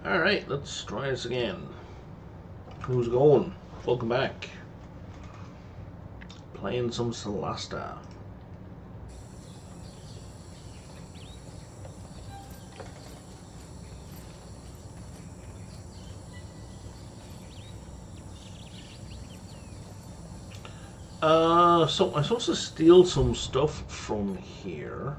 Alright, let's try this again. Who's going? Welcome back. Playing some Solasta. So I'm supposed to steal some stuff from here.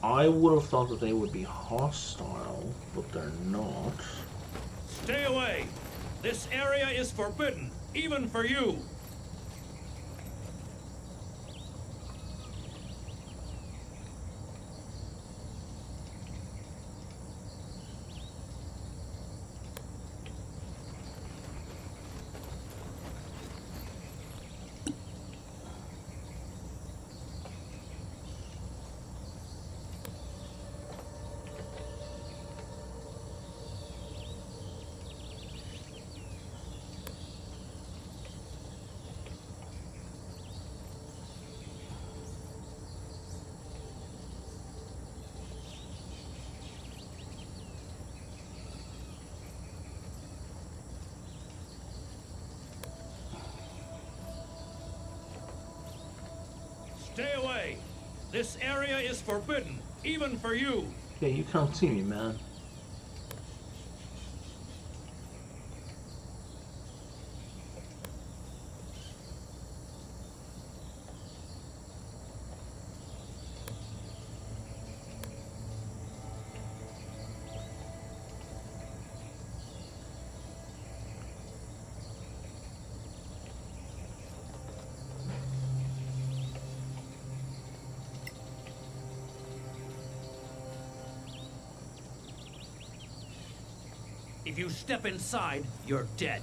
I would have thought that they would be hostile, but they're not. Stay away! This area is forbidden, even for you! Stay away! This area is forbidden, even for you! Yeah, you can't see me, man. If you step inside, you're dead.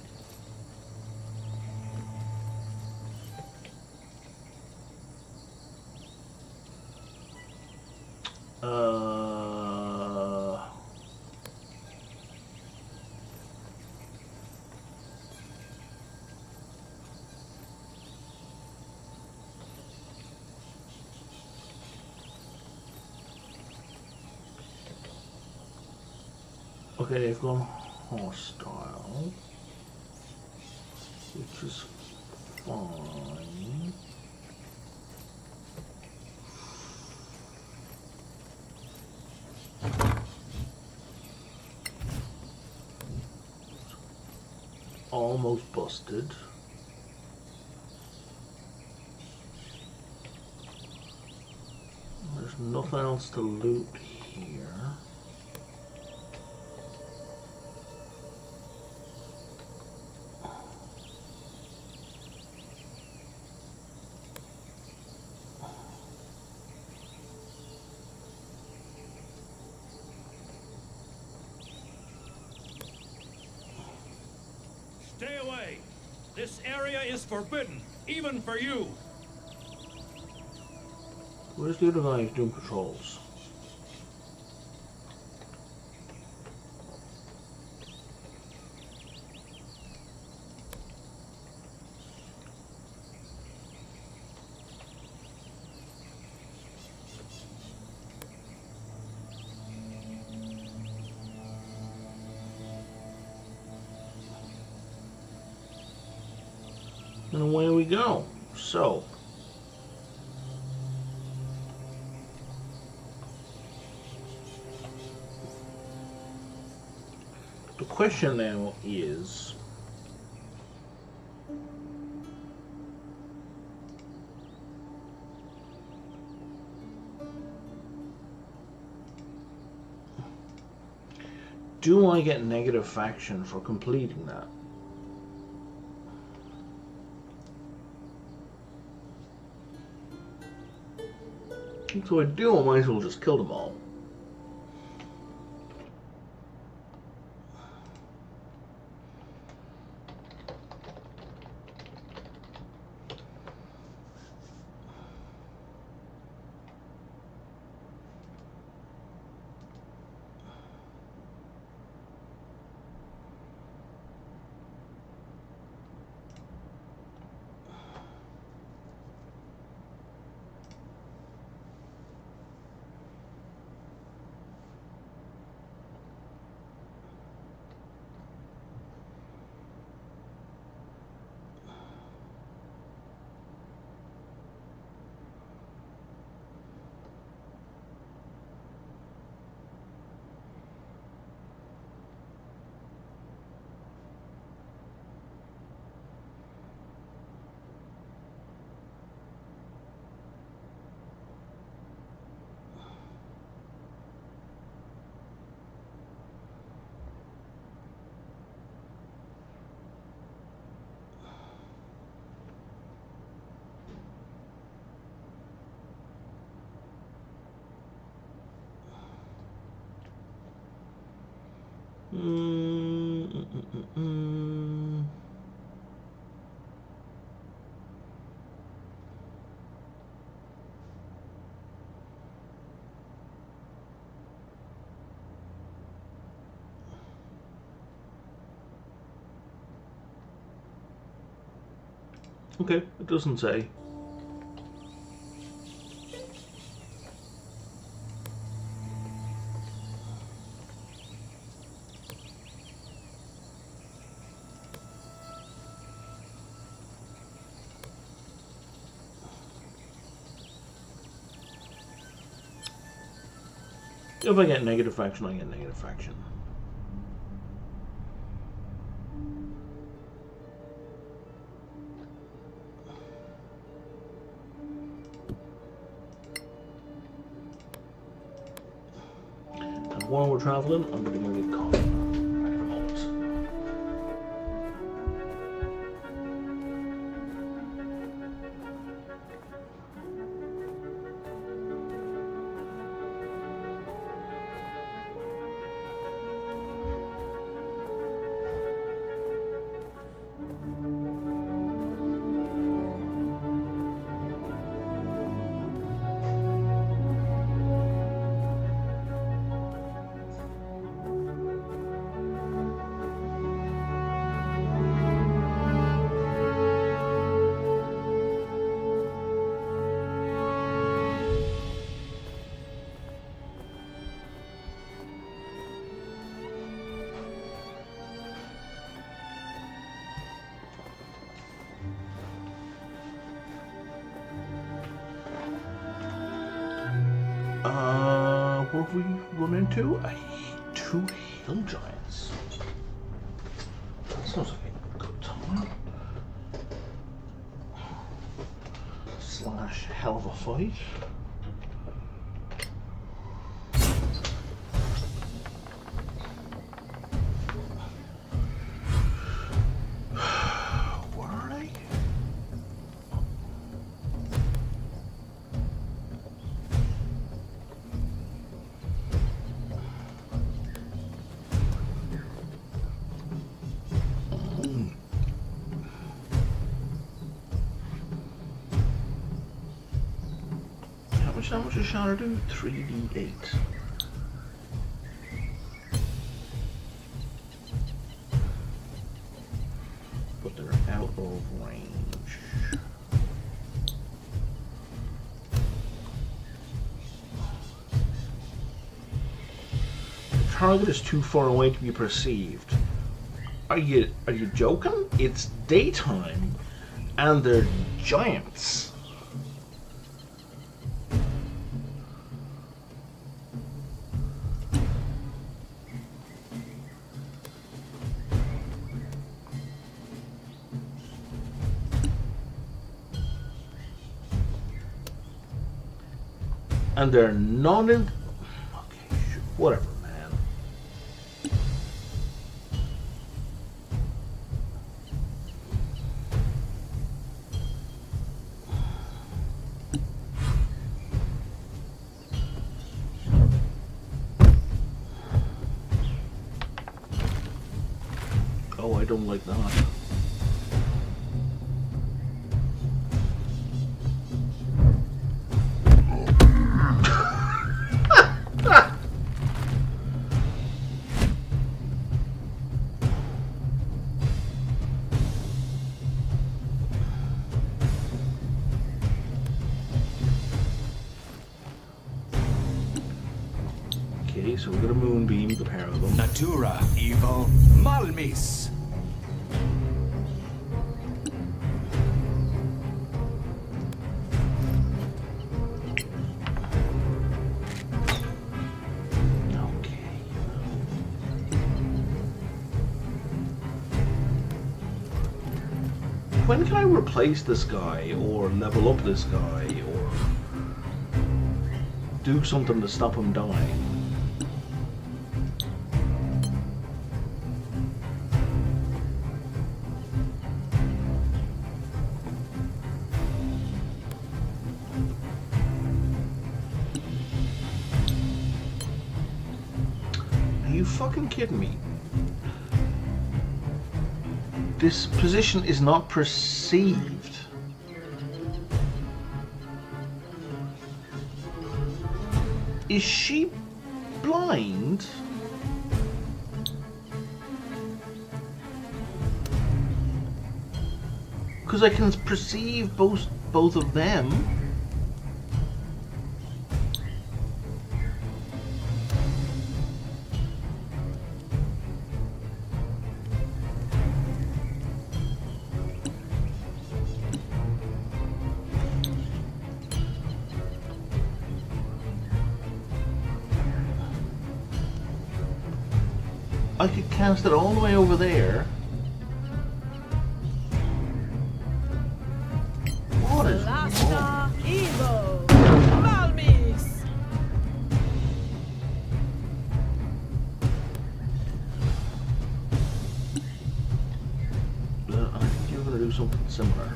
Okay, they've gone hostile, which is fine. Almost busted. There's nothing else to loot here. Stay away! This area is forbidden, even for you! Where's the other guy who's doing patrols? And away we go. So, the question now is, do I get negative faction for completing that? So I do, I might as well just kill them all. Okay, it doesn't say. If I get negative faction, I get negative faction. And while we're traveling, I'm going to go get coffee. Back in a moment. What have we run into? Two hill giants. That sounds like a good time. Slash hell of a fight. Where are they? How much does Shatter do? 3d8. But they're out of range. The target is too far away to be perceived. Are you joking? It's daytime and they're giants. And they're not in... Okay, sure. Whatever, man. Oh, I don't like that. So we're gonna moonbeam the pair of them. Natura evil malmis. Okay. When can I replace this guy, or level up this guy, or do something to stop him dying? Are you fucking kidding me? This position is not perceived. Is she blind? Because I can perceive both of them. I could cast it all the way over there. What is Solasta, evil, Malmis. I think you're going to do something similar.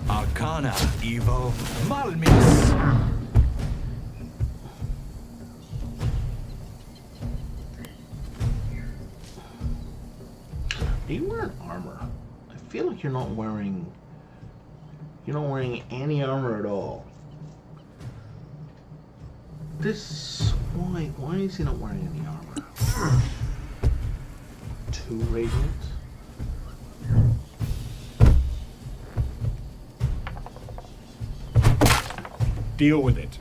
Arcana, Evo, Malmis. Are you wearing armor? I feel like you're not wearing any armor at all. Why is he not wearing any armor? 2 radiant. Deal with it.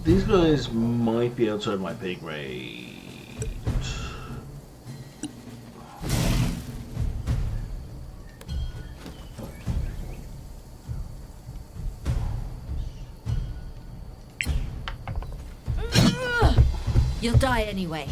These guys might be outside my pay grade. You'll die anyway.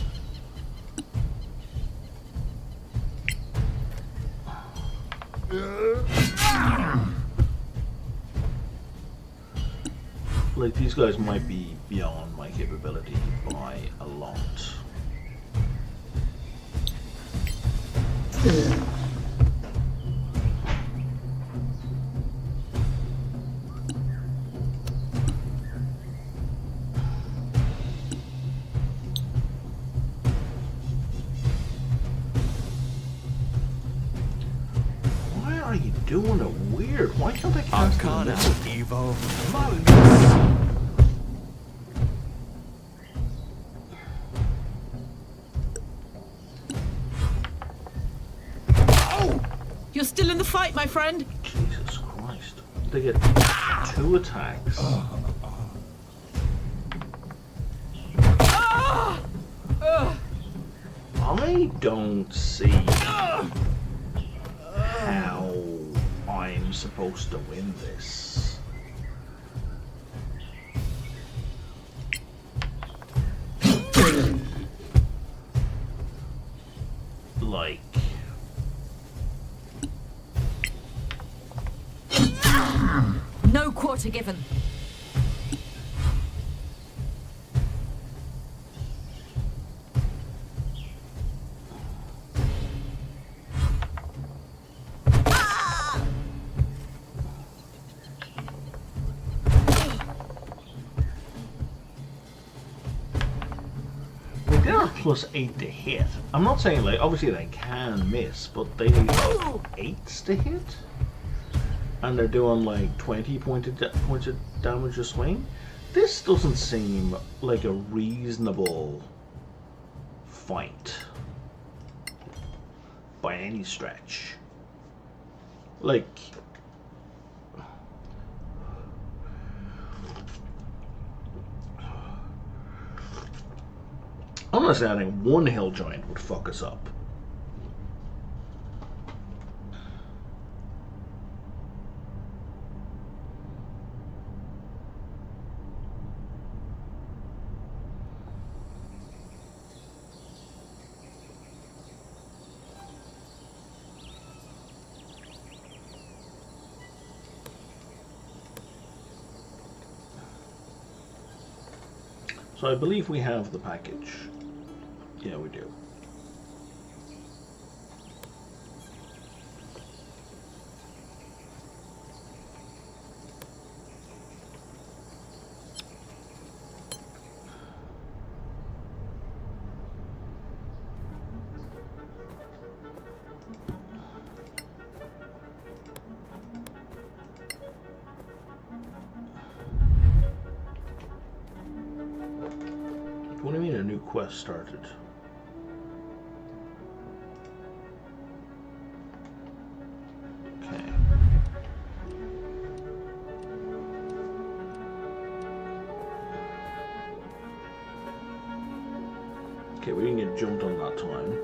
Like, these guys might be beyond my capability by a lot. Why are you doing it weird? Why can't I cast Arcana, it? Evo, Malmis. You're still in the fight, my friend. Jesus Christ. They get 2 attacks. I don't see how I'm supposed to win this. Like... No quarter given. They're +8 to hit. I'm not saying, like, obviously they can miss, but they need like 8s to hit? And they're doing like 20 points of damage a swing? This doesn't seem like a reasonable fight by any stretch. Like, I'm not saying 1 hill giant would fuck us up. So I believe we have the package. Yeah, we do. What do you mean a new quest started? Okay. Okay, we didn't get jumped on that time.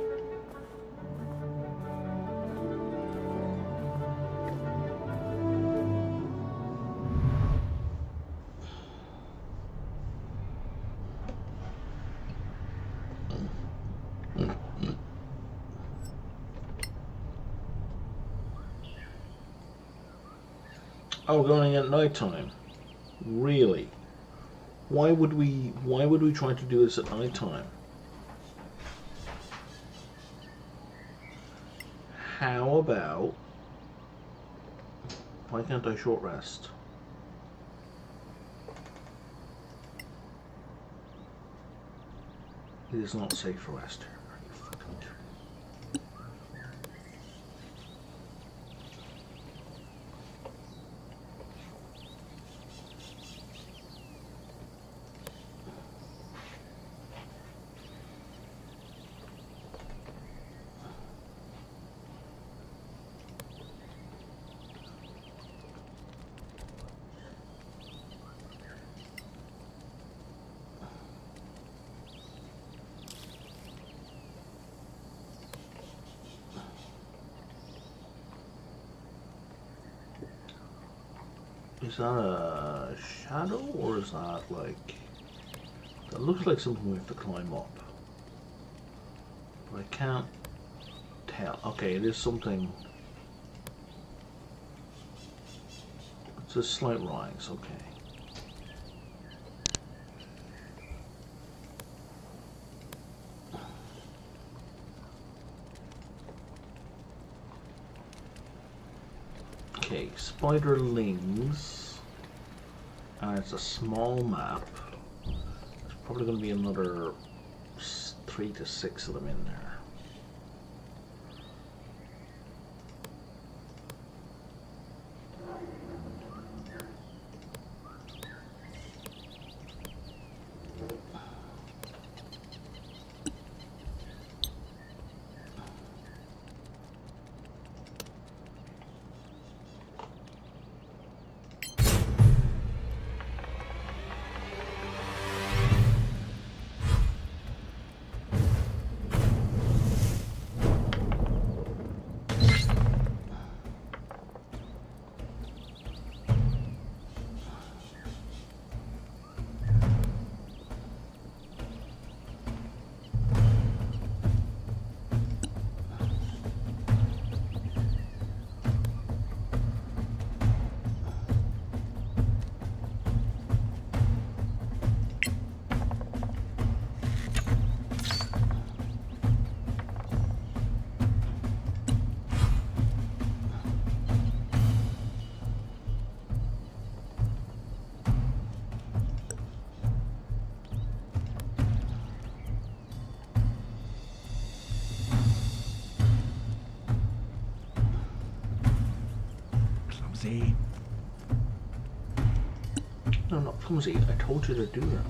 Oh, going at night time. Really? Why would we try to do this at night time? How about, why can't I short rest? It is not safe to rest here. Are you fucking kidding me? Is that a shadow, or is that like... That looks like something we have to climb up. But I can't tell. Okay, it is something... It's a slight rise, okay. Okay, spiderlings, and it's a small map. There's probably going to be another 3 to 6 of them in there. Clumsy. No, not clumsy. I told you to do that.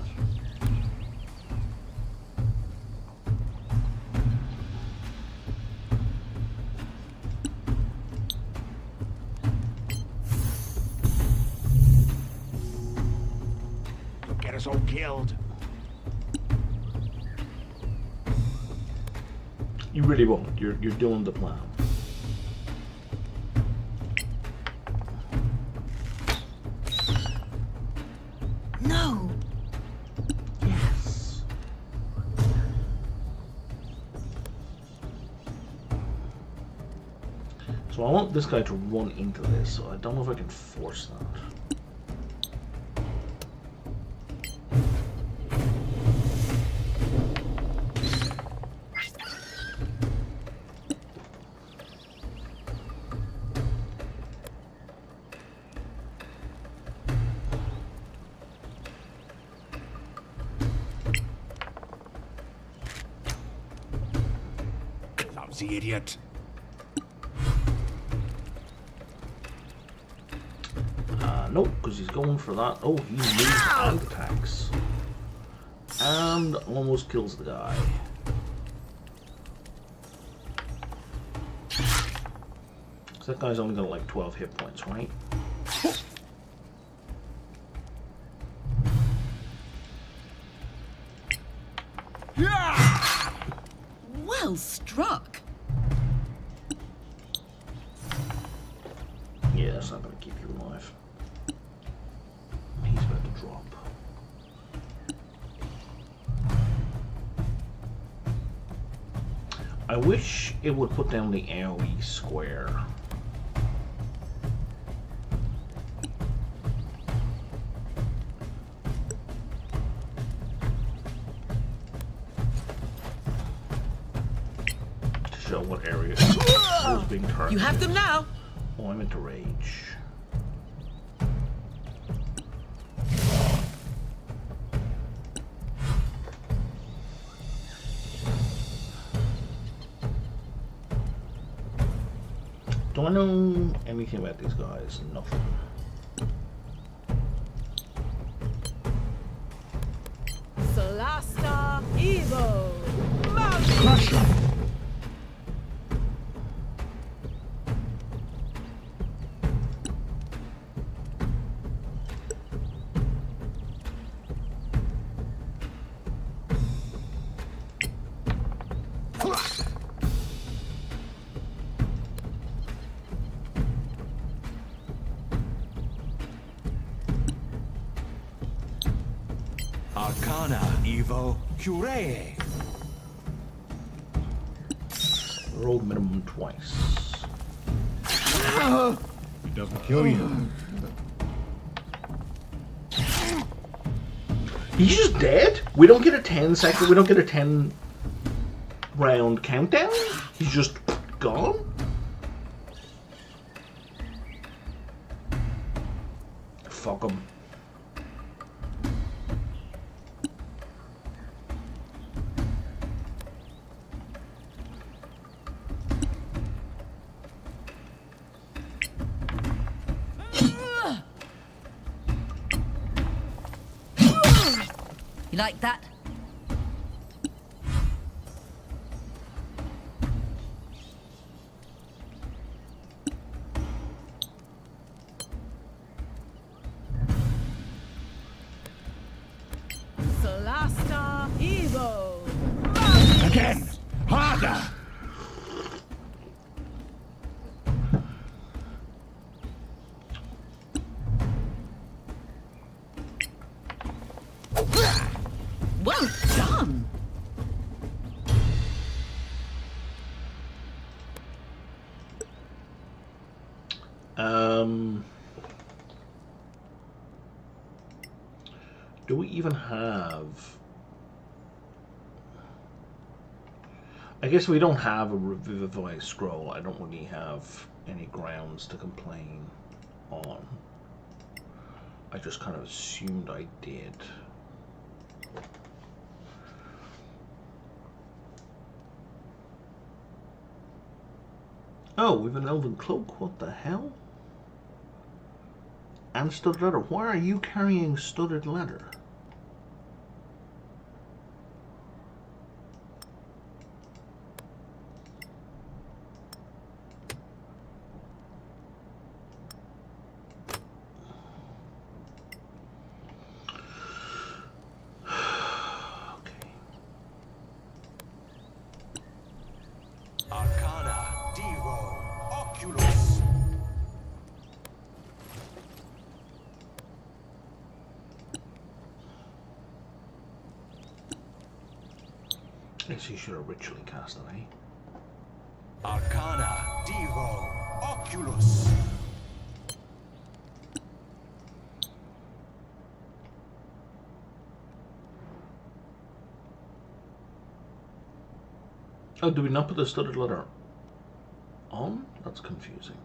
You'll get us all killed. You really won't. You're doing the plan. No. Yes. So I want this guy to run into this, so I don't know if I can force that. The idiot. Nope, because he's going for that. Oh, he moves and attacks. And almost kills the guy. So that guy's only got like 12 hit points, right? Well struck. Yeah, that's not going to keep you alive. He's about to drop. I wish it would put down the AoE square. To show what area is being targeted. You have them now. Oh, I'm into rage. Do I know anything about these guys? Nothing. Solasta Evo. Crush him. Arcana Evo Curee. Rolled minimum twice. He doesn't kill you. He's just dead? We don't get a 10-second, we don't get a 10-round countdown? He's just gone? Fuck him. You like that? Solasta Evo. Again! Harder! Well done. Do we even have... I guess we don't have a Revivify scroll. I don't really have any grounds to complain on. I just kind of assumed I did. Oh, we've an elven cloak. What the hell? And studded leather. Why are you carrying studded leather? Arcana Devo Oculus. I guess you should have ritually cast it, eh? Arcana Devo Oculus. Oh, do we not put the studded leather on? That's confusing.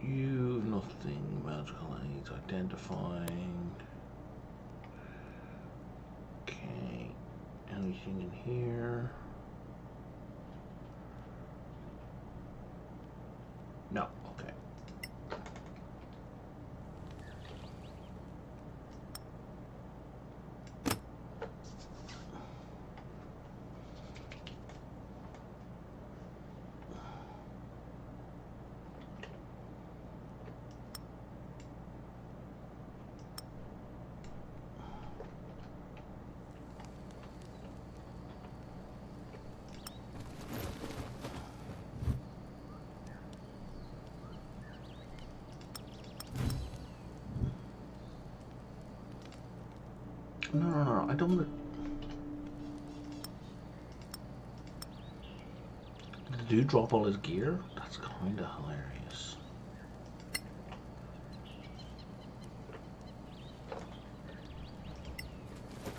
You've nothing magical aids identifying. Okay. anything in here? No, okay. No, I don't want to... Did the dude drop all his gear? That's kind of hilarious.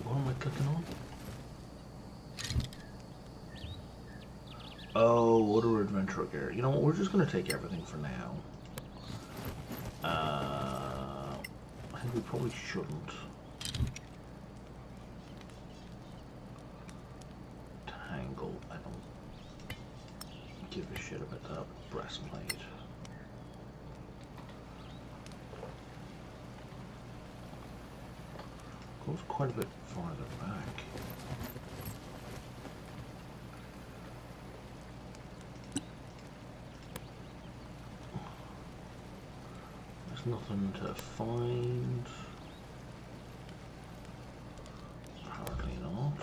What am I clicking on? Oh, other adventure gear. You know what, we're just going to take everything for now. I think we probably shouldn't. I don't give a shit about that breastplate. Goes quite a bit farther back. There's nothing to find. Apparently not.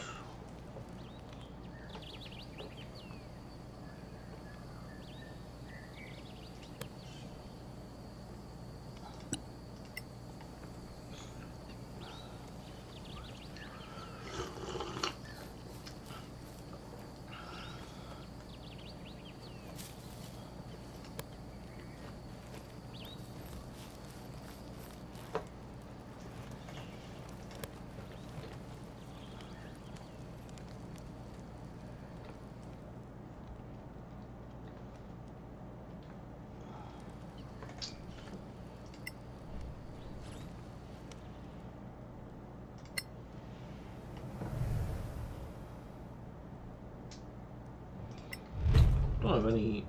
Don't have any.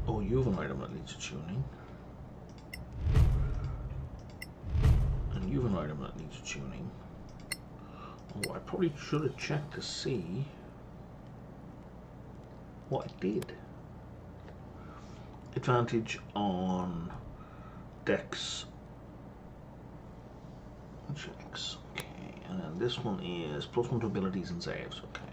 Oh, you have an item that needs tuning. And you have an item that needs tuning. Oh, I probably should have checked to see what it did. Advantage on dex checks. Okay, and then this one is +1 to abilities and saves. Okay.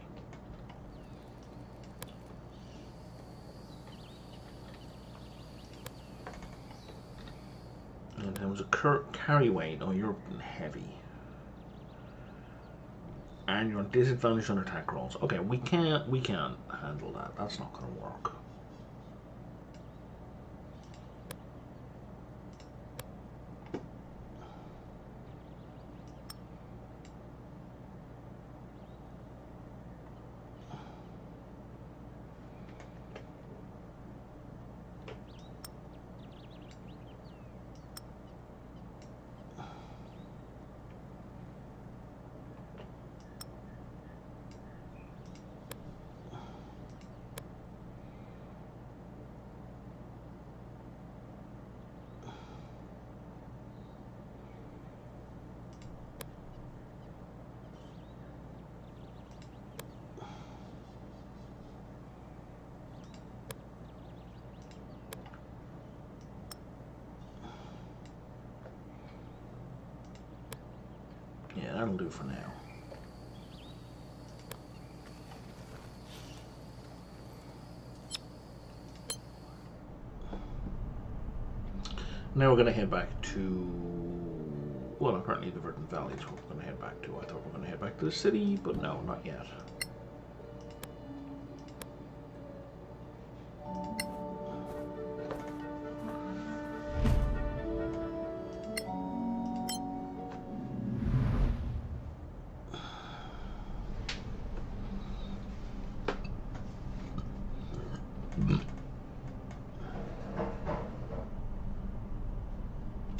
In terms of carry weight, oh, you're heavy. And you're disadvantaged on attack rolls. Okay, we can't handle that. That's not going to work. Yeah, that'll do for now. Now we're going to head back to, well, apparently the Verdant Valley is what we're going to head back to. I thought we were going to head back to the city, but no, not yet.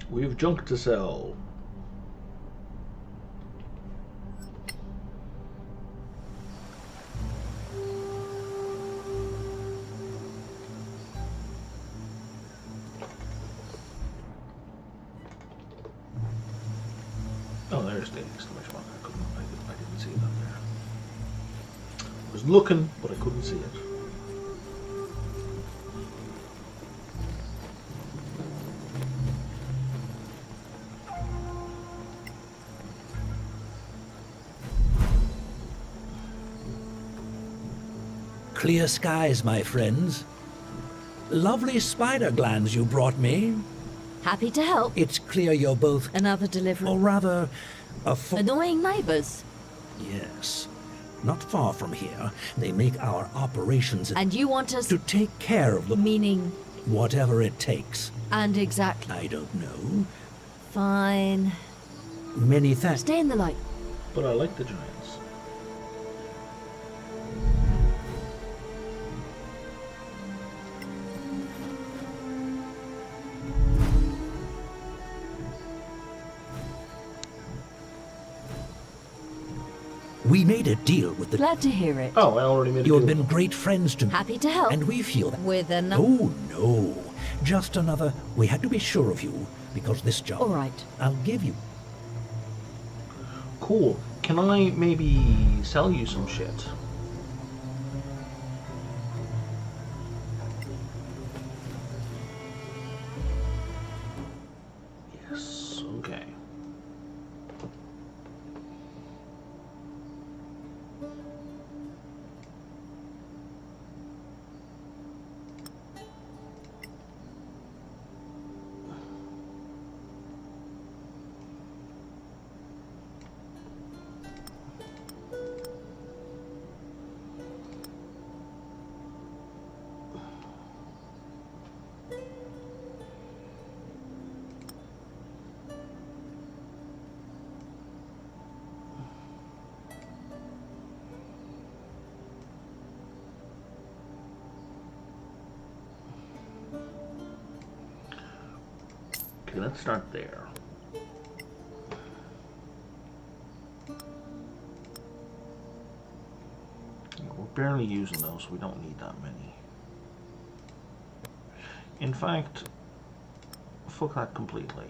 We have junk to sell. pressed the exclamation mark. I didn't see that there. I was looking, but I couldn't see it. Clear skies, my friends. Lovely spider glands you brought me. Happy to help. It's clear you're both, Another delivery. or rather, Annoying neighbours. Yes. Not far from here, they make our operations And you want us... to take care of the... Meaning... whatever it takes. And exactly. I don't know. Fine. Many thanks. Stay in the light. But I like the giants. We made a deal with the... Glad to hear it. Oh, I already made a You've deal. been great friends to me. Happy to help. And we feel that... With another... Oh, no. Just another... We had to be sure of you, because this job... All right. I'll give you. Cool. Can I maybe sell you some shit? Yes, okay. Okay, let's start there. We're barely using those, so we don't need that many. In fact, fuck that completely.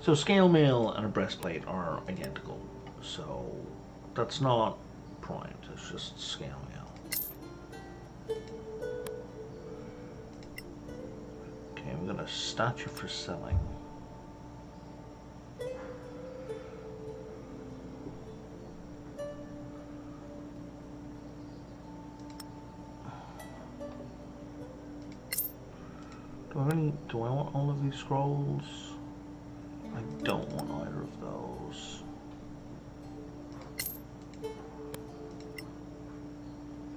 So scale mail and a breastplate are identical, so that's not primed, it's just scale mail. Okay, we've got a statue for selling. Do I want all of these scrolls? I don't want either of those.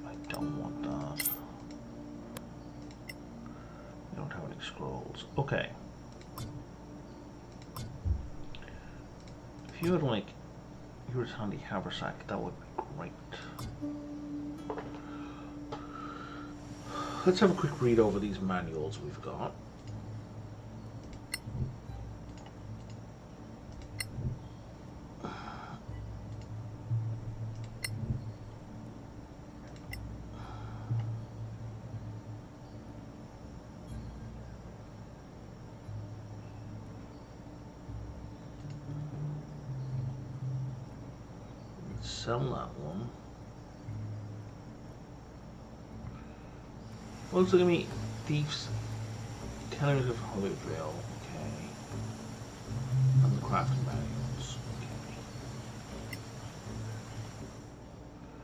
I don't want that. I don't have any scrolls. Okay. If you had like your handy haversack, that would be great. Let's have a quick read over these manuals we've got. Sell that one. Well, looks like me. Thieves. Tellers of Hollyville. Okay. And the crafting manuals.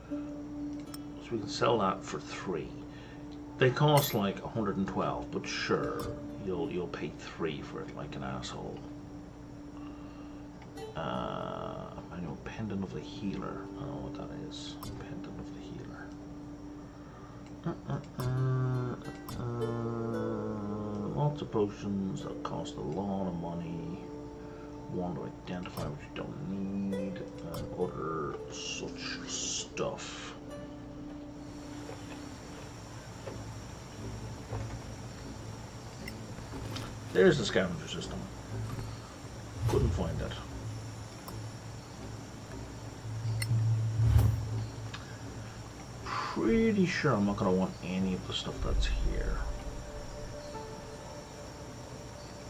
Okay. So we can sell that for 3. They cost like 112, but sure, you'll pay 3 for it like an asshole. Manual Pendant of the Healer. I don't know what that is. Pendant of the Healer. Lots of potions that cost a lot of money. One to identify which you don't need, and other such stuff. There's the scavenger system. Couldn't find it. pretty sure I'm not going to want any of the stuff that's here.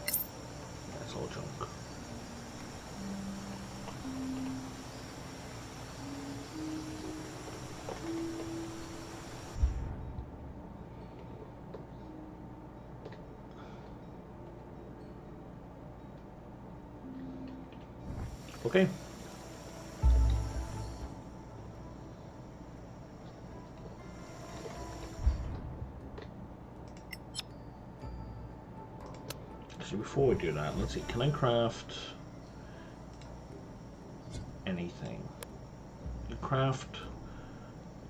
That's all junk. Okay. So before we do that, let's see, can I craft anything? Craft,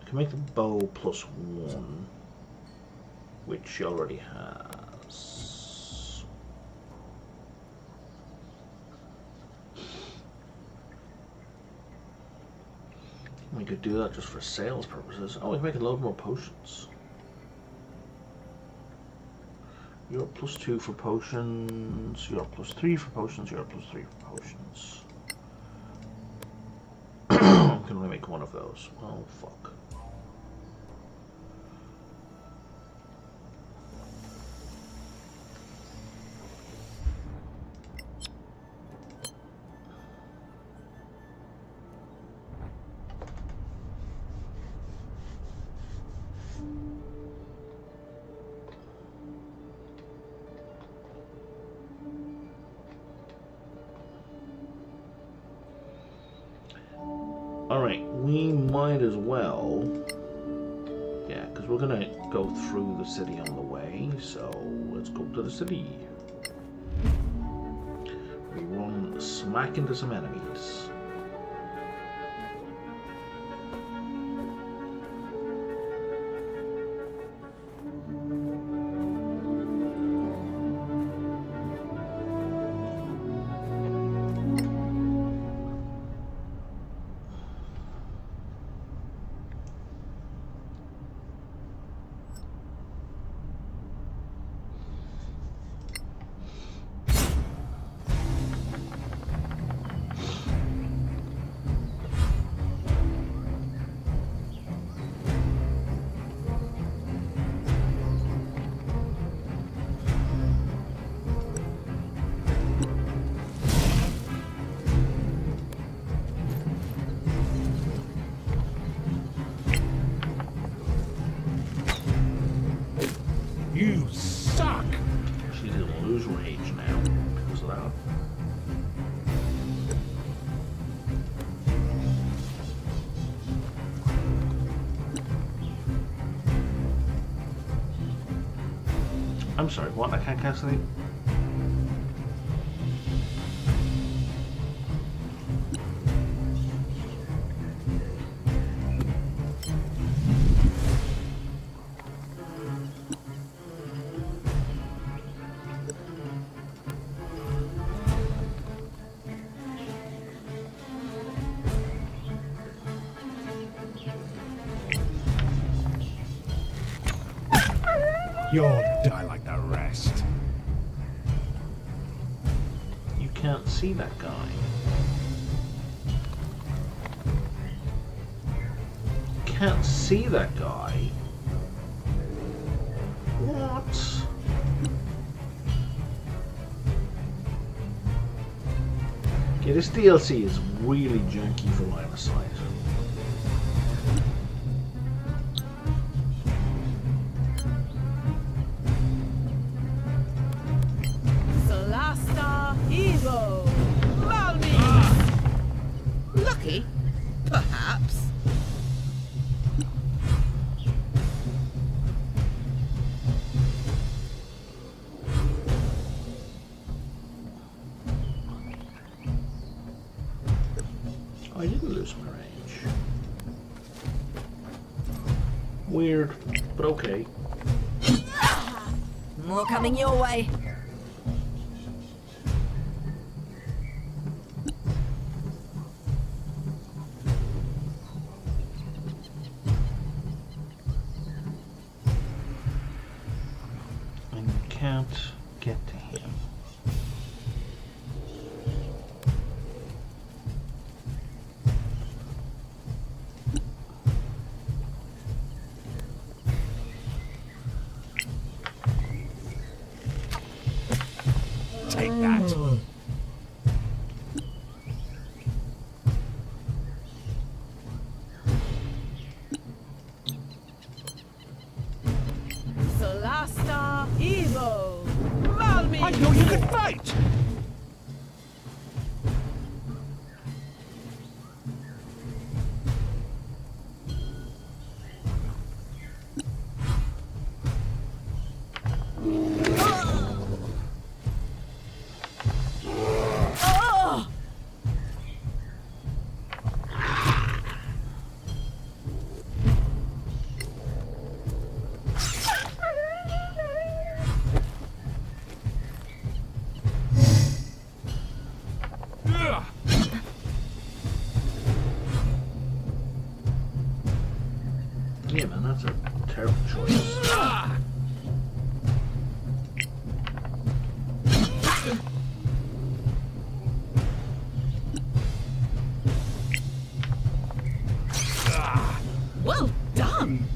I can make the bow +1, which she already has. We could do that just for sales purposes. Oh, we can make a load more potions. You're +2 for potions, you're +3 for potions, you're +3 for potions. I can only make one of those. Oh, fuck. Alright, we might as well, yeah, because we're going to go through the city on the way, so let's go to the city. We run smack into some enemies. You suck! She didn't lose rage now because of that. I'm sorry, what? I can't cast anything? You'll die like the rest. You can't see that guy. Can't see that guy. What? Okay, this DLC is really janky for line of sight. Solasta, Evo. Malmy. Lucky? Perhaps. Oh, I didn't lose my range. Weird, but okay. More coming your way. And you can't get to him. And that's a terrible choice. Well done.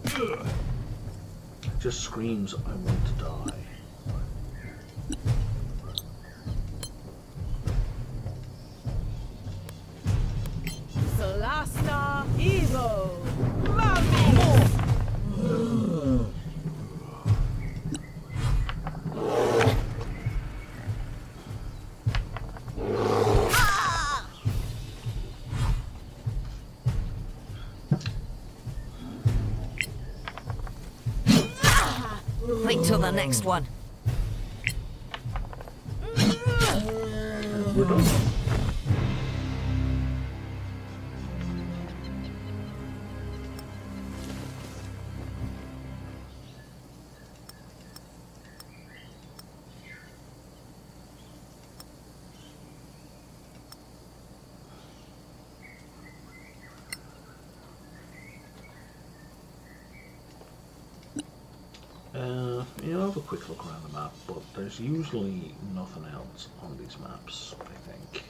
It just screams, I want to die. Solasta, Evo, Malmy. Wait till the next one. We're done. I'll have a quick look around the map, but there's usually nothing else on these maps, I think.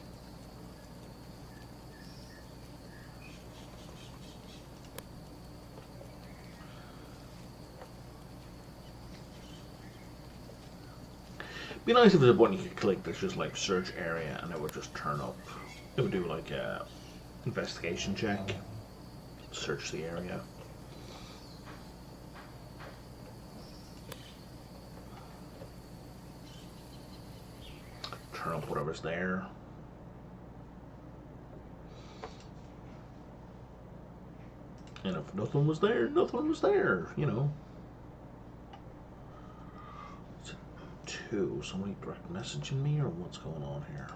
It'd be nice if there's a button you could click that's just like search area and it would just turn up. It would do like a investigation check, search the area. Turn up whatever's there. And if nothing was there, nothing was there, you know. It's a 2. Somebody direct messaging me or what's going on here?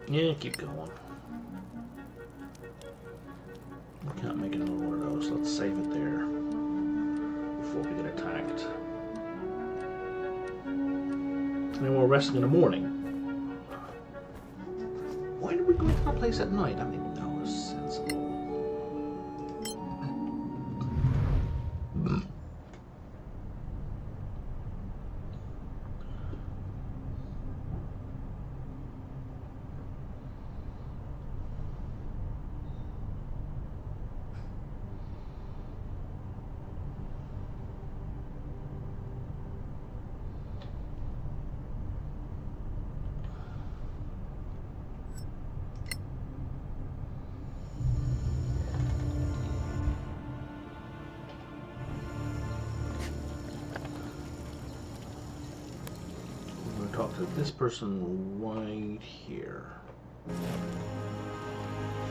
Yeah, keep going. We can't make another one of those. Let's save it there before we get attacked. And then we're resting in the morning. Why did we go to that place at night? I mean, that was sensible. Talk to this person right here.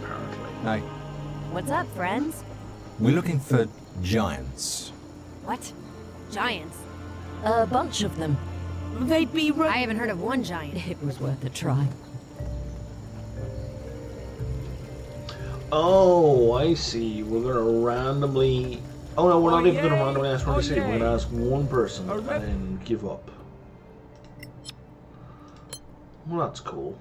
Apparently. Hi. What's up, friends? We're looking for giants. What? Giants? A bunch of them. They'd be I haven't heard of one giant. It was worth a try. Oh, I see. We're gonna randomly. Oh no, we're not even gonna randomly ask for a decision. We're gonna ask one person and then give up. Well, that's cool.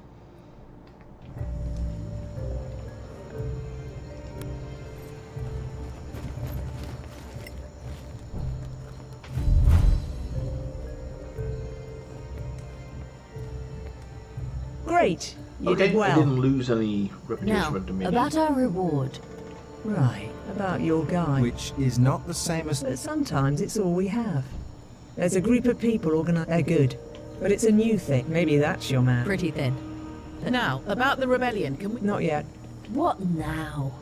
Great. You Okay, did well. I didn't lose any reputation Now, with dominion. about our reward. Right, about your guy. Which is not the same as... But sometimes it's all we have. There's a group of people organised. They're good. But it's a new thing. Maybe that's your man. Pretty thin. Now, about the rebellion, can we... Not yet. What now?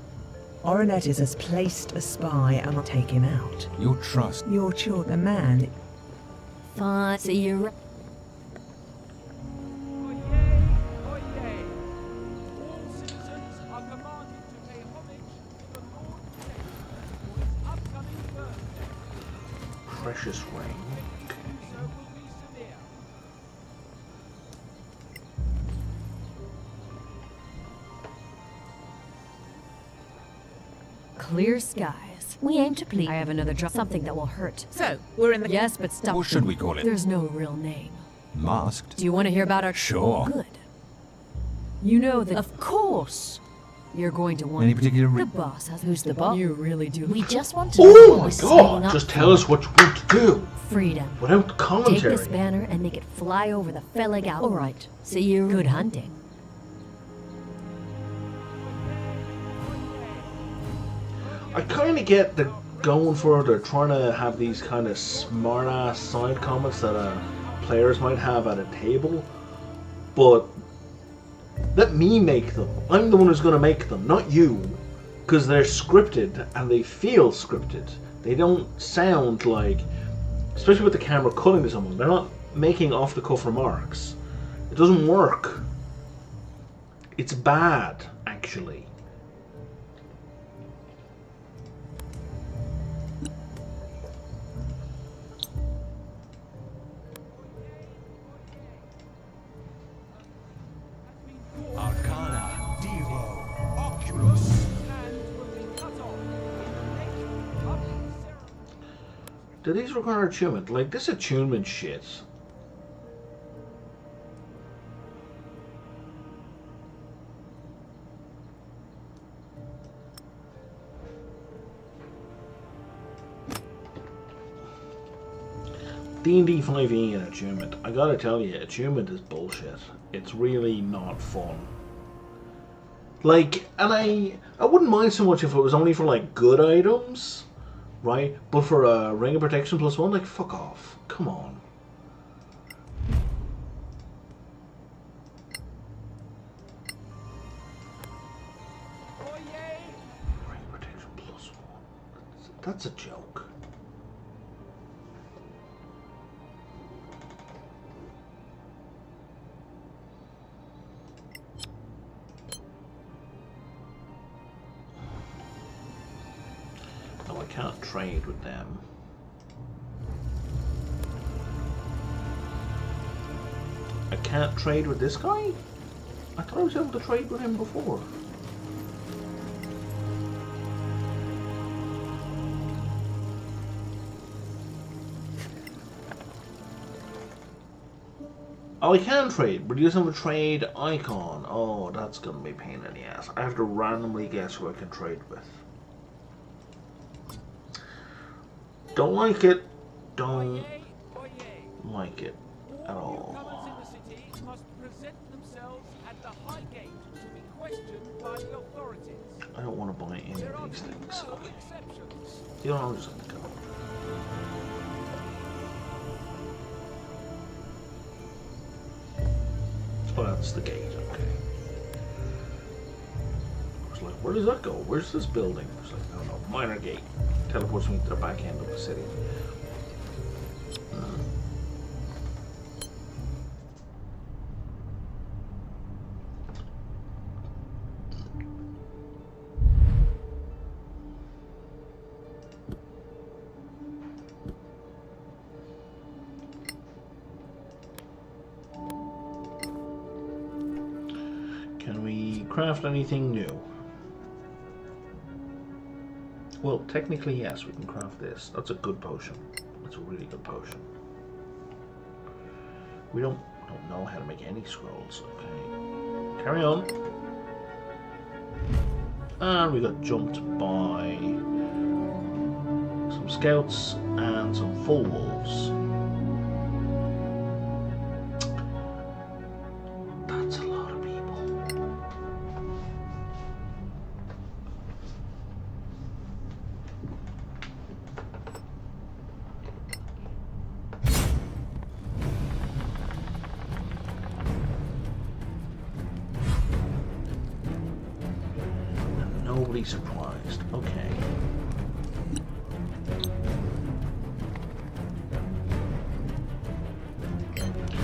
Oronetis has placed a spy and I'll take him out. Your trust. Your choice. The man. Fine. See you. Precious ring. Clear skies. We aim to please. I have another drop. Something that will hurt. So, we're in the... Yes, but stop. What should we call it? There's no real name. Masked? Do you want to hear about our... Sure. Good. You know that... Of course. You're going to want... Any particular The boss has... Who's the boss? You really do. We just want to... Oh my god! Just tell us what you want to do Freedom. without Take commentary. this banner and make it fly over the Fellig Out. All right. See you. Good hunting. I kind of get the going for they're trying to have these kind of smart-ass side comments that players might have at a table, but let me make them. I'm the one who's going to make them, not you, because they're scripted and they feel scripted. They don't sound like, especially with the camera cutting to someone, they're not making off-the-cuff remarks. It doesn't work. It's bad, actually. Arcana, Devo, Oculus. Do these require attunement? Like, this attunement shit. D&D 5e and attunement. I gotta tell you, attunement is bullshit. It's really not fun. Like, and I wouldn't mind so much if it was only for, like, good items, right? But for a Ring of Protection +1, like, fuck off. Come on. Ring of Protection +1. That's a joke. No, I can't trade with them. I can't trade with this guy? I thought I was able to trade with him before. Oh, I can trade, but he doesn't have a trade icon. Oh, that's gonna be a pain in the ass. I have to randomly guess who I can trade with. Don't like it. Don't like it at all. I don't want to buy any of these things. Okay. You know, I'm just gonna go. Oh, that's the gate. Okay. I was like, where does that go? Where's this building? I was like, I don't know. Minor gate. Teleports me to the back end of the city. Can we craft anything new? Well, technically, yes, we can craft this. That's a good potion. That's a really good potion. We don't know how to make any scrolls. Okay. Carry on. And we got jumped by some scouts and some full wolves. That's a lot of Nobody's surprised. Okay.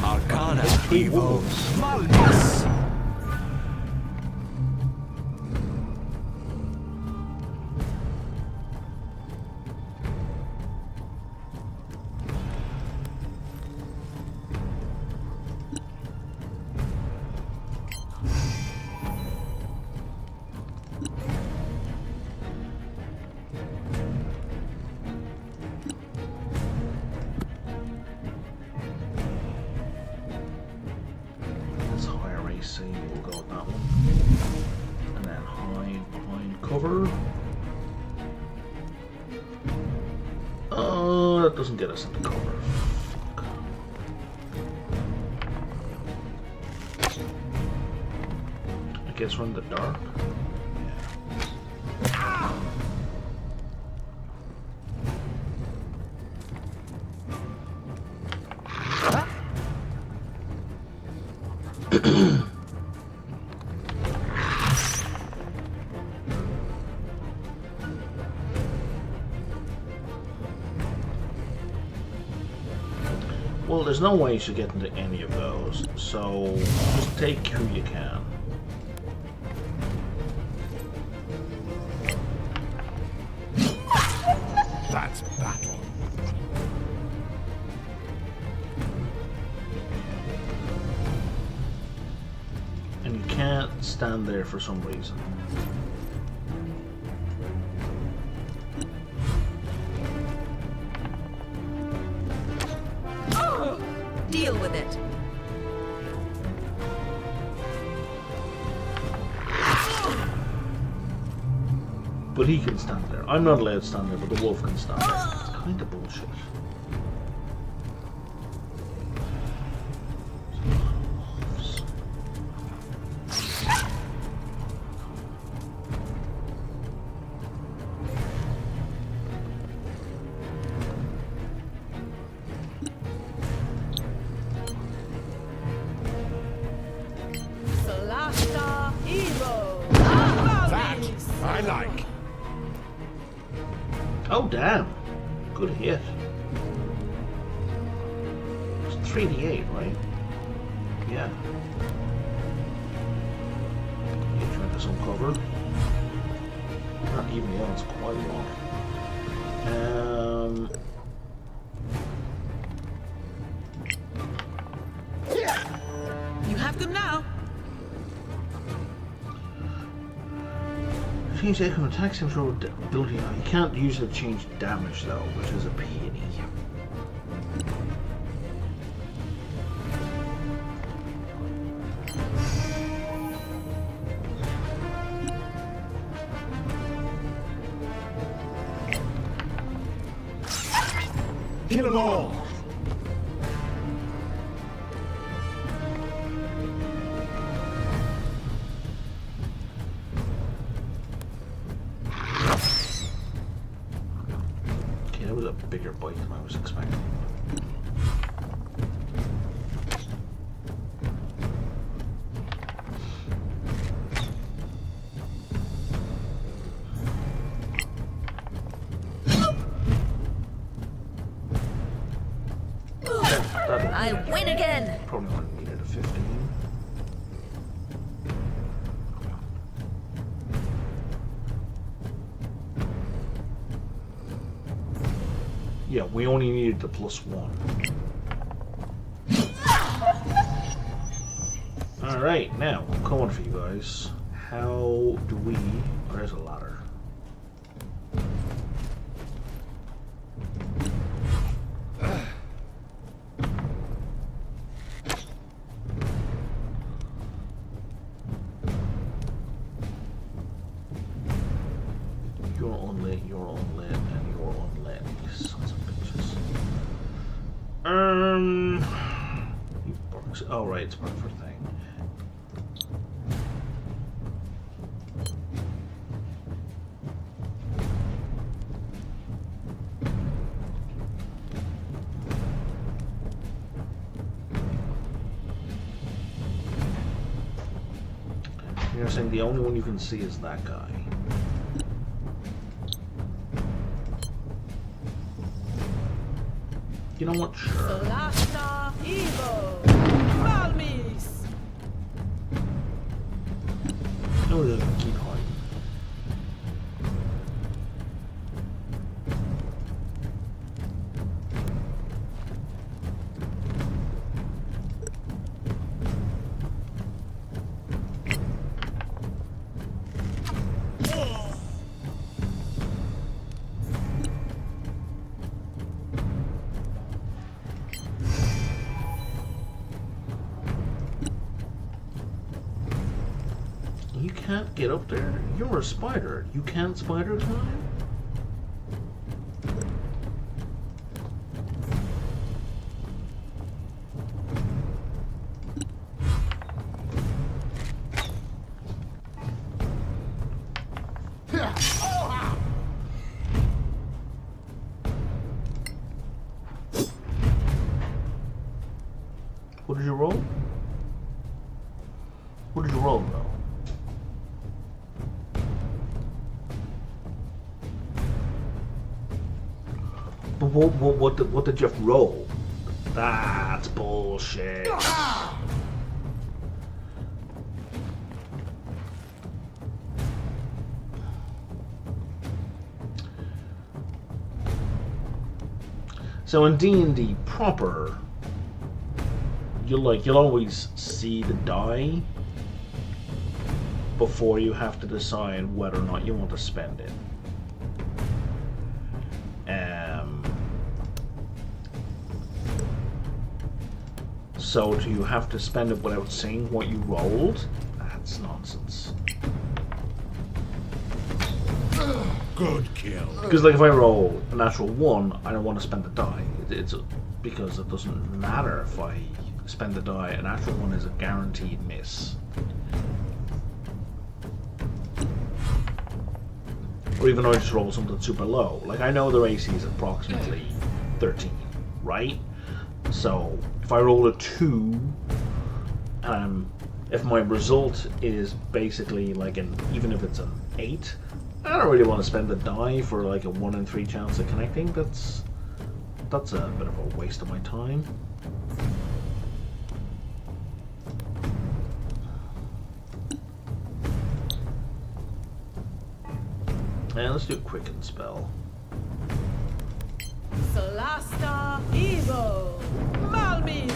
Arcana. Three Evo. wolves. Malleus. Let's hire AC. We'll go with that one. And then hide behind cover. That doesn't get us into cover. Fuck. I guess we're in the dark. Well, there's no way you should get into any of those, so just take who you can. That's battle. And you can't stand there for some reason. Deal with it. But he can stand there. I'm not allowed to stand there, but the wolf can stand there. It's kind of bullshit. Solasta Evo. That I like. Oh, damn. Good hit. It's 3d8, right? Yeah. You trying to some cover. Not even the odds, quite a lot. You have them now. Change the outcome attack seems roll ability. You can't use it to change damage though, which is a pity. Kill them all. Okay, that was a bigger bite than I was expecting. I win again. Probably would have needed a 15. Yeah, we only needed the +1. Alright, now, I'm coming for you guys. How do we... Oh, there's a ladder. You're unlit, and you're unlit. You sons of bitches. You bugs. Oh, right, it's part of her thing. You're saying the only one you can see is that guy. You know what? Sure. Solasta, Evo, Malmis. No, they keep hiding. You can't get up there? You're a spider. You can't spider climb? What did you roll? What did you roll, though? But what did you roll? That's bullshit. So in D&D proper, you'll always see the die before you have to decide whether or not you want to spend it. So do you have to spend it without seeing what you rolled? That's nonsense. Good kill. Because like if I roll a natural 1, I don't want to spend the die. It's because it doesn't matter if I spend the die. A natural 1 is a guaranteed miss. Or even though I just roll something super low. Like I know their AC is approximately 13, right? So if I roll a 2, if my result is basically like even if it's an 8, I don't really want to spend the die for like a 1 in 3 chance of connecting. That's a bit of a waste of my time. And let's do a quicken spell. Solasta, Evo, Malmis.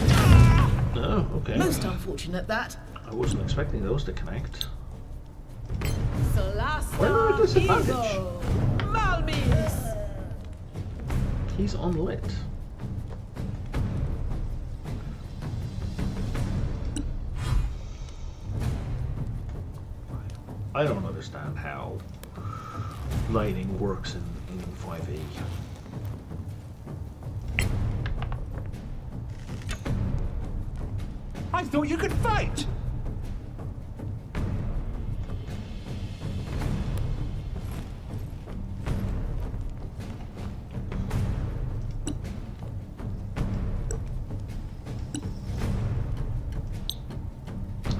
Oh, okay. Most unfortunate that. I wasn't expecting those to connect. Solasta, Why am I at disadvantage? Evo, Malmis. He's unlit. I don't understand how lighting works in 5e. I thought you could fight!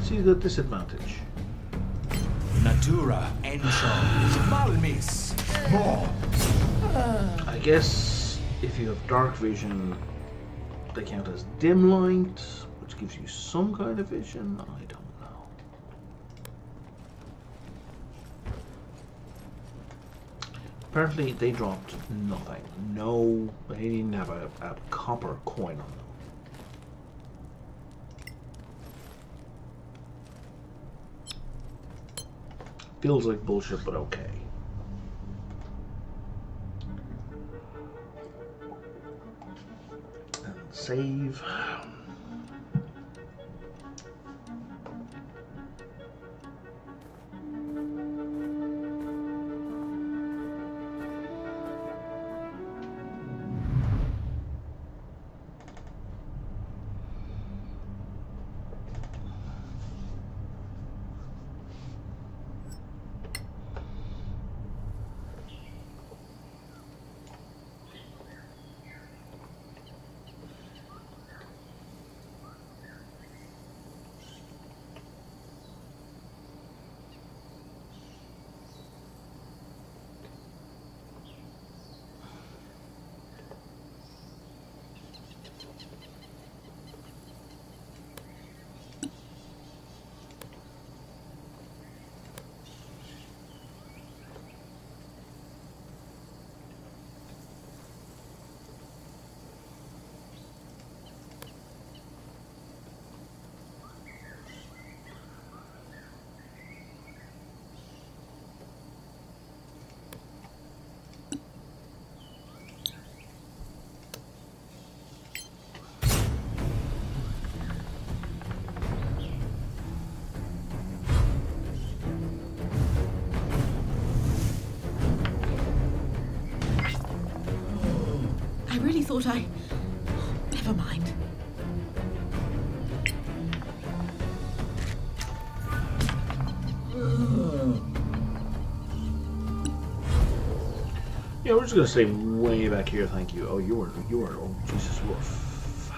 See the disadvantage. Natura Enchant. Malmis! More! I guess if you have dark vision, they count as dim light, which gives you some kind of vision. I don't know. Apparently they dropped nothing. No, they didn't have a copper coin on them. Feels like bullshit, but okay. And save. thought I... Never mind. Yeah, we're just gonna stay way back here, thank you. Oh, you were, oh, Jesus, you were fast.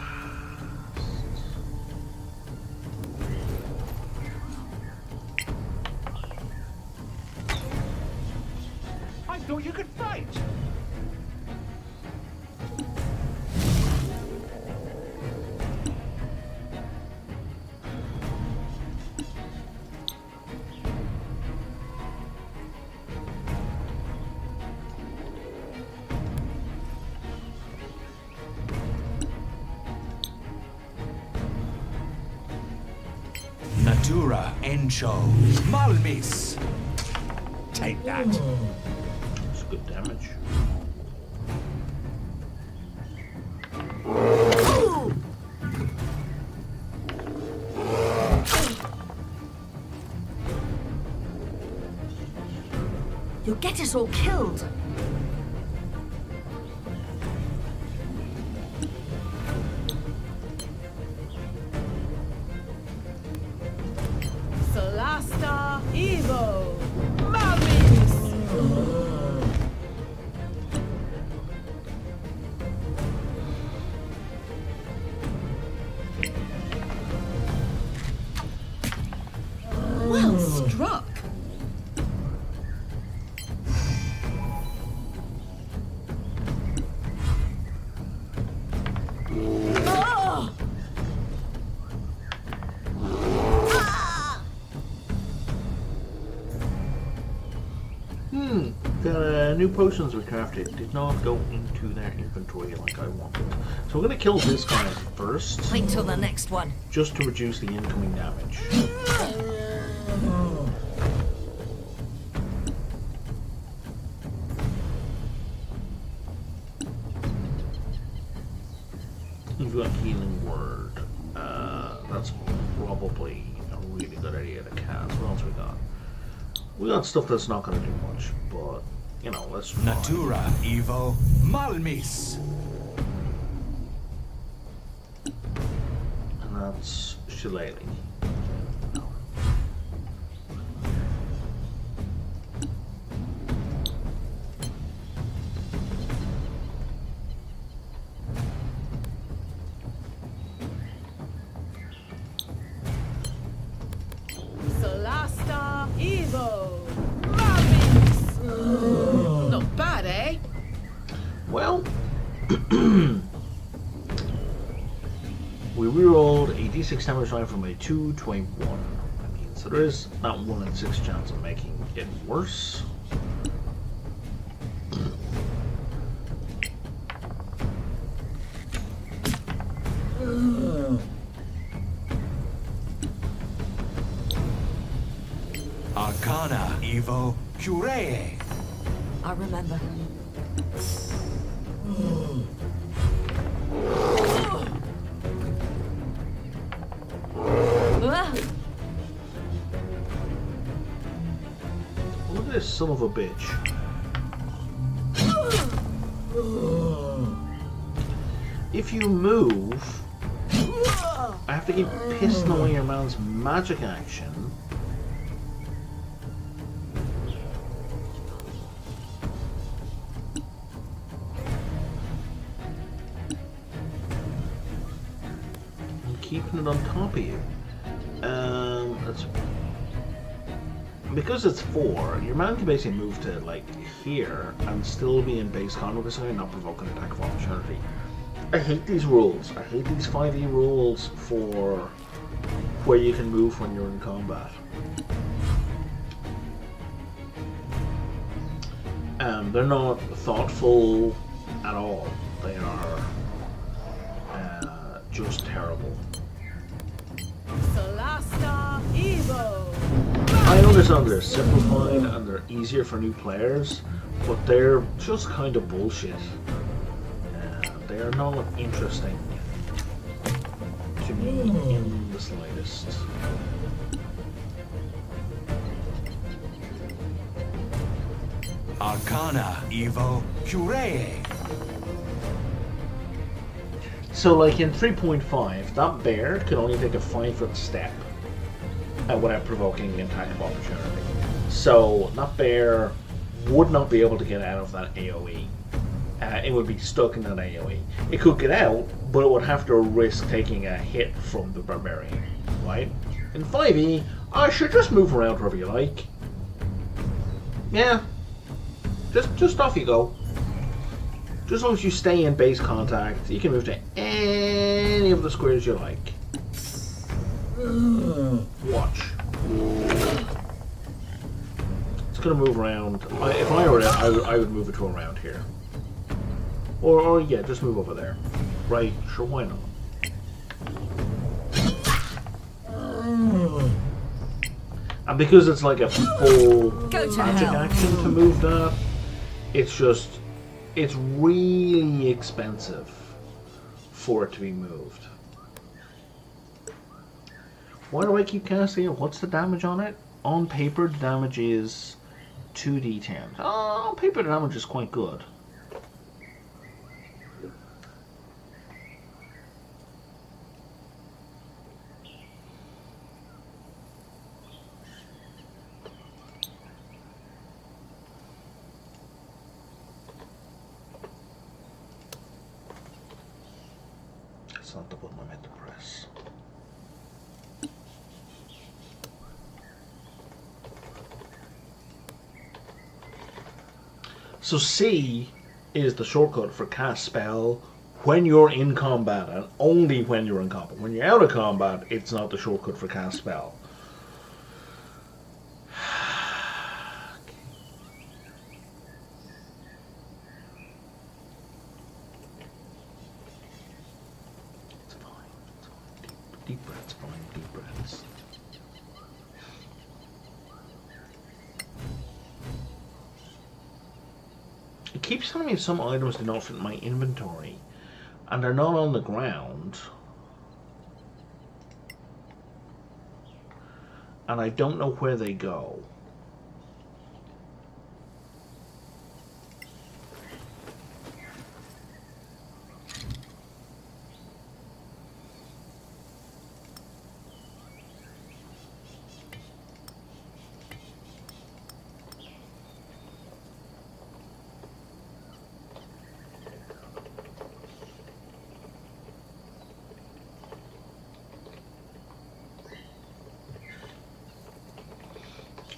I thought you could fight. Natura Encho Malmis. Take that. That's good damage. You'll get us all killed. Solasta Evo! Malmis! Well struck! Oh! The new potions we crafted did not go into their inventory like I wanted. So we're gonna kill this guy first, Wait till the next one. just to reduce the incoming damage. We've got healing word. That's probably a really good idea to cast. What else we got? We got stuff that's not gonna do much, but you know, let's try. Natura Evo Malmis. And that's Shillelagh. No. Solasta Evo! Malmis! Not bad, eh? Well, we rerolled a d6 damage line from a 2 to a 1. I mean, so there is that 1 in 6 chance of making it worse. Arcana Evo Curee. I remember. Ah! Look at this son of a bitch. If you move, I have to keep pissing away your man's magic action. And keeping it on top of you. That's because it's 4, your man can basically move to like here and still be in base con with this guy and not provoke an attack of opportunity. I hate these rules. I hate these 5e rules for where you can move when you're in combat. They're not thoughtful at all. They are just terrible. Solasta Evo! I understand they're simplified and they're easier for new players, but they're just kind of bullshit. They are not interesting to me in the slightest. Arcana Evo Curee. So like in 3.5, that bear can only take a 5-foot step without provoking an attack of opportunity. So that bear would not be able to get out of that AoE. It would be stuck in that AoE. It could get out, but it would have to risk taking a hit from the barbarian, right? In 5e, I should just move around wherever you like. Yeah, just off you go. Just as long as you stay in base contact, you can move to any of the squares you like. Watch. It's gonna move around. If I were it, I would move it to around here. Or yeah, just move over there. Right, sure, why not? And because it's like a full magic action to move that, it's really expensive for it to be moved. Why do I keep casting it? What's the damage on it? On paper, the damage is 2d10. Oh, on paper, the damage is quite good. That's not the button I meant to press. So C is the shortcut for cast spell when you're in combat, and only when you're in combat. When you're out of combat, it's not the shortcut for cast spell. It's fine. Deep breaths, fine. Deep breaths. It keeps telling me some items do not fit in my inventory, and they're not on the ground, and I don't know where they go.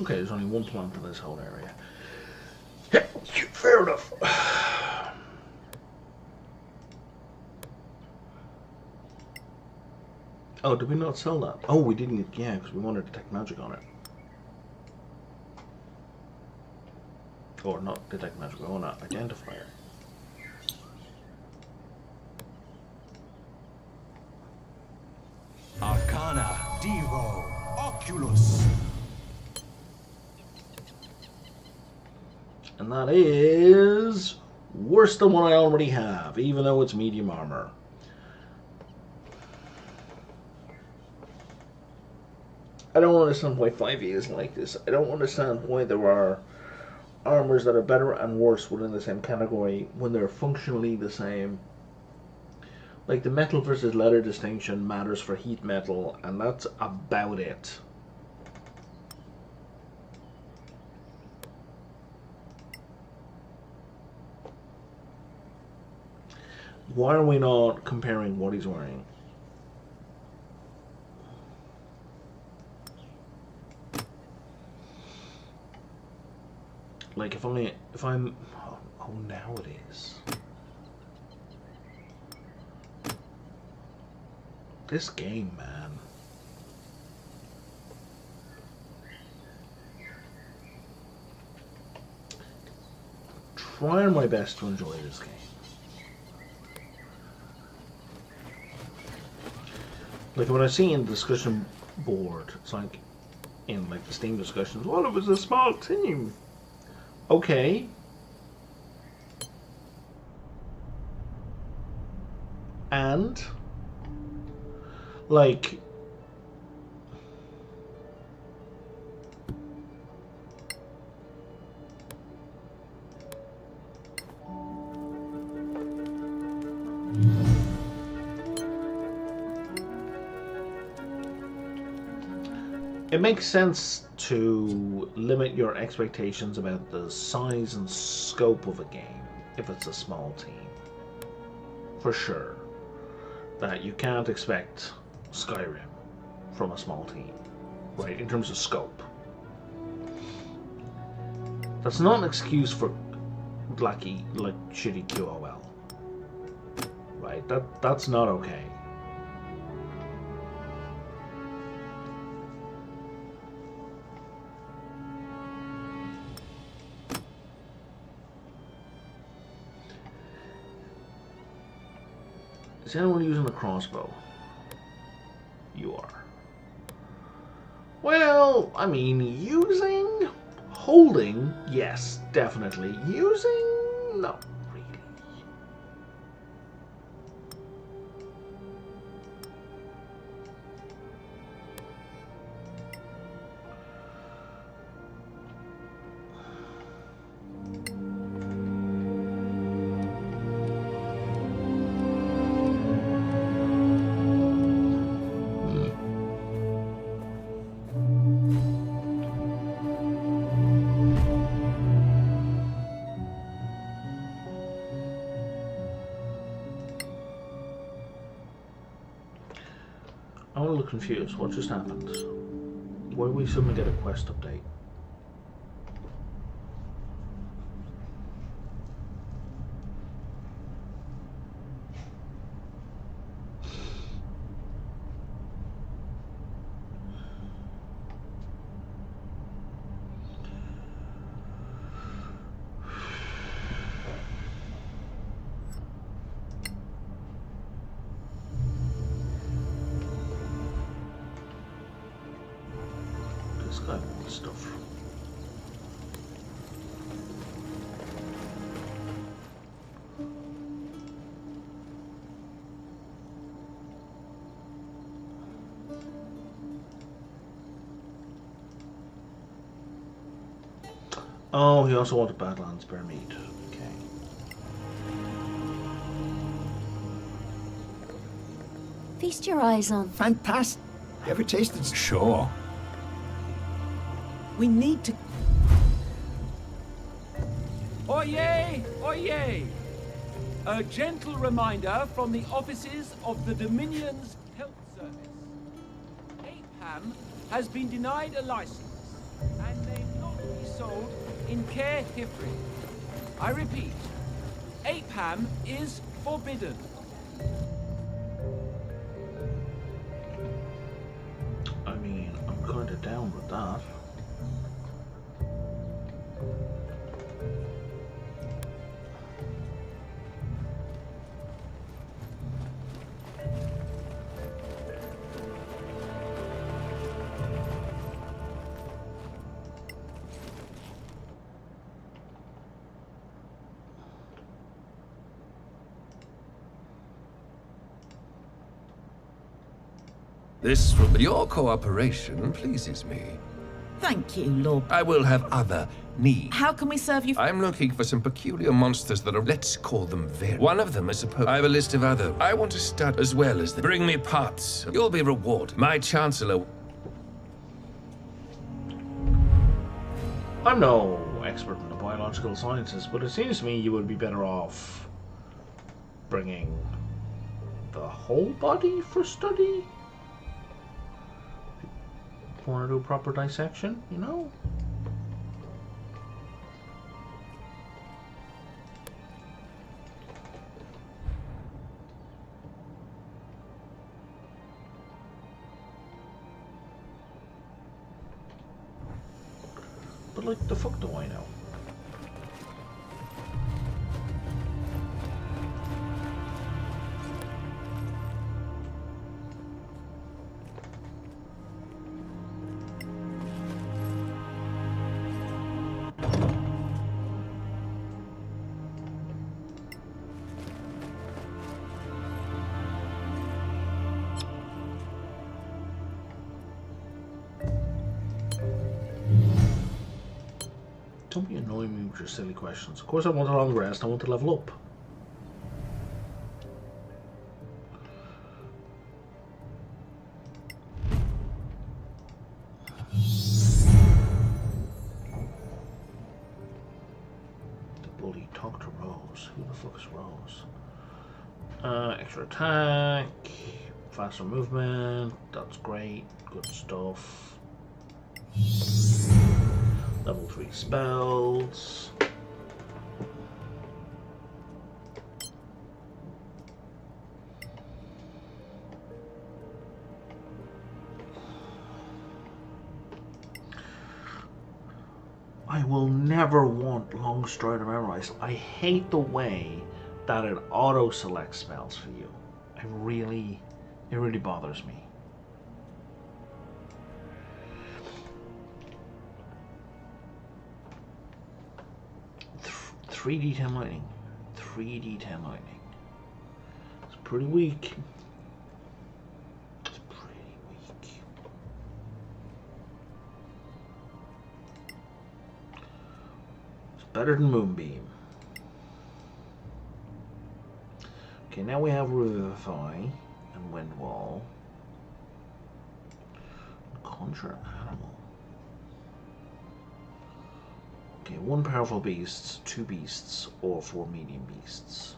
Okay, there's only one plant in this whole area. Yeah, fair enough. Oh, did we not sell that? Oh, we didn't, yeah, because we wanted to detect magic on it. Or not detect magic, we want to identify it. Arcana, Devo, Oculus. And that is worse than what I already have, even though it's medium armor. I don't understand why 5e is like this. I don't understand why there are armors that are better and worse within the same category when they're functionally the same. Like the metal versus leather distinction matters for heat metal, and that's about it. Why are we not comparing what he's wearing? Like if I'm oh now it is. This game, man. Trying my best to enjoy this game. Like when I see in the discussion board, it's like in like the Steam discussions, well, it was a small team. Okay. And like it makes sense to limit your expectations about the size and scope of a game if it's a small team. For sure. That you can't expect Skyrim from a small team, right, in terms of scope. That's not an excuse for shitty QOL. Right? That's not okay. Is anyone using a crossbow? You are. Well, I mean, using? Holding? Yes, definitely. Using? No, really. I'm a little confused. What just happened? Why did we suddenly get a quest update? Stuff. Oh, he also wanted Badlands bear meat. Okay. Feast your eyes on. Fantastic. Ever tasted? Sure. We need to... Oyez! Oyez! A gentle reminder from the offices of the Dominion's Health Service. Apeham has been denied a license and may not be sold in Caer Hifri. I repeat, Apeham is forbidden. I mean, I'm kind of down with that. This will be your cooperation pleases me. Thank you, Lord. I will have other needs. How can we serve you? I'm looking for some peculiar monsters that are, let's call them varied. One of them is supposed. I have a list of other. I want to start as well as the. Bring me parts. You'll be rewarded. My chancellor. I'm no expert in the biological sciences, but it seems to me you would be better off bringing the whole body for study. Want to do a proper dissection, you know? But like, the fuck do I know? Don't be annoying me with your silly questions. Of course I want a long rest, I want to level up. Holy, talk to Rose. Who the fuck is Rose? Extra attack, faster movement, that's great, good stuff. Level 3 spells. I will never want Long Strider memorized. I hate the way that it auto selects spells for you. It really bothers me. 3d10 lightning. 3d10 lightning. It's pretty weak. It's pretty weak. It's better than Moonbeam. Okay, now we have Revivify and Wind Wall. Conjure Animal. Okay, 1 powerful beast, 2 beasts, or 4 medium beasts.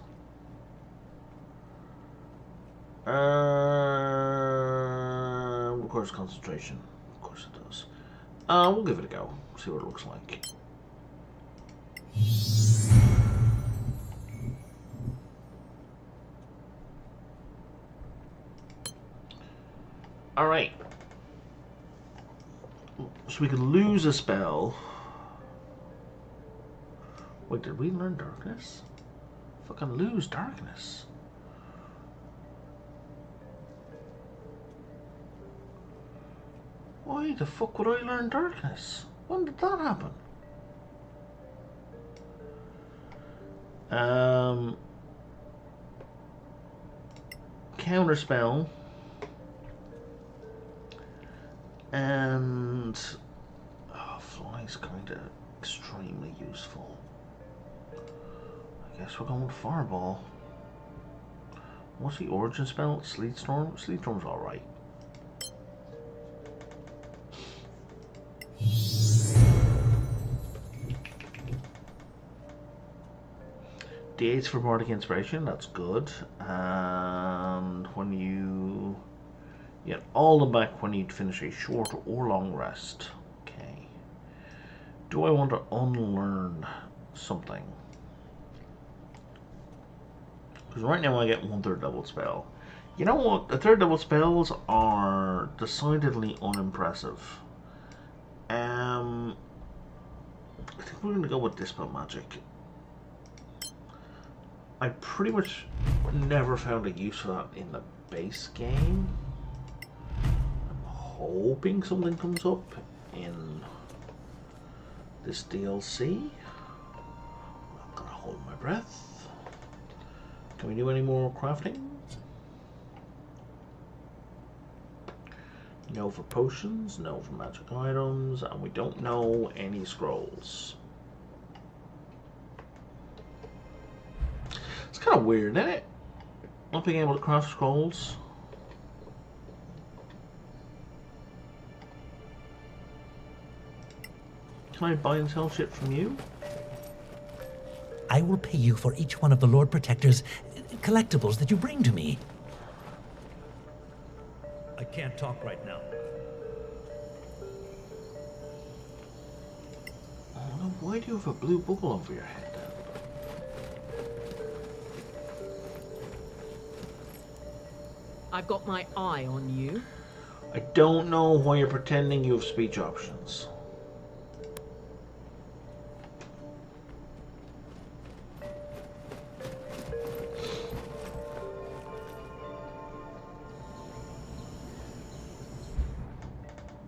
Requires concentration. Of course it does. We'll give it a go. See what it looks like. Alright. So we could lose a spell. Wait, did we learn darkness? Fucking lose darkness. Why the fuck would I learn darkness? When did that happen? Counterspell. And fly's kind of extremely useful. I guess we're going with Fireball. What's the origin spell? Sleet Storm? Sleet Storm's alright. D8's for Bardic Inspiration, that's good. And when you get all them back when you finish a short or long rest. Okay. Do I want to unlearn something? Because right now I get 1/3 double spell. You know what? The 3rd double spells are decidedly unimpressive. I think we're going to go with Dispel Magic. I pretty much never found a use for that in the base game. I'm hoping something comes up in this DLC. I'm not going to hold my breath. Can we do any more crafting? No for potions, no for magic items, and we don't know any scrolls. It's kind of weird, isn't it? Not being able to craft scrolls. Can I buy and sell shit from you? I will pay you for each one of the Lord Protector's collectibles that you bring to me. I can't talk right now. Oh no, why do you have a blue bubble over your head then? I've got my eye on you. I don't know why you're pretending you have speech options.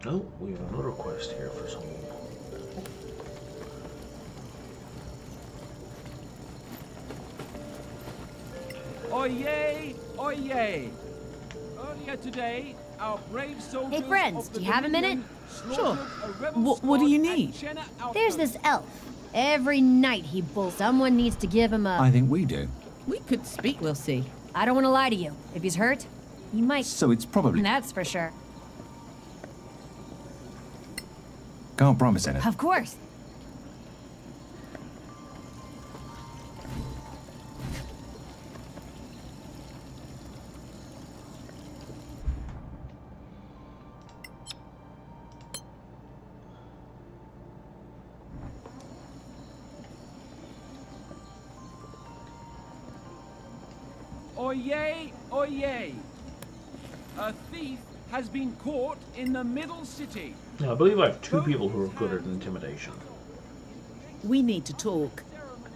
Oh, we have another quest here for someone. Oyez! Oyez! Earlier today, our brave soldiers. Hey friends, do you have a minute? Sure. What do you need? There's this elf. Every night he bulls. Someone needs to give him a... I think we do. We could speak, we'll see. I don't want to lie to you. If he's hurt, he might... So it's probably... That's for sure. Can't promise anything. Of course. oyez, oyez. A thief has been caught in the middle city. Now, I believe I have 2 people who are good at intimidation. We need to talk.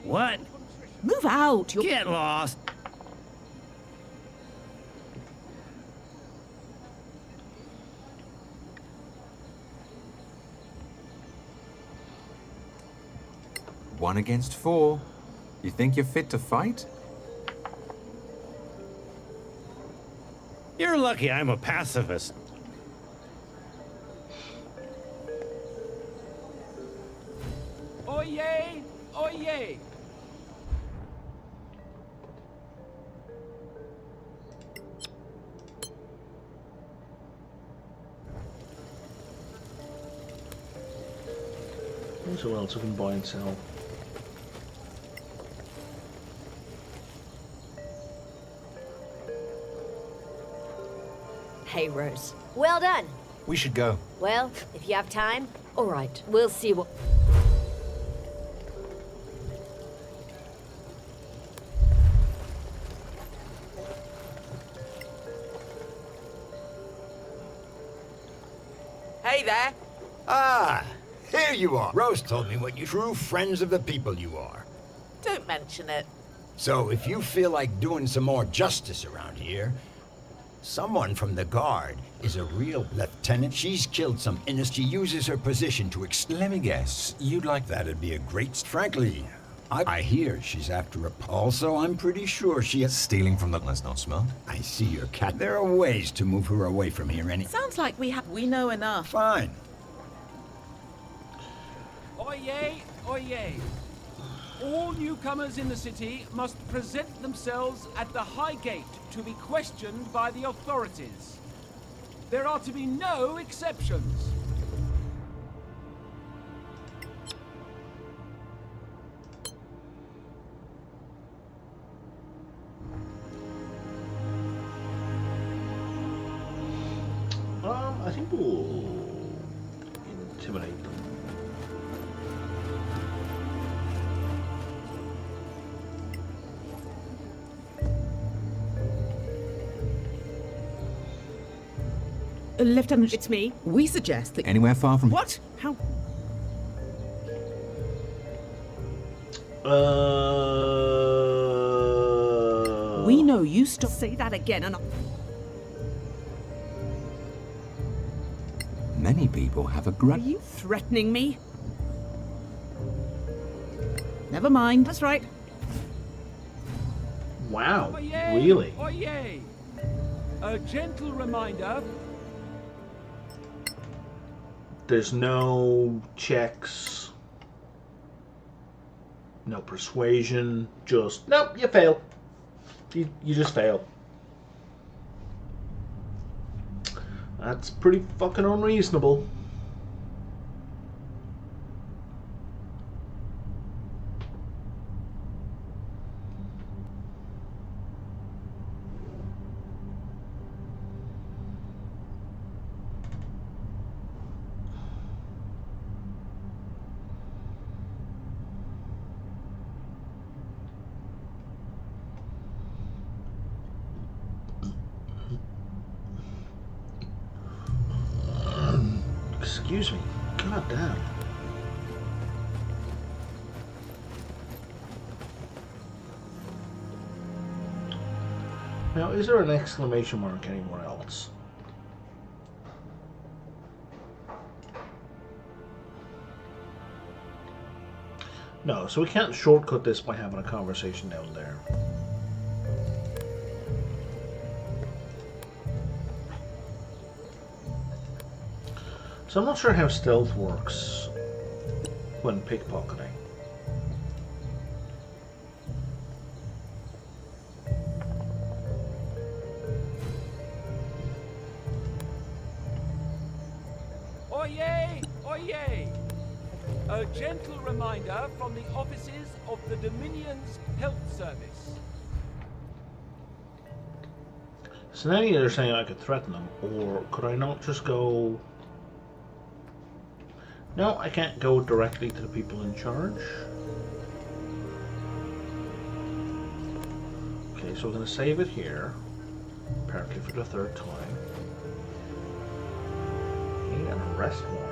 What? Move out! You're... Get lost. One against 4. You think you're fit to fight? You're lucky I'm a pacifist. Oyez, oyez. So what else I can buy and sell? Hey, Rose. Well done. We should go. Well, if you have time. All right, we'll see what... Hey there! Ah, here you are. Rose told me what you true friends of the people you are. Don't mention it. So if you feel like doing some more justice around here, someone from the guard is a real lieutenant. She's killed some innocents. She uses her position to Let me guess. You'd like that? That'd be a great... Frankly, I hear she's after a... Also, I'm pretty sure she has... Stealing from the... That's not smart. I see your cat. There are ways to move her away from here Sounds like we know enough. Fine. Oyez, oyez. All newcomers in the city must present themselves at the High Gate to be questioned by the authorities. There are to be no exceptions. I think we'll intimidate them. Lieutenant, it's me. We suggest that... Anywhere far from... What? How... We know you stop... Say that again and... Many people have a Are grudge. you threatening me? Never mind. That's right. Wow, Oyez, really? oyez. A gentle reminder. There's no checks, no persuasion, just, nope, you fail. You just fail. That's pretty fucking unreasonable. Excuse me. God damn. Now, is there an exclamation mark anywhere else? No, so we can't shortcut this by having a conversation down there. So I'm not sure how stealth works when pickpocketing. Oyez, oyez. A gentle reminder from the offices of the Dominion's Health Service. So now you're saying I could threaten them, or could I not just go... No, I can't go directly to the people in charge. Okay, so we're going to save it here. Apparently for the third time. Okay, an arrest warrant.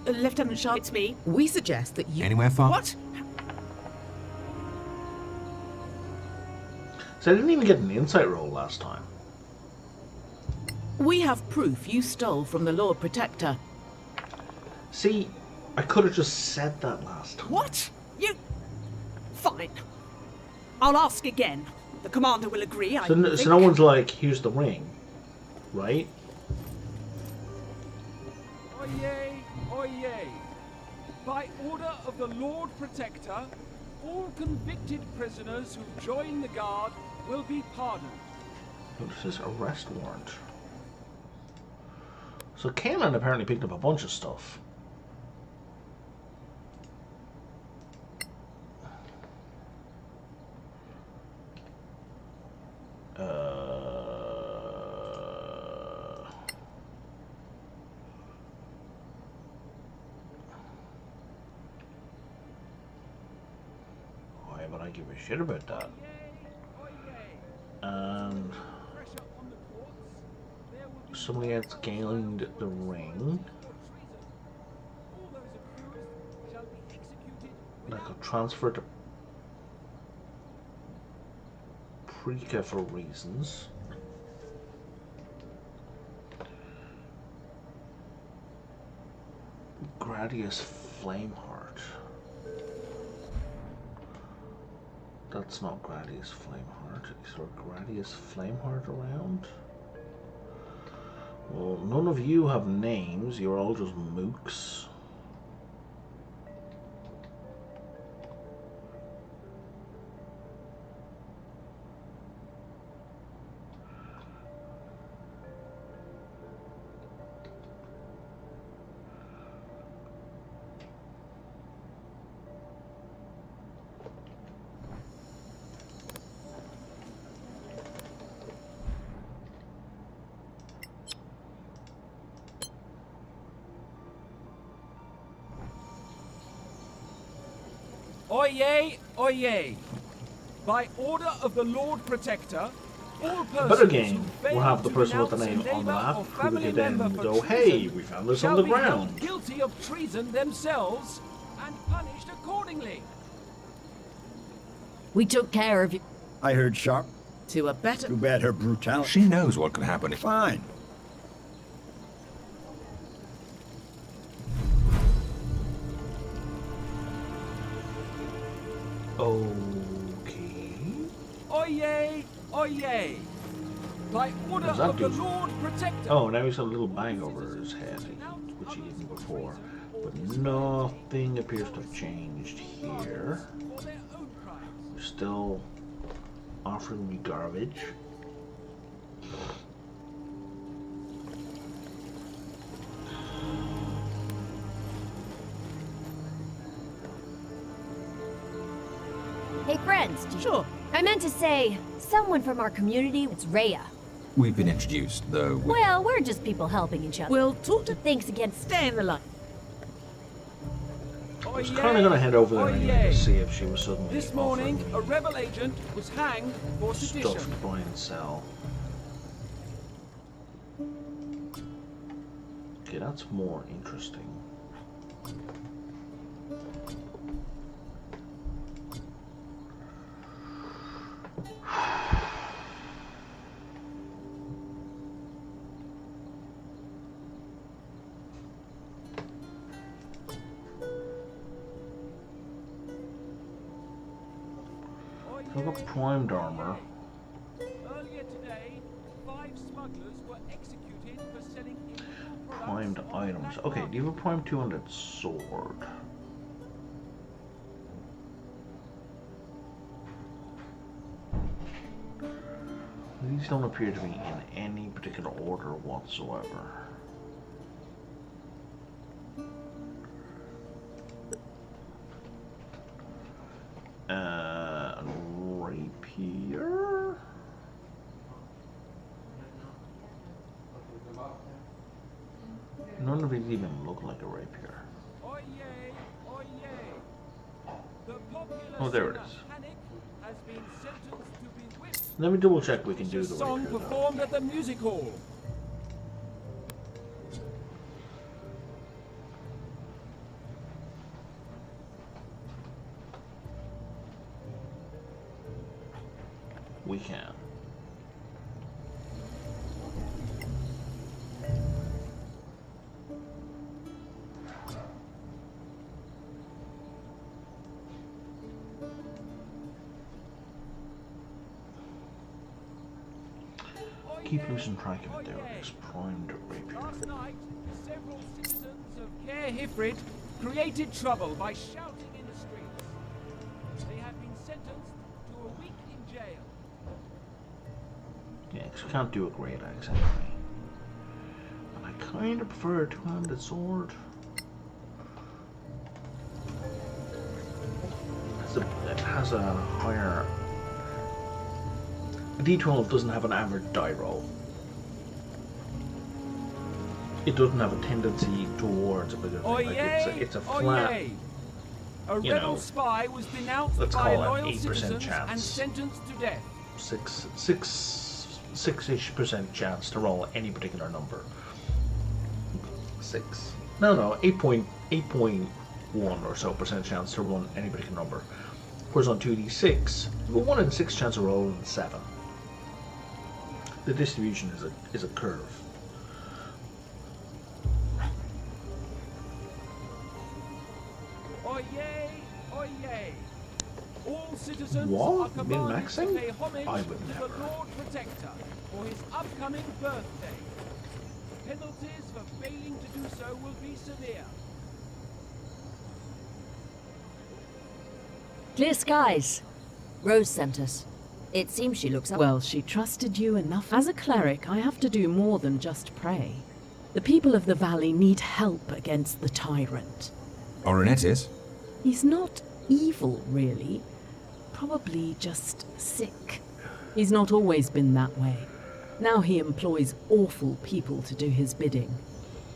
Lieutenant Sharp, it's me. We suggest that you... Anywhere far? What? So I didn't even get an insight roll last time. We have proof you stole from the Lord Protector. See, I could have just said that last time. What? You... Fine. I'll ask again. The commander will agree, I So think. no one's like, here's the ring, right? Oyez, oyez. By order of the Lord Protector, all convicted prisoners who join the guard will be pardoned. This is arrest warrant. So Kanan apparently picked up a bunch of stuff. Why would I give a shit about that? And somebody else gained the ring. That got transferred to Prika for reasons. Gradius Flameheart. That's not Gradius Flameheart. Is there a Gradius Flameheart around? Well, none of you have names. You're all just mooks. Oyez, oyez. By order of the Lord Protector, all persons But again, who fail we'll have the to person with the denounce name a on the neighbour map or who we family could then member for go, hey, treason we found this shall on the be held ground. guilty of treason themselves and punished accordingly. We took care of you. I heard Sharp. To a better... Too bad her brutality. She knows what could happen if... Fine. Okay. Oyez, oyez. By order What's that of the do? Lord Protector. Oh, now he's got a little bag over his head, which he didn't before. But nothing appears to have changed here. They're still offering me garbage. Hey, friends. Sure. I meant to say, someone from our community. It's Rhea. We've been introduced, though. Well, we're just people helping each other. We'll talk to... Thanks again. Stay in the line. I was kind of going to head over there anyway to see if she was suddenly This morning, offering a rebel agent was hanged for sedition. stuff to buy and sell. Okay, that's more interesting. I've got primed armor. Earlier today, 5 smugglers were executed for selling illegal products Primed on items. black Okay, market. do you have a primed 200 sword? These don't appear to be in any particular order whatsoever. Rapier? None of these even look like a rapier. Oyez, oyez. The populace Oh, there it in a is. panic has Let me double check we can do It's the a song rapier, though. performed at the music hall. We can. Keep losing track of it there. It's primed rapier. Last night, several citizens of Caer Hifrid created trouble by shouting in the streets. They have been sentenced to a week in jail. Yeah, 'cause you can't do a great axe anyway. And I kind of prefer a two-handed sword. It has a higher... A D12 doesn't have an average die roll. It doesn't have a tendency towards a bigger thing. Like it's a flat... Oyez! A you rebel know, spy was denounced let's by call it loyal 8% citizens chance. and sentenced to death. 6-ish% chance to roll any particular number. 6. No, 8.1 or so percent chance to roll any particular number. Whereas on 2d6, you have a 1 in 6 chance of rolling 7. The distribution is a curve. Oyez! Oyez! All citizens What? are commanded to Min-maxing? pay homage I would to never. the Lord Protector for his upcoming birthday. Penalties for failing to do so will be severe. Clear skies. Rose sent us. It seems she looks up. Well, she trusted you enough. As a cleric, I have to do more than just pray. The people of the valley need help against the tyrant. Oronet is? He's not evil, really. Probably just sick. He's not always been that way. Now he employs awful people to do his bidding.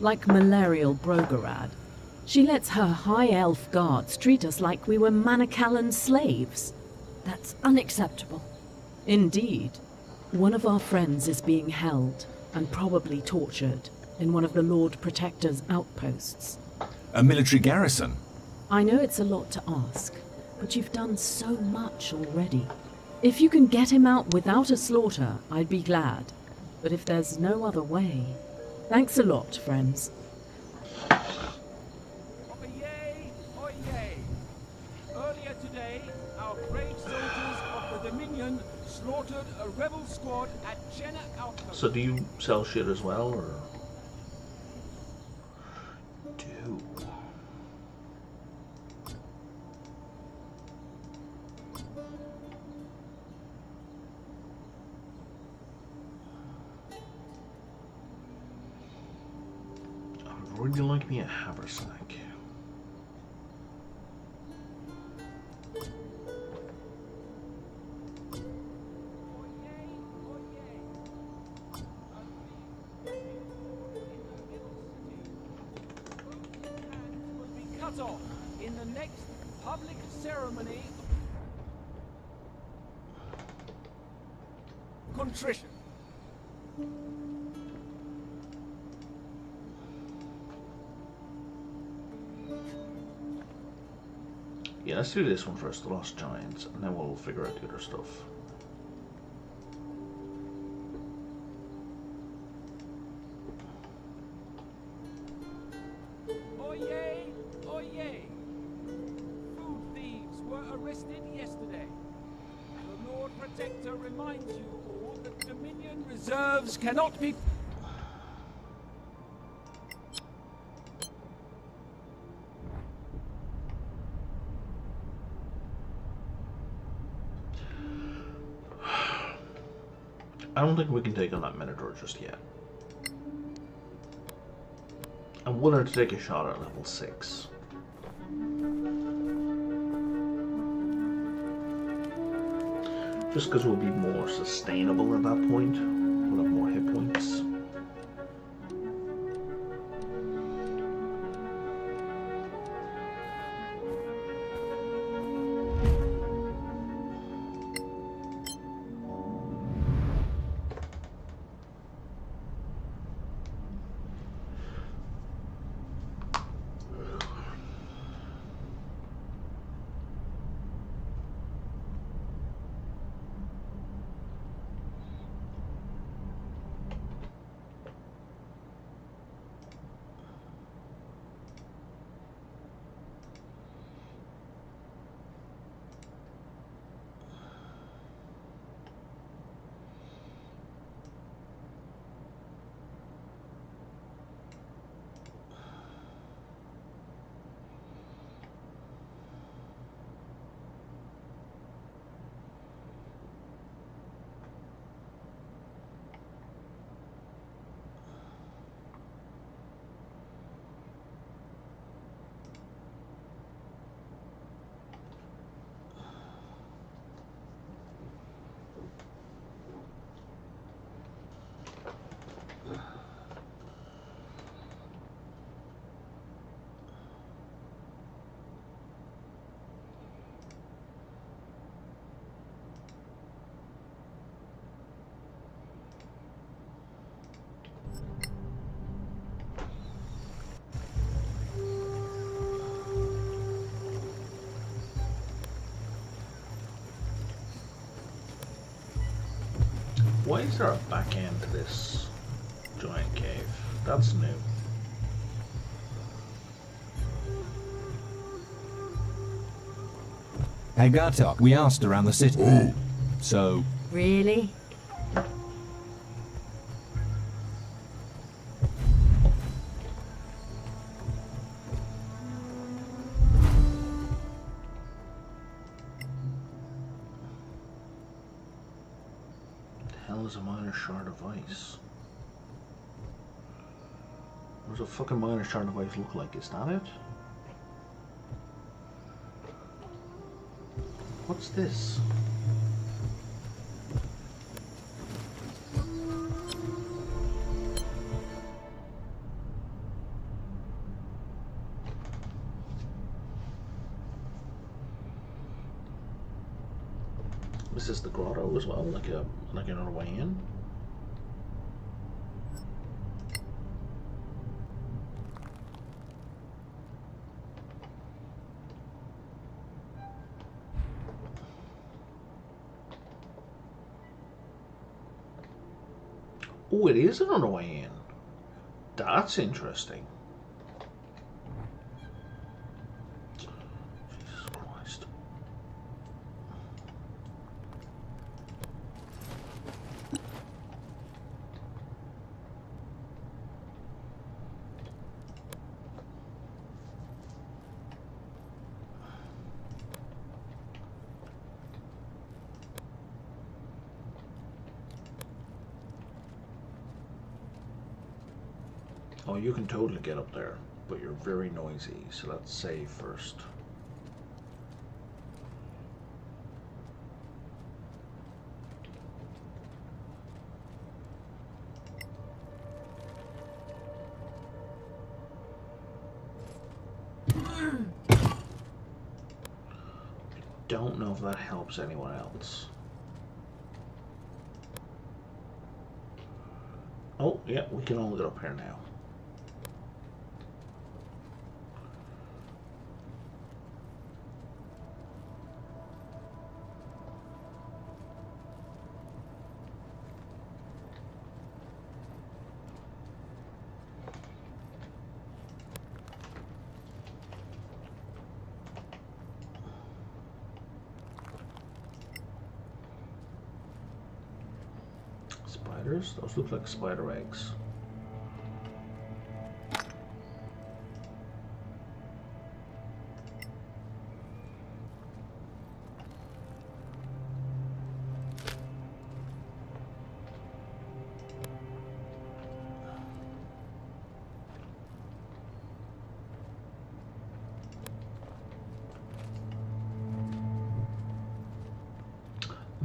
Like Malarial Brogorad. She lets her high elf guards treat us like we were Manicalan slaves. That's unacceptable. Indeed. One of our friends is being held, and probably tortured, in one of the Lord Protector's outposts. A military garrison? I know it's a lot to ask, but you've done so much already. If you can get him out without a slaughter, I'd be glad. But if there's no other way... Thanks a lot, friends. Oyez! Oyez! Earlier today, our brave soldiers of the Dominion slaughtered a rebel squad at Jenna Outpost. So do you sell shit as well, or...? Do. I would really like me a haversack. Cut off in the next public ceremony of contrition. Yeah, let's do this one first, the Lost Giants, and then we'll figure out the other stuff. Oyez! Oyez! Food thieves were arrested yesterday. The Lord Protector reminds you all that Dominion reserves cannot be... I don't think we can take on that Minotaur just yet. I'm willing to take a shot at level 6. Just because we'll be more sustainable at that point. We'll have more hit points. Why is there a back end to this giant cave? That's new. Hey, Gartok, we asked around the city. So... Really? Hell is a minor shard of ice? What does a fucking minor shard of ice look like? Is that it? What's this? This is the grotto as well, like another way in. Oh, it is another way in. That's interesting. Jesus Christ. Oh, you can totally get up there, but you're very noisy, so let's save first. Don't know if that helps anyone else. Oh, yeah, we can all get up here now. Spiders? Those look like spider eggs.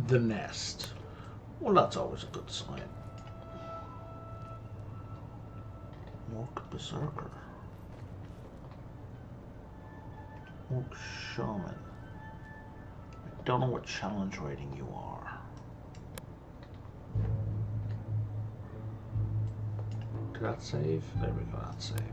The nest. Well, that's always a good sign. Orc Berserker. Orc Shaman. I don't know what challenge rating you are. Did that save? There we go, that saved.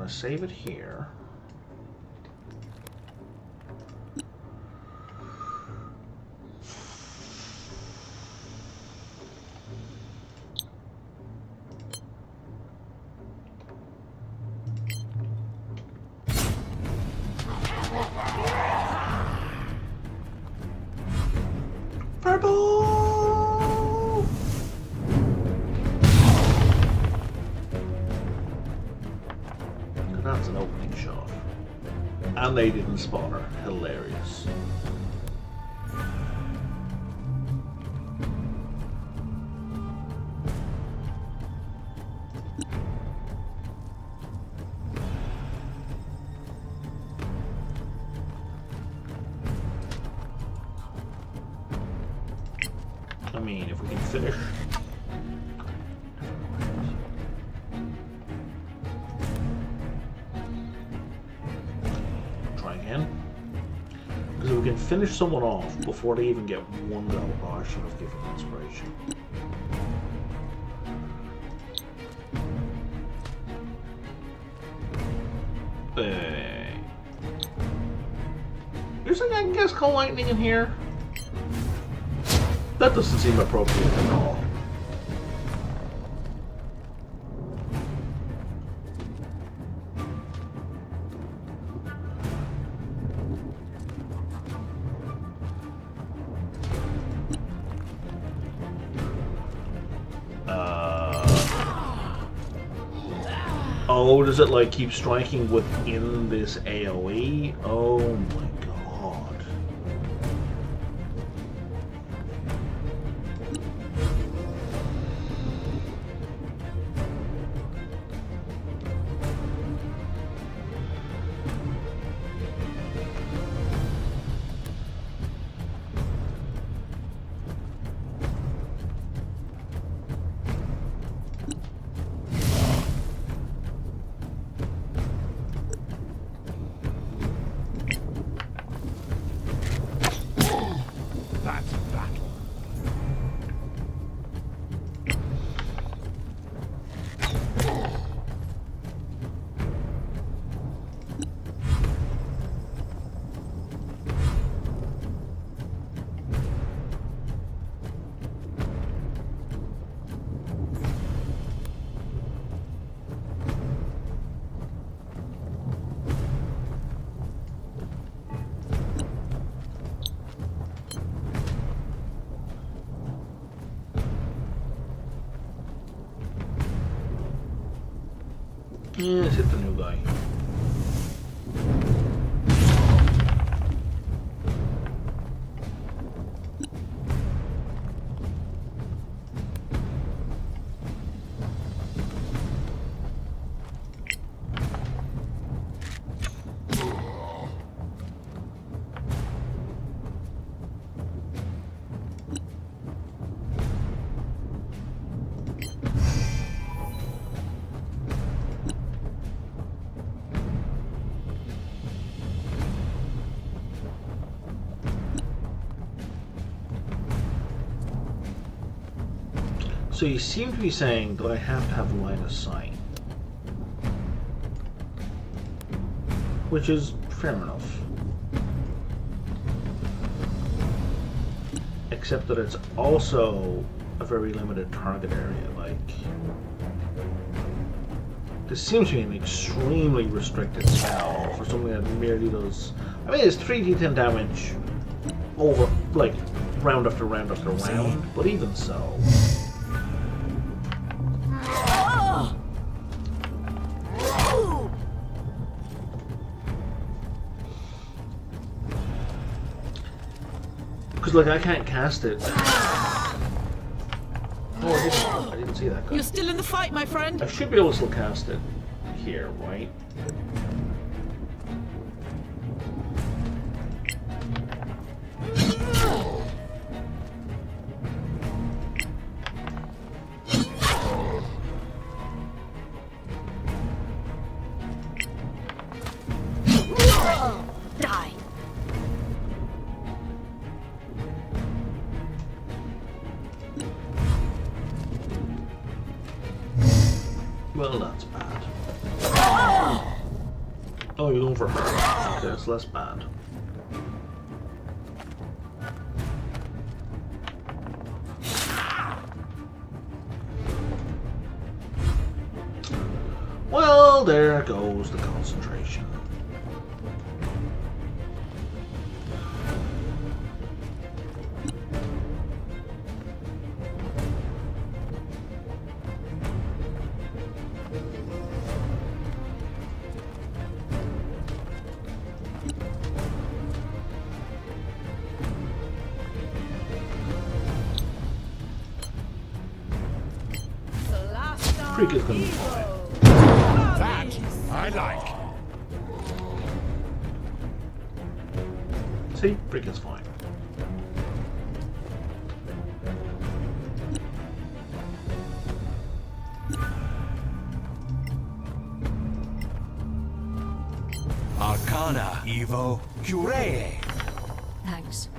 Save it here. Purple! That's an opening shot. And they didn't spot her. Hilarious. I mean, if we can finish... Try again. Because if we can finish someone off before they even get one go, I should have given inspiration. You're saying I can guess call lightning in here? That doesn't seem appropriate at all. Oh, does it like keep striking within this AoE? Oh my god. Yeah, let's hit the new guy. So you seem to be saying that I have to have line of sight. Which is fair enough. Except that it's also a very limited target area, like... This seems to be an extremely restricted spell for something that merely does... I mean, it's 3d10 damage over, like, round after round after round, but even so... Because, like, I can't cast it. Oh, I didn't see that guy. You're still in the fight, my friend. I should be able to still cast it here, right? Die. Well, that's bad. Oh, you're going for her. Okay, that's less bad. Well, there goes the concentration. Freak is gonna be fine. That I like. See, Freak is fine. Arcana Evo Curee. Thanks.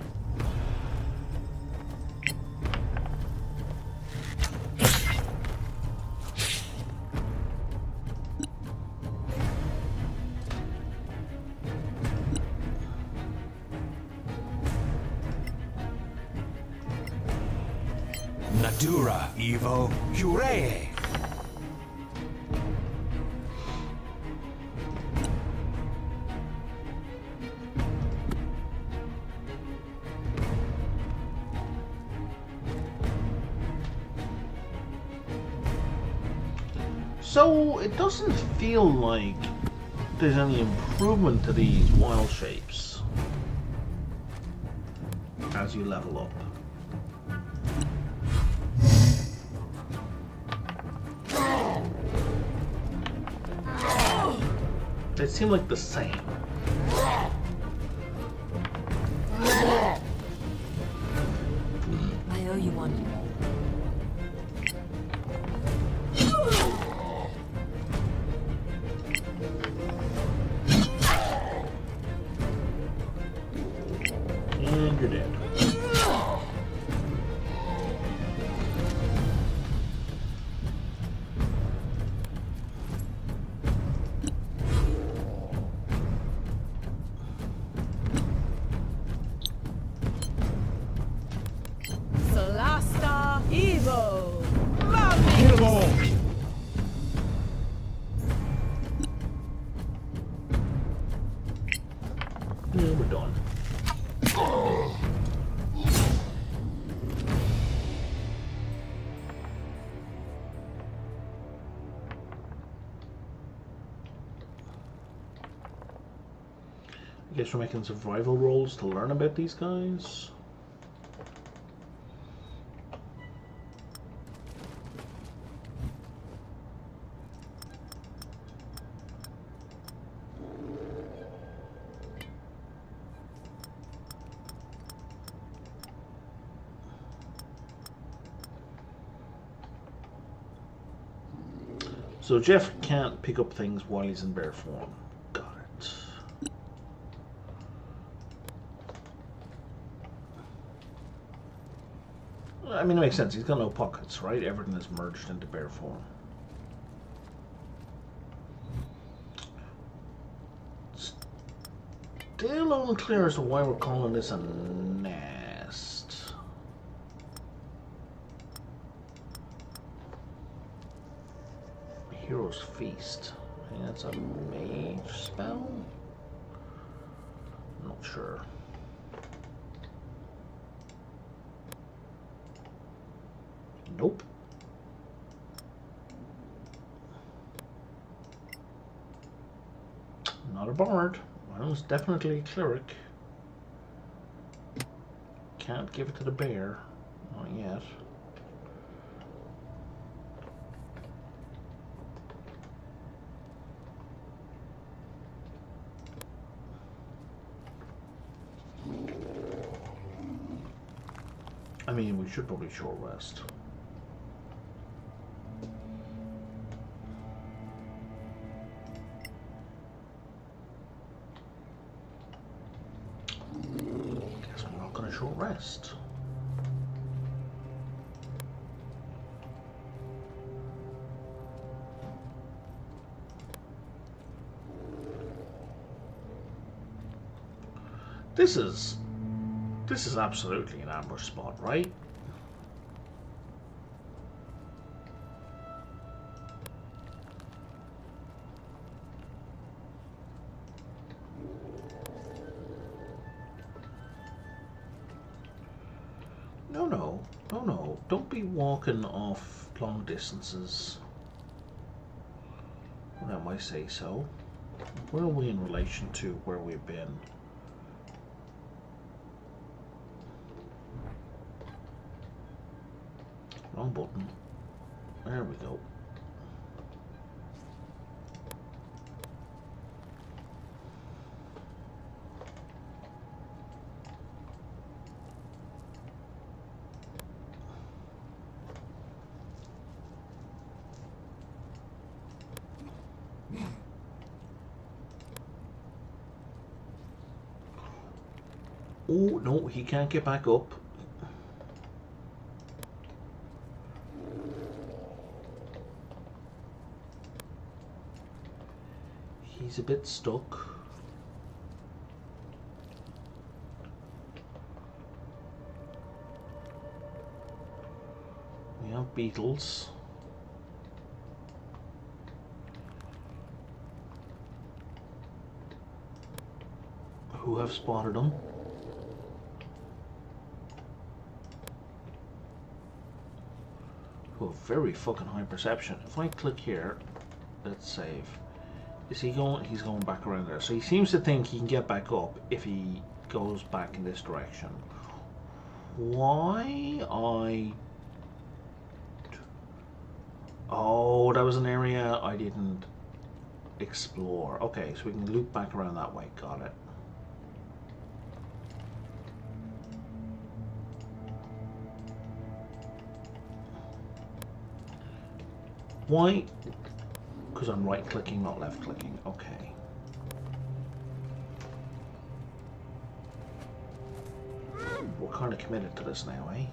Natura Evo Curee. So it doesn't feel like there's any improvement to these wild shapes as you level up. They seem like the same. I owe you one. And you're dead. Solasta Evo. Kill them all. Yeah, we're done. I guess we're making survival rolls to learn about these guys. So Jeff can't pick up things while he's in bear form. Got it. I mean, it makes sense. He's got no pockets, right? Everything is merged into bear form. Still unclear as to why we're calling this a nest. Hero's Feast. I think that's a mage spell? I'm not sure. Nope. Not a bard. Well, it's definitely a cleric. Can't give it to the bear. Not yet. I mean, we should probably short rest. Guess we're not going to short rest. This is absolutely an ambush spot, right? No. Don't be walking off long distances. Well, I might say so. Where are we in relation to where we've been? Wrong button. There we go. Oh, no, he can't get back up. He's a bit stuck. We have beetles. Who have spotted him. Who have very fucking high perception. If I click here, let's save. Is he going? He's going back around there. So he seems to think he can get back up if he goes back in this direction. Why Oh, that was an area I didn't explore. Okay, so we can loop back around that way. Got it. Why? Because I'm right clicking, not left clicking. Okay. We're kind of committed to this now, eh?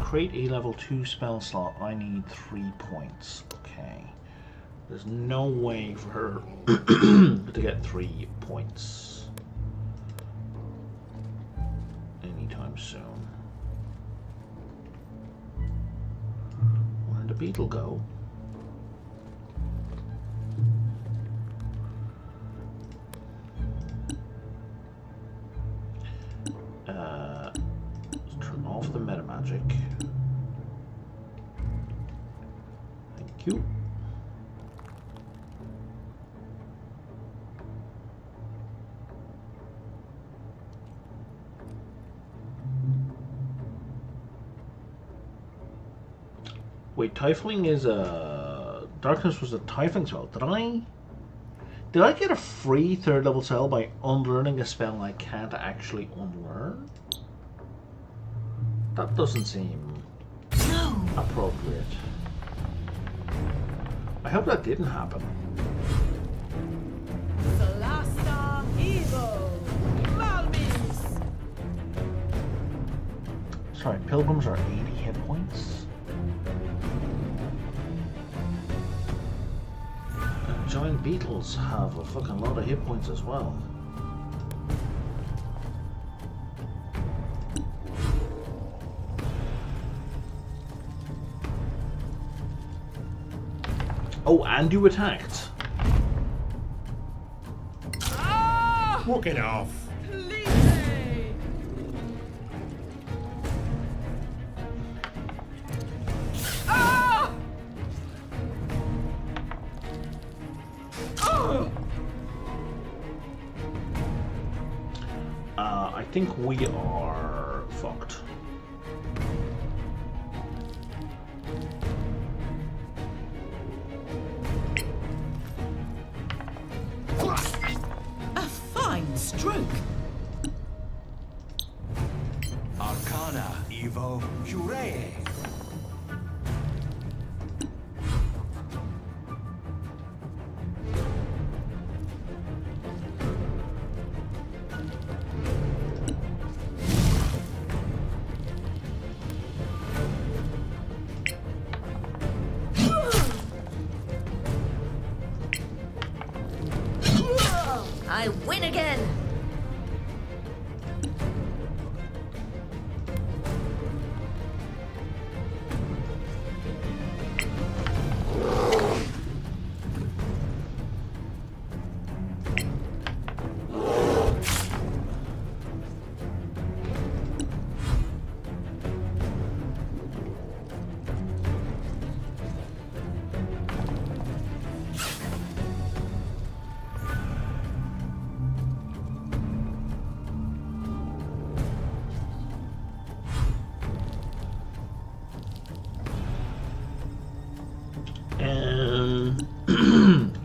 Create a level 2 spell slot, I need 3 points. Okay. There's no way for her to get 3 points anytime soon. Where'd the beetle go? Let's turn off the meta magic. Thank you. Wait, Tiefling is a... Darkness was a Tiefling spell. Did I get a free 3rd level spell by unlearning a spell I can't actually unlearn? That doesn't seem appropriate. I hope that didn't happen. Solasta Evo! Malmis! Sorry, pilgrims are 80 hit points. And giant beetles have a fucking lot of hit points as well. Oh, and you attacked. Ah! Walk it off. Please! Ah! Oh! I think we are fucked. Stroke. Arcana Evo Jure. I win again!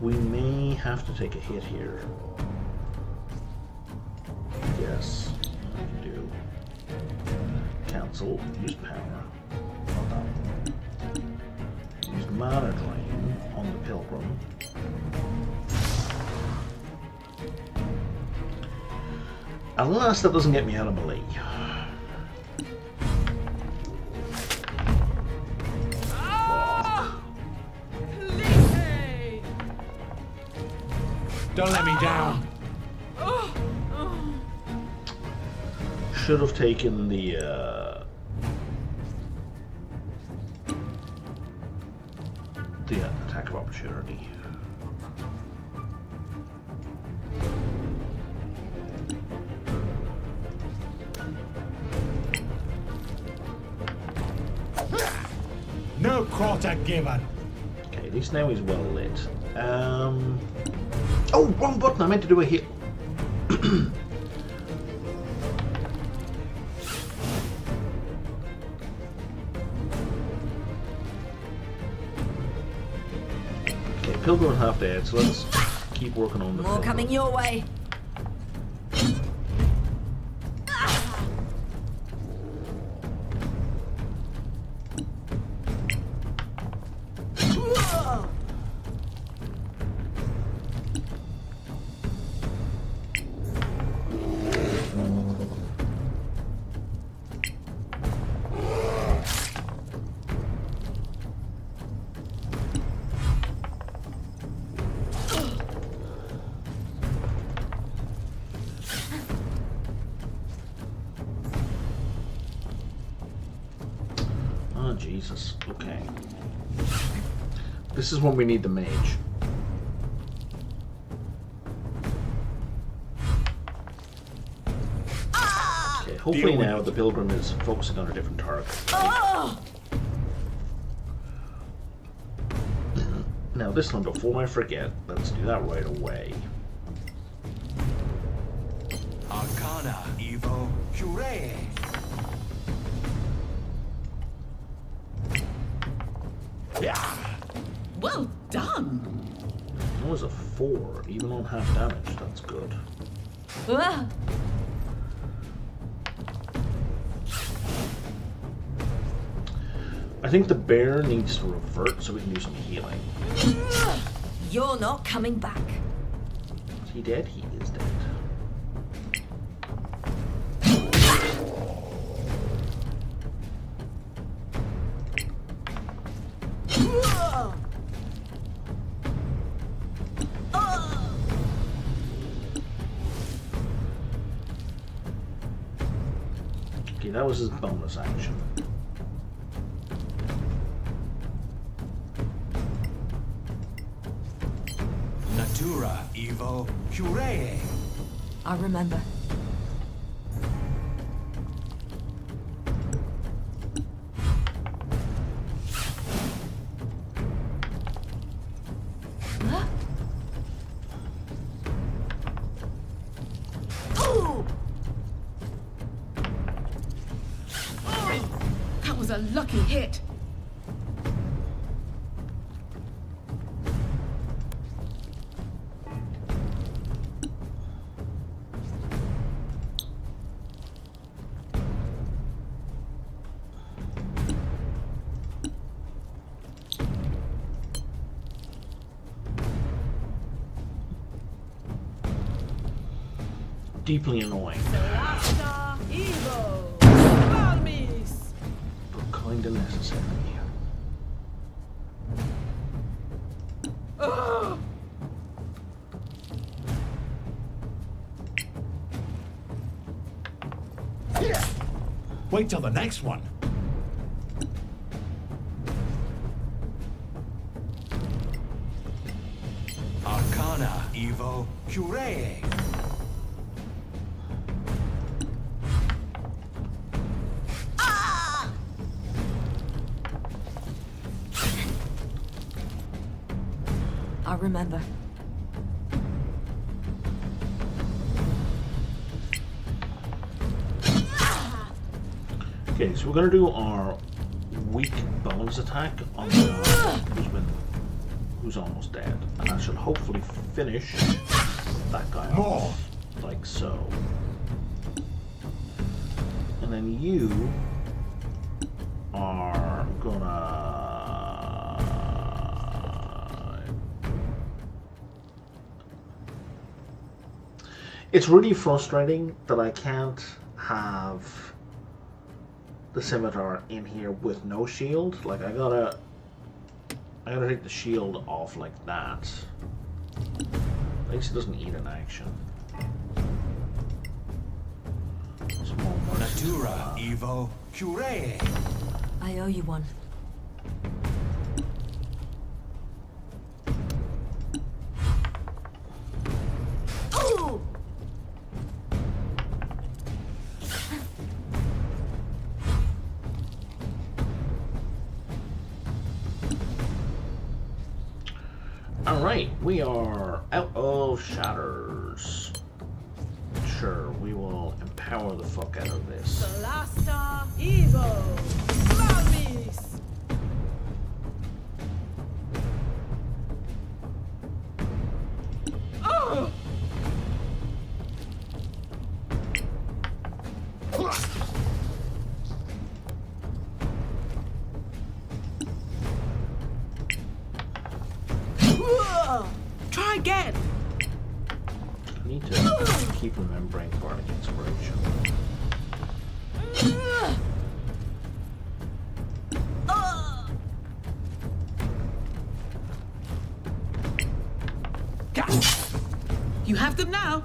We may have to take a hit here. Yes, I can do. Cancel. Use power. Not that one. Use mana drain on the pilgrim. Unless that doesn't get me out of melee. Don't let me down. Should have taken the attack of opportunity. No quarter given. Okay, at least now he's well lit. Oh, wrong button! I meant to do a hit. Okay, Pilgrim is half dead, so let's keep working on the More Pilgrim. coming your way. Oh, Jesus. Okay. This is when we need the mage. Okay, hopefully now the Pilgrim is focusing on a different target. Now this one, before I forget, let's do that right away. Arcana, Evo, Jure. Yeah. Well done. That was a 4, even on half damage. That's good. I think the bear needs to revert so we can do some healing. You're not coming back. Is he dead? He is dead. Okay, that was his bonus action. Natura, Evo, Jure. I remember. That was a lucky hit. Deeply annoying, Solasta, Evo, Palmis. but kinda necessary. Wait till the next one. Arcana, Evo, Jure. I remember. Okay, so we're gonna do our weak bonus attack on the who's almost dead, and that should hopefully finish that guy off, like so. And then you are gonna... It's really frustrating that I can't have the scimitar in here with no shield. Like, I gotta take the shield off like that. At least it doesn't eat an action. Natura, Evo, Curee. I owe you one. Alright, we are out of shatters. Sure, we will empower the fuck out of this. Solasta, Evo, Mamis. Oh! Try again. I need to keep remembering bardic inspiration. You have them now.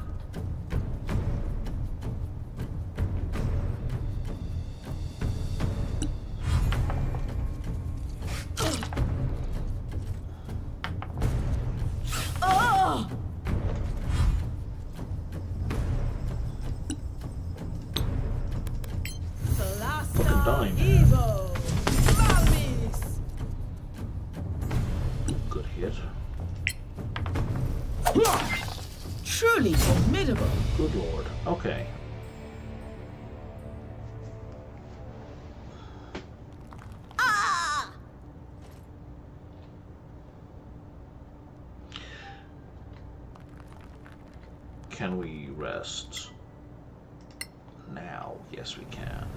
Fucking dying. Evo, Mamis. Good hit. Truly formidable. Good lord. Okay. Can we rest now? Yes, we can.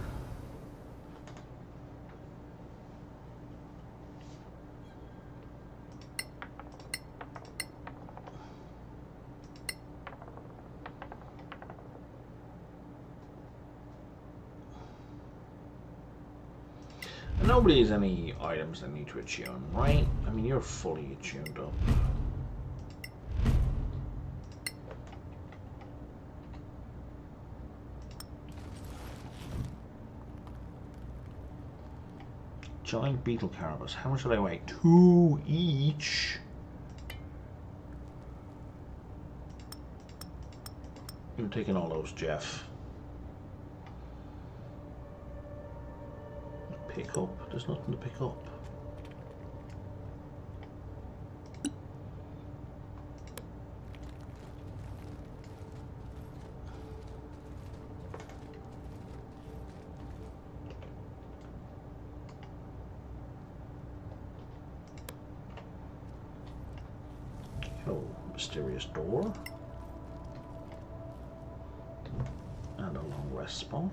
Nobody has any items that need to attune, right? I mean, you're fully attuned up. Giant beetle carapace. How much do they weigh? 2 each. You're taking all those, Jeff. Pick up. There's nothing to pick up. Oh, mysterious door. And a long rest spot.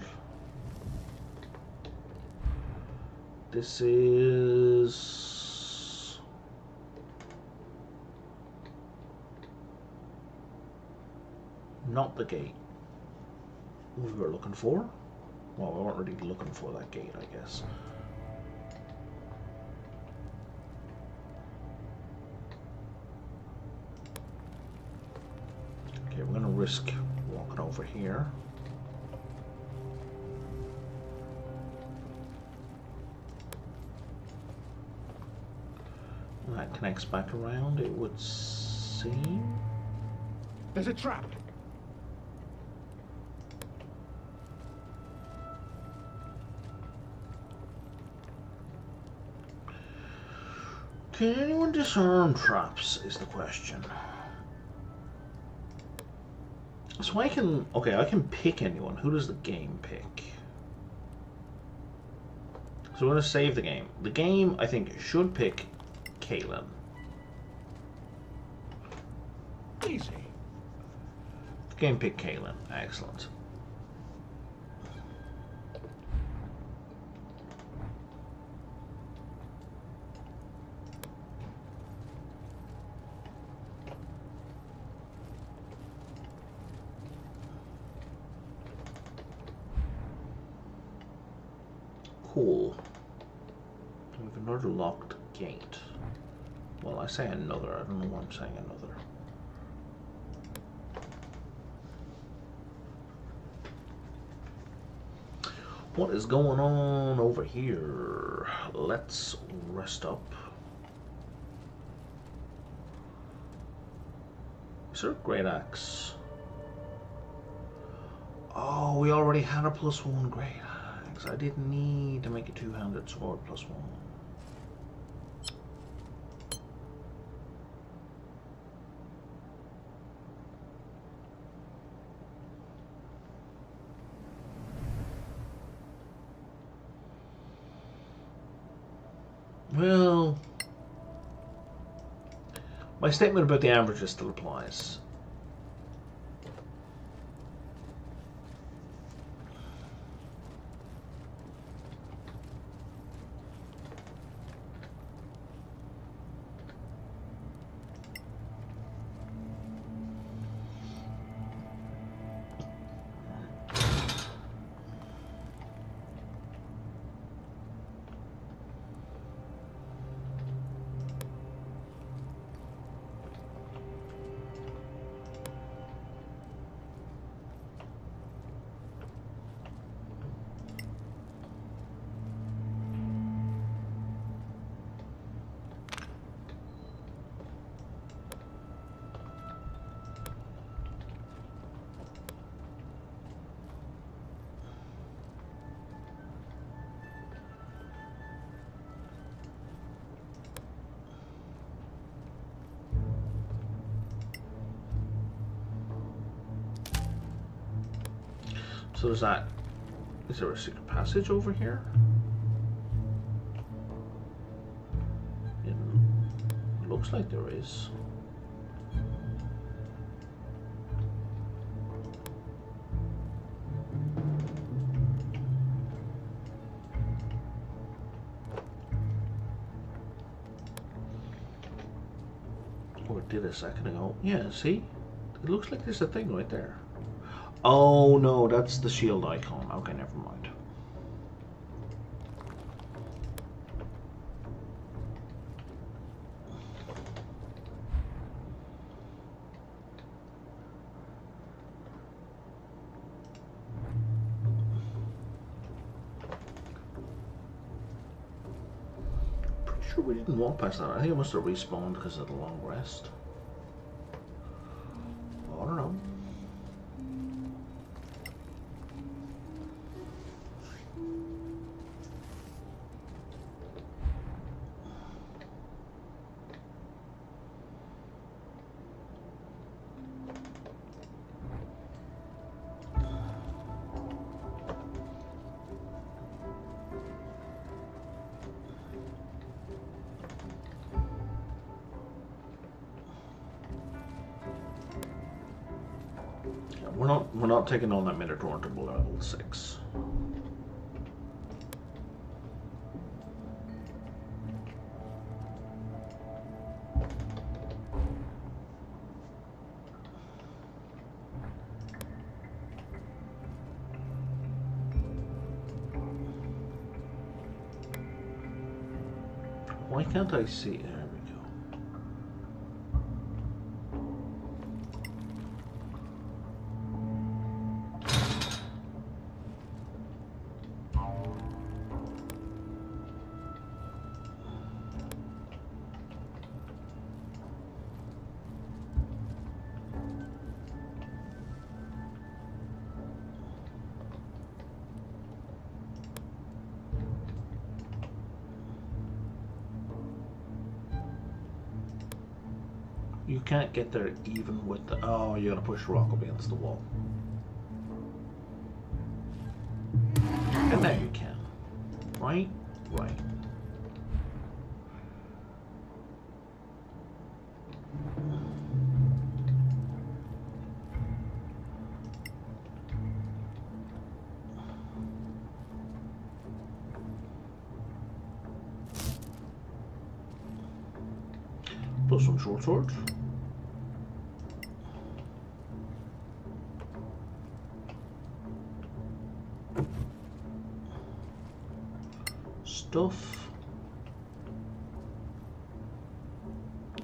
This is... not the gate we were looking for. Well, we weren't really looking for that gate, I guess. Okay, we're gonna risk walking over here. That connects back around, it would seem. There's a trap. Can anyone disarm traps is the question. So I can, okay, I can pick anyone. Who does the game pick? So we're going to save the game. The game, I think, should pick Caitlin. Easy. The game picked Caitlin. Excellent. Cool. We have another locked gate. Well, I say another. I don't know why I'm saying another. What is going on over here? Let's rest up. Is there a great axe? Oh, we already had a +1 great axe. I didn't need to make a two-handed sword +1. Well, my statement about the averages still applies. So is there a secret passage over here? It looks like there is. Or it did a second ago. Yeah, see? It looks like there's a thing right there. Oh no, that's the shield icon. Okay, never mind. Pretty sure we didn't walk past that. I think it must have respawned because of the long rest. I don't know. We're not taking on that Minotaur until level 6. Why can't I see? There we go. You can't get there even with the... Oh, you gotta push rock up against the wall. And now you can. Right? Right. Plus some short swords. stuff. I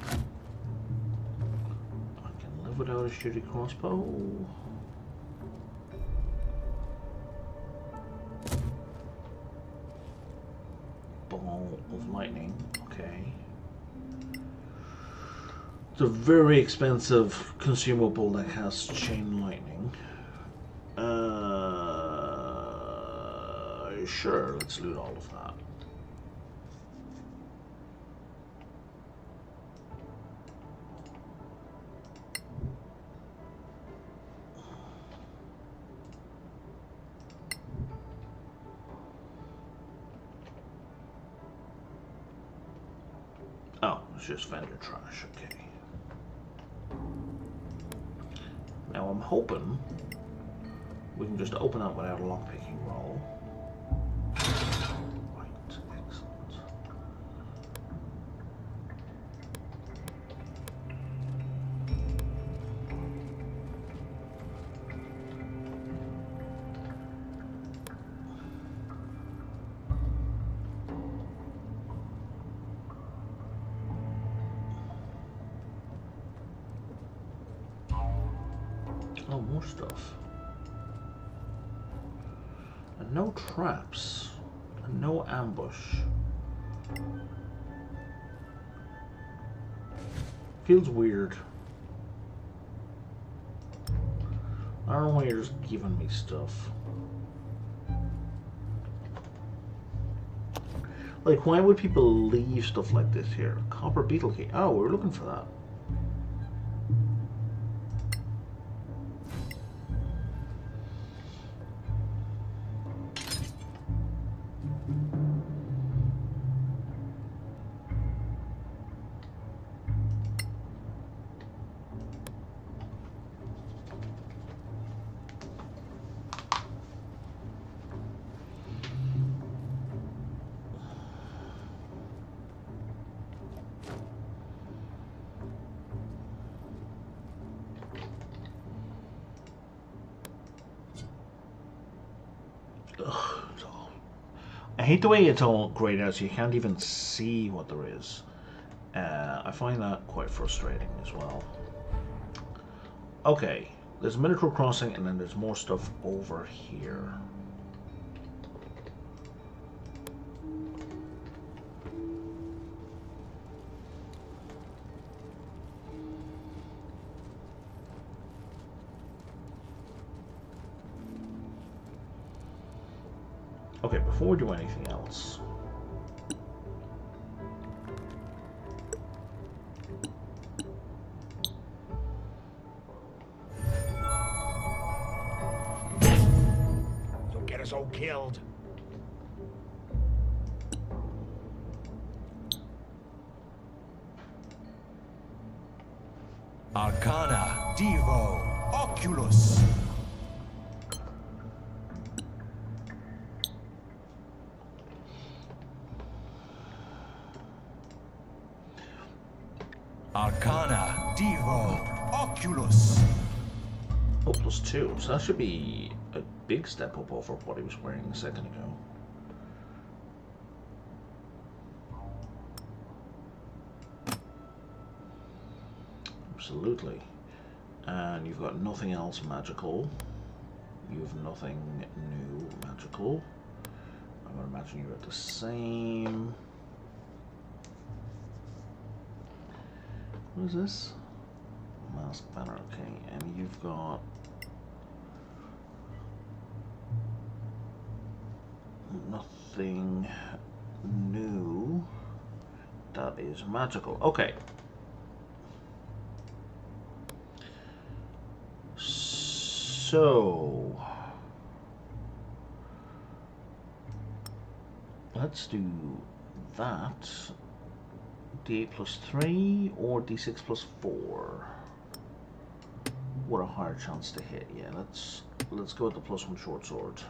can live without a shooty crossbow. Ball of lightning. Okay. It's a very expensive consumable that has chain lightning. Sure, let's loot all of that. Oh, it's just vendor trash, okay. Now I'm hoping we can just open up without a lockpicking roll. Right, excellent. Oh, more stuff. And no traps. And no ambush. Feels weird. I don't know why you're just giving me stuff. Like, why would people leave stuff like this here? Copper beetle key. Oh, we were looking for that. I hate the way it's all grayed out so you can't even see what there is. I find that quite frustrating as well. Okay, there's a miniature crossing and then there's more stuff over here. Okay, before we do anything else, You'll get us all killed. Arcana, Devo, Oculus. Arcana, Devo, Oculus. oh, +2, so that should be a big step up over what he was wearing a second ago. Absolutely. And you've got nothing else magical. You have nothing new magical. I'm going to imagine you're at the same. What is this? Mask banner, okay. And you've got nothing new that is magical. Okay. So let's do that. D8 +3 or D6 +4. What a higher chance to hit. Yeah, let's go with the +1 short sword.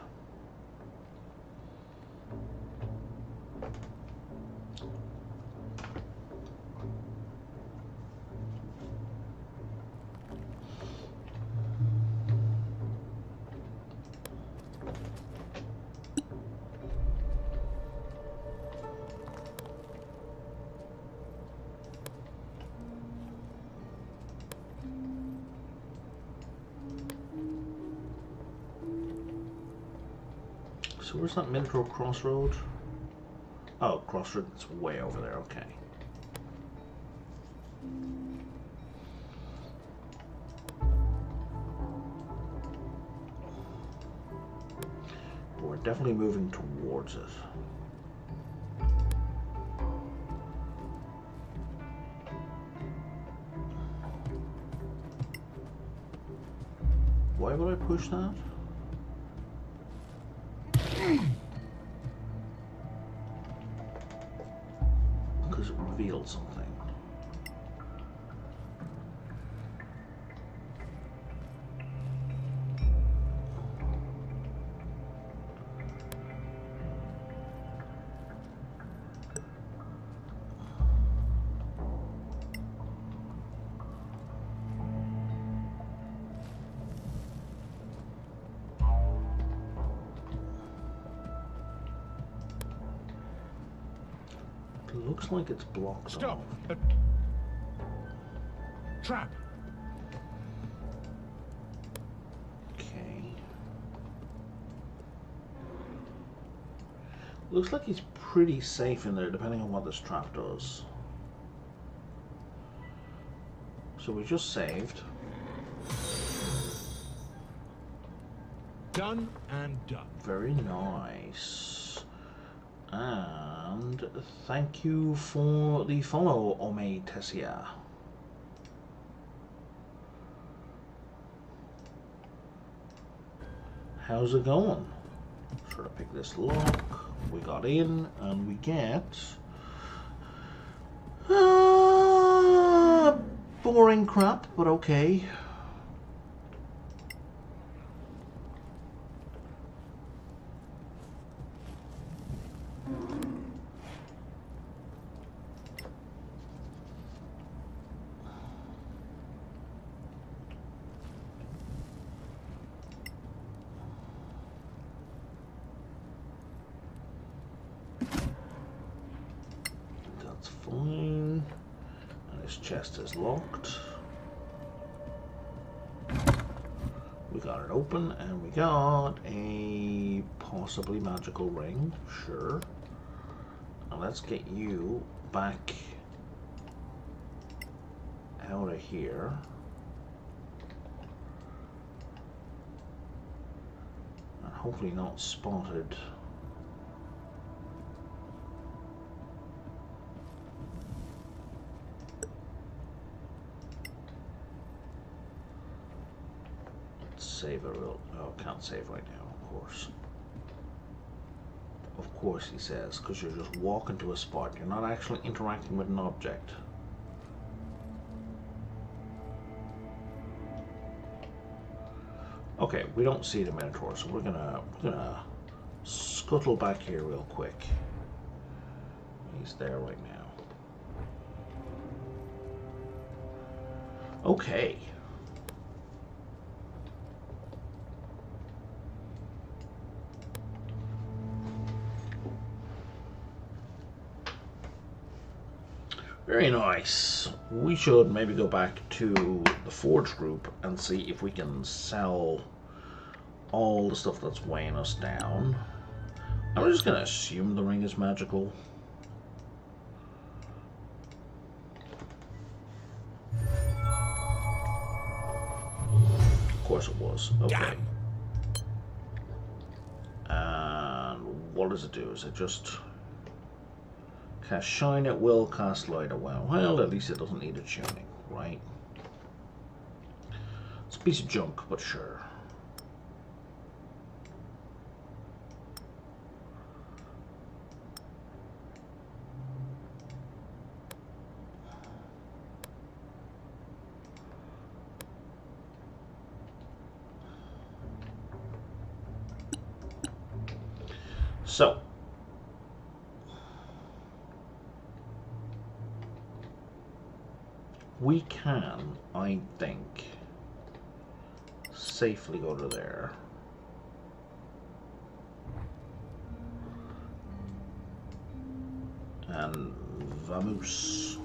So where's that Minotaur crossroad? Oh, crossroad, it's way over there, okay. We're definitely moving towards it. Why would I push that? Because it revealed something. Looks like it's blocked. Stop! Trap! Okay. Looks like he's pretty safe in there, depending on what this trap does. So we just saved. Done and done. Very nice. And thank you for the follow, Ome Tessia. How's it going? Sort of pick this lock. We got in, and we get boring crap, but okay. Fine. And this chest is locked. We got it open, and we got a possibly magical ring. Sure. And let's get you back out of here. And hopefully not spotted. Save a real. Oh, can't save right now, of course. Of course, he says, because you're just walking to a spot. You're not actually interacting with an object. Okay, we don't see the Minotaur, so we're gonna scuttle back here real quick. He's there right now. Okay. Very nice. We should maybe go back to the Forge group and see if we can sell all the stuff that's weighing us down. I'm just going to assume the ring is magical. Of course it was. Okay. And what does it do? Is it just... Cast Shine at will, cast Light at will. Well, at least it doesn't need a tuning, right? It's a piece of junk, but sure. So, we can, I think, safely go to there. And vamos.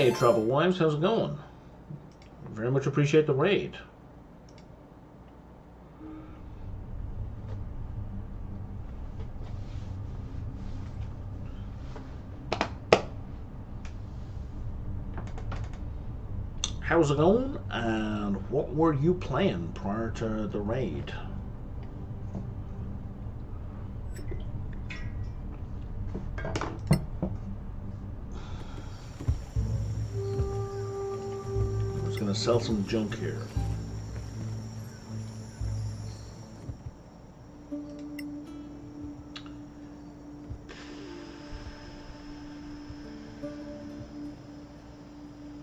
Hey, Travel Wives, how's it going? Very much appreciate the raid. How's it going? And what were you playing prior to the raid? Gonna sell some junk here.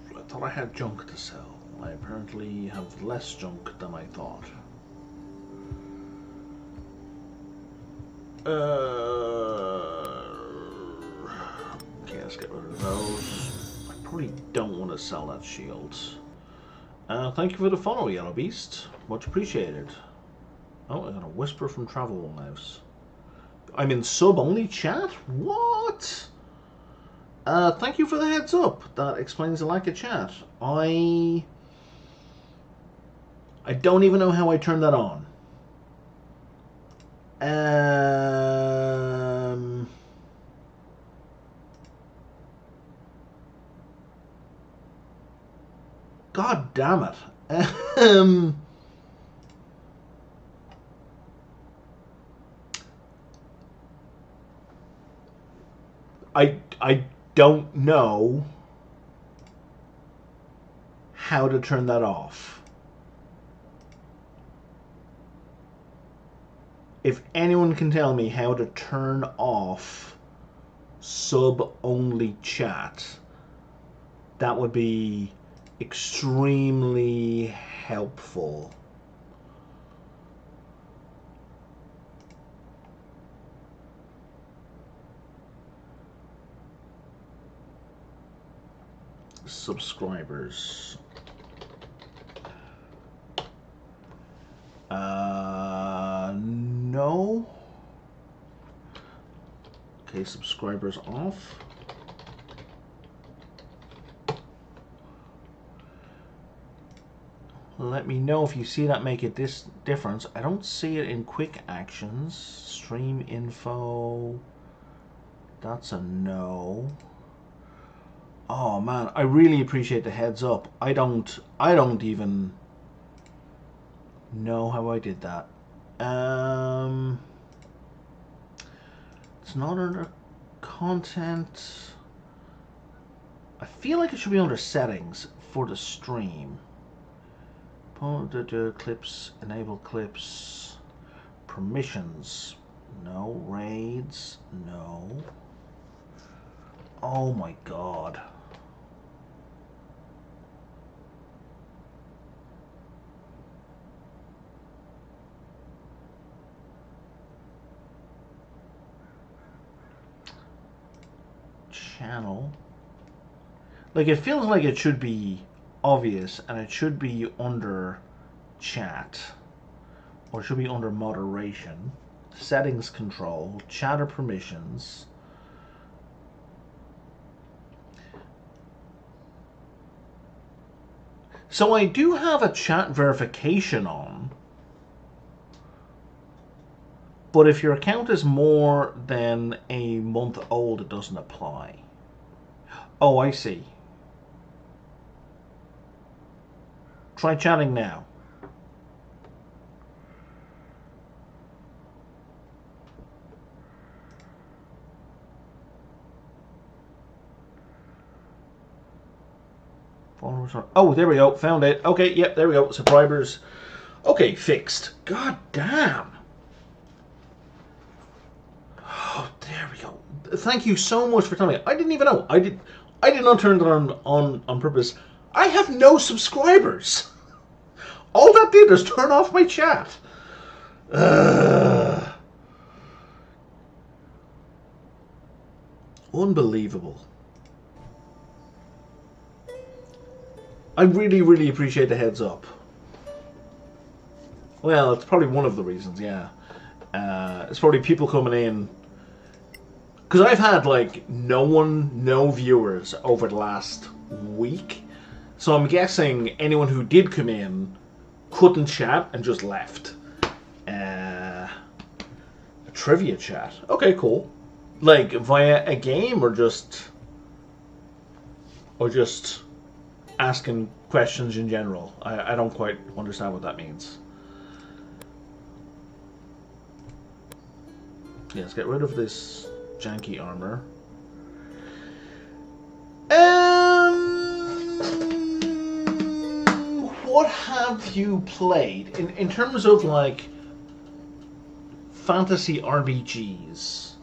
I thought I had junk to sell. I apparently have less junk than I thought. Okay, let's get rid of those. I probably don't want to sell that shield. Thank you for the follow, Yellow Beast. Much appreciated. Oh, I got a whisper from Travel Wives. I'm in sub-only chat? What? Thank you for the heads up. That explains the lack of chat. I don't even know how I turned that on. God damn it. I don't know how to turn that off. If anyone can tell me how to turn off sub-only chat, that would be extremely helpful. Subscribers. No. Okay, subscribers off. Let me know if you see that make a difference. I don't see it in quick actions. Stream info. That's a no. Oh man, I really appreciate the heads up. I don't even know how I did that. It's not under content. I feel like it should be under settings for the stream. Clips, enable clips, permissions, no, raids, no. Oh my god. Channel. Like, it feels like it should be obvious and it should be under chat, or it should be under moderation, settings control, chatter permissions. So I do have a chat verification on, but if your account is more than a month old, it doesn't apply. Oh, I see. Try chatting now. Oh, there we go. Found it. Okay, yep, there we go. Subscribers. Okay, fixed. God damn. Oh, there we go. Thank you so much for telling me. I didn't even know. I did not turn it on purpose. I have no subscribers. All that did is turn off my chat. Unbelievable. I really, really appreciate the heads up. Well, it's probably one of the reasons, yeah. It's probably people coming in Because I've had like no viewers over the last week, so I'm guessing anyone who did come in couldn't chat and just left. A trivia chat. Okay, cool. Like via a game or just asking questions in general. I don't quite understand what that means. Yeah, let's get rid of this janky armor. What have you played in terms of like fantasy RPGs?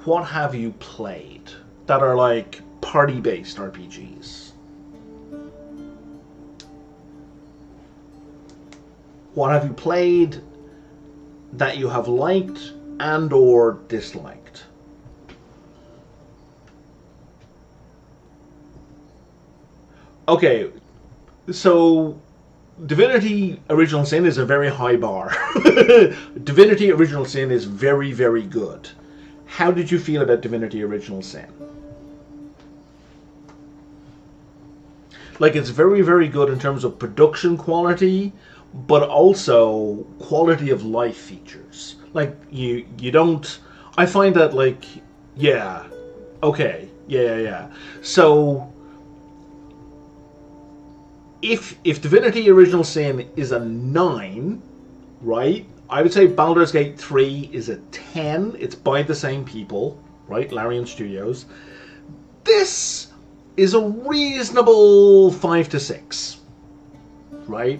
What have you played that are like party-based RPGs? What have you played that you have liked and or disliked? Okay, so Divinity Original Sin is a very high bar. Divinity Original Sin is very, very good. How did you feel about Divinity Original Sin? Like, it's very, very good in terms of production quality, but also quality of life features. Like, you don't... I find that, like, yeah, okay, yeah. So, if Divinity Original Sin is a 9, right, I would say Baldur's Gate 3 is a 10. It's by the same people, right, Larian Studios. This is a reasonable 5 to 6, right?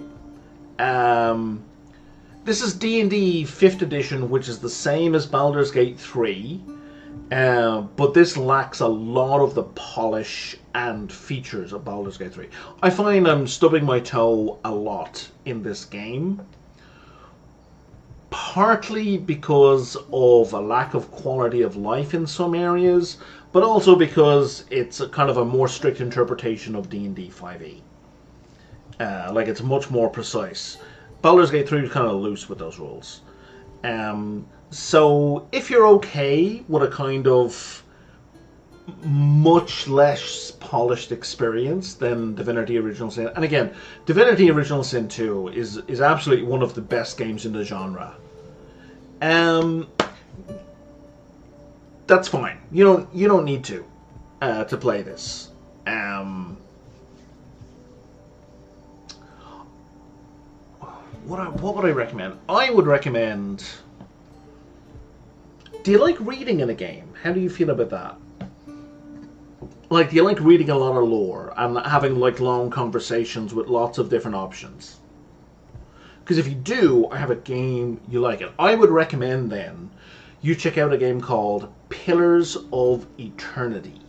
This is D&D 5th edition, which is the same as Baldur's Gate 3, but this lacks a lot of the polish and features of Baldur's Gate 3. I find I'm stubbing my toe a lot in this game, partly because of a lack of quality of life in some areas, but also because it's a kind of a more strict interpretation of D&D 5e. Like, it's much more precise. Baldur's Gate 3 was kind of loose with those rules. So, if you're okay with a kind of much less polished experience than Divinity Original Sin, and again, Divinity Original Sin 2 is absolutely one of the best games in the genre. That's fine. You don't need to play this. What would I recommend? I would recommend... Do you like reading in a game? How do you feel about that? Like, do you like reading a lot of lore and having, like, long conversations with lots of different options? Because if you do, I have a game you like it. I would recommend, then, you check out a game called Pillars of Eternity.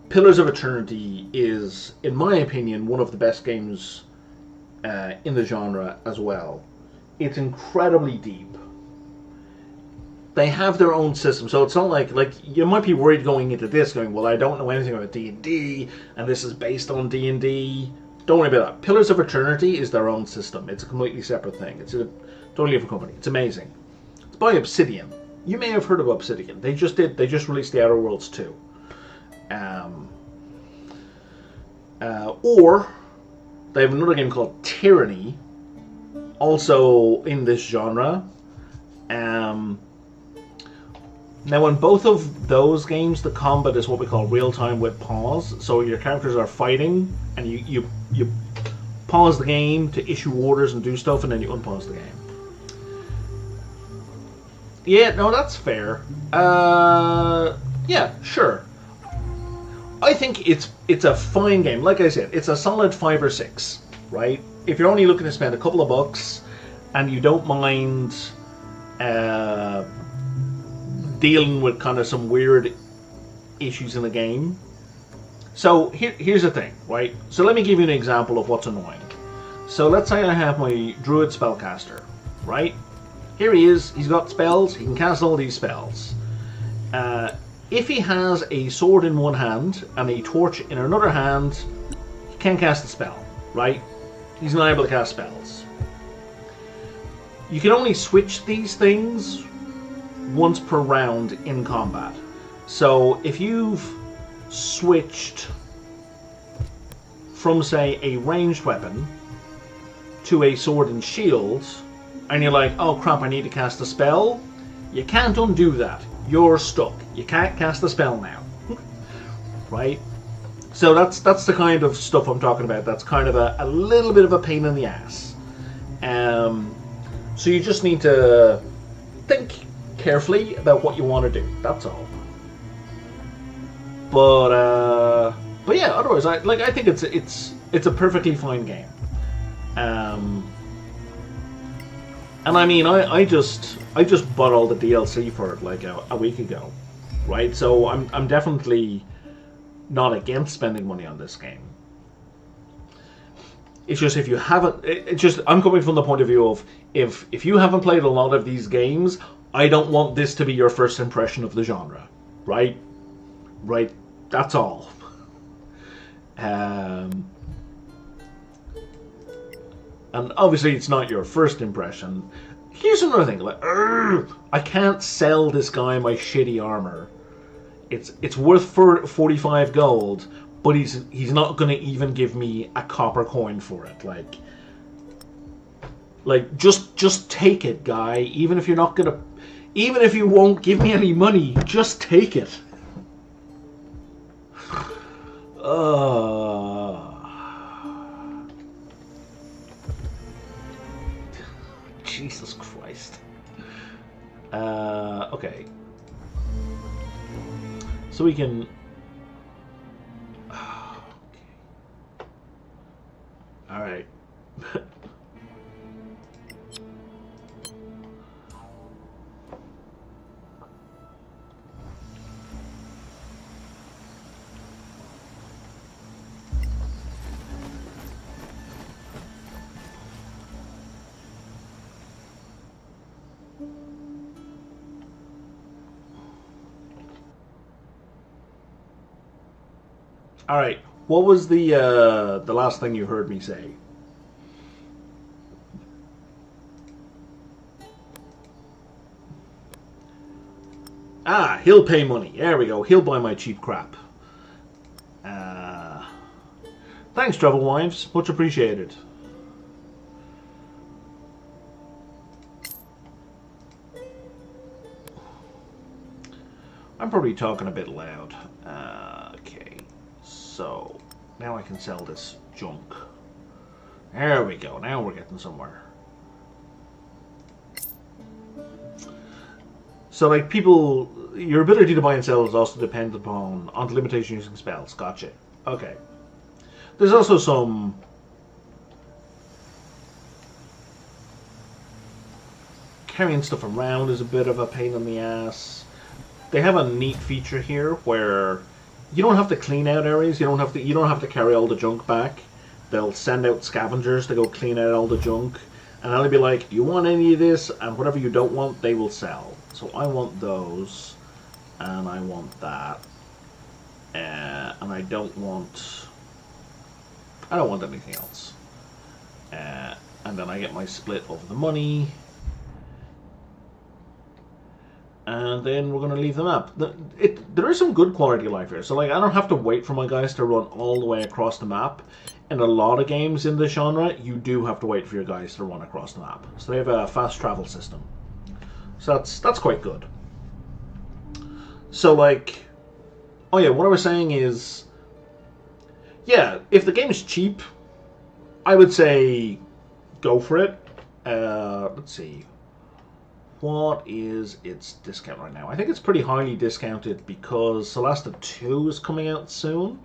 Pillars of Eternity is, in my opinion, one of the best games in the genre as well. It's incredibly deep. They have their own system, so it's not like you might be worried going into this, going, well, I don't know anything about D&D, and this is based on D&D. Don't worry about that. Pillars of Eternity is their own system. It's a completely separate thing. It's a totally different company. It's amazing. It's by Obsidian. You may have heard of Obsidian. They just released the Outer Worlds 2. Or they have another game called Tyranny, also in this genre. Now, in both of those games, the combat is what we call real-time with pause. So your characters are fighting, and you pause the game to issue orders and do stuff, and then you unpause the game. Yeah, no, that's fair. Yeah, sure. I think it's a fine game. Like I said, it's a solid 5 or 6, right? If you're only looking to spend a couple of bucks, and you don't mind dealing with kind of some weird issues in the game. So here's the thing, right? So let me give you an example of what's annoying. So let's say I have my druid spellcaster, right? Here he is, he's got spells, he can cast all these spells. If he has a sword in one hand and a torch in another hand, he can't cast a spell, right? He's not able to cast spells. you can only switch these things once per round in combat. So if you've switched from, say, a ranged weapon to a sword and shield, and you're like, oh crap, I need to cast a spell, you can't undo that. You're stuck. You can't cast the spell now. Right? So that's the kind of stuff I'm talking about. That's kind of a little bit of a pain in the ass. So you just need to think carefully about what you want to do. That's all. But yeah, otherwise, I think it's a perfectly fine game. And I mean, I just bought all the DLC for it like a week ago, right? So I'm definitely not against spending money on this game. It's just if you haven't, I'm coming from the point of view of if you haven't played a lot of these games, I don't want this to be your first impression of the genre, right? Right. That's all. And obviously it's not your first impression. Here's another thing, like, I can't sell this guy my shitty armor. It's worth 45 gold, but he's not gonna even give me a copper coin for it. Like just take it, guy. Even if you won't give me any money, just take it. Jesus Christ. Okay. So we can... Alright. All right. What was the last thing you heard me say? Ah, he'll pay money. There we go. He'll buy my cheap crap. Thanks, Travel Wives. Much appreciated. I'm probably talking a bit loud. Okay. So, now I can sell this junk. There we go. Now we're getting somewhere. So, like, people... Your ability to buy and sell is also dependent on the limitation using spells. Gotcha. Okay. There's also some... Carrying stuff around is a bit of a pain in the ass. They have a neat feature here where... You don't have to clean out areas. You don't have to carry all the junk back. They'll send out scavengers to go clean out all the junk, and they'll be like, "Do you want any of this?" And whatever you don't want, they will sell. So I want those, and I want that, and I don't want anything else. And then I get my split of the money. And then we're going to leave them up. There is some good quality of life here. So, like, I don't have to wait for my guys to run all the way across the map. In a lot of games in the genre, you do have to wait for your guys to run across the map. So they have a fast travel system. So that's quite good. So, like... Oh, yeah, what I was saying is... Yeah, if the game's cheap, I would say go for it. Let's see... What is its discount right now? I think it's pretty highly discounted because Solasta 2 is coming out soon.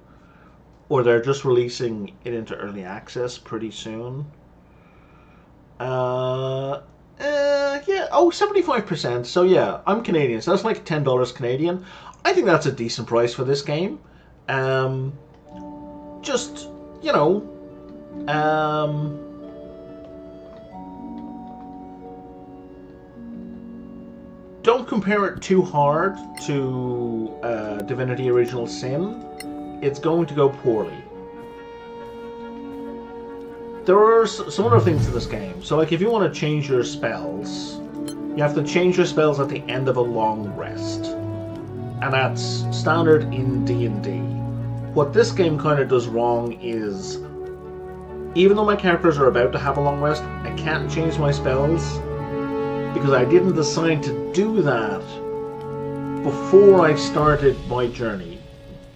Or they're just releasing it into early access pretty soon. Yeah, oh, 75%. So yeah, I'm Canadian, so that's like $10 Canadian. I think that's a decent price for this game. Just, you know, don't compare it too hard to Divinity Original Sin. It's going to go poorly. there are some other things to this game. So like if you want to change your spells, you have to change your spells at the end of a long rest. And that's standard in D&D. What this game kind of does wrong is, even though my characters are about to have a long rest, I can't change my spells because I didn't decide to do that before I started my journey.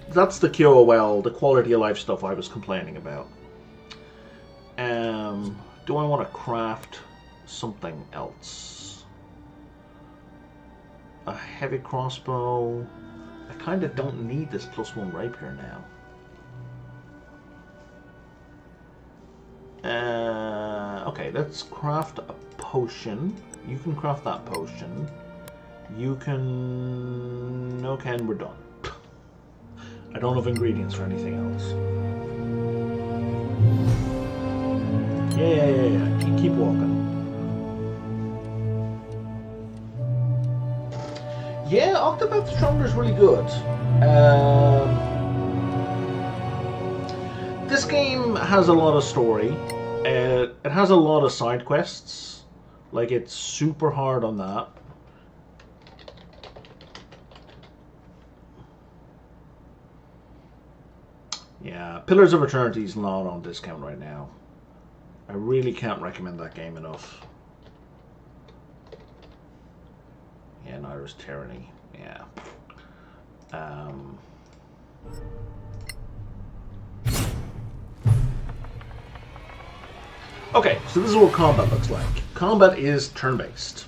That's the QOL, the quality of life stuff I was complaining about. Do I want to craft something else? A heavy crossbow. I kind of don't need this +1 rapier now. Okay, let's craft a potion. You can craft that potion. You can... Okay, and we're done. I don't have ingredients for anything else. Yeah. Keep walking. Yeah, Octopath Stronger is really good. This game has a lot of story. It has a lot of side quests. Like, it's super hard on that. Yeah, Pillars of Eternity is not on discount right now. I really can't recommend that game enough. Yeah, Naira's Tyranny. Yeah. Okay, so this is what combat looks like. Combat is turn-based.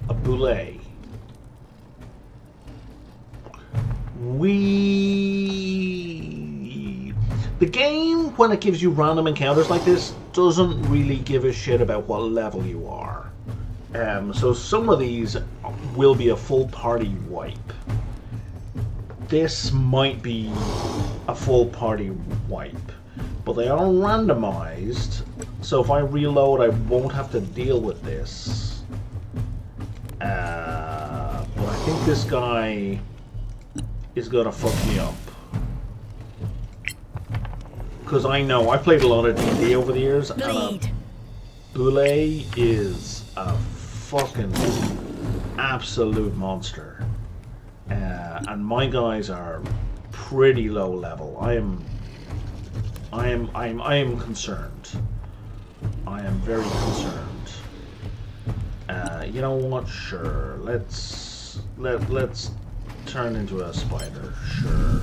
A boulet. The game, when it gives you random encounters like this, doesn't really give a shit about what level you are. So some of these will be a full party wipe. This might be a full party wipe, but they are randomized, so if I reload I won't have to deal with this. But I think this guy is gonna fuck me up. Because I know, I played a lot of D&D over the years, and a boulet is a fucking absolute monster. And my guys are pretty low level. I am concerned. I am very concerned. You know what? Sure. Let's turn into a spider. Sure.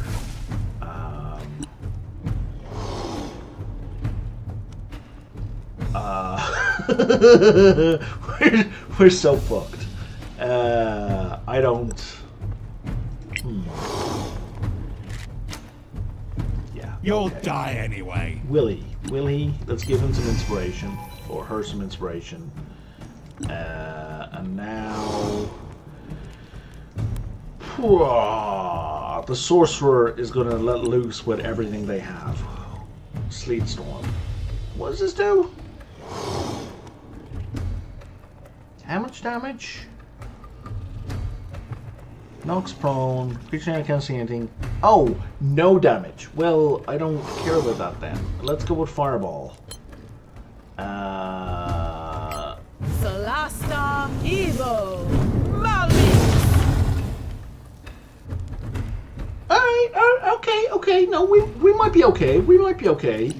We're so fucked. I don't. Yeah. You'll die anyway. Willie, let's give him some inspiration, or her some inspiration. And now, the sorcerer is going to let loose with everything they have. Sleet Storm. What does this do? How much damage? Knocks prone. Creature I can't see anything. Oh, no damage. Well, I don't care about that then. Let's go with Fireball. Solasta Evo Malice. Alright, okay. No, we might be okay. We might be okay.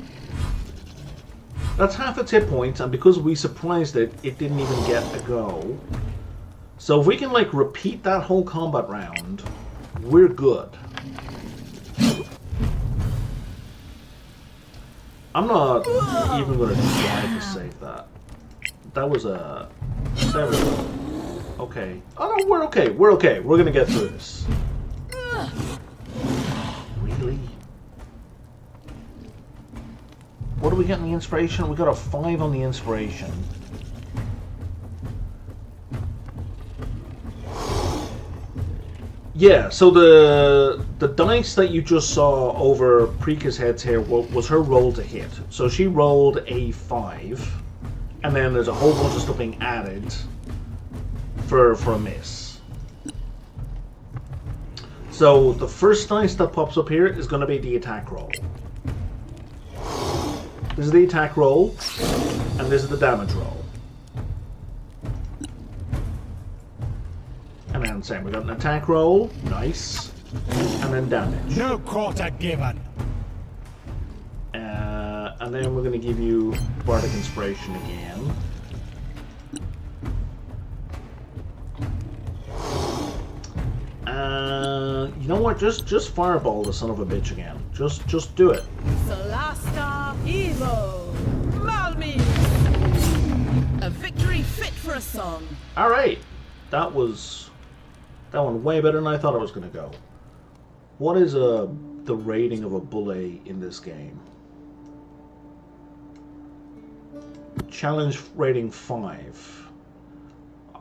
That's half its hit points, and because we surprised it, it didn't even get a go. So if we can, like, repeat that whole combat round, we're good. I'm not even going to try to save that. That was a... There we go. Okay. Oh, no, we're okay. We're okay. We're going to get through this. Really? What do we get in the inspiration? We got a 5 on the inspiration. Yeah, so the dice that you just saw over Preeka's head's hair was her roll to hit. So she rolled a 5, and then there's a whole bunch of stuff being added for a miss. So So the first dice that pops up here is going to be the attack roll. This is the attack roll, and this is the damage roll. And then same, we got an attack roll, nice, and then damage. No quarter given. And then we're going to give you Bardic Inspiration again. You know what? Just fireball the son of a bitch again. Just do it. Solasta Evo! Malmi! A victory fit for a song. All right, that one way better than I thought it was going to go. What is the rating of a bully in this game? Challenge rating 5.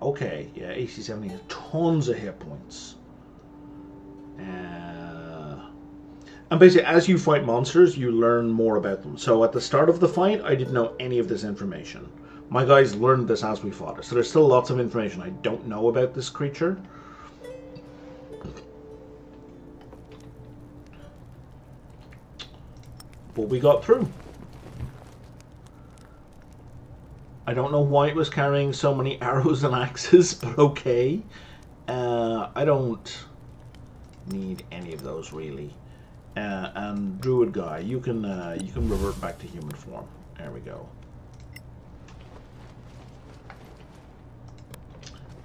Okay, yeah, AC 70 has tons of hit points. And basically, as you fight monsters, you learn more about them. So at the start of the fight, I didn't know any of this information. My guys learned this as we fought it. So there's still lots of information I don't know about this creature. But we got through. I don't know why it was carrying so many arrows and axes, but okay. I don't need any of those really. And Druid guy, you can revert back to human form. There we go.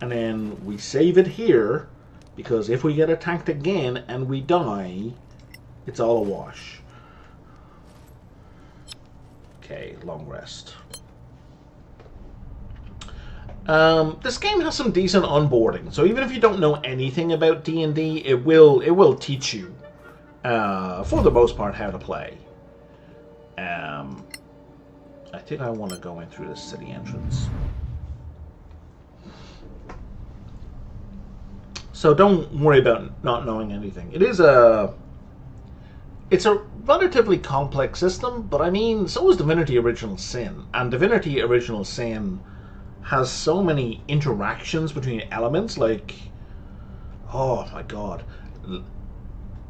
And then we save it here, because if we get attacked again and we die, it's all a wash. Okay, long rest. This game has some decent onboarding, so even if you don't know anything about D&D, it will teach you, for the most part, how to play. I think I want to go in through the city entrance. So don't worry about not knowing anything. It's a relatively complex system, but I mean, so is Divinity Original Sin, and Divinity Original Sin has so many interactions between elements, like, oh my god,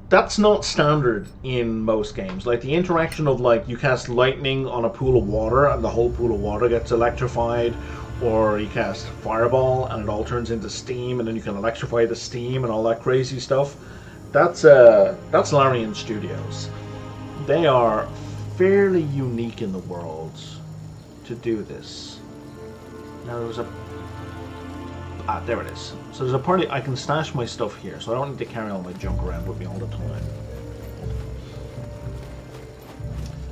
that's not standard in most games. Like the interaction of, like, you cast lightning on a pool of water and the whole pool of water gets electrified, or you cast fireball and it all turns into steam and then you can electrify the steam and all that crazy stuff. That's Larian Studios. They are fairly unique in the world to do this. Now there's a... Ah, there it is. So there's a party... I can stash my stuff here, so I don't need to carry all my junk around with me all the time.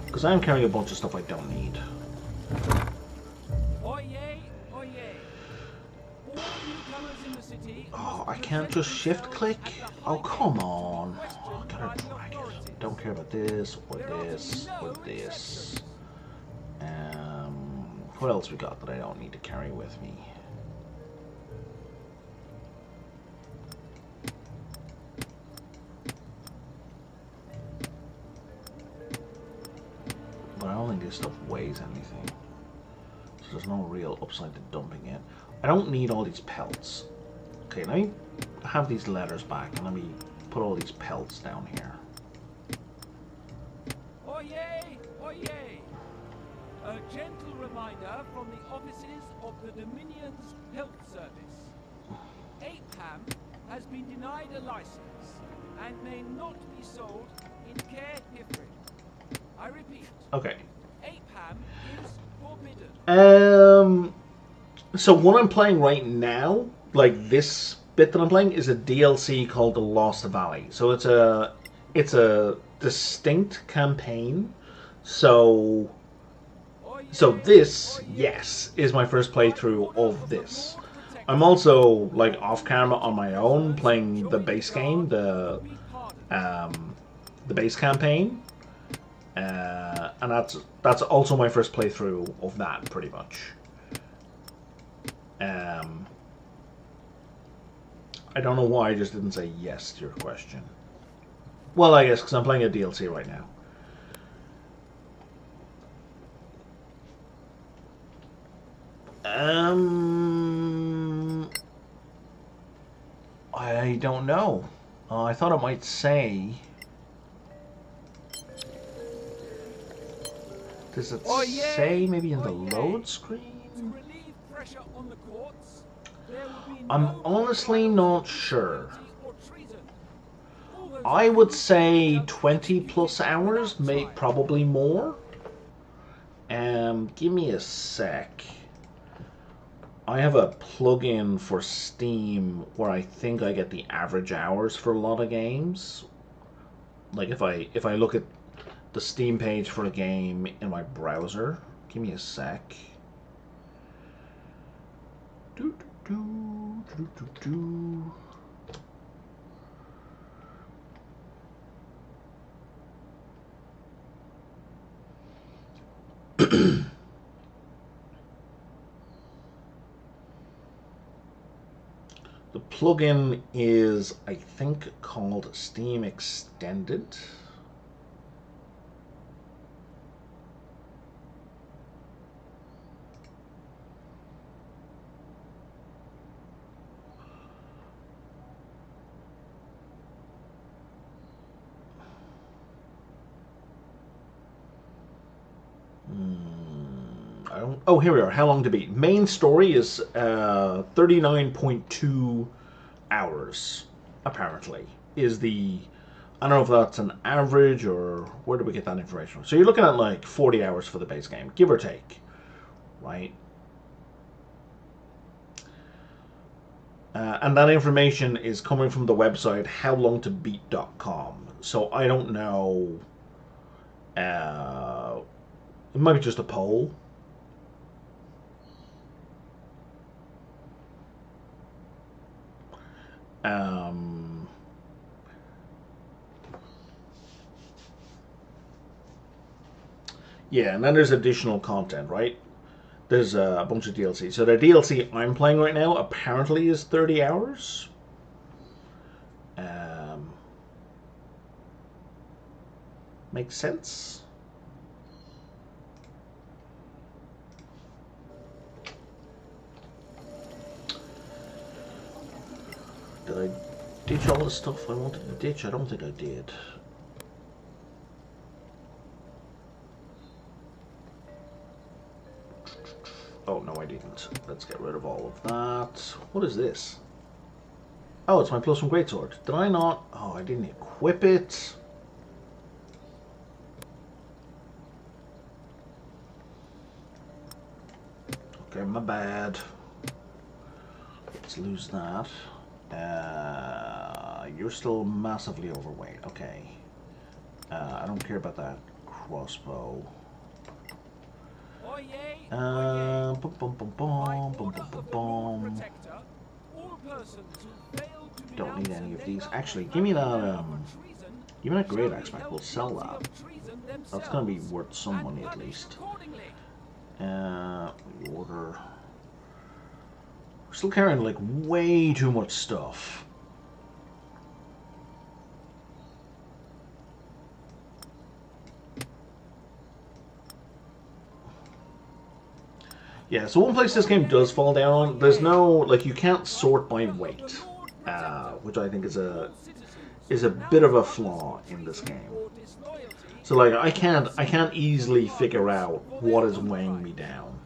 Because I'm carrying a bunch of stuff I don't need. Oyez, oyez. All newcomers in the city. Oh, I can't just shift-click? Oh, come on. Oh, gotta drag it. Don't care about this, or this, or this. What else we got that I don't need to carry with me? But I don't think this stuff weighs anything. So there's no real upside to dumping it. I don't need all these pelts. Okay, let me have these letters back and let me put all these pelts down here. Oyez, oyez. A gentle reminder from the offices of the Dominion's Health Service. Apeham has been denied a license and may not be sold in Care Hifrid. I repeat. Okay. Apeham is forbidden. So what I'm playing right now, like this bit that I'm playing, is a DLC called The Lost Valley. So it's a distinct campaign. So this, yes, is my first playthrough of this. I'm also, like, off camera on my own playing the base game, the base campaign, and that's also my first playthrough of that, pretty much. I don't know why I just didn't say yes to your question. Well, I guess because I'm playing a DLC right now. I don't know. I thought it might say... Does it say maybe in the load screen? I'm honestly not sure. I would say 20 plus hours, probably more. Give me a sec. I have a plugin for Steam where I think I get the average hours for a lot of games. Like if I look at the Steam page for a game in my browser, give me a sec. The plugin is, I think, called Steam Extended. Oh, here we are. How long to beat? Main story is 39.2 hours, apparently. Is the... I don't know if that's an average or where do we get that information from? So you're looking at like 40 hours for the base game, give or take, right? And that information is coming from the website howlongtobeat.com. So I don't know... it might be just a poll. Yeah, and then there's additional content, right? There's a bunch of DLC. So the DLC I'm playing right now apparently is 30 hours. Makes sense. Did I ditch all the stuff I wanted to ditch? I don't think I did. Oh, no, I didn't. Let's get rid of all of that. What is this? Oh, it's my +1 greatsword. Did I not? Oh, I didn't equip it. Okay, my bad. Let's lose that. You're still massively overweight. Okay. I don't care about that crossbow. Don't need any of these. Actually, give me that. Give me that great axe back. We'll sell that. That's gonna be worth some money at least. Order. We're still carrying like way too much stuff. Yeah, so one place this game does fall down on, there's no, like, you can't sort by weight, which I think is a bit of a flaw in this game. So, like, I can't easily figure out what is weighing me down.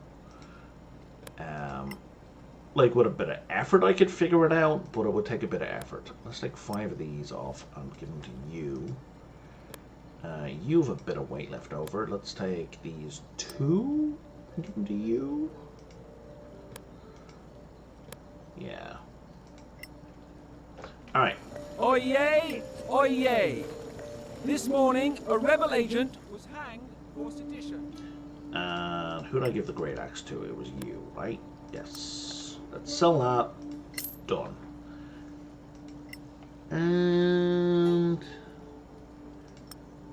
Like, with a bit of effort I could figure it out, but it would take a bit of effort. Let's take 5 of these off and give them to you. You have a bit of weight left over. Let's take these 2 and give them to you. Yeah. Alright. Oyez! Oyez! This morning, a rebel agent was hanged for sedition. And who did I give the great axe to? It was you, right? Yes. Let's sell that. Done. And...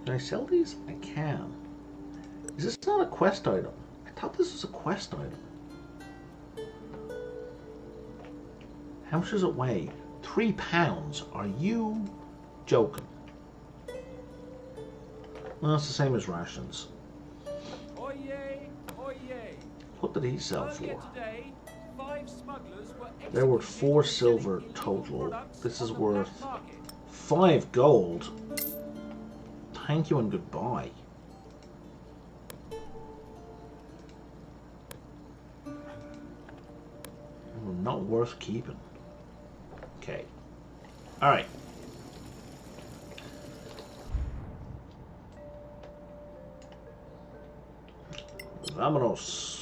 can I sell these? I can. Is this not a quest item? I thought this was a quest item. How much does it weigh? 3 pounds. Are you joking? Well, that's the same as rations. Oyez! Oyez! What did he sell for? Today, 5 smugglers were They're worth 4 silver total. This is worth 5 gold. Thank you and goodbye. Not worth keeping. Okay. Alright. Vámonos.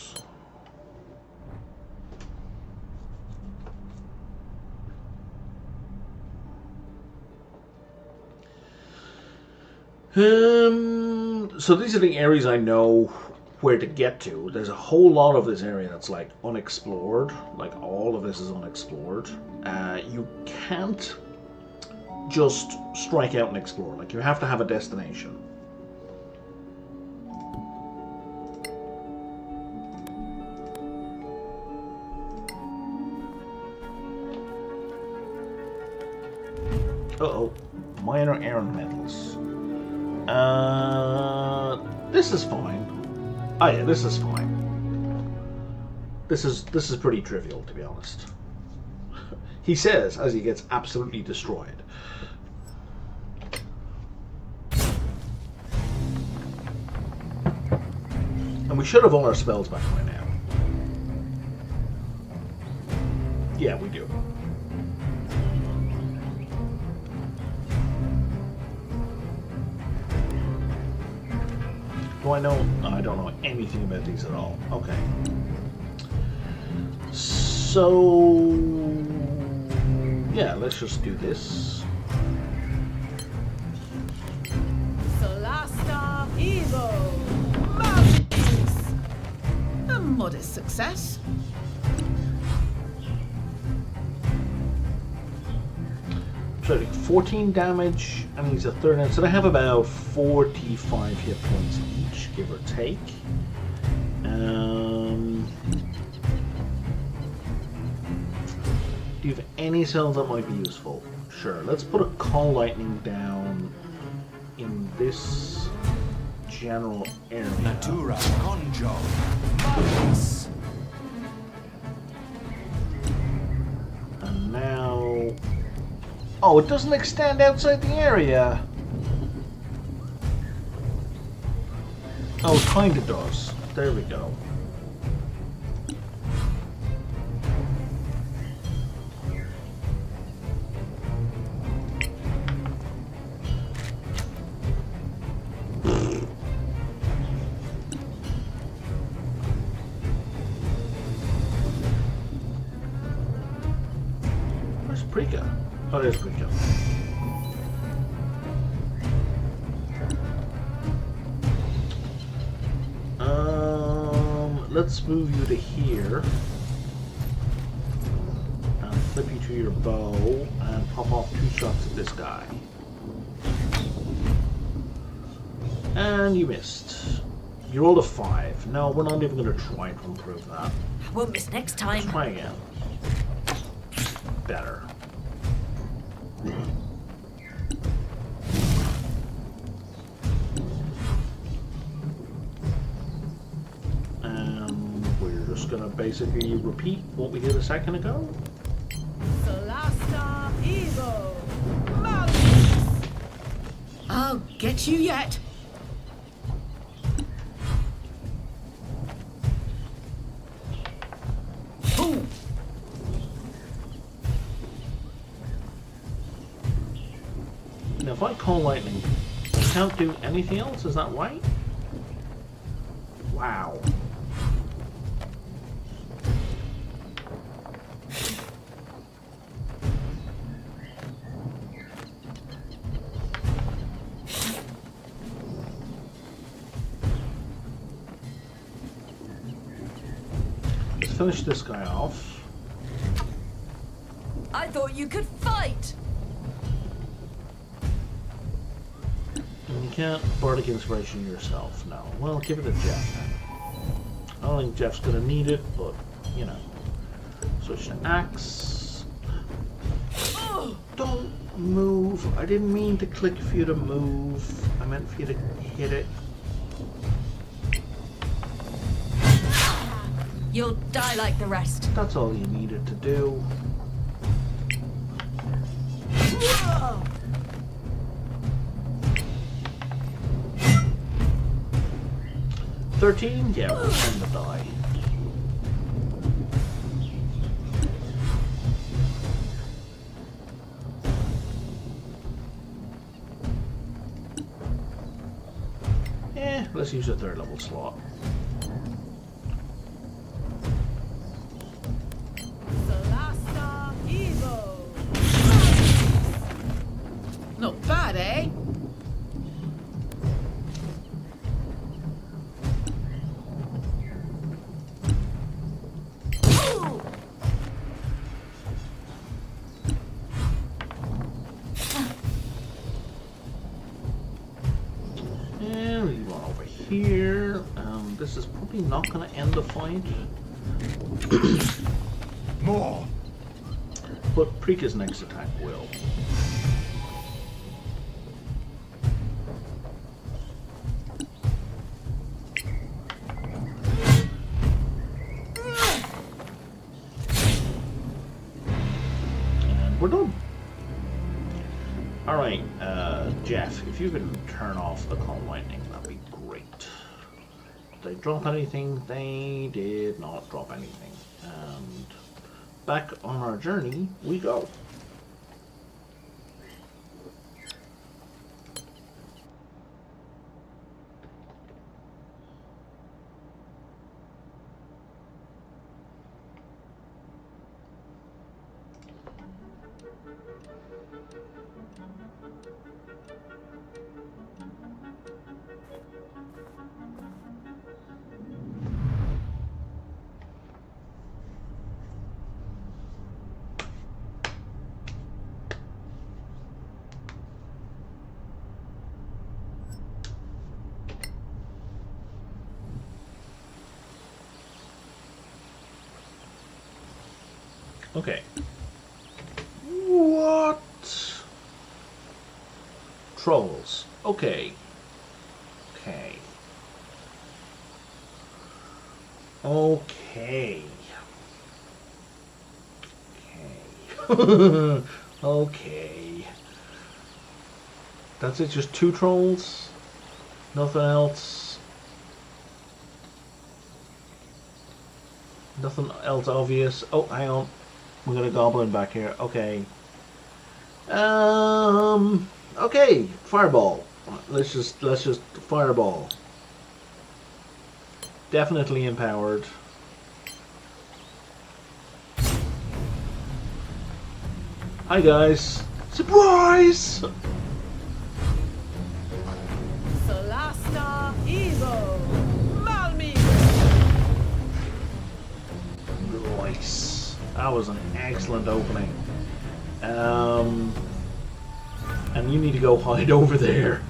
So these are the areas I know where to get to. There's a whole lot of this area that's like unexplored. Like all of this is unexplored. You can't just strike out and explore. Like you have to have a destination. Uh-oh. Minor errand metals. This is fine. Oh yeah, this is fine. This is pretty trivial, to be honest. He says as he gets absolutely destroyed. And we should have all our spells back by now. Yeah, we do. Do I know? No, I don't know anything about these at all. Okay. So... yeah, let's just do this. Solasta Evo! Mountains! A modest success. So 14 damage, and he's a third. So they have about 45 hit points each, give or take. Do you have any cells that might be useful? Sure. Let's put a Call Lightning down in this general area. Natura Conjo. Marvelous. And now... oh, it doesn't extend outside the area. Oh, it kinda does. There we go. Where's Prika? Oh, there's Prika. Let's move you to here. And flip you to your bow and pop off 2 shots at this guy. And you missed. You rolled a 5. No, we're not even going to try to improve that. Won't miss next time. Let's try again. Better. Gonna basically repeat what we did a second ago. Solasta Evo! Mountains! I'll get you yet. Ooh. Now, if I Call Lightning, I can't do anything else. Is that right? Wow. Finish this guy off. I thought you could fight. And you can't Bardic Inspiration yourself, no. Well, give it to Jeff then. I don't think Jeff's gonna need it, but, you know. Switch to Axe. Don't move. I didn't mean to click for you to move. I meant for you to hit it. You'll die like the rest. That's all you needed to do. 13? Yeah, we'll send the die. Let's use a 3rd level slot. Solasta Evo. Not bad, eh? Here, this is probably not going to end the fight. More. But Preeka's next attack will. And we're done. Alright, Jeff, if you could turn off the call lightning, that'd be great. Did they drop anything? They did not drop anything. And back on our journey we go. Okay. What? Trolls. Okay. Okay. Okay. Okay. Okay. That's it, just 2 trolls? Nothing else? Nothing else obvious? Oh, hang on. We got a goblin back here. Okay. Okay. Fireball. Let's just fireball. Definitely empowered. Hi guys. Surprise! Solasta Evo. Malmi. Nice. That was an excellent opening. And you need to go hide over there.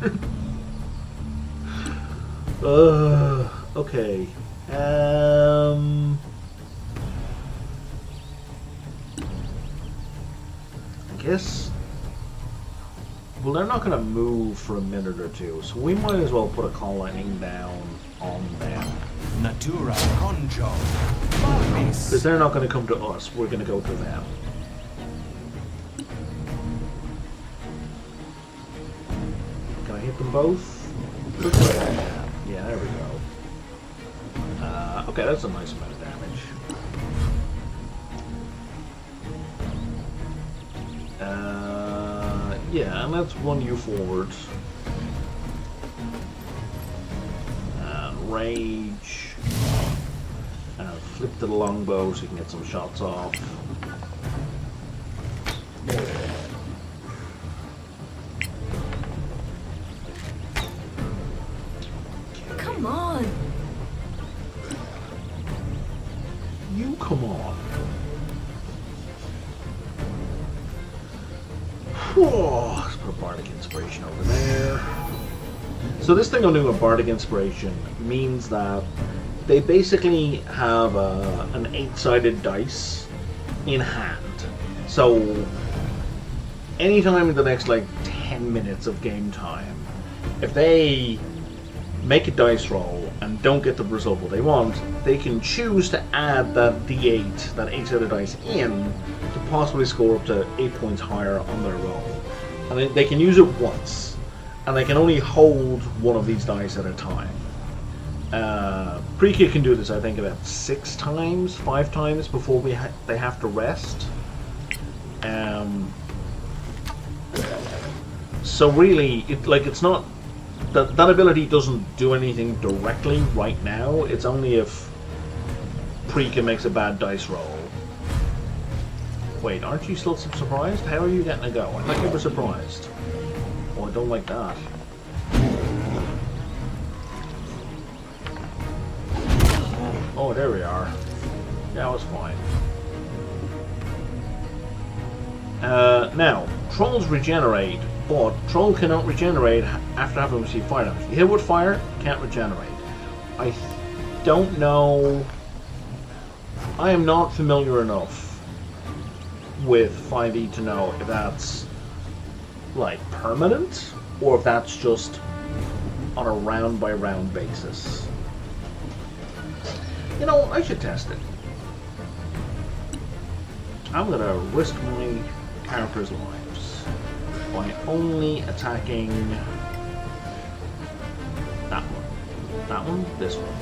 Okay. I guess. Well, they're not going to move for a minute or two, so we might as well put a call lightning down on them. Natura Conjo. Because they're not going to come to us, we're going to go to them. Can I hit them both? Looks like I can. Yeah, there we go. Okay, that's a nice amount of damage. Yeah, and let's run you forward. Rage. Flip to the longbow so you can get some shots off. Come on! You come on. Whoa, let's put a Bardic Inspiration over there. So this thing I'm doing with Bardic Inspiration means that they basically have an 8-sided dice in hand. So anytime in the next like 10 minutes of game time, if they make a dice roll and don't get the result what they want, they can choose to add that D8, that 8-sided dice in to possibly score up to 8 points higher on their roll. And they can use it once, and they can only hold one of these dice at a time. Pre-Kid can do this, I think, about 6 times, 5 times before they have to rest. So really, it's not that ability doesn't do anything directly right now. It's only if Pre-Kid makes a bad dice roll. Wait, aren't you still surprised? How are you getting a go? I thought you were surprised. Oh, I don't like that. Oh, there we are. That was fine. Now, trolls regenerate, but troll cannot regenerate after having received fire damage. You hit with fire, can't regenerate. I don't know. I am not familiar enough with 5e to know if that's like permanent or if that's just on a round by round basis. You know, I should test it. I'm gonna risk my character's lives by only attacking that one, this one.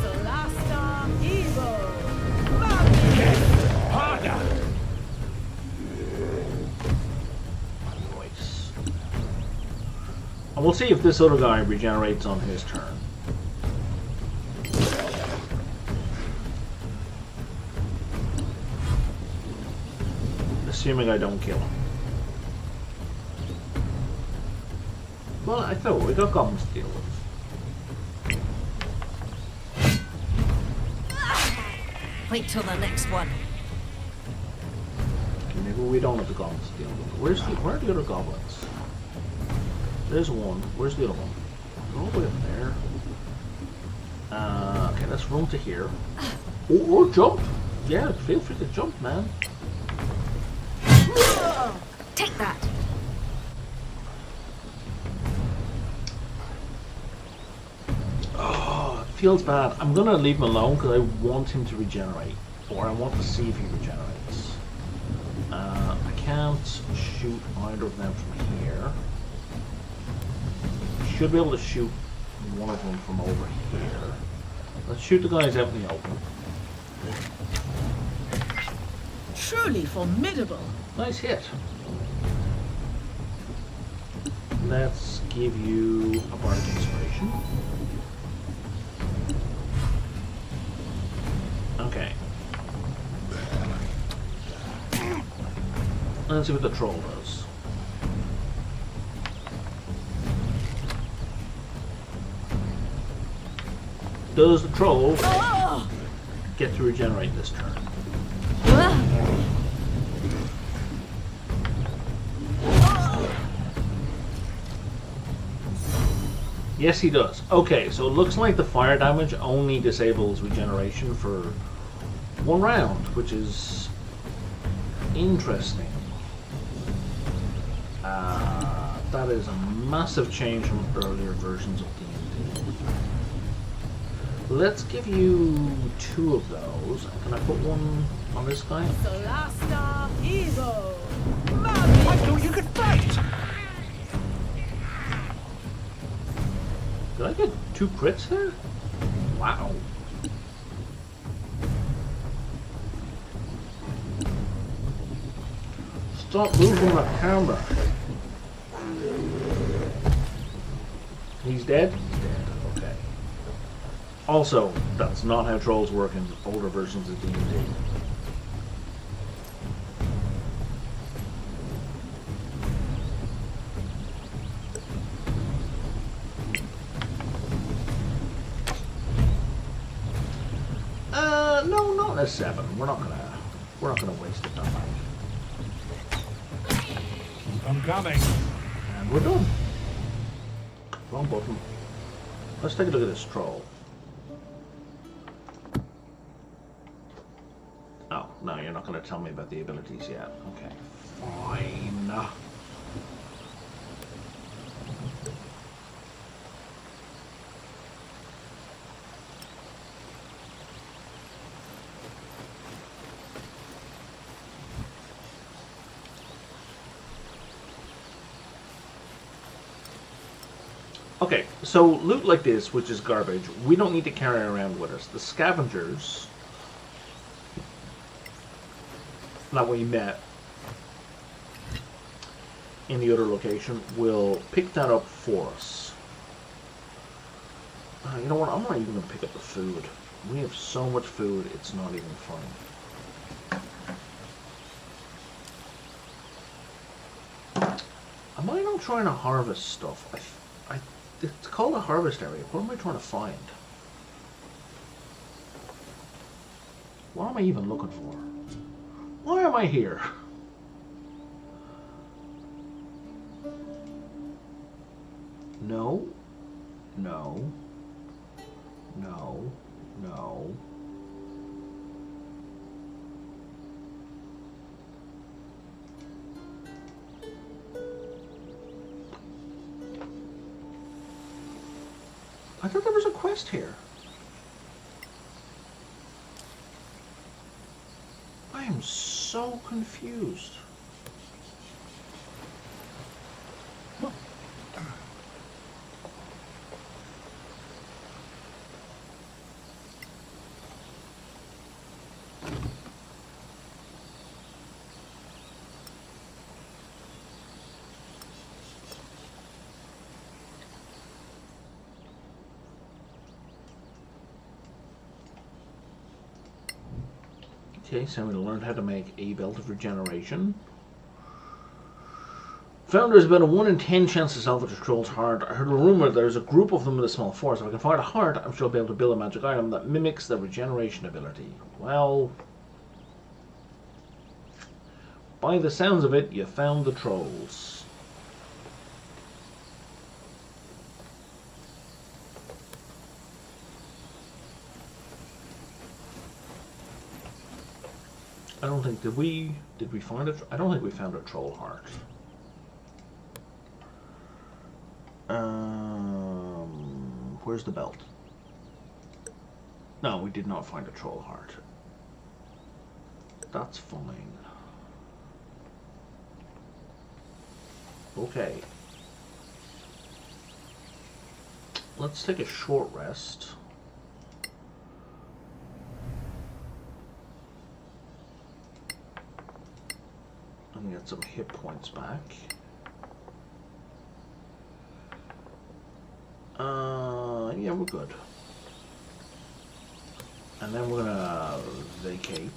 Solasta evil. Harder. Nice. And we'll see if this other guy regenerates on his turn. Assuming I don't kill him. Well, I thought we got goblins to deal with. Wait till the next one. Maybe we don't have the goblins to deal with. Where are the other goblins? There's one. Where's the other one? They're all the way up there. Okay, let's run to here. Or jump. Yeah, feel free to jump, man. Take that. Oh, it feels bad. I'm gonna leave him alone because I want him to regenerate, or I want to see if he regenerates. I can't shoot either of them from here. Should be able to shoot one of them from over here. Let's shoot the guys out in the open. Truly formidable. Nice hit. Let's give you a bardic inspiration. Okay. Let's see what the troll does. Does the troll get to regenerate this turn? Yes, he does. Okay, so it looks like the fire damage only disables regeneration for 1 round, which is interesting. That is a massive change from earlier versions of D&D. Let's give you 2 of those. Can I put one on this guy? Solasta evil. I thought you could fight. Did I get 2 crits there? Wow. Stop moving my camera. He's dead? He's dead. Okay. Also, that's not how trolls work in older versions of D&D. No, not a 7. We're not gonna waste it that much. I'm coming. And we're done. Wrong button. Let's take a look at this troll. Oh, no, you're not gonna tell me about the abilities yet. Okay. Fine. Okay, so loot like this, which is garbage, we don't need to carry around with us. The scavengers that we met in the other location will pick that up for us. You know what, I'm not even going to pick up the food. We have so much food, it's not even funny. Am I not trying to harvest stuff? It's called a harvest area. What am I trying to find? What am I even looking for? Why am I here? No. No. No. No. I thought there was a quest here. I am so confused. Okay, so we learned how to make a belt of regeneration. Found there's about a 1 in 10 chance to salvage a troll's heart. I heard a rumor there's a group of them in a small forest. If I can find a heart, I'm sure I'll be able to build a magic item that mimics the regeneration ability. Well, by the sounds of it, you found the trolls. I don't think, did we find it? I don't think we found a troll heart. Where's the belt? No, we did not find a troll heart. That's fine. Okay. Let's take a short rest. And get some hit points back. Yeah, we're good. And then we're gonna vacate.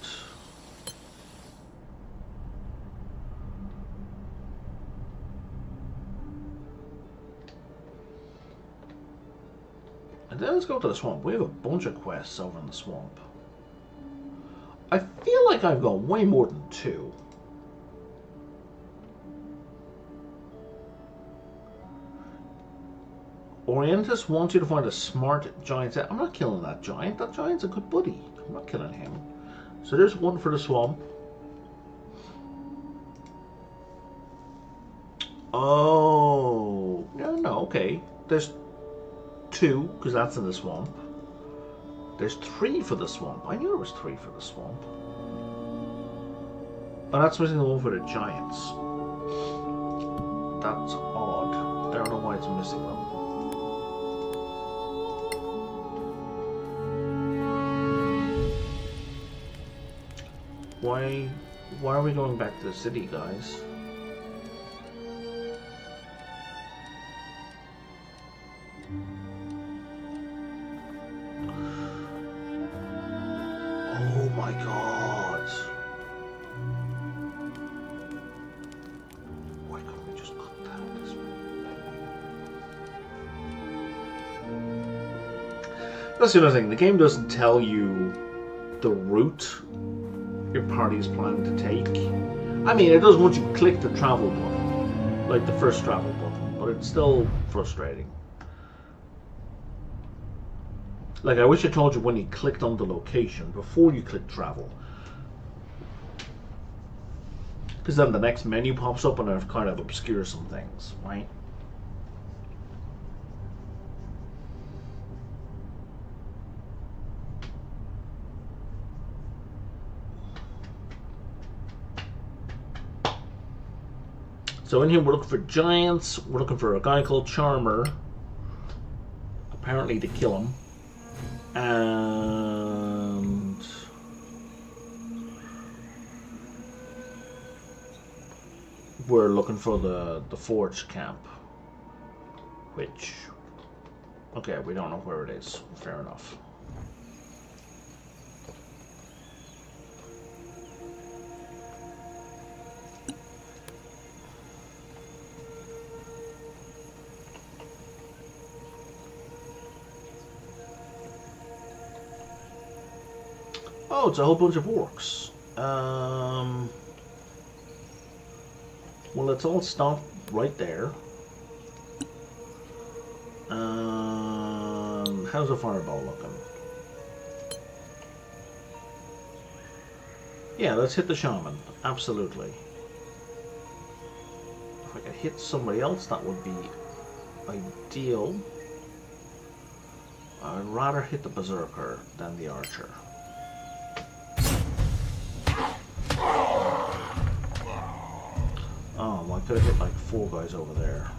And then let's go to the swamp. We have a bunch of quests over in the swamp. I feel like I've got way more than 2. Orientus wants you to find a smart giant. I'm not killing that giant. That giant's a good buddy. I'm not killing him. So there's one for the swamp. Oh. No, okay. There's 2, because that's in the swamp. There's 3 for the swamp. I knew there was 3 for the swamp. Oh, that's missing the one for the giants. That's odd. I don't know why it's missing them. Why are we going back to the city, guys? Oh my god. Why couldn't we just put that this way? That's the other thing. The game doesn't tell you the route your party is planning to take. I mean, it does once you click the travel button, like the first travel button, but it's still frustrating. Like, I wish I told you when you clicked on the location before you click travel. Because then the next menu pops up and it kind of obscures some things, right? So in here we're looking for giants, we're looking for a guy called Charmer, apparently to kill him. And we're looking for the forge camp, which, okay, we don't know where it is. Fair enough. Oh, it's a whole bunch of orcs. Well, let's all stop right there. How's the fireball looking? Yeah, let's hit the shaman. Absolutely. If I could hit somebody else, that would be ideal. I'd rather hit the berserker than the archer. Oh, I could have hit like 4 guys over there.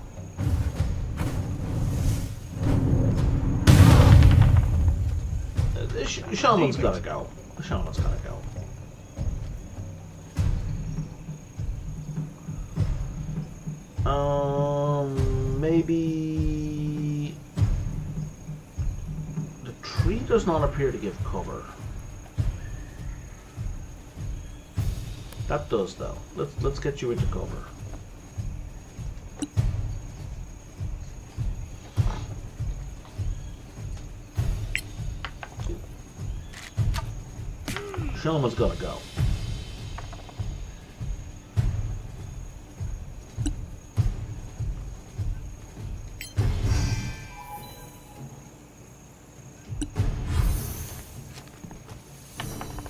The shaman's gotta go. The shaman's gotta go. Maybe the tree does not appear to give cover. That does though. Let's get you into cover. Shaman's gotta go.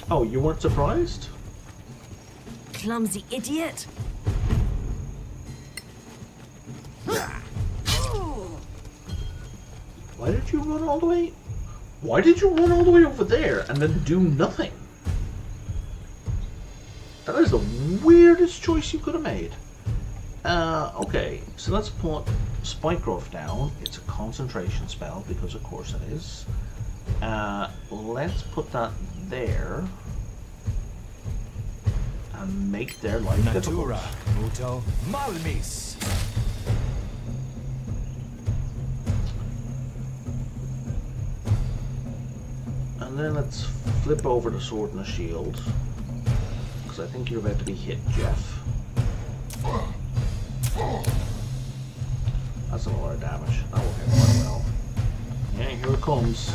Oh, you weren't surprised? Clumsy idiot. Why did you run all the way? Why did you run all the way over there and then do nothing? That is the weirdest choice you could have made. Okay, so let's put Spike Growth down. It's a concentration spell, because of course it is. Let's put that there. And make their life difficult. Natura, Muto, Malmis. And then let's flip over the sword and the shield. Because I think you're about to be hit, Jeff. That's a lot of damage. That will hit quite well. Yeah, here it comes.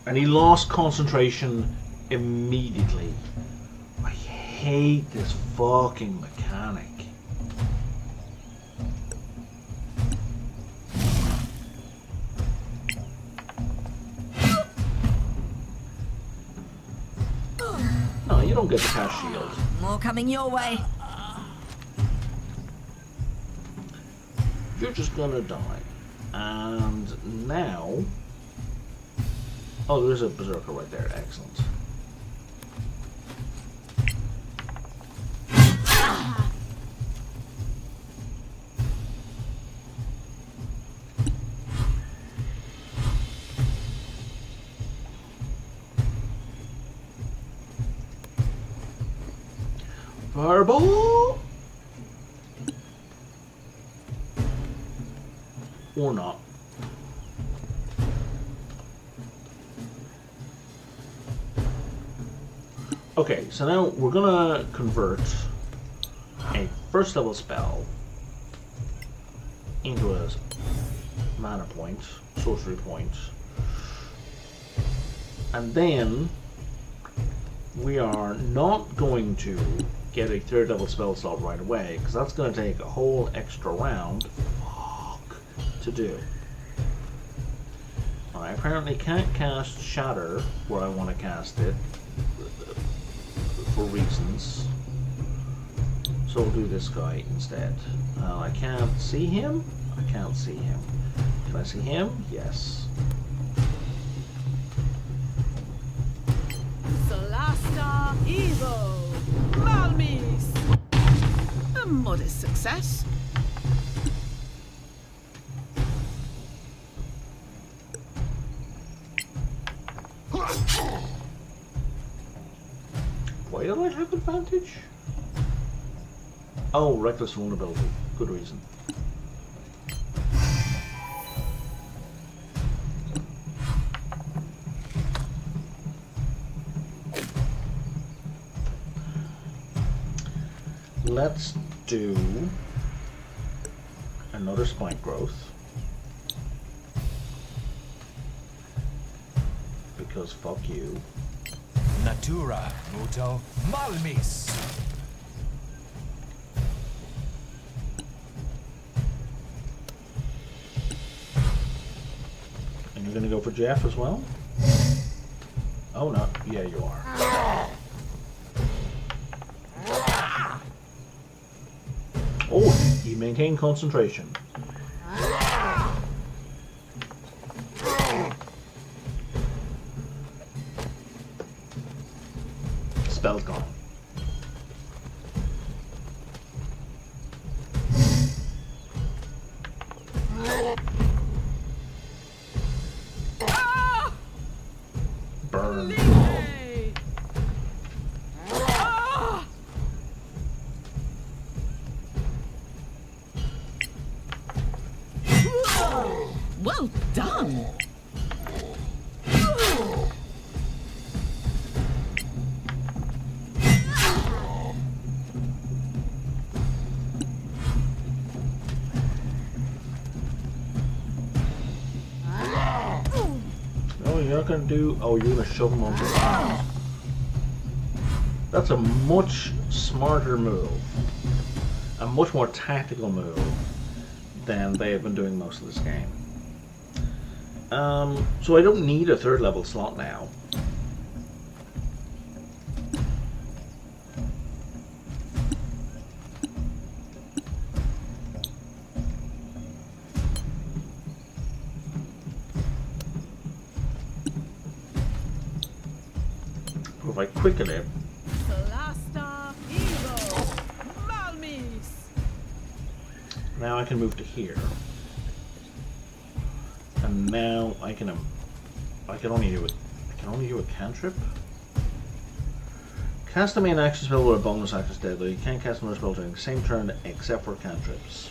And he lost concentration immediately. I hate this fucking mechanic. No, you don't get the cast shield. More coming your way. You're just gonna die. And now... Oh, there's a berserker right there. Excellent. Fireball! Or not. Okay, so now we're gonna convert a first level spell into a mana point, sorcery point, and then we are not going to get a 3rd level spell slot right away, because that's going to take a whole extra round to do. I apparently can't cast Shatter where I want to cast it for reasons, so we'll do this guy instead. I can't see him. I can't see him. Can I see him? Yes. Solasta Evo Malmis. A modest success. advantage? Oh, reckless vulnerability. Good reason. Let's do another spike growth. Because fuck you. Natura, muto, malmis. And you're gonna go for Jeff as well? Oh no, yeah you are. Oh, he maintained concentration. Spell's gone. Burn. Well done. Oh, you're not gonna do. Oh, you're gonna shove him on the ground. That's a much smarter move, a much more tactical move than they have been doing most of this game. So I don't need a third level slot now. But if I quicken it, Solasta, Evo, Malmis. now I can move to here. And now I can only do a cantrip. Cast a main action spell with a bonus action deadly. You can't cast another spell during the same turn except for cantrips.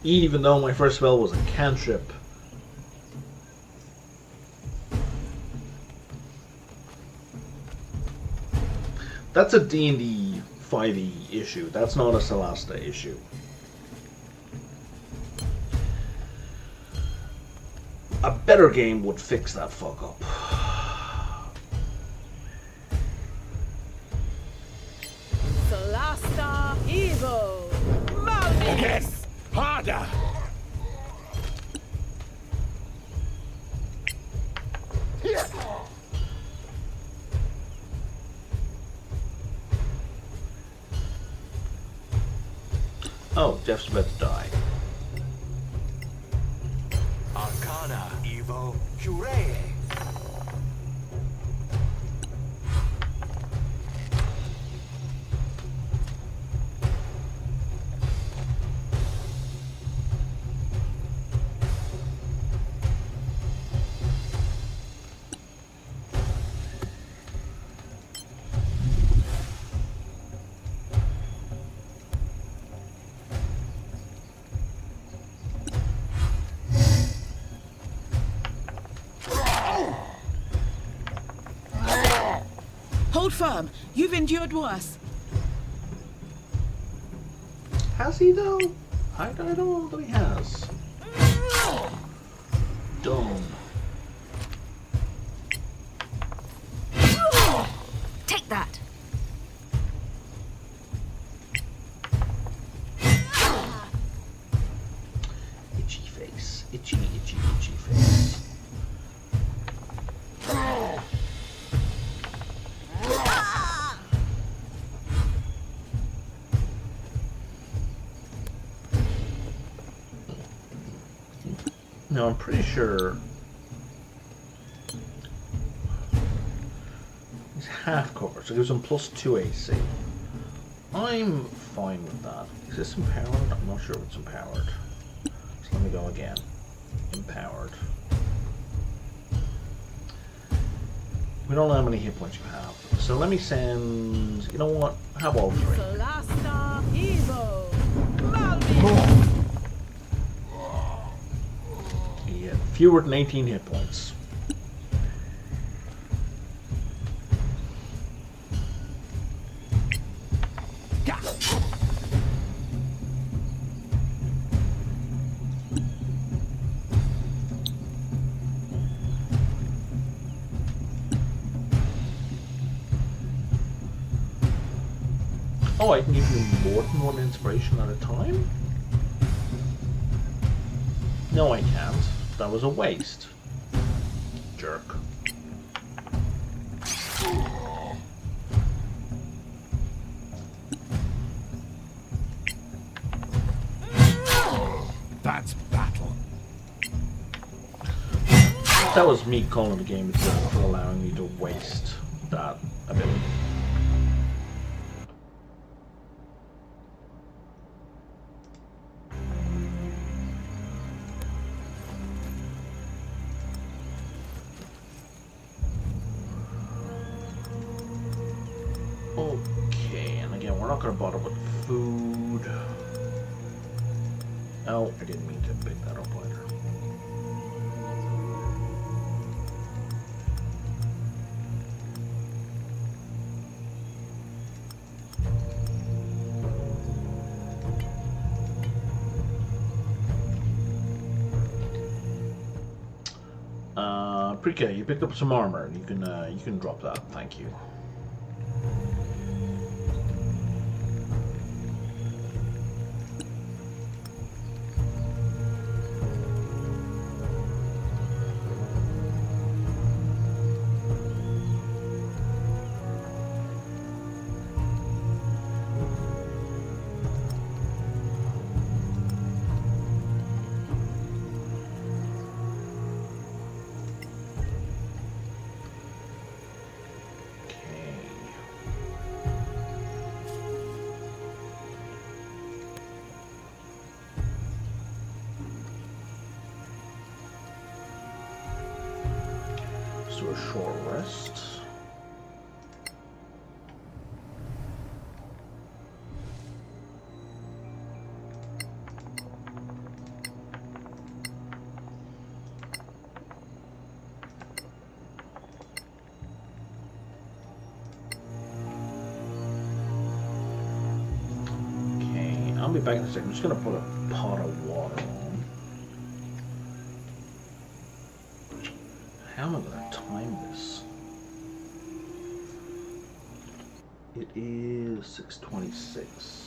Even though my first spell was a cantrip. That's a D&D 5e issue. That's not a Solasta issue. A better game would fix that fuck up. Solasta, Evo, Malmis. Yes, harder. Oh, Jeff's about to die. Arcana, Evo, Juree. Hold firm. You've endured worse. Has he though? I don't know that he has. Dumb. Take that. Itchy face. Itchy, itchy, itchy face. Now I'm pretty sure he's half covered, so it gives him +2 AC. I'm fine with that. Is this empowered? I'm not sure if it's empowered. So let me go again. Empowered. We don't know how many hit points you have. So let me send... You know what? How about 3? Solasta Evo. Yeah, fewer than 18 hit points. Oh, I can give you more than one inspiration at a time? No, I can't. That was a waste. Jerk. That's battle. That was me calling the game itself for allowing me to waste that ability. Okay, and again, we're not going to bother with food. Oh, I didn't mean to pick that up later. Prika, you picked up some armor. You can drop that. Thank you. Do a short rest. Okay, I'll be back in a second. I'm just gonna put a pot of water on. How am I gonna time this? It is 6:26.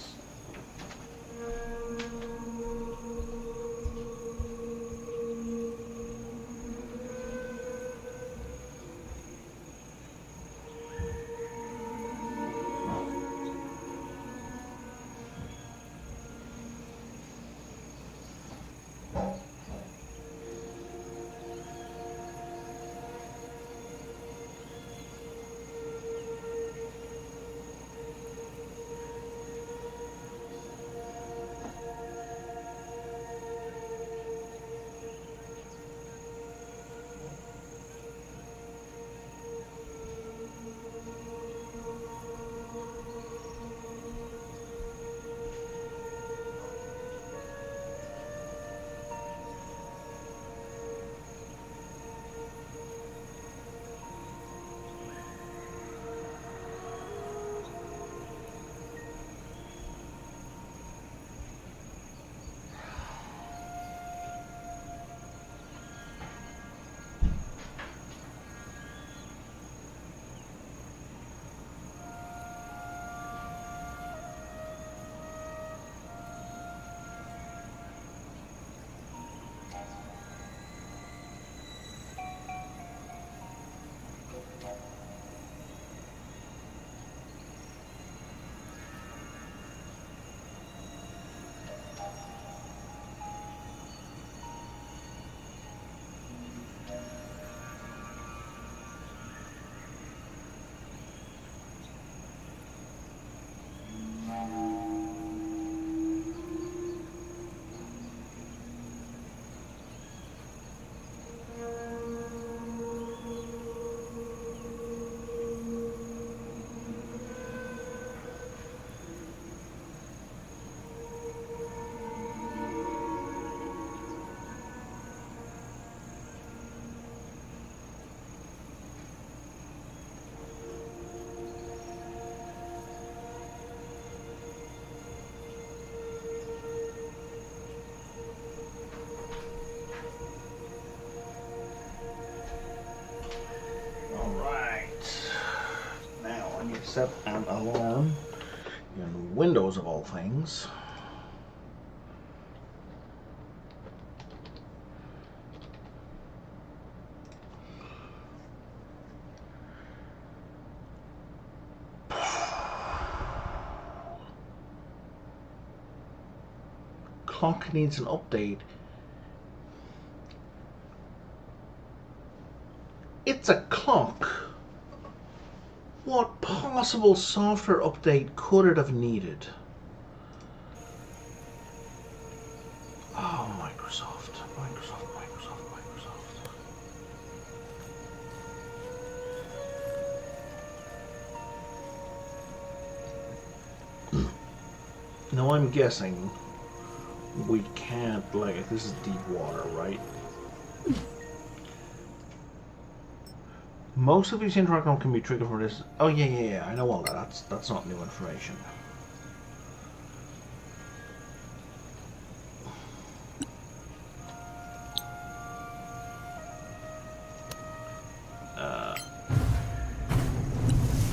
Let me set an alarm in Windows of all things. Clock needs an update. It's a clock. What possible software update could it have needed? Oh, Microsoft. Now I'm guessing we can't, like, this is deep water, right? Most of these interactions can be triggered from this. Oh yeah, I know all that. That's not new information.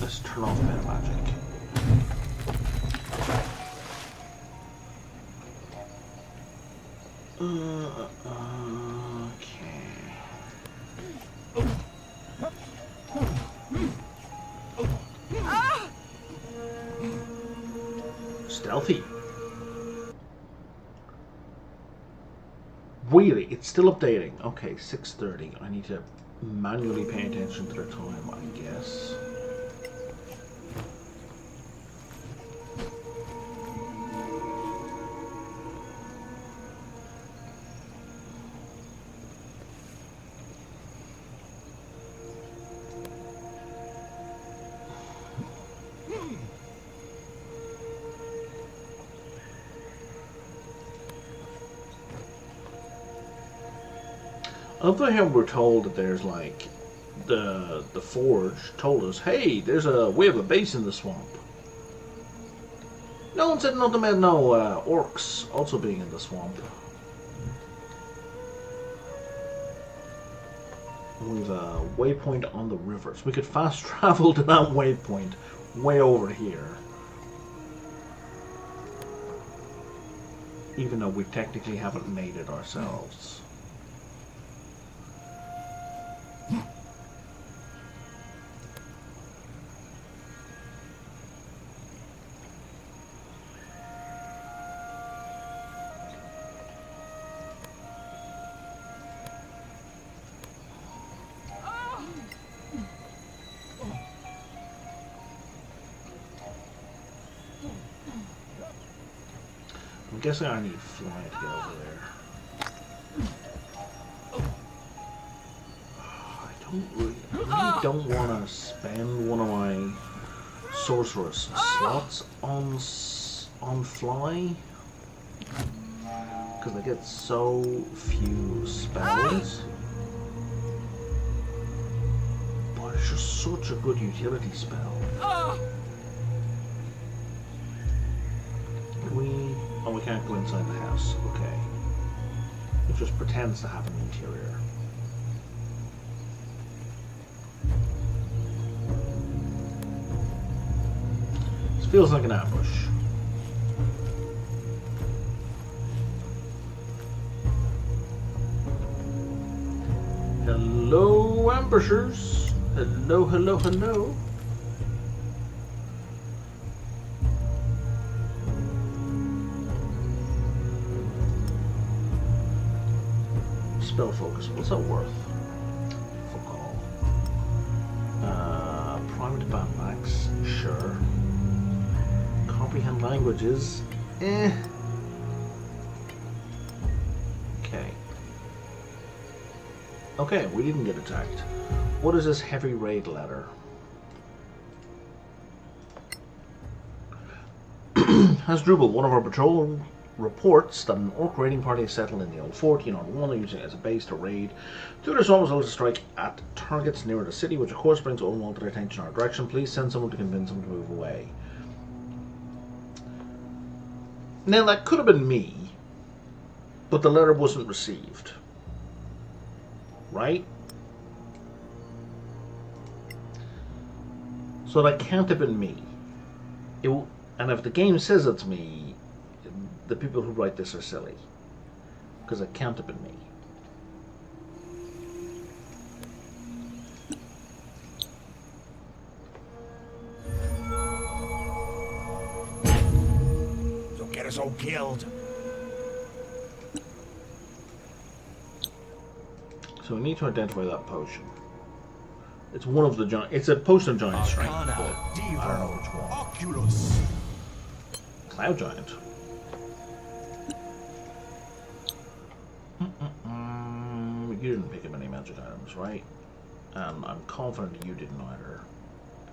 Let's turn off that magic. Stealthy. Really? It's still updating. Okay, 6:30. I need to manually pay attention to the time, I guess. I love how we're told that there's like the Forge told us, hey, we have a base in the swamp. No one said nothing about no orcs also being in the swamp. We've a waypoint on the river, so we could fast travel to that waypoint way over here. Even though we technically haven't made it ourselves. I'm guessing I need fly to get over there. I really don't want to spend one of my sorceress slots on fly, because I get so few spells. But it's just such a good utility spell. Oh, we can't go inside the house. Okay. It just pretends to have an interior. This feels like an ambush. Hello, ambushers. Hello, hello, hello. Spell focus, what's that worth? Fuck all. Private band max, sure. Comprehend languages, eh. Okay. Okay, we didn't get attacked. What is this heavy raid letter? Has Drupal, one of our patrol reports that an orc raiding party is settled in the old fort. Unit 1 are using it as a base to raid. The others always to strike at targets near the city, which of course brings unwanted attention in our direction. Please send someone to convince them to move away. Now that could have been me, but the letter wasn't received. Right? So that can't have been me. And if the game says it's me, the people who write this are silly. Because it can't have been me. Don't get us all killed. So we need to identify that potion. It's one of the giant. It's a potion of giant strength. But I don't know which one. Oculus. Cloud giant. You didn't pick up any magic items, right? I'm confident you didn't either.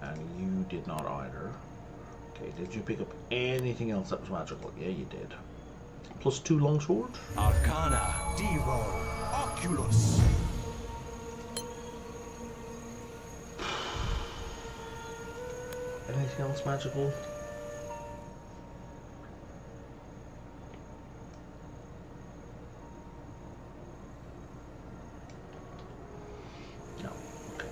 And you did not either. Okay, did you pick up anything else that was magical? Yeah, you did. +2 longsword? Arcana. Devo. Oculus. Anything else magical? No. Okay.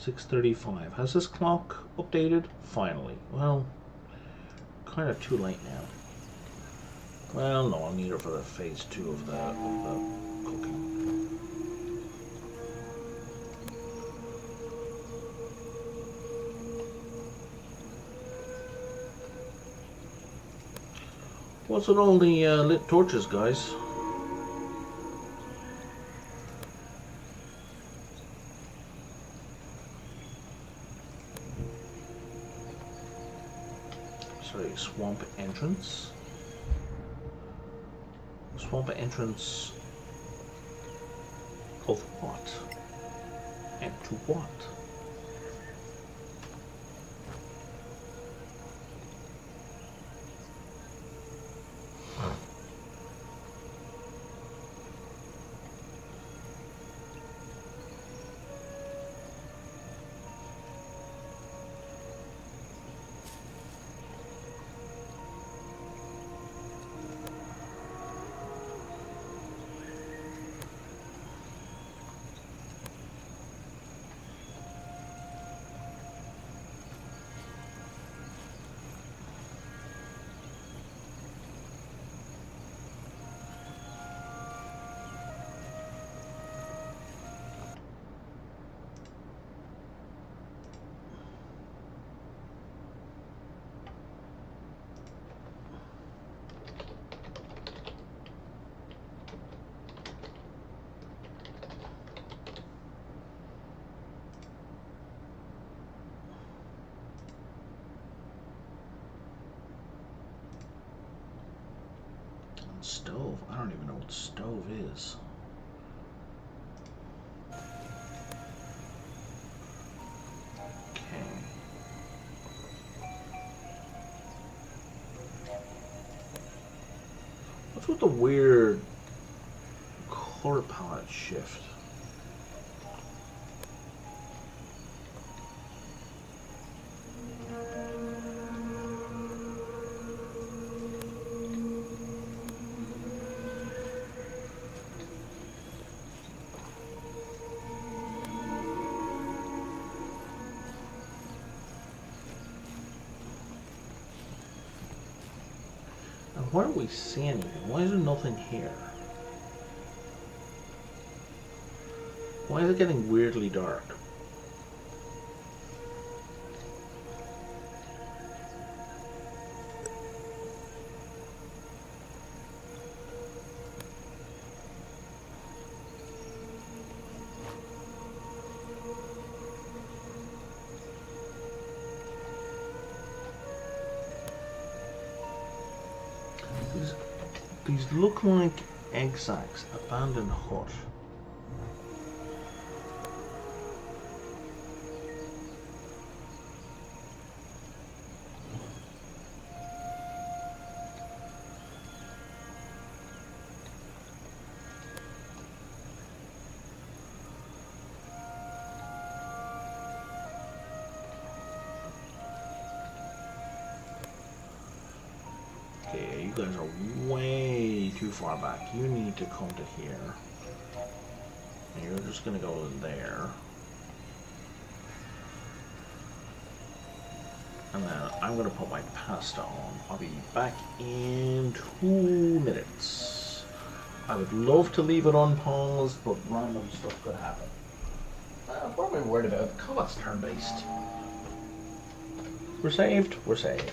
.6:35. Has this clock updated? Finally. Well, kind of too late now. Well, no, I'll need it for the phase 2 of the cooking. What's with all the lit torches, guys? Sorry, swamp entrance. Swamp entrance of what? And to what? Stove? I don't even know what stove is. Okay. What's with the weird color palette shift? Why don't we see anything? Why is there nothing here? Why is it getting weirdly dark? These look like egg sacs. Abandoned hut. Okay, you guys are way too far back. You need to come to here. And you're just gonna go in there. And then I'm gonna put my pasta on. I'll be back in 2 minutes. I would love to leave it unpaused, but random stuff could happen. What am I worried about? The combat's turn-based. We're saved. We're saved.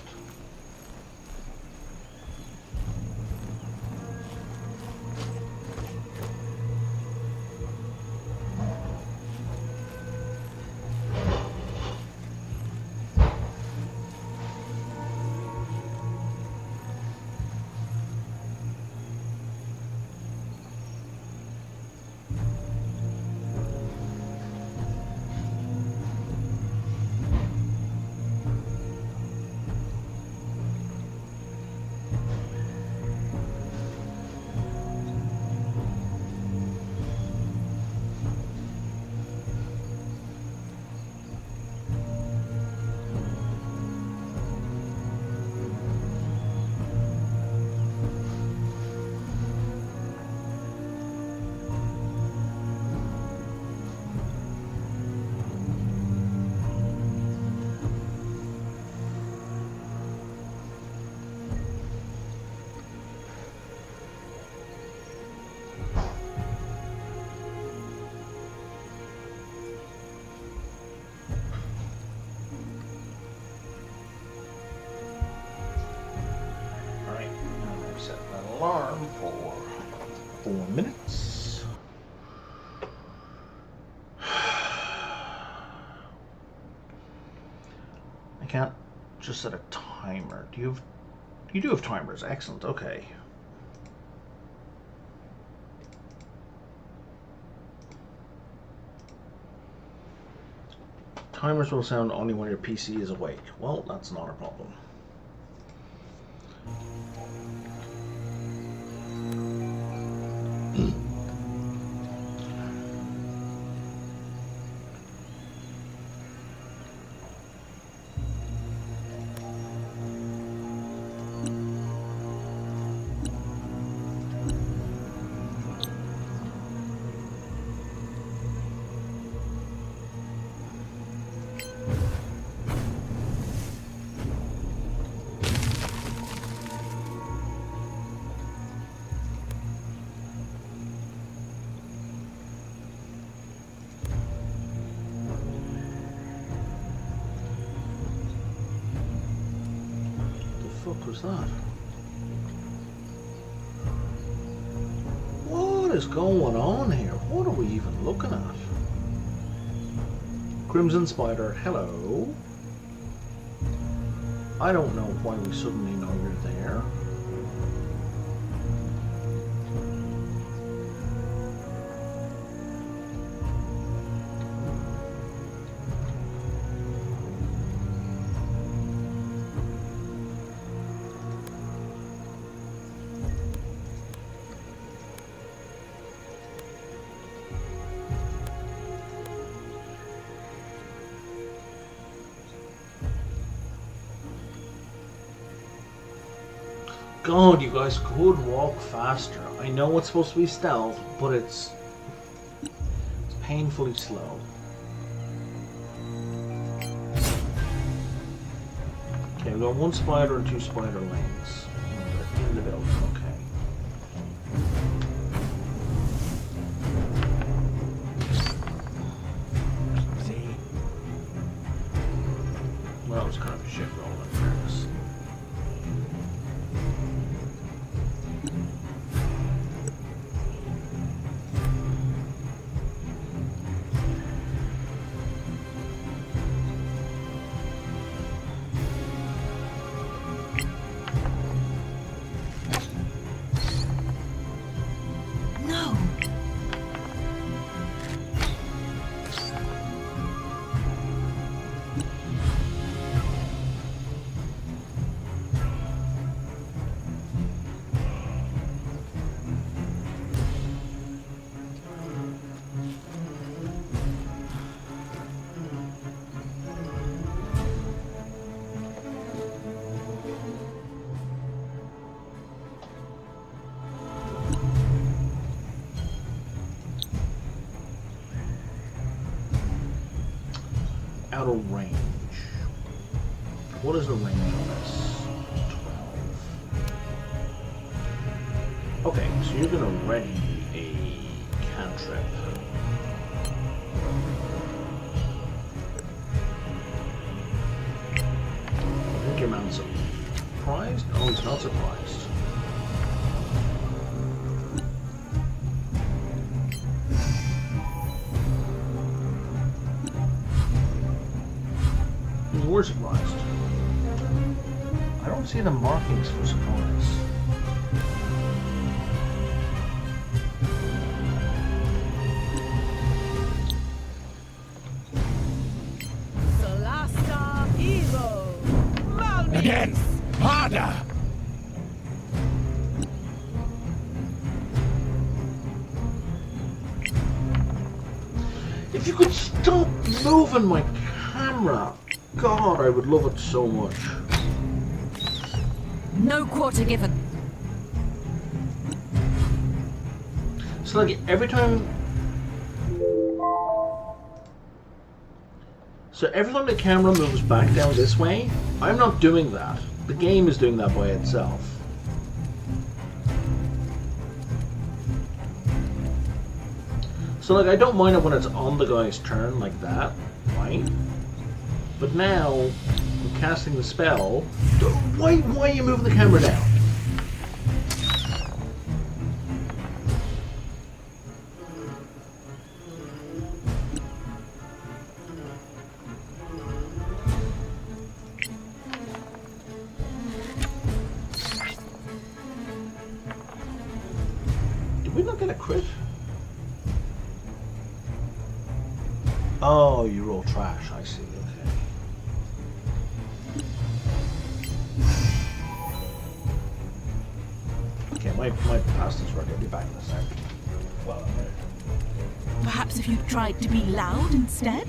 Alarm for 4 minutes. I can't just set a timer. You do have timers. Excellent. Okay. Timers will sound only when your PC is awake. Well, that's not a problem. What was that? What is going on here? What are we even looking at? Crimson Spider, hello. I don't know why we suddenly know you're there. God, you guys could walk faster. I know it's supposed to be stealth, but it's painfully slow. Okay, we've got 1 spider and 2 spider lanes. They're in the building, okay. Well, it was kind of a shit roll in fairness. out of range. What is the range on this? 12. Okay, so you're gonna ready a cantrip. I think your man's surprised? No, he's not surprised. We're surprised. I don't see the markings for surprise. Solasta hero. Again! Harder! If you could stop moving my camera! God, I would love it so much. No quarter given. So like every time the camera moves back down this way, I'm not doing that. The game is doing that by itself. So like I don't mind it when it's on the guy's turn like that, right? But now I'm casting the spell. Why are you moving the camera down? Did we not get a crit? Oh, you roll trash, I see, okay. Okay, my past is ready, I'll be back in a sec. Well, Perhaps if you tried to be loud instead?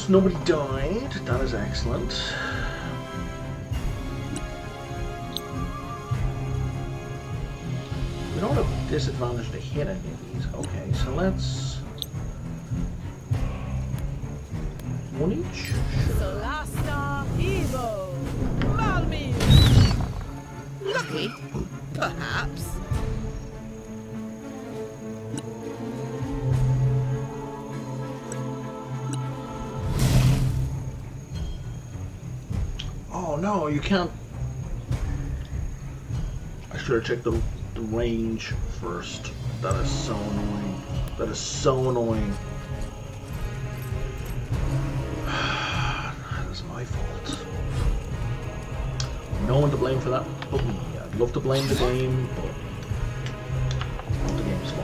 So nobody died. That is excellent. We don't have a disadvantage to hit any of these. Okay, so let's... one each? Solasta Evo. Malmi. Lucky, perhaps. Oh no, you can't. I should have checked the range first. That is so annoying. That is so annoying. That is my fault. No one to blame for that but me. I'd love to blame the game, but not the game's fault.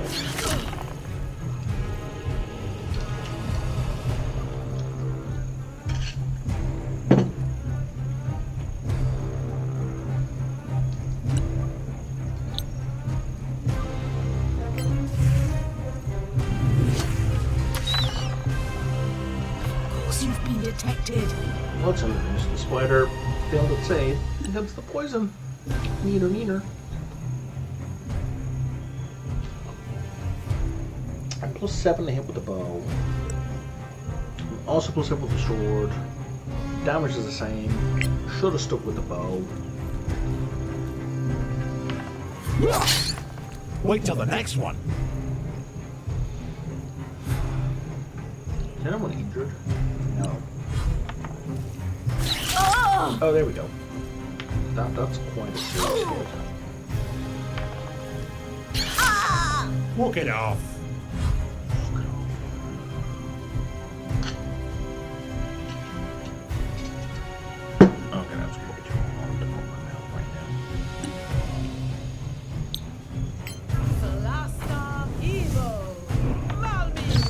You've been detected. What's in this? The spider failed its save against the poison. Neener. I'm +7 to hit with the bow. I'm also +7 with the sword. Damage is the same. Should have stuck with the bow. Wait till the next one. Is anyone injured? No. Oh! Oh, there we go. That's quite a serious hit. Walk it off. Okay, that's way too long to put my mouth right now. Solasta Evo. Malmis.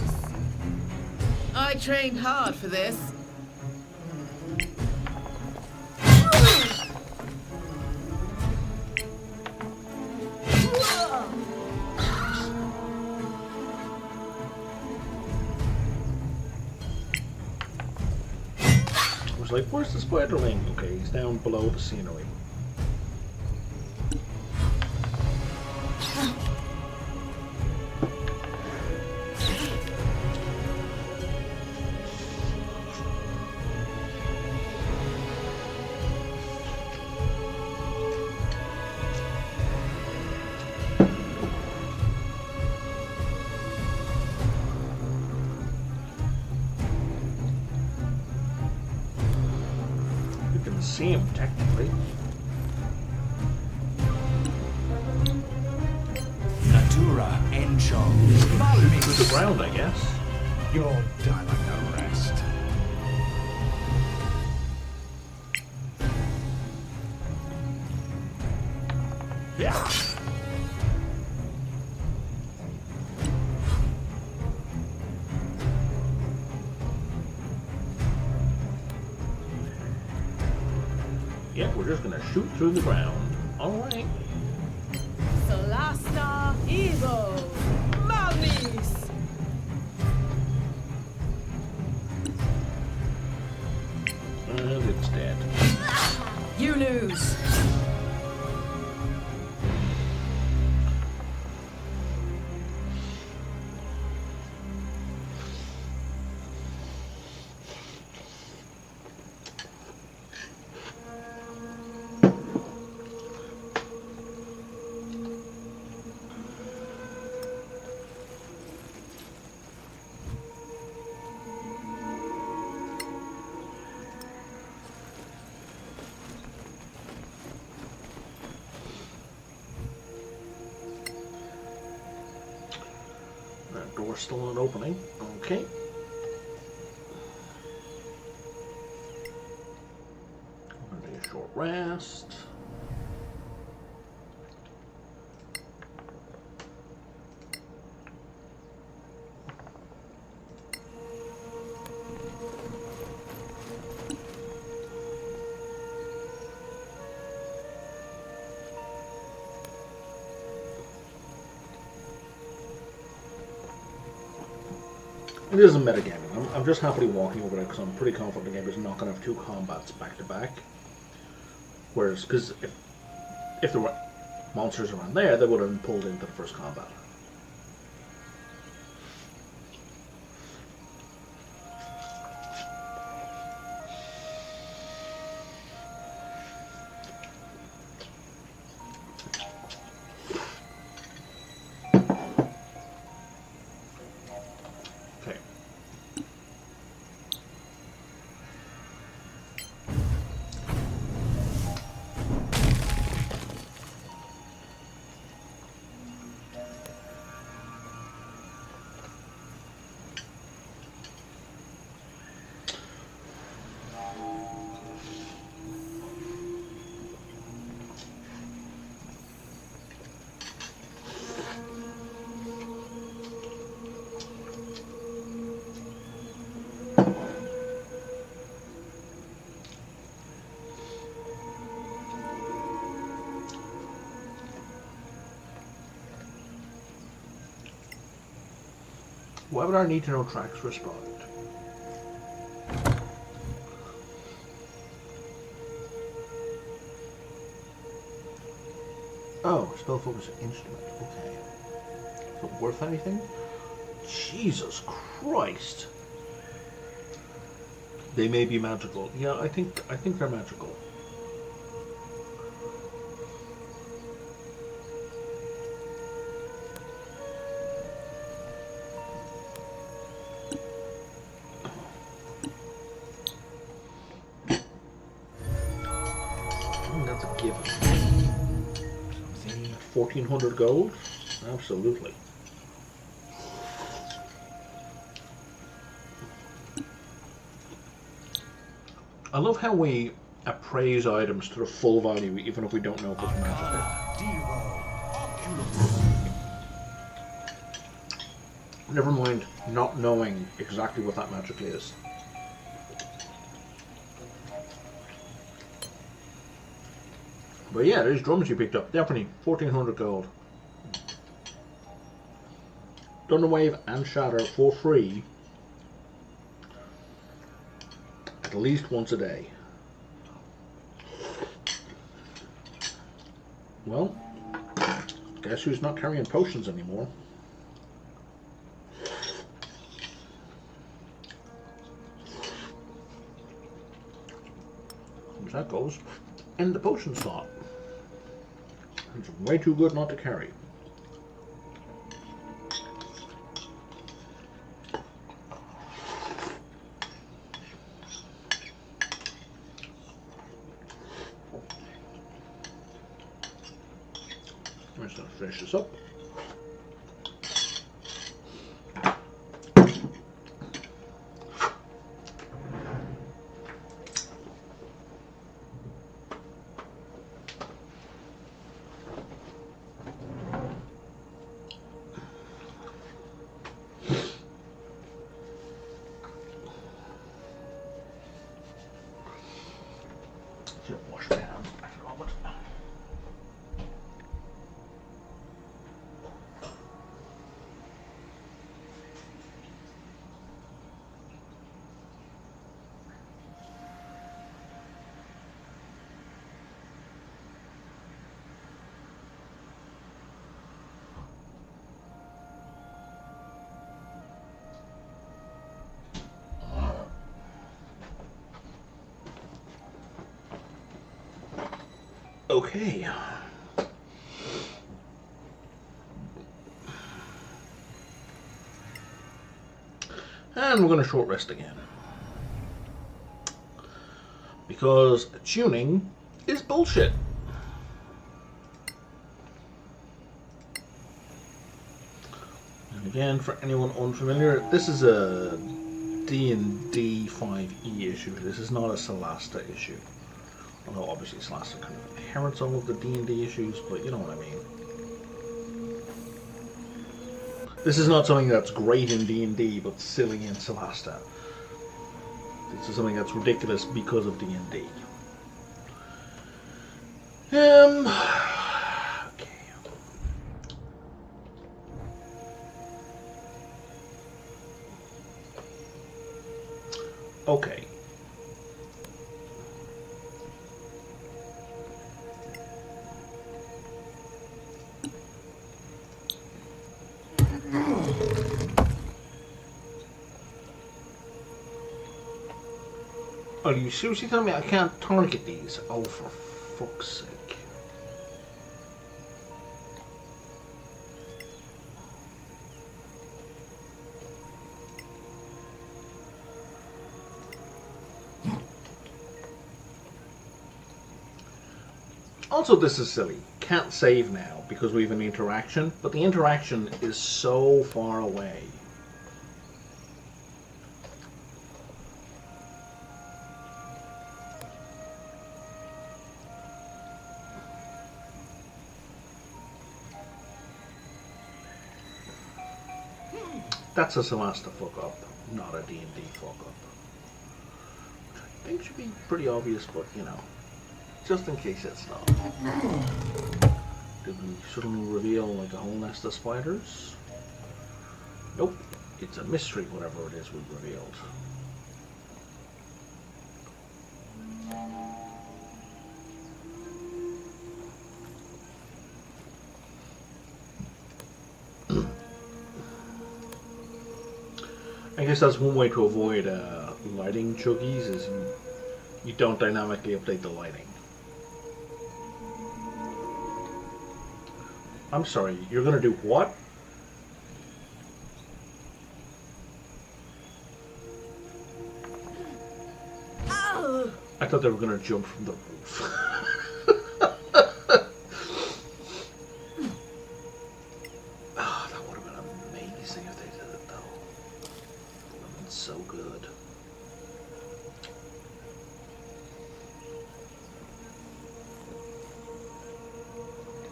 I trained hard for this. I was like, where's the spiderling? Okay, he's down below the scenery. You can see him technically. Natura Encho. Through the ground, I guess. You'll die like the rest. Yeah. Yeah, we're just gonna shoot through the ground. Alright. Solasta Evo. Malmis. And it's dead. You lose. That door's still not opening. Okay. I'm gonna take a short rest. It isn't metagaming. I'm just happily walking over there because I'm pretty confident the game is not going to have 2 combats back to back. Whereas, because if there were monsters around there, they would have been pulled into the first combat. Why would our need to know tracks respond? Oh, spell focus instrument. Okay. Is it worth anything? Jesus Christ! They may be magical. Yeah, I think they're magical. That's a given. 1,400 gold? Absolutely. I love how we appraise items to the full value even if we don't know if it's magic. Never mind not knowing exactly what that magic is. But yeah, there's drums you picked up. Definitely 1,400 gold. Thunderwave and Shatter for free. At least once a day. Well, guess who's not carrying potions anymore? As that goes, in the potion slot. It's way too good not to carry. I'm just going to finish this up. Wash my hands after a moment. Okay. And we're going to short rest again. Because tuning is bullshit. And again, for anyone unfamiliar, this is a D&D 5e issue. This is not a Solasta issue. Although obviously Solasta kind of inherits some of the D&D issues, but you know what I mean. This is not something that's great in D&D, but silly in Solasta. This is something that's ridiculous because of D&D. Okay. Are you seriously telling me I can't target these? Oh, for fuck's sake. Also, this is silly. Can't save now because we have an interaction, but the interaction is so far away. That's a Solasta fuck up, not a D&D fuck up. Which I think should be pretty obvious, but you know, just in case it's not. Did we suddenly reveal like a whole nest of spiders? Nope, it's a mystery, whatever it is we revealed. I guess that's one way to avoid lighting chuggies, is you don't dynamically update the lighting. I'm sorry, you're gonna do what? Oh. I thought they were gonna jump from the roof. That would have been amazing if they did it though. It would have been so good.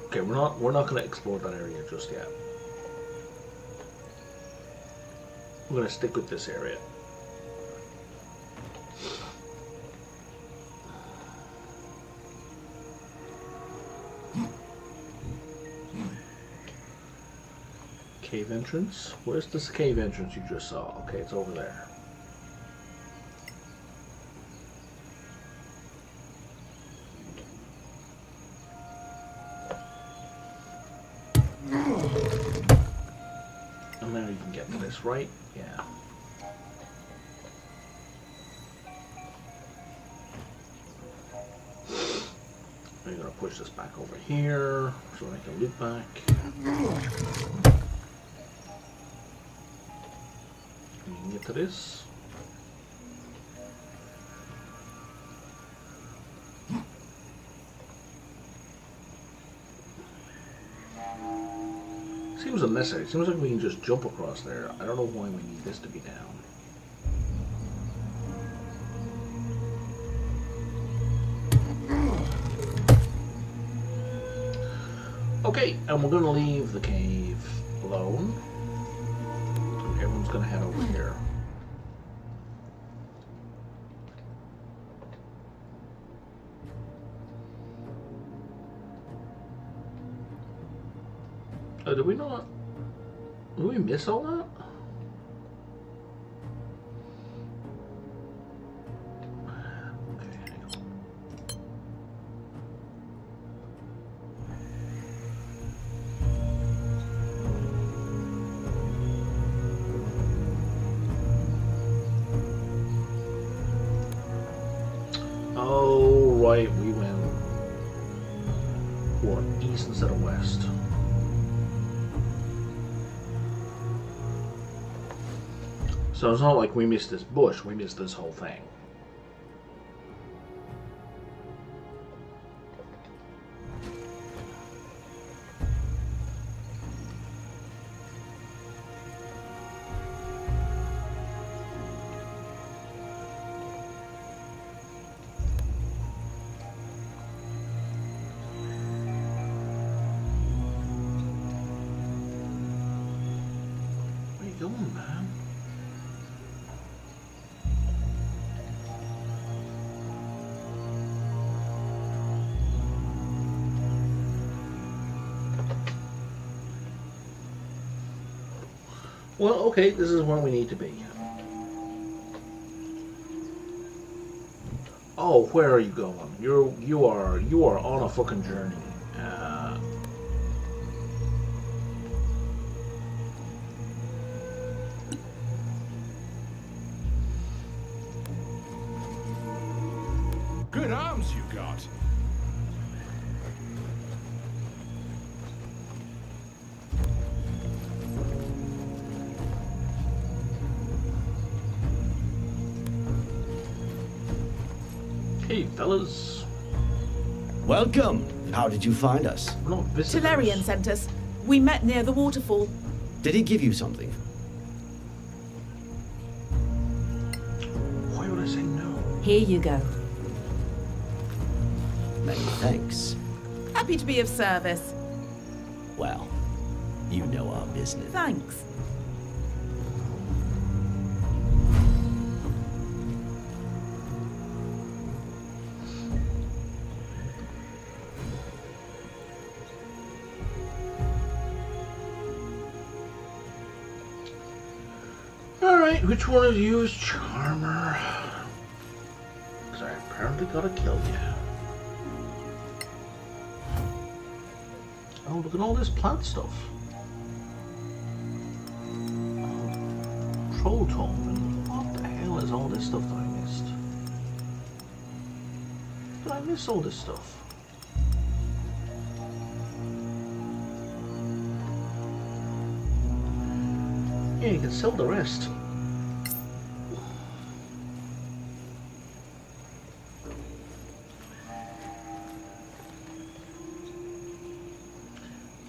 Okay, we're not going to explore that area just yet. We're going to stick with this area. Cave entrance? Where's this cave entrance you just saw? Okay, it's over there. And now you can get to this, right? Yeah. We're going to push this back over here so I can loop back. You can get to this. Seems unnecessary. It seems like we can just jump across there. I don't know why we need this to be down. Okay, and we're going to leave the cave alone. Everyone's going to head over here. Did we not? Did we miss all that? Okay, hang on. Oh, right, we went what, east instead of west. So it's not like we missed this bush, we missed this whole thing. Where you going, man? Well, okay, this is where we need to be. Oh, where are you going? You are on a fucking journey. shot. Hey, fellas. Welcome. How did you find us? We're not visitors. Tellerian sent us. We met near the waterfall. Did he give you something? Why would I say no? Here you go. Many thanks. Happy to be of service. Well, you know our business. Thanks. Alright, which one of you is Charmer? Because I apparently gotta kill you. Oh, look at all this plant stuff. Troll tome, and what the hell is all this stuff that I missed? Did I miss all this stuff? Yeah, you can sell the rest.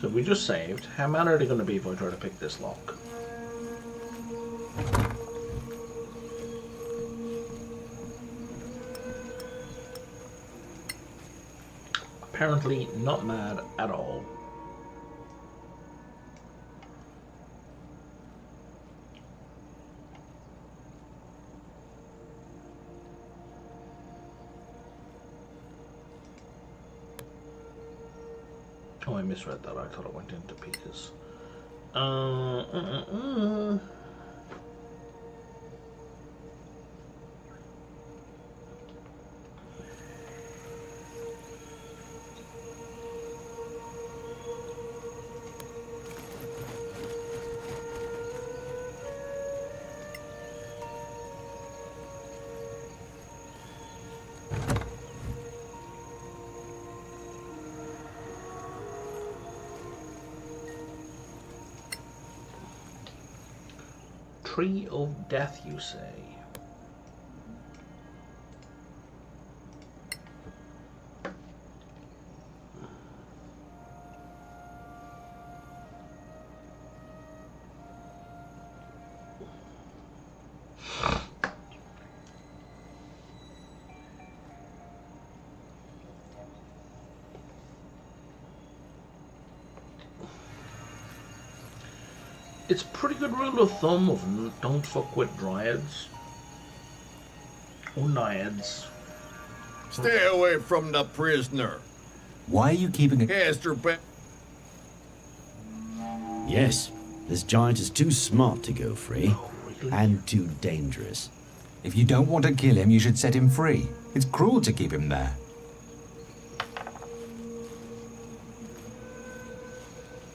So we just saved. How mad are they going to be if I try to pick this lock? Apparently not mad at all. Oh, I misread that. I thought it went into pieces. Tree of Death, you say? It's a pretty good rule of thumb of don't fuck with dryads. Or naiads. Stay away from the prisoner. Why are you keeping it? Cast her back. Yes, this giant is too smart to go free. And too dangerous. If you don't want to kill him, you should set him free. It's cruel to keep him there.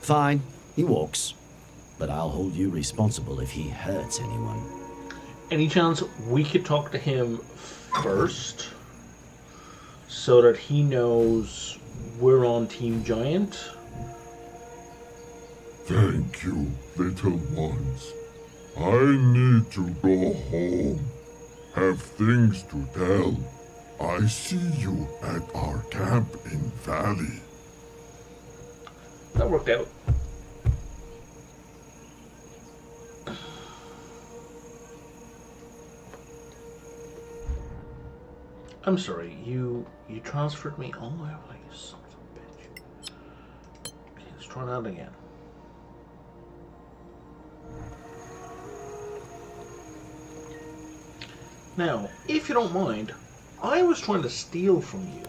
Fine, he walks. But I'll hold you responsible if he hurts anyone. Any chance we could talk to him first so that he knows we're on Team Giant? Thank you, little ones. I need to go home. Have things to tell. I see you at our camp in Valley. That worked out. I'm sorry, you transferred me all the way away, you son of a bitch. Okay, let's try that again. Now, if you don't mind, I was trying to steal from you.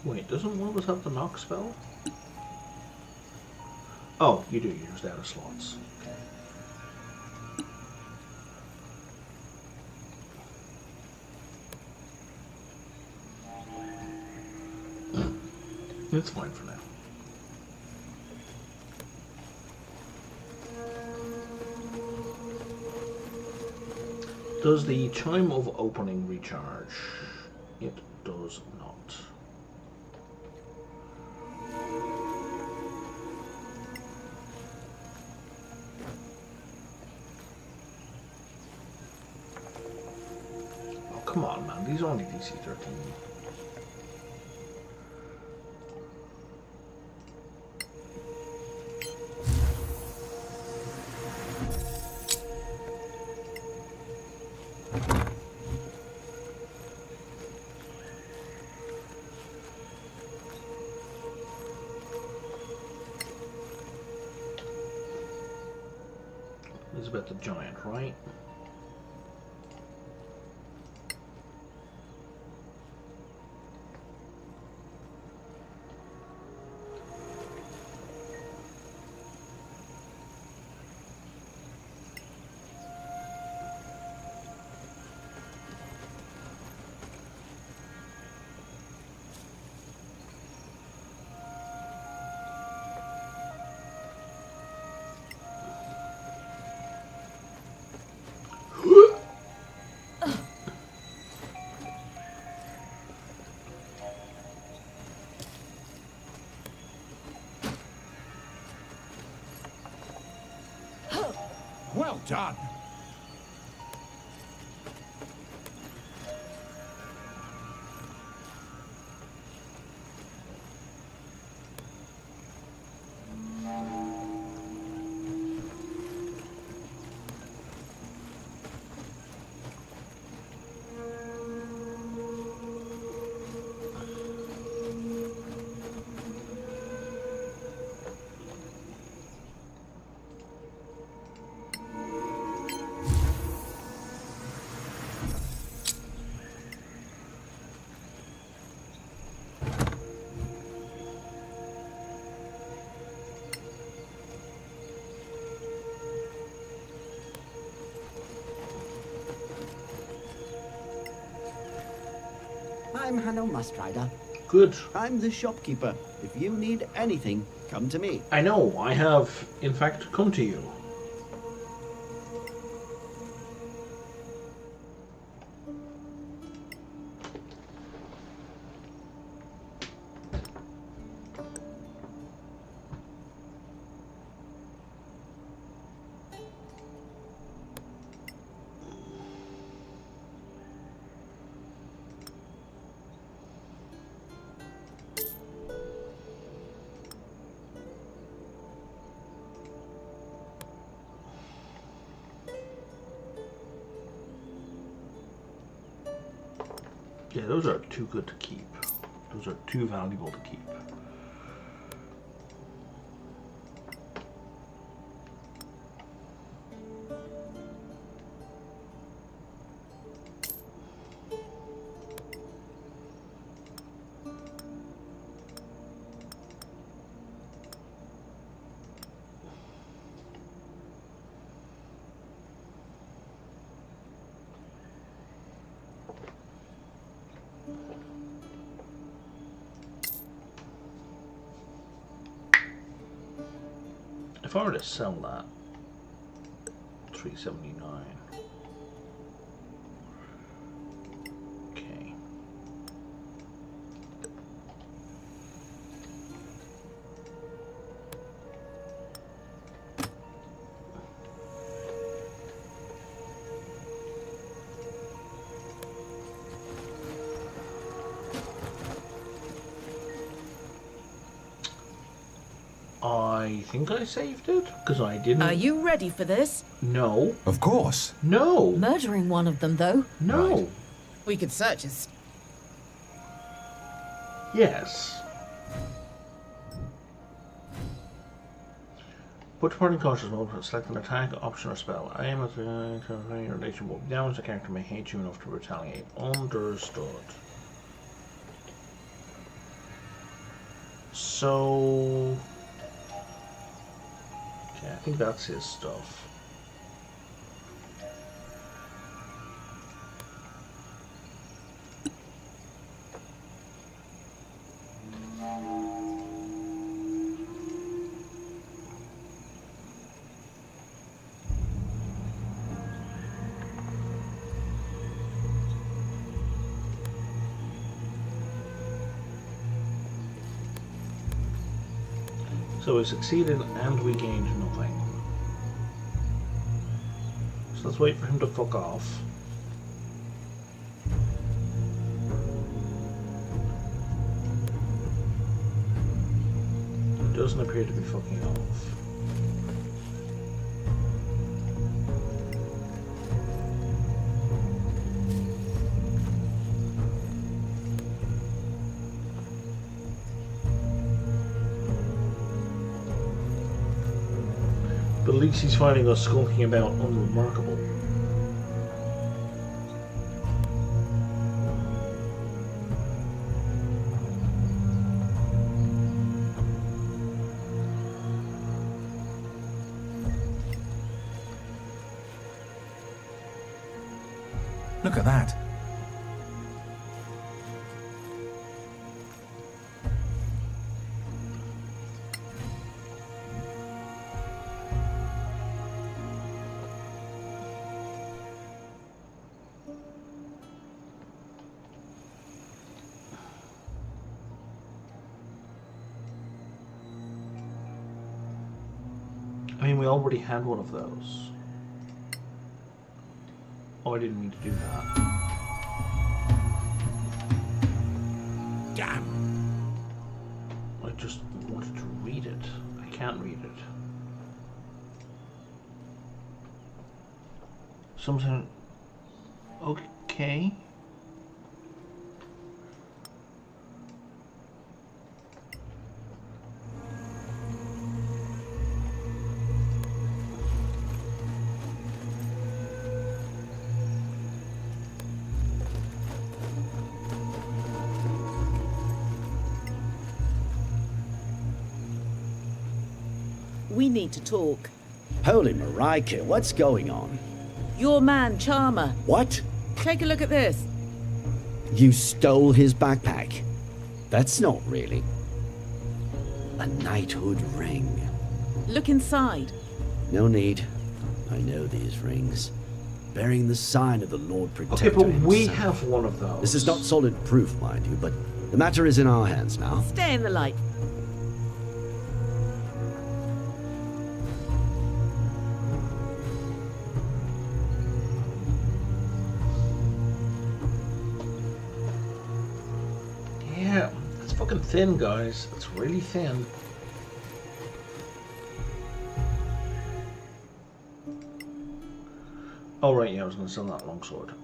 Wait, doesn't one of us have the knock spell? Oh, you do. You're just out of slots. Okay. It's fine for now. Does the chime of opening recharge? It does not. Oh, come on, man. These are only DC 13. Elizabeth the Giant, right? Well done. I'm Hanno Mustrider. Good. I'm the shopkeeper. If you need anything, come to me. I know. I have, in fact, come to you. Yeah, those are too good to keep. Those are too valuable to keep. If I were to sell that, 379. Okay. I think I saved it, because I didn't... Are you ready for this? No. Of course. No. Murdering one of them, though? No. Right. We could search his... Yes. Put to party cautious mode, select an attack, option, or spell. Aim at the relation will be damaged. The character may hate you enough to retaliate. Understood. So... Okay, I think that's his stuff. So we succeeded and we gained nothing. So let's wait for him to fuck off. He doesn't appear to be fucking off. But at least he's finding us skulking about unremarkable. Look at that. I mean, we already had one of those. Oh, I didn't mean to do that. Damn! I just wanted to read it. I can't read it. Something... Okay. We need to talk. Holy Marika, what's going on? Your man, Charmer. What? Take a look at this. You stole his backpack? That's not really... a knighthood ring. Look inside. No need. I know these rings. Bearing the sign of the Lord Protector Okay, but we himself. have one of those. This is not solid proof, mind you, but the matter is in our hands now. Stay in the light. Yeah, it's fucking thin, guys. It's really thin. Oh, right, yeah, I was going to sell that longsword.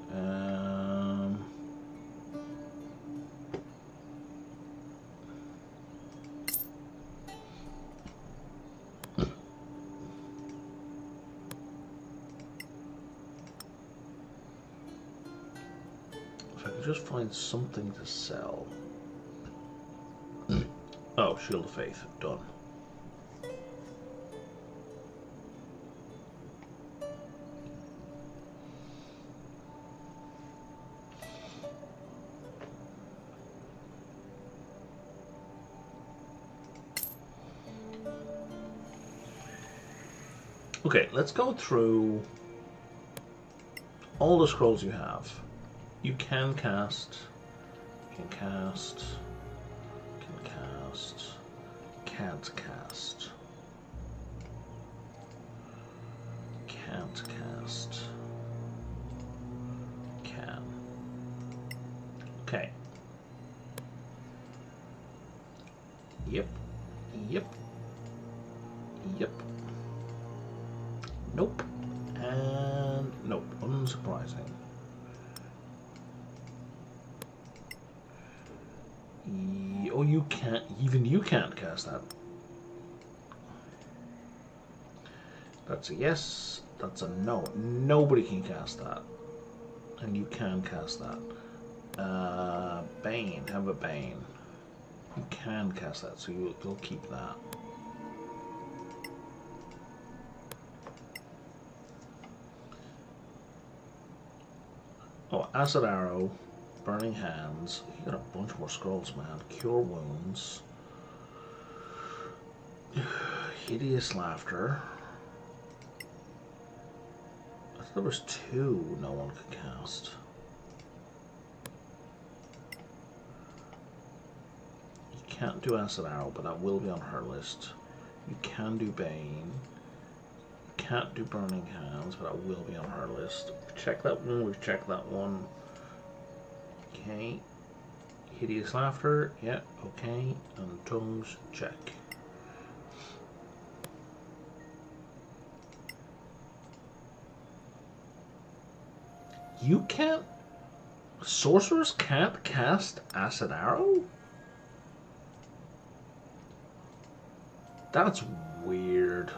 If I could just find something to sell. Oh, Shield of Faith. Done. Okay, let's go through all the scrolls you have. You can cast, can't cast, can't cast, can. Okay. Yep. Nope. And nope. Unsurprising. Oh, you can't. Even you can't cast that. That's a yes. That's a no. Nobody can cast that. And you can cast that. Bane. Have a Bane. You can cast that, so you'll keep that. Oh, acid arrow, burning hands. You got a bunch more scrolls, man. Cure wounds. Hideous laughter. I thought there was 2 no one could cast. You can't do acid arrow, but that will be on her list. You can do bane. You can't do burning hands, but that will be on her list. Check that one. We've checked that one. Okay. Hideous laughter. Yeah. Okay. And tongues. Check. You can't... Sorcerers can't cast acid arrow? That's weird.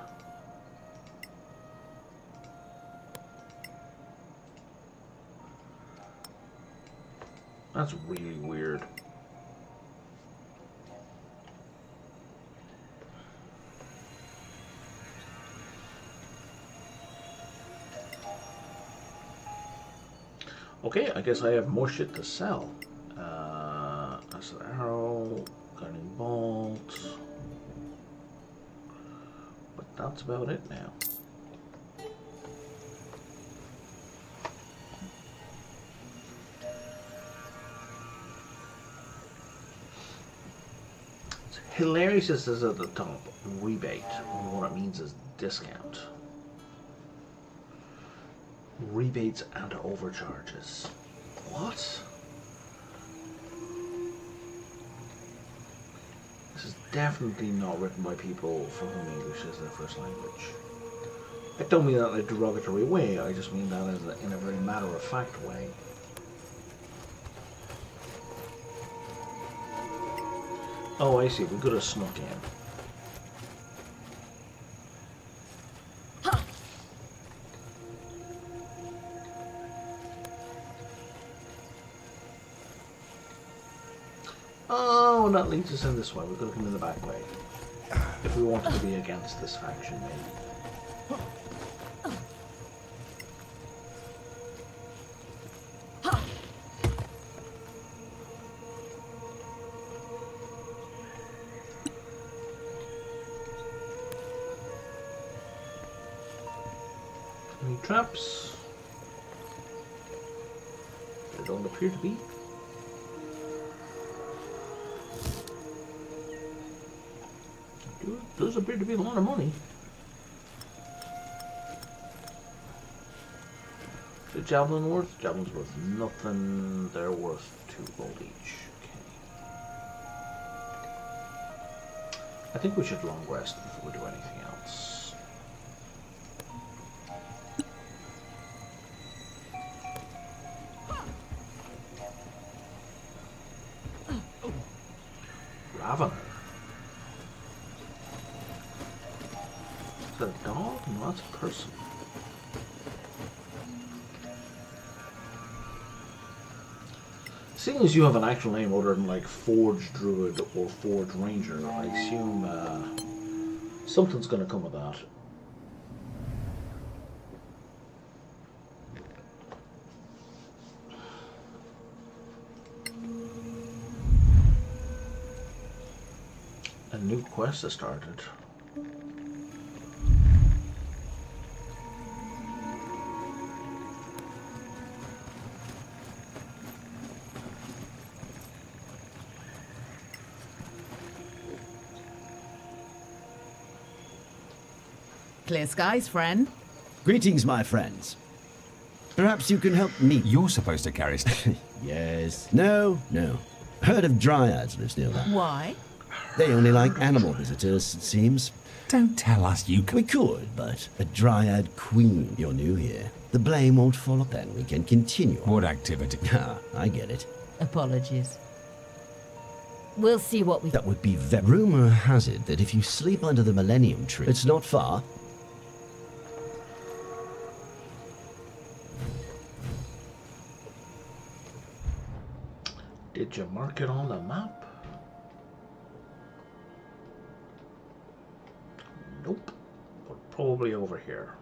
That's really weird. Okay, I guess I have more shit to sell. Acid arrow, guiding bolt. But that's about it now. It's hilarious as this is at the top. Rebate. What it means is discount. Rebates and overcharges. What? This is definitely not written by people for whom English is their first language. I don't mean that in a derogatory way, I just mean that as in a very matter-of-fact way. Oh, I see, we could have snuck in. Oh, and that leads us in this way. We've got to come in the back way. If we wanted to be against this faction, maybe. Any traps? There don't appear to be. Those appear to be a lot of money. The javelin worth? Javelin's worth nothing. They're worth 2 gold each. Okay. I think we should long rest before we do anything else. Ravener. Is that a dog? No, that's a person. Seeing as you have an actual name other than like Forge Druid or Forge Ranger, I assume something's going to come of that. A new quest has started. Clear skies, friend. Greetings, my friends. Perhaps you can help me. You're supposed to carry stuff. Yes. No. Herd of dryads lives near that. Why? They only like animal visitors, it seems. Don't tell us you We could, but a dryad queen. You're new here. The blame won't fall up. Then we can continue. What activity? Ah, I get it. Apologies. We'll see what we... That would be very... Rumor has it that if you sleep under the Millennium Tree, it's not far. Did you mark it on the map? Nope. But probably over here.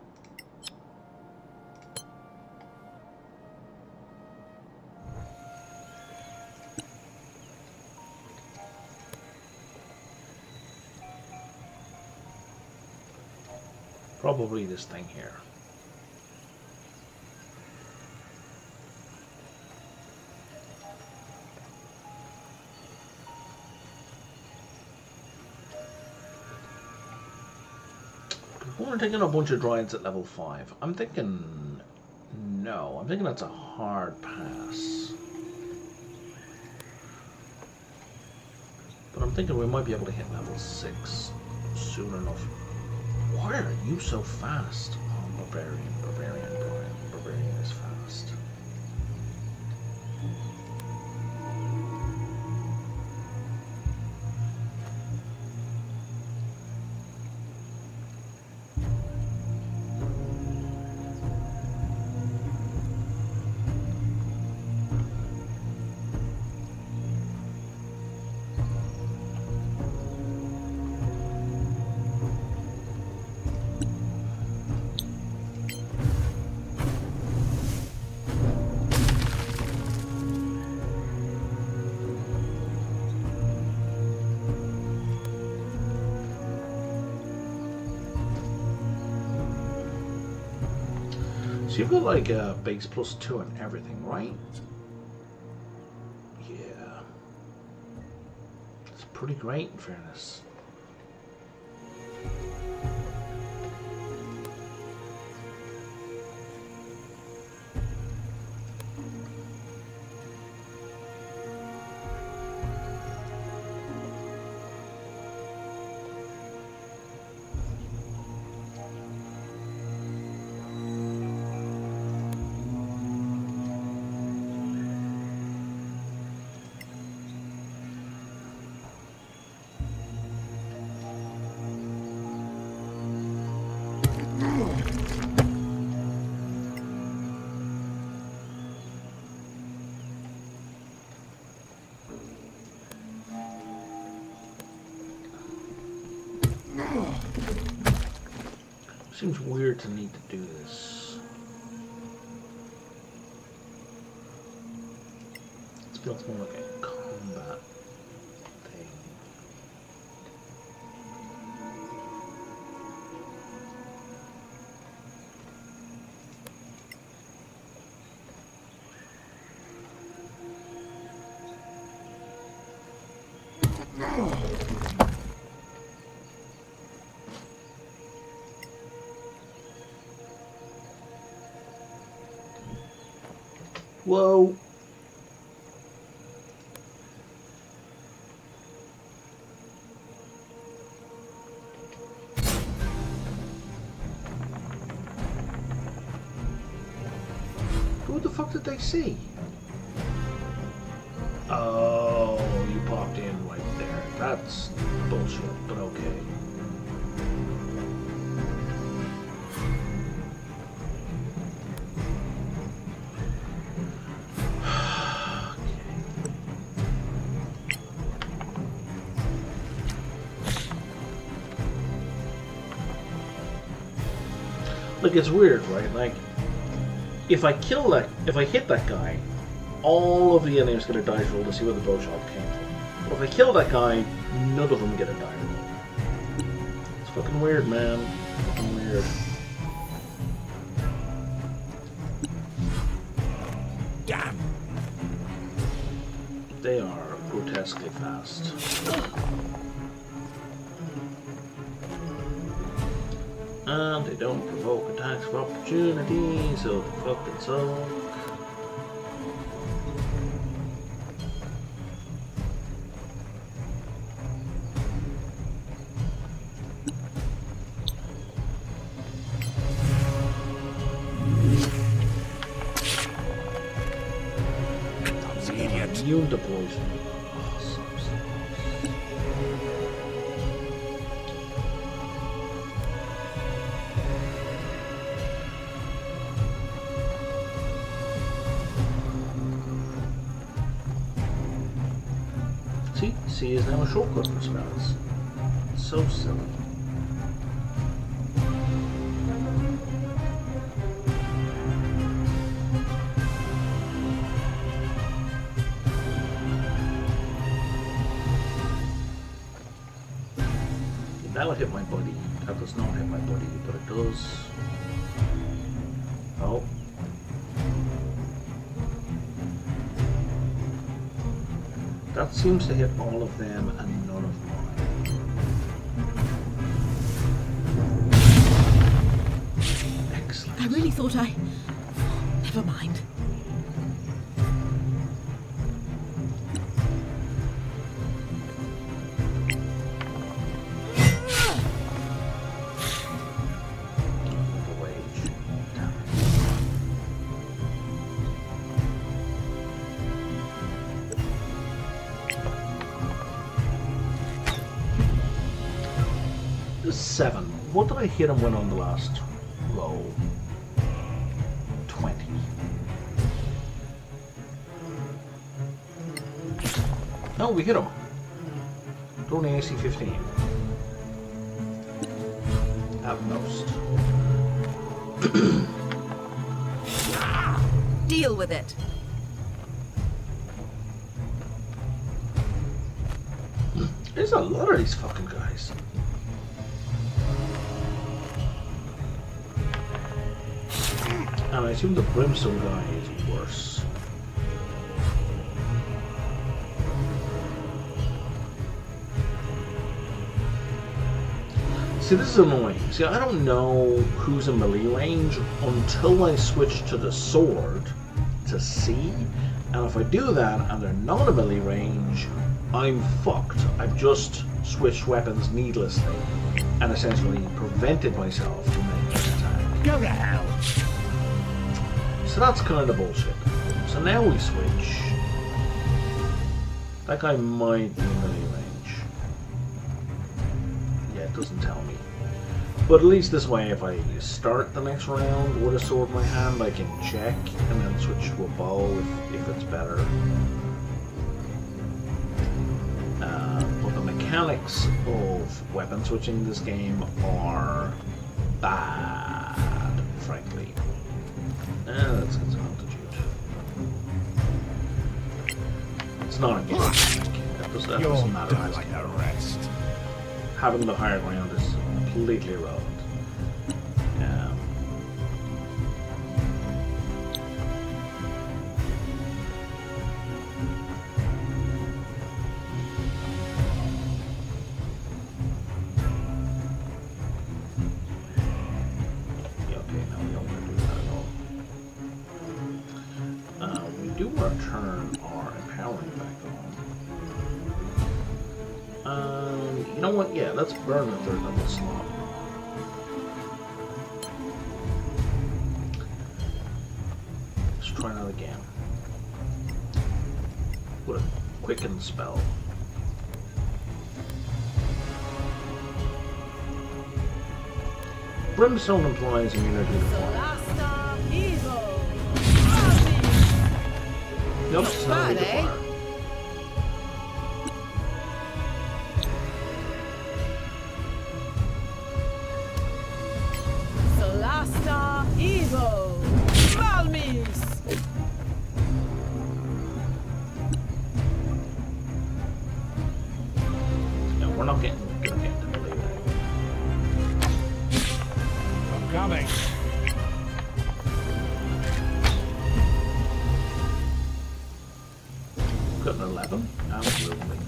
Probably this thing here. We're taking a bunch of droids at level 5. I'm thinking... No, I'm thinking that's a hard pass. But I'm thinking we might be able to hit level 6 soon enough. Why are you so fast? Oh, Barbarian, Brian. Barbarian is fast. So you've got like base +2 and everything, right? Yeah. It's pretty great in fairness. Seems weird to need to do this. It feels more like a combat thing. Whoa. Who the fuck did they see? Oh, you popped in right there. That's bullshit, but okay. Like, it's weird, right? Like, if I hit that guy, all of the enemies get a dice roll to see where the bow shot came from. But if I kill that guy, none of them get a die roll. It's fucking weird, man. Fucking weird. Damn. They are grotesquely fast. And they don't provoke attacks of opportunity, so the fucking suck. Those idiots. Immune to poison. C is now a shortcut for spells. It's so silly. That'll hit my buddy. That does not hit my buddy, but it does. Oh. That seems to hit all of them and none of mine. Excellent. I really thought I... Never mind. Seven. What did I hit him with on the last roll? 20. No, we hit him. Only AC 15. At most. Deal with it. There's a lot of these fucking guys. And I assume the brimstone guy is worse. See, this is annoying. See, I don't know who's in melee range until I switch to the sword to see. And if I do that and they're not in melee range, I'm fucked. I've just switched weapons needlessly and essentially prevented myself from making an attack. Go to hell! So that's kind of bullshit. So now we switch. That guy might be in melee range. Yeah, it doesn't tell me. But at least this way, if I start the next round with a sword in my hand, I can check and then switch to a bow if it's better. But the mechanics of weapon switching in this game are bad, frankly. Let's get some altitude. It's not a game. That doesn't matter. Die like the rest. Having the higher ground is completely irrelevant. Turn our empowering back on. You know what? Yeah, let's burn a third level slot. Let's try that again. With a quicken spell. Brimstone implies immunity to fire. Nope, it's not really fire. Solasta Evo! Balmis! No, we're not getting to melee. I'm coming. Got an 11? Absolutely.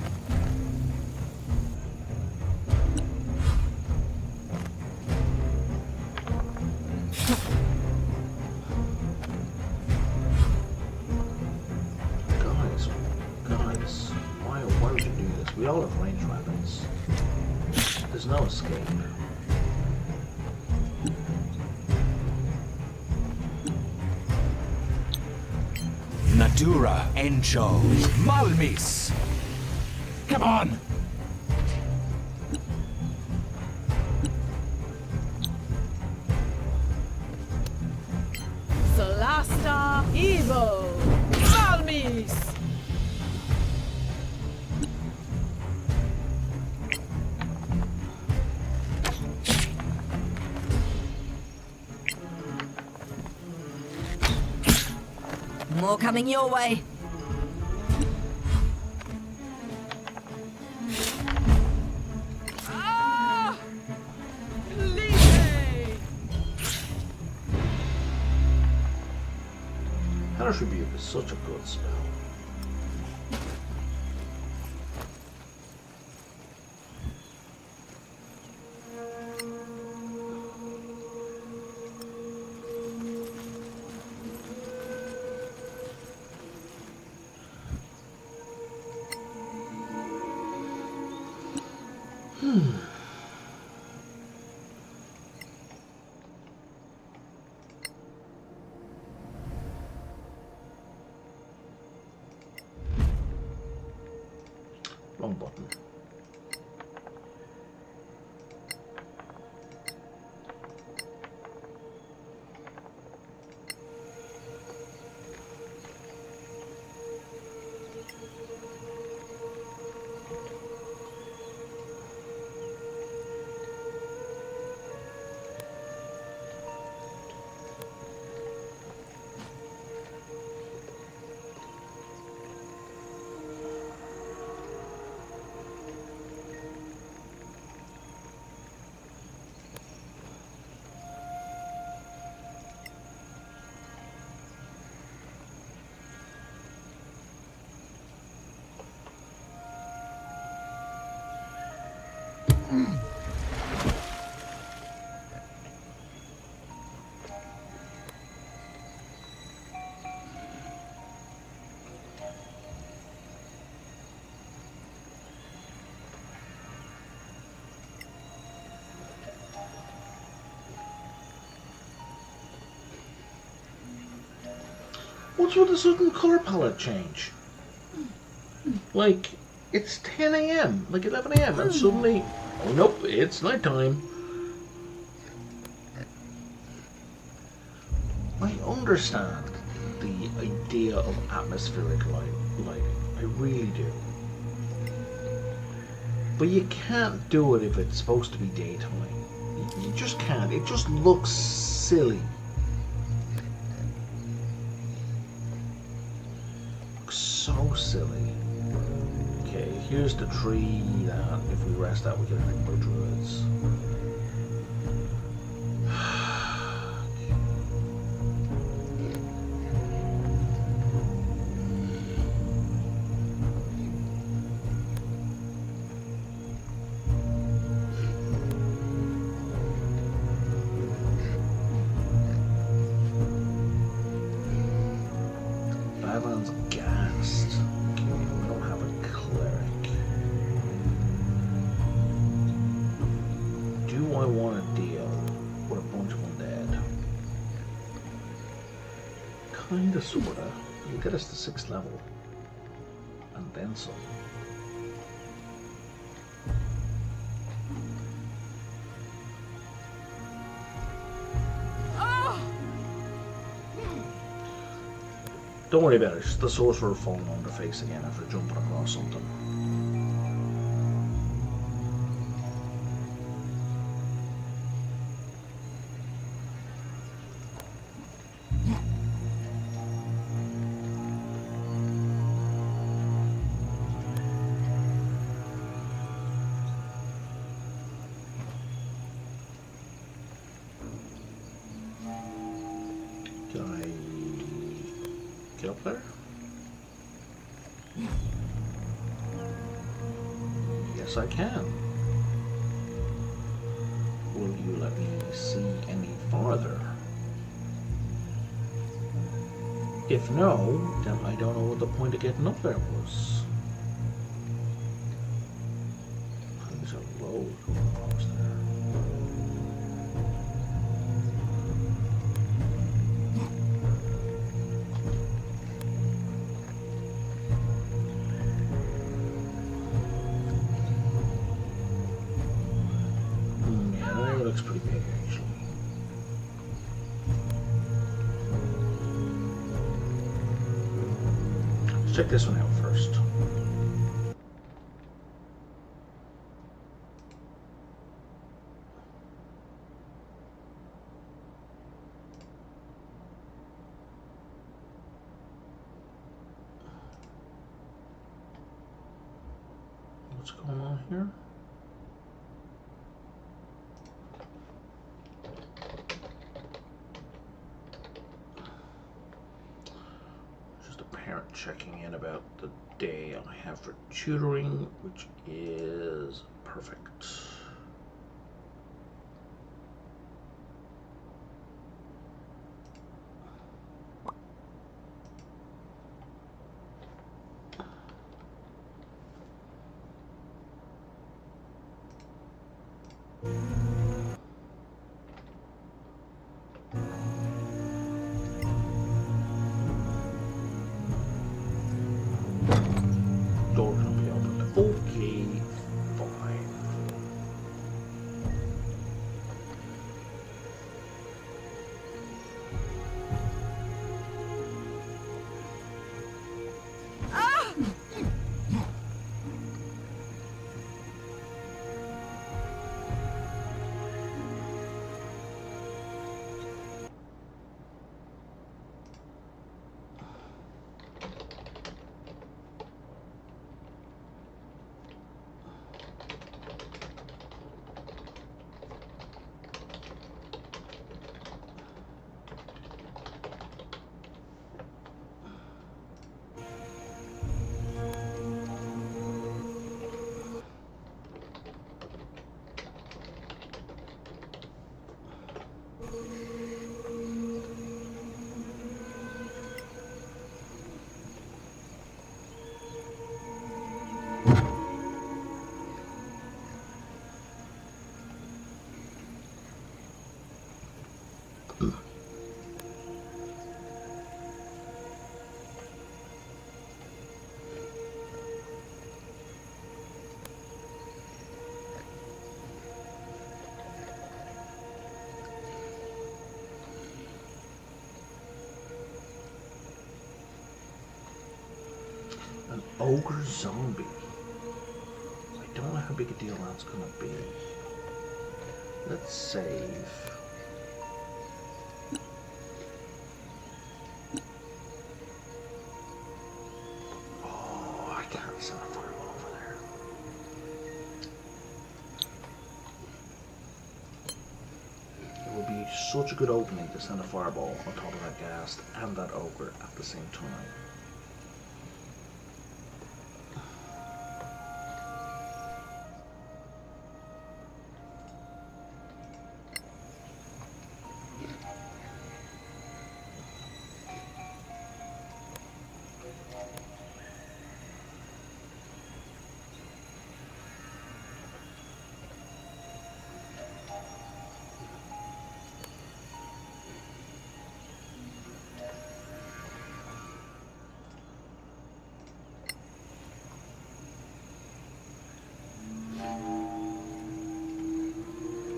Guys, why would you do this? We all have ranged weapons. There's no escape. Natura Encho Malmis. Come on! Solasta Evo! Balmis! More coming your way. Harsh Rebuke is such a good spell. Wrong button. What's with the sudden colour palette change? Like, it's 10 AM, like 11 AM, and suddenly, oh nope, it's nighttime. I understand the idea of atmospheric lighting, I really do. But you can't do it if it's supposed to be daytime. You just can't, it just looks silly. So silly. Okay, here's the tree that if we rest that we get attacked by druids. Badlands gassed. Okay, we don't have a cleric. Do I want to deal with a bunch of undead? Kinda, sorta. It'll get us to 6th level. And then some. Don't worry about it, it's just the sorcerer falling on their face again after jumping across something. Can I get up there? Yes, I can. Will you let me see any farther? If no, then I don't know what the point of getting up there was. There's a road going across there. Looks pretty big, actually. Let's check this one out first. What's going on here? start checking in about the day I have for tutoring, which is perfect. Door can be opened. Okay, fine. An ogre zombie. I don't know how big a deal that's gonna be. Let's save. Oh, I can't send a fireball over there. It would be such a good opening to send a fireball on top of that ghast and that ogre at the same time.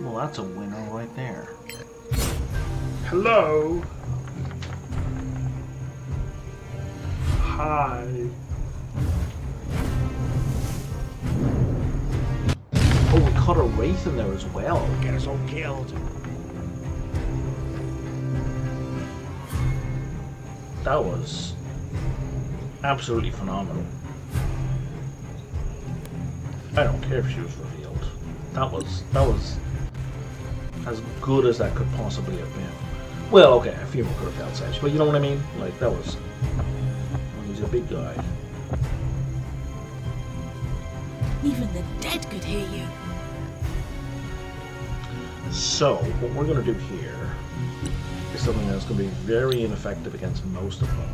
Well, that's a winner right there. Hello. Hi. Oh, we caught a wraith in there as well. Get us all killed. That was absolutely phenomenal. I don't care if she was revealed. That was as good as that could possibly have been. Well, okay, a few more could have failed saves, but you know what I mean? Like, that was... He's a big guy. Even the dead could hear you. So, what we're going to do here is something that's going to be very ineffective against most of them.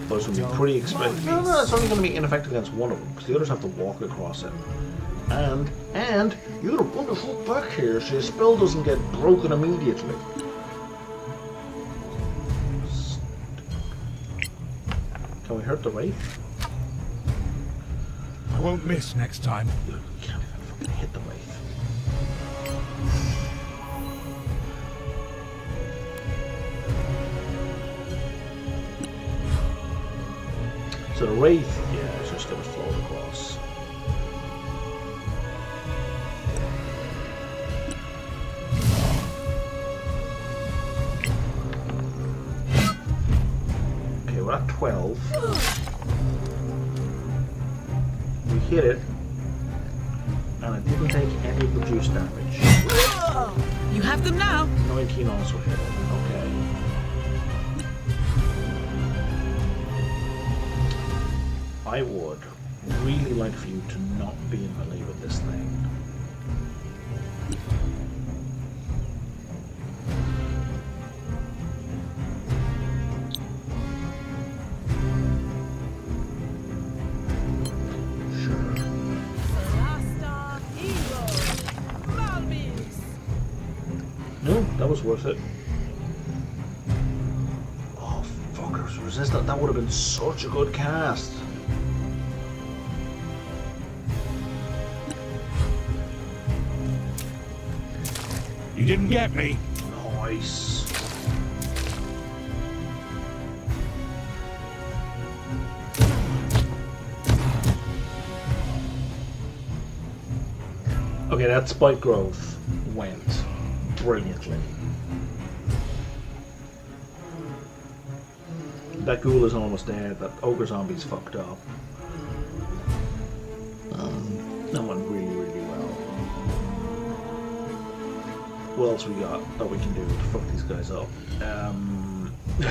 But it's going to be pretty expensive. No, it's only going to be ineffective against one of them, because the others have to walk across it. And you got a wonderful back here, so your spell doesn't get broken immediately. Can we hurt the wraith? I won't miss next time. You can't even fucking hit the wraith. So the wraith, yeah, is just going to float across. Okay, we're at 12. We hit it, and it didn't take any reduced damage. You have them now. 19 also hit. Okay. I would really like for you to not be in melee with this thing. No, that was worth it. Oh, fuckers, resist that. That would have been such a good cast. You didn't get me. Nice. Okay, that spike growth went brilliantly. That ghoul is almost dead. That ogre zombie's fucked up. That went really, really well. What else we got that we can do to fuck these guys up?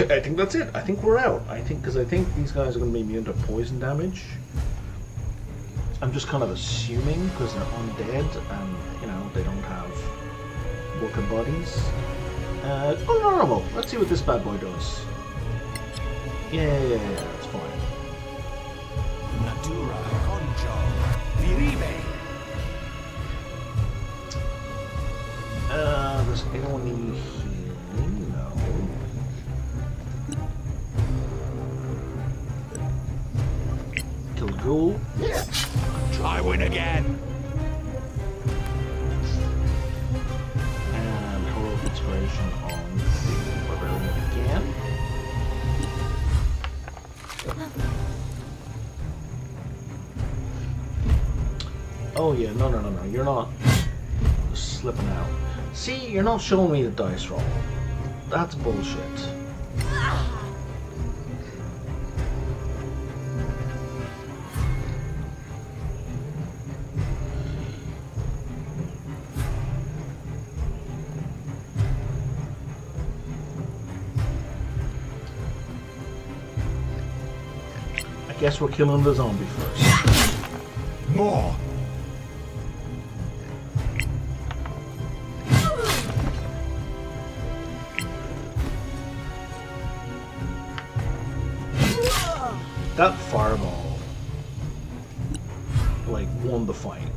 I think that's it. I think we're out. I think these guys are going to be immune to poison damage. I'm just kind of assuming because they're undead and you know they don't have working bodies. Normal. Let's see what this bad boy does. Yeah, that's fine. Natura concho viribe. Does anyone need healing? No. Kill the ghoul. I win again. And heroic inspiration on the barbarian again. Oh yeah, no, you're not slipping out. See, you're not showing me the dice roll. That's bullshit. I guess we're killing the zombie first. More. That fireball, like, won the fight.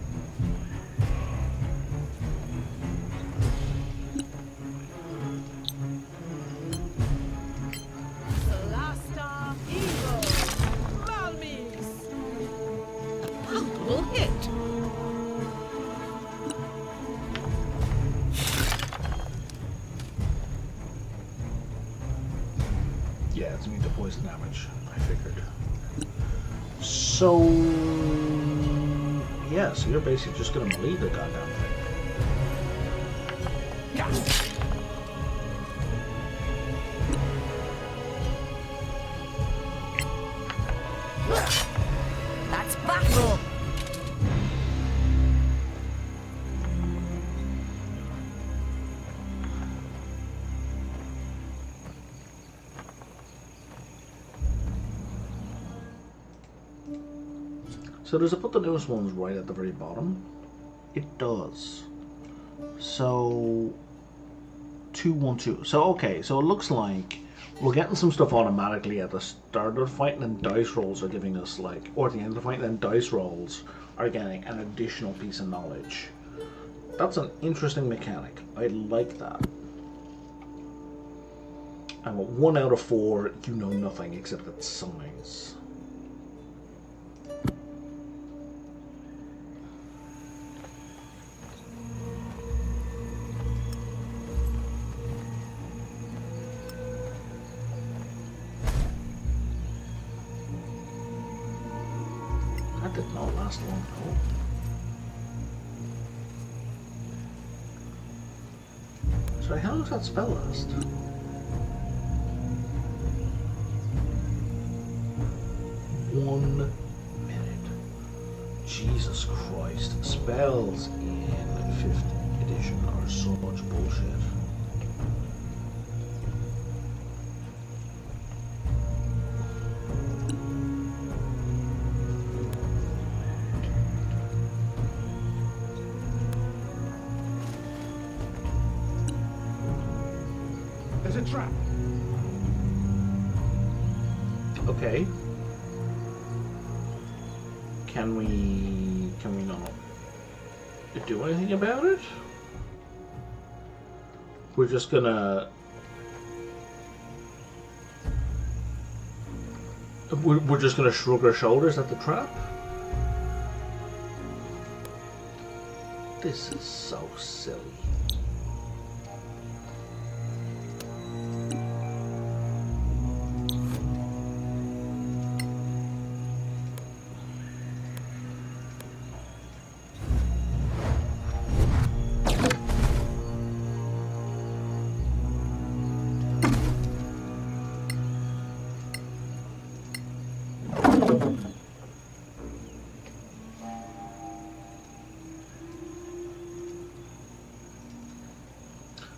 Solasta, Evo, Malmis. Multiple hit. Yeah, it's immune to poison damage, I figured. So, yeah, so you're basically just gonna melee the goddamn thing. That's battle. So does it put the newest ones right at the very bottom? It does. So 212. So okay, so it looks like we're getting some stuff automatically at the start of the fight, and then dice rolls are giving us like, or at the end of the fight, and then dice rolls are getting an additional piece of knowledge. That's an interesting mechanic. I like that. And 1 out of 4, you know nothing except its signs. That did not last long at all. Sorry, how long does that spell last? One minute. Jesus Christ. Spells in 5th edition are so much bullshit. There's a trap. Okay. Can we not do anything about it? We're just gonna... We're just gonna shrug our shoulders at the trap? This is so silly.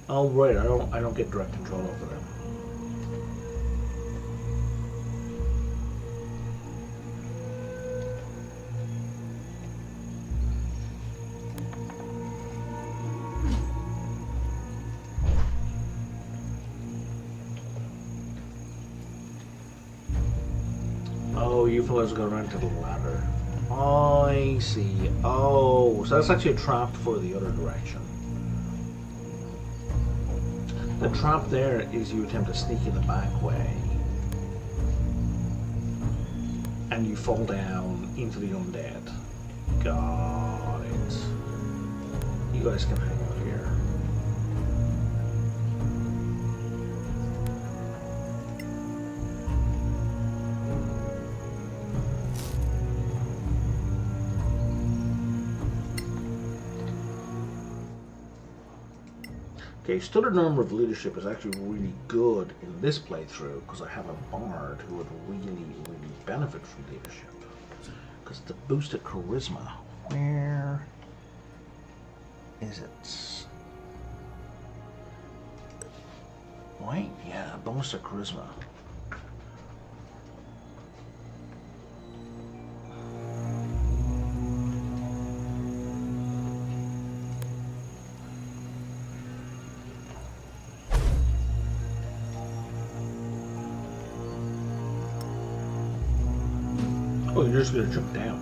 Oh right, I don't get direct control over them. Oh, you fellas go around to the ladder. I see. Oh, so that's actually a trap for the other direction. The trap there is you attempt to sneak in the back way and you fall down into the undead. Got it. You guys can hang out here. Okay, Studded Armor of Leadership is actually really good in this playthrough because I have a bard who would really benefit from leadership. Because the boosted charisma. Where is it? Right? Yeah, boosted charisma. Oh, you're just gonna jump down.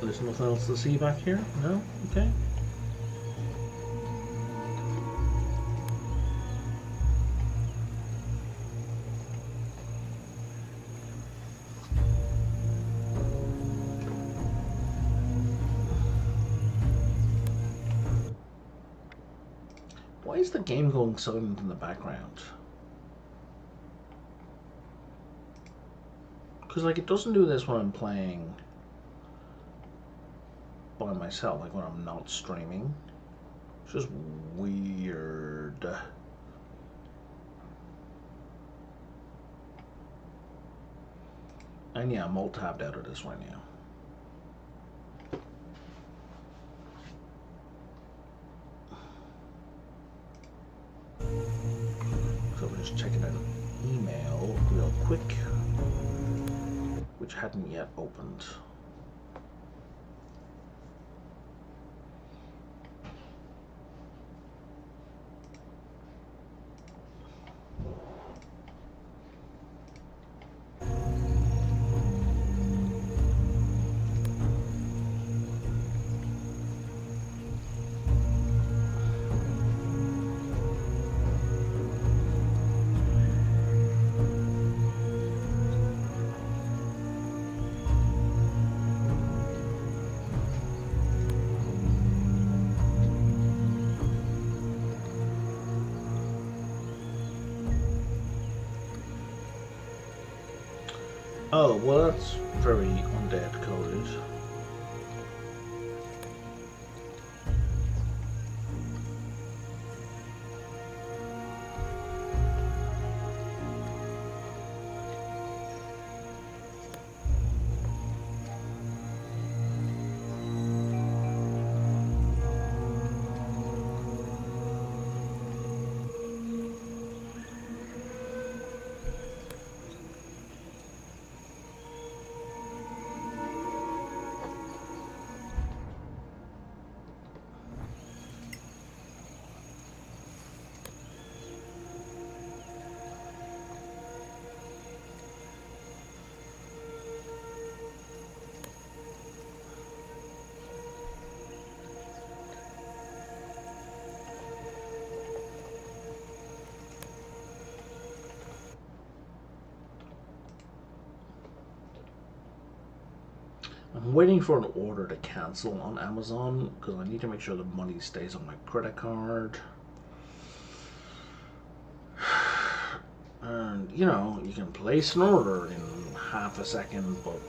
Okay. There's nothing else to see back here? No? Okay. Why is the game going silent in the background? Because like it doesn't do this when I'm playing by myself, like when I'm not streaming. It's just weird. And yeah, I'm all tabbed out of this right now. So we're just checking an email real quick, which hadn't yet opened. Oh, well that's very undead coded. I'm waiting for an order to cancel on Amazon because I need to make sure the money stays on my credit card. And, you know, you can place an order in half a second, but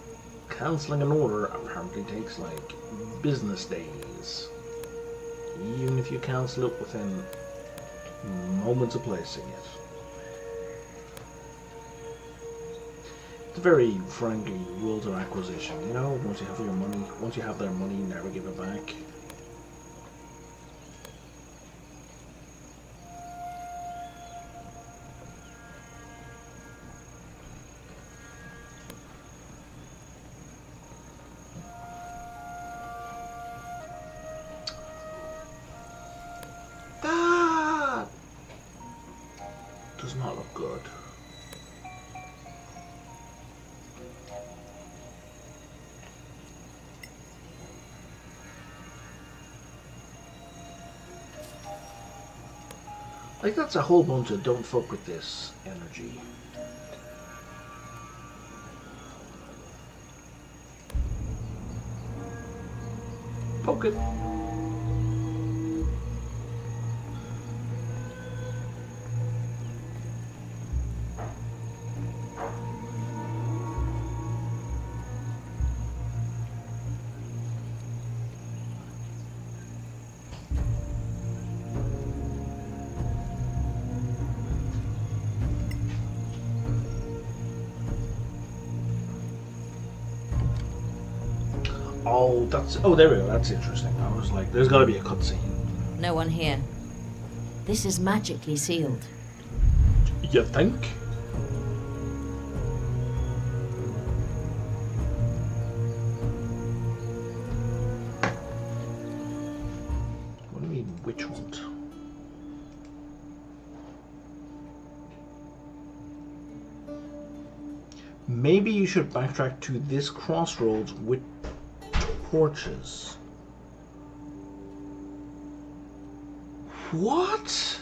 cancelling an order apparently takes like business days. Even if you cancel it within moments of placing it. It's very frankly rules of acquisition, you know, once you have your money, once you have their money, never give it back. That does not look good. Like, that's a whole bunch of don't fuck with this energy. Poke it. Oh, that's... Oh, there we go. That's interesting. I was like, there's got to be a cutscene. No one here. This is magically sealed. You think? What do you mean, which ones? Maybe you should backtrack to this crossroads with torches. What?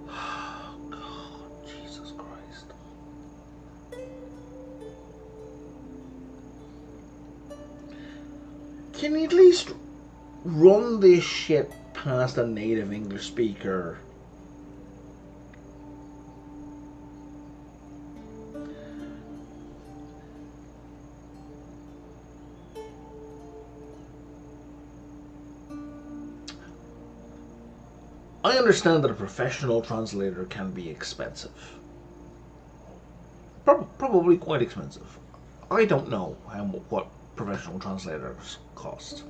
Oh, God, Jesus Christ. Can you at least run this shit past a native English speaker? I understand that a professional translator can be expensive. Probably quite expensive. I don't know what professional translators cost.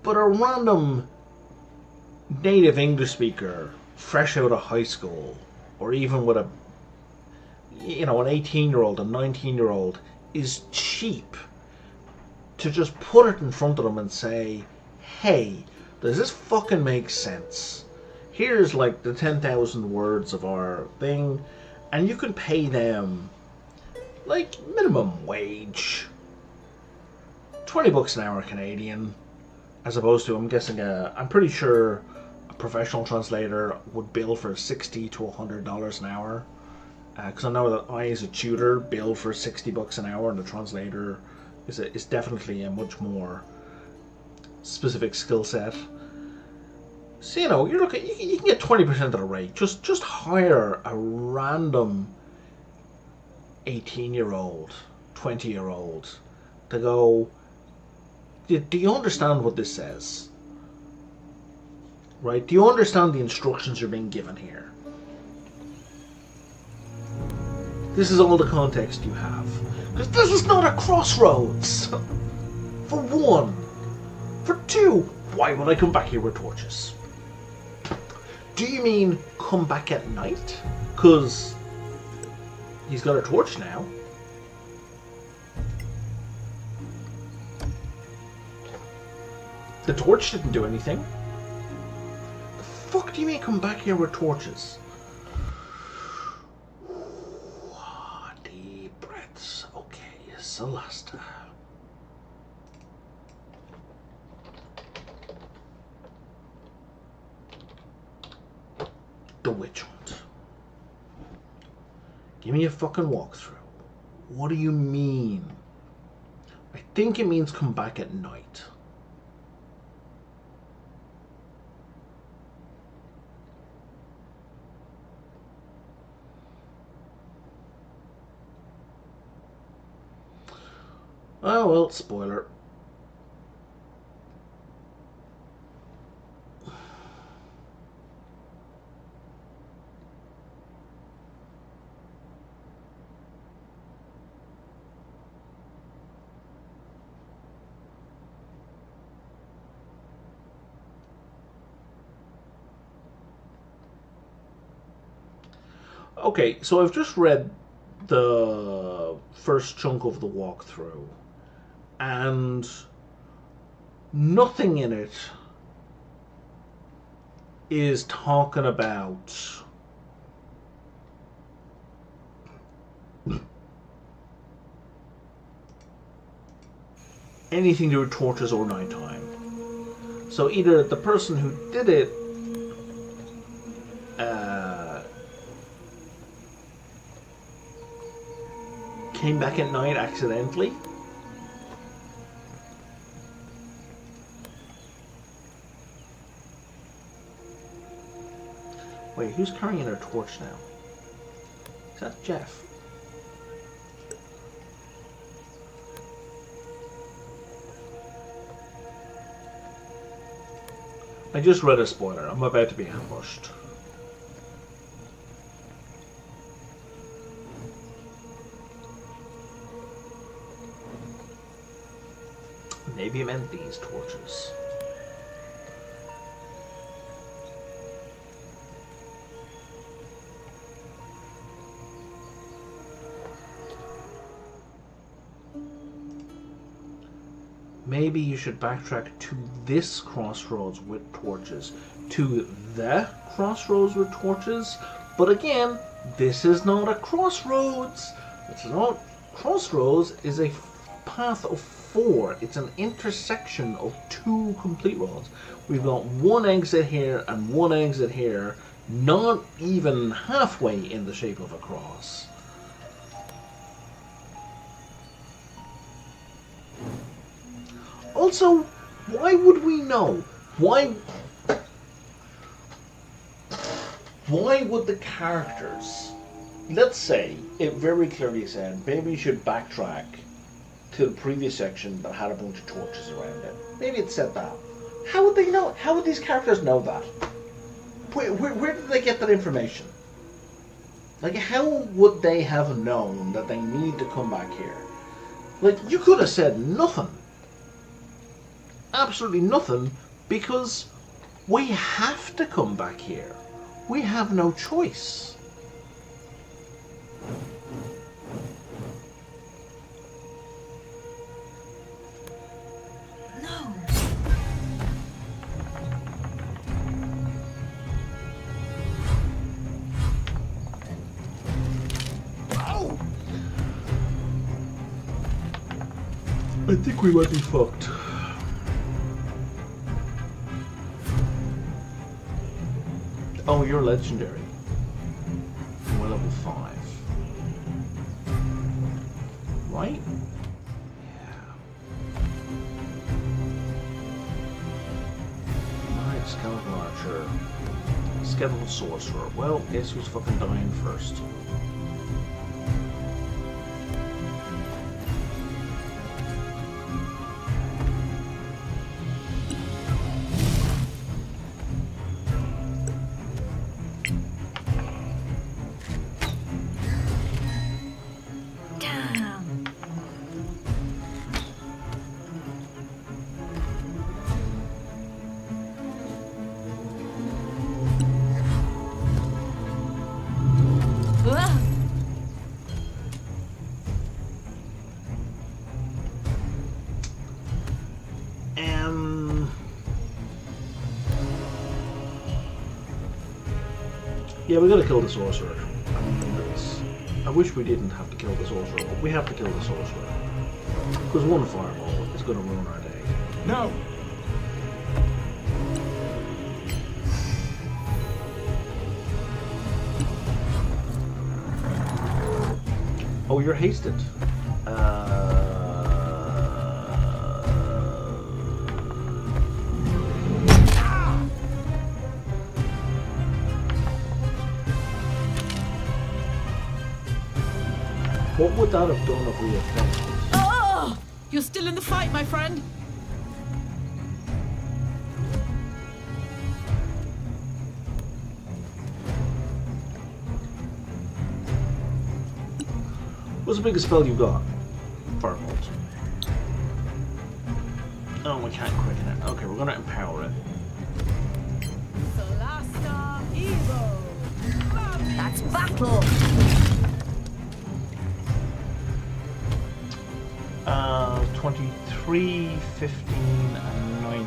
But a random native English speaker, fresh out of high school, or even with a, you know, an 18-year-old, a 19-year-old, is cheap to just put it in front of them and say, hey, does this fucking make sense? Here's like the 10,000 words of our thing, and you can pay them like minimum wage, $20 an hour Canadian, as opposed to, I'm guessing, I'm pretty sure a professional translator would bill for $60 to $100 an hour, because I know that I, as a tutor, bill for $60 an hour, and the translator is definitely a much more specific skill set. So, you know, you're looking, you can get 20% of the rate. Just hire a random 18-year-old, 20-year-old to go, do you understand what this says? Right? Do you understand the instructions you're being given here? This is all the context you have. Because this is not a crossroads! For one. For two, why would I come back here with torches? Do you mean come back at night? Because he's got a torch now. The torch didn't do anything. The fuck do you mean come back here with torches? Deep breaths. Okay, Solasta. The witch hunt. Give me a fucking walkthrough. What do you mean? I think it means come back at night. Oh well, spoiler. Okay, so I've just read the first chunk of the walkthrough, and nothing in it is talking about anything to do with torches or nighttime. So either the person who did it came back at night accidentally, wait, who's carrying a torch now? Is that Jeff? I just read a spoiler. I'm about to be ambushed. Maybe it meant these torches. Maybe you should backtrack to this crossroads with torches. To the crossroads with torches. But again, this is not a crossroads. It's not. Crossroads is a path of 4. It's an intersection of 2 complete roads. We've got one exit here and one exit here, not even halfway in the shape of a cross. Also, why would we know? Why would the characters, let's say it very clearly said maybe you should backtrack to the previous section that had a bunch of torches around it. Maybe it said that. How would they know? How would these characters know that? Where did they get that information? Like, how would they have known that they need to come back here? Like, you could have said nothing. Absolutely nothing, because we have to come back here. We have no choice. No. Oh! I think we might be fucked. Oh, you're legendary. We're level 5. Right? Yeah. Alright, skeleton archer. Skeletal sorcerer. Well, guess who's fucking dying first? Yeah, we gotta kill the sorcerer. I wish we didn't have to kill the sorcerer, but we have to kill the sorcerer. Because one fireball is gonna ruin our day. No! Oh, you're hasted. What would that have done if we had failed? Oh! You're still in the fight, my friend. What's the biggest spell you got? Firebolt. Oh, we can't quicken it. Okay, we're gonna empower it. Solasta Evo. That's battle. 23, 15, and 19.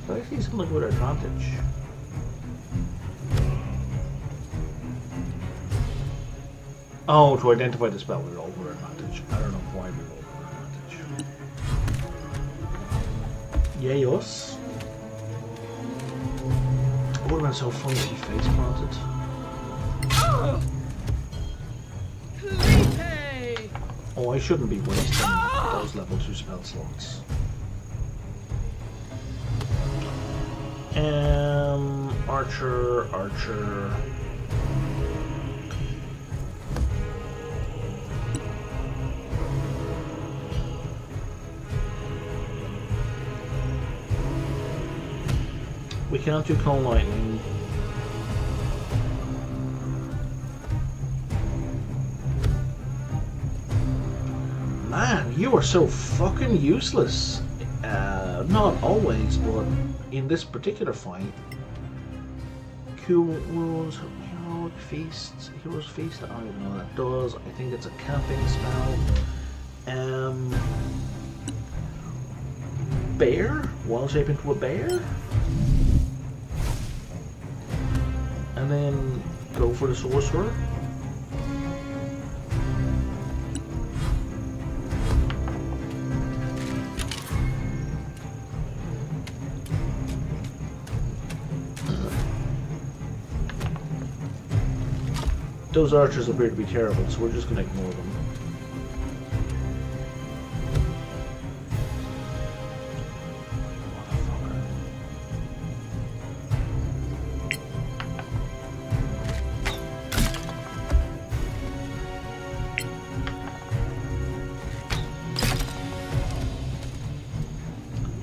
But I see something with advantage. Oh, to identify the spell, we roll with advantage. I don't know why we roll with advantage. Yay us. It would have been so fun if he face planted. Oh, I shouldn't be wasting those level 2 spell slots. Archer. We can't do cone lightning. Man, you are so fucking useless. Not always, but in this particular fight. Cool wounds, heroic feasts, hero's feast. I don't even know what that does. I think it's a camping spell. Bear? Wild shape into a bear? And then go for the sorcerer. Those archers appear to be terrible, so we're just going to ignore them.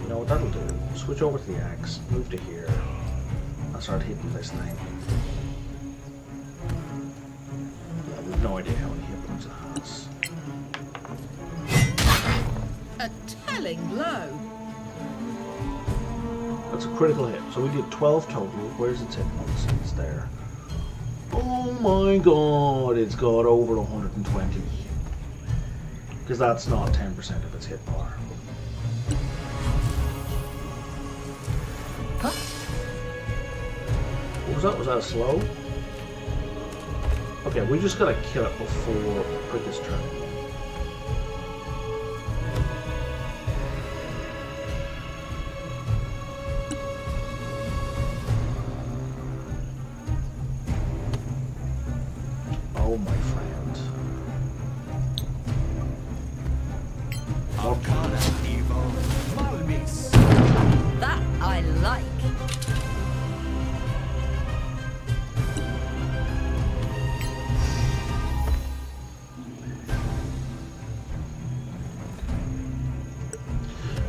You know what that'll do? Switch over to the axe, move to here, and start hitting this thing. No idea how many hit points it has. A telling blow. That's a critical hit. So we did 12 total. Where's its hit points? It's there. Oh my god, it's got over 120. Because that's not 10% of its hit bar. Huh? What was that? Was that slow? Okay, we just gotta kill it before quickest turn. Oh, my friend. Arcana Evo. Malmis. That I like.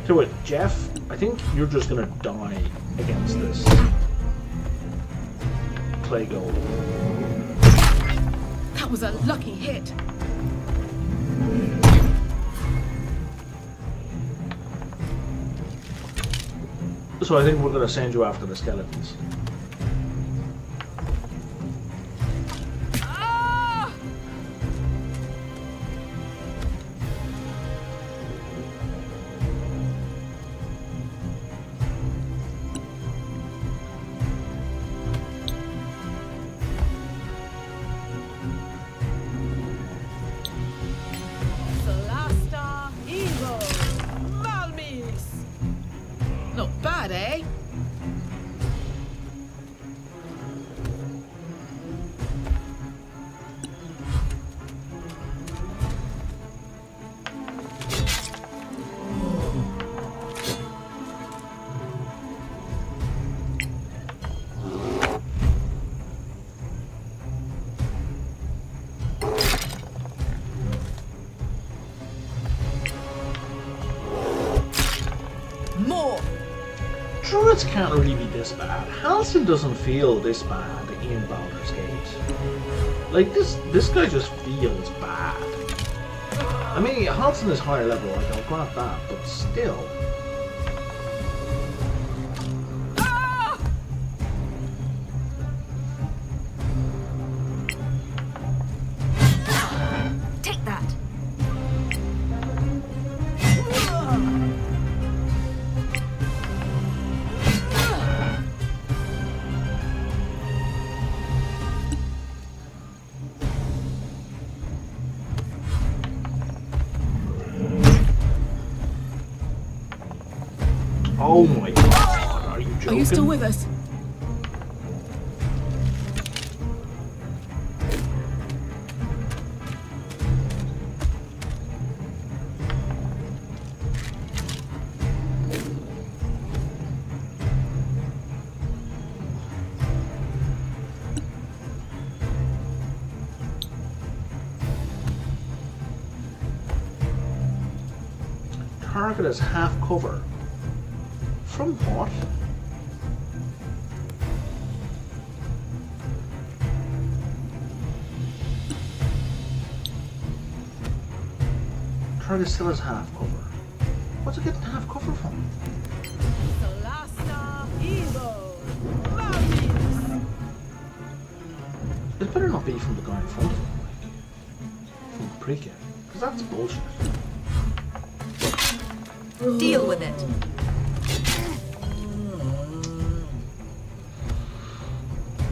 So wait, Jeff, I think you're just gonna die against this clay golem. That was a lucky hit. So I think we're gonna send you after the skeletons. Pirates can't really be this bad. Halsin doesn't feel this bad in Baldur's Gate. Like, this guy just feels bad. I mean, Halsin is higher level, like, I'll grant that, but still. Take that. Oh my god, are you joking? Are you still with us? Target is half cover. From what? Target still has half cover. What's it getting half cover from? Solasta, evil, It better not be from the guy in front of him, like, from the pre-kit, because that's bullshit. Deal with it.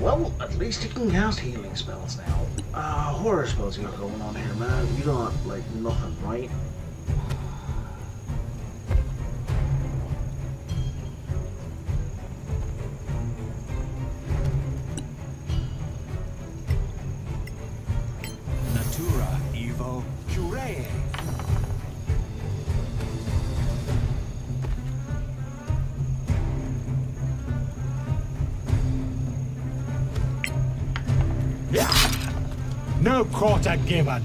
Well, at least you can cast healing spells now. Horror spells you got going on here, man. You got, like, nothing, right? Natura Evo Juree. No quarter given.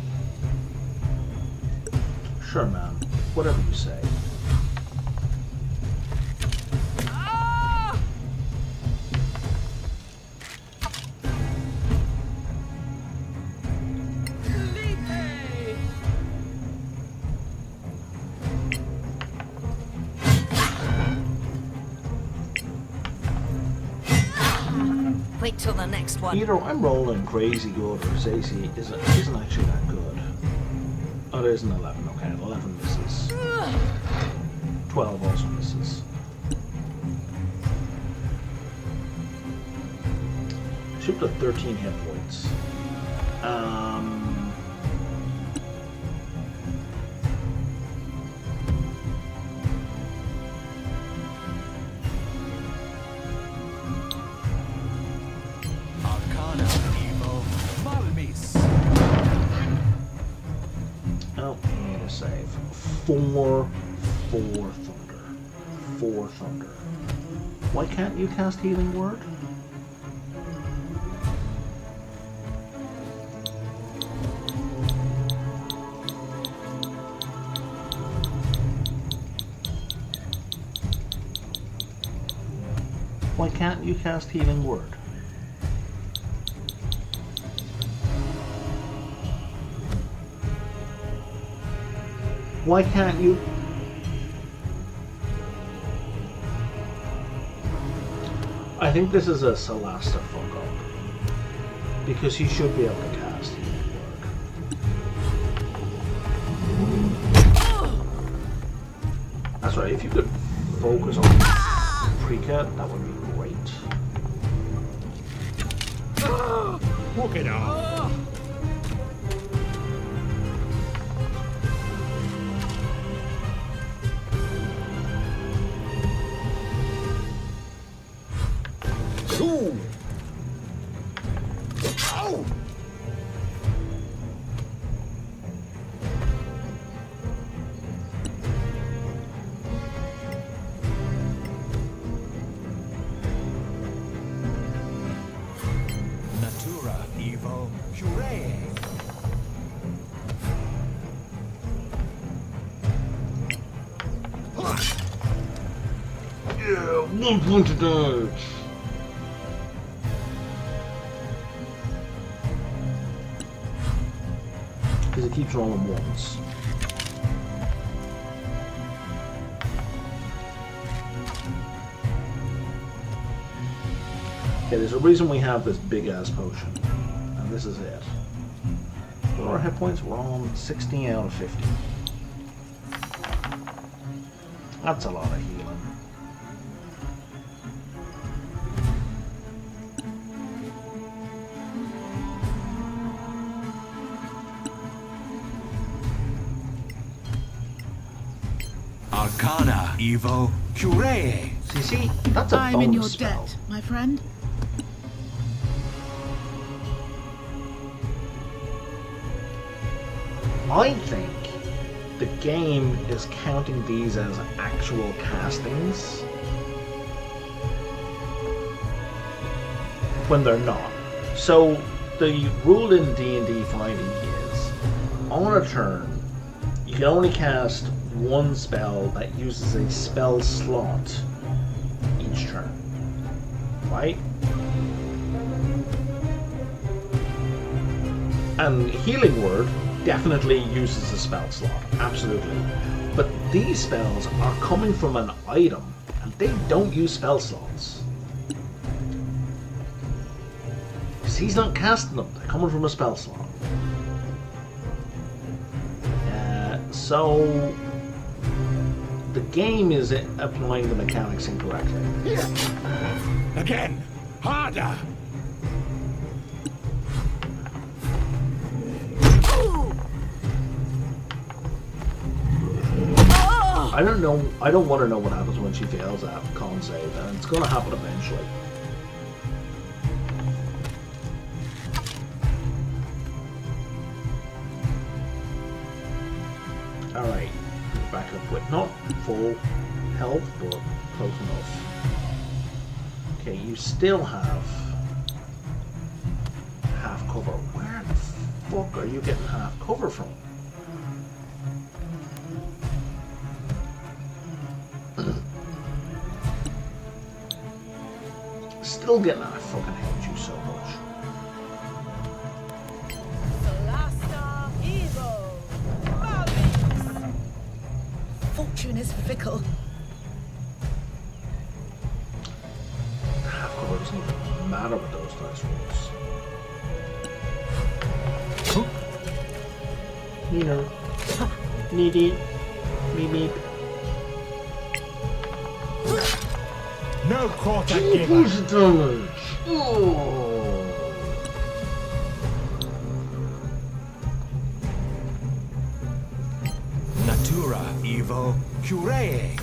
Sure, man. Whatever you say. Wait till the next one. Either I'm rolling crazy good or Zacy isn't actually that good. Oh, there's an 11. Okay, 11 misses. 12 also misses. Shoot to 13 hit points. Arcana Evo Malmis. Oh, I need a save. 4 thunder. 4 thunder. Why can't you cast Healing Word? Why can't you cast Healing Word? Why can't you? I think this is a Solasta fuck up. Because he should be able to cast Healing Word. That's right, if you could focus on pre-cut, that would be great. Walk it off. Ooh. Ow! Natura Evo Juree. Yeah, 1 point of damage. Because it keeps rolling once. Okay, there's a reason we have this big ass potion. And this is it. What are our hit points? We're on 16 out of 50. That's a lot of healing. Arcana, Evo, Curee. See, that's a I'm in your bonus spell. debt, my friend. I think the game is counting these as actual castings when they're not. So the rule in D&D 5e is on a turn you can only cast one spell that uses a spell slot each turn, right? And Healing Word definitely uses a spell slot, absolutely. But these spells are coming from an item, and they don't use spell slots. Because he's not casting them, they're coming from a spell slot. So the game is applying the mechanics incorrectly. Again, harder. I don't know. I don't want to know what happens when she fails that con save, and it's going to happen eventually. All right, back up with not full health, but close enough. Okay, you still have half cover. Where the fuck are you getting half cover from? Still getting I fucking hate you so much. Solasta, Evo, fortune is fickle. Half cover doesn't even matter with those dice rolls. You know, needy, beep. No quarter Push giver. damage. Oh. Natura, Evo, Curee.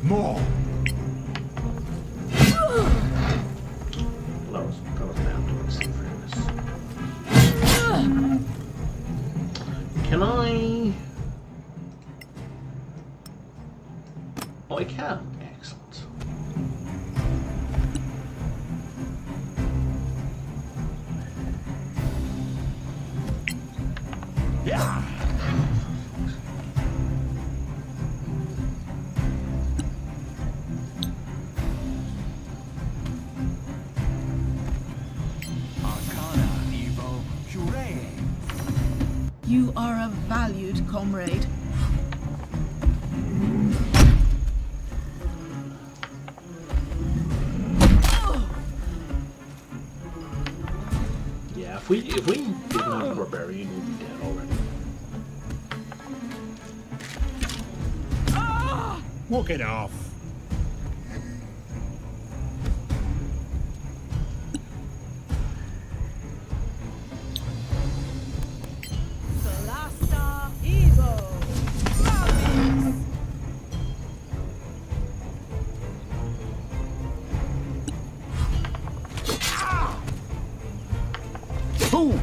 More. That was down to us, in fairness. Can I? Oh, I can. Excellent. Yeah. Arcana, Evo, Curee. You are a valued comrade. Yeah, if we didn't have a barbarian, we'd be dead already. Walk it off. Solasta, Evo, Boom.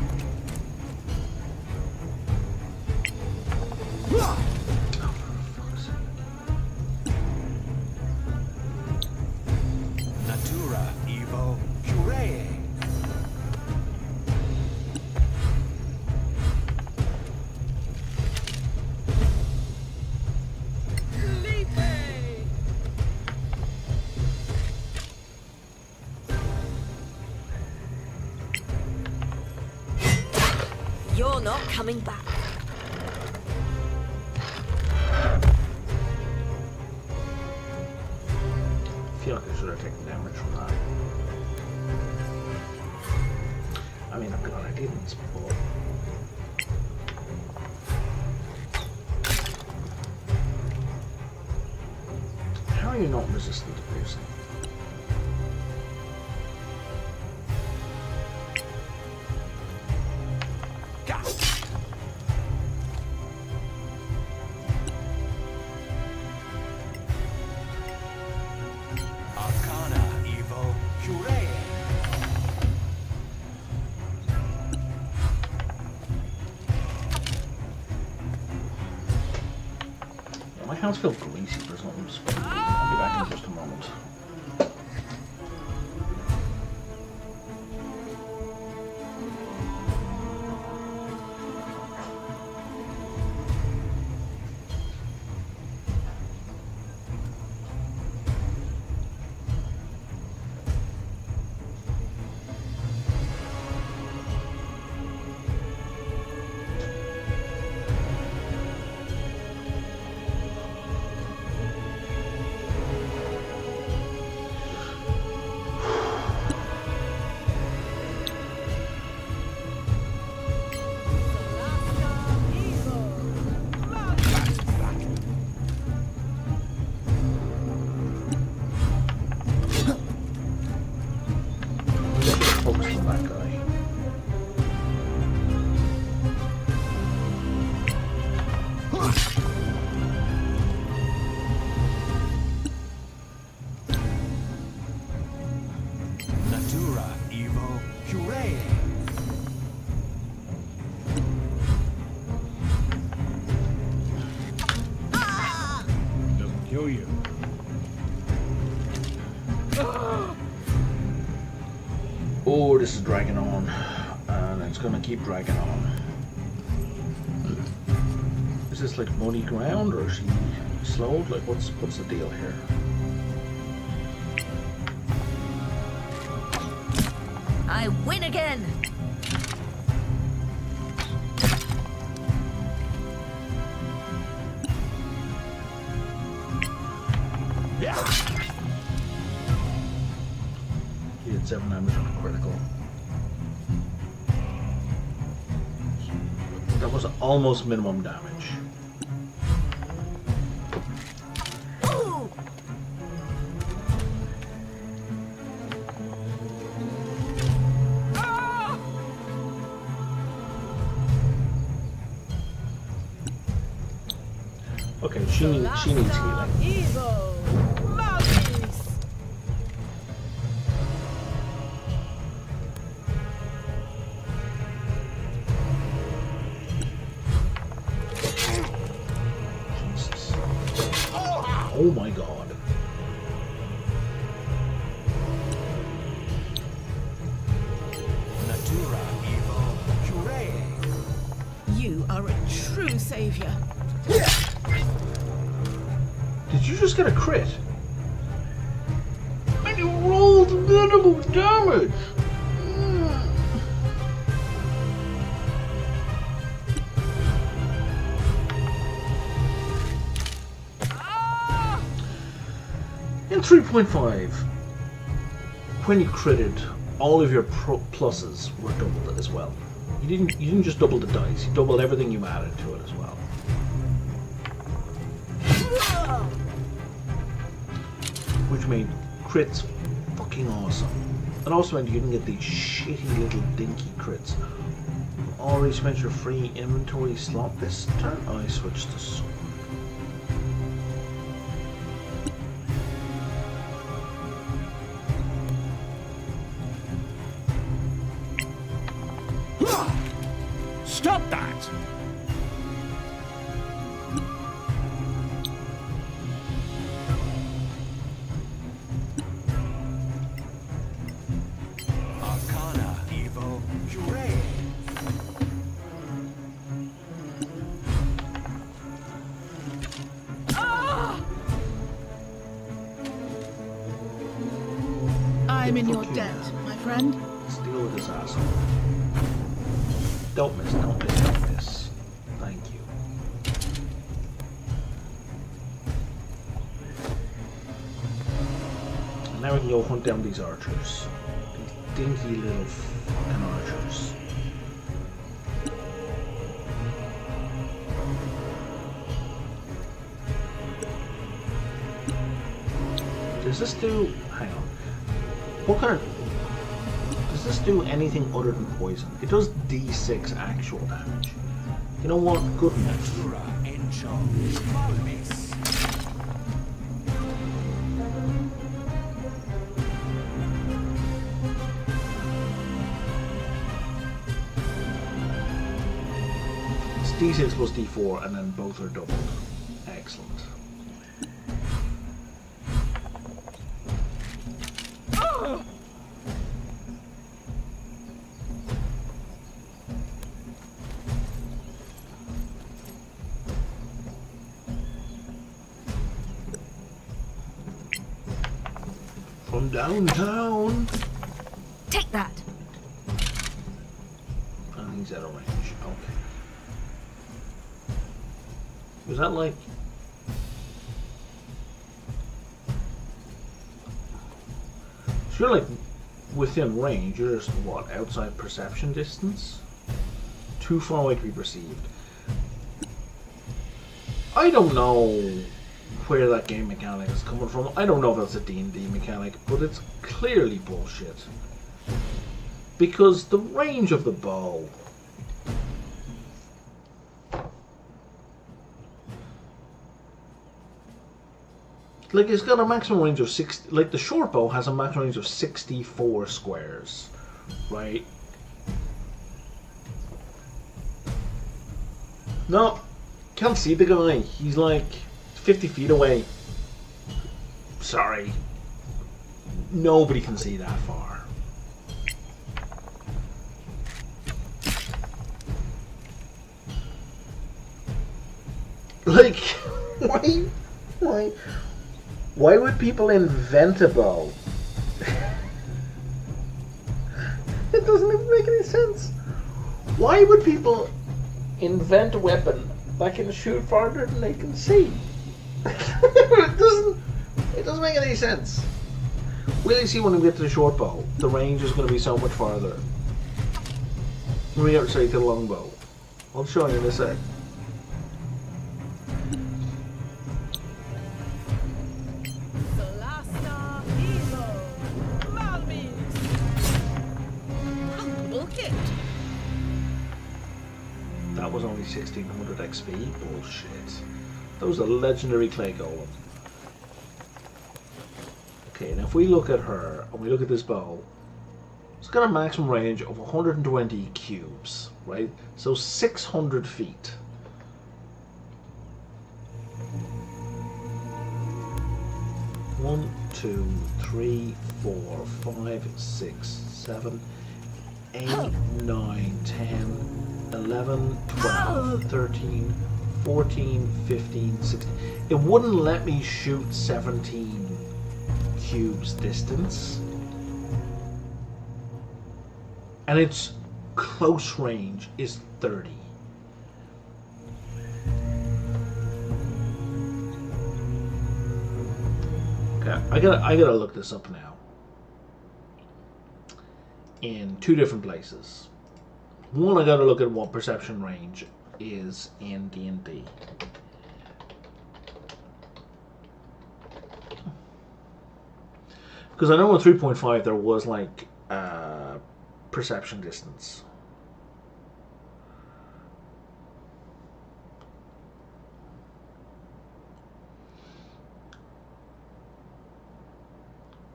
You're not coming back. I feel like I should have taken damage from that. I mean, I'm glad I didn't, but... How are you not resistant to piercing? My hands feel greasy for something spiky. I'll be back in just a moment. Focus on that guy. Natura Evo Puree. Doesn't kill you. Oh, this is dragging on, and it's gonna keep dragging on. Is this like muddy ground, or is she slowed? Like, what's the deal here? I win again! He did 7 damage on a critical. That was almost minimum damage. Okay, she needs healing. Evil. Mouthpiece. Jesus. Oh my god. Natura Evo Puree. You are a true savior. Did you just get a crit? And you rolled minimal damage! In 3.5, when you critted, all of your pluses were doubled as well. You didn't just double the dice, you doubled everything you added to it as well. Which made crits fucking awesome. And also meant you didn't get these shitty little dinky crits. Already spent your free inventory slot this turn? I switched to sword. Stop that! Arcana Evo Puree. I'm in your debt, my friend. Let's deal with this asshole. Don't miss, don't miss, don't miss. Thank you. And now we can go hunt down these archers. These dinky little fucking archers. Does this do... hang on. What kind of... does this do anything other than poison? It does D6 actual damage. You know what? Good enough. It's D6 plus D4 and then both are doubled. Excellent. From downtown. Take that. And he's out of range. Okay. Was that like... so you're like within range, you're just what, outside perception distance? Too far away to be perceived. I don't know where that game mechanic is coming from. I don't know if that's a D&D mechanic, but it's clearly bullshit. Because the range of the bow... like, it's got a maximum range of 60... like, the short bow has a maximum range of 64 squares. Right? No. Can't see the guy. He's like 50 feet away. Sorry. Nobody can see that far. Like, why would people invent a bow? It doesn't even make any sense. Why would people invent a weapon that can shoot farther than they can see? It doesn't make any sense. Will you see when we get to the short bow? The range is going to be so much farther. When we get to the long bow. I'll show you in a sec. Solasta, Evo, Malmis. Look it. That was only 1600 XP. Bullshit. That was a legendary clay golem. Okay, now if we look at her and we look at this bow, it's got a maximum range of 120 cubes, right? So 600 feet. One, 2, 3, 4, 5, 6, 7, 8, 9, 10, 11, 12, 13, 14, 15, 16. It wouldn't let me shoot 17 cubes distance. And its close range is 30. Okay, I gotta look this up now. In two different places. One, I gotta look at what perception range is in D&D. Because I know in 3.5 there was like perception distance.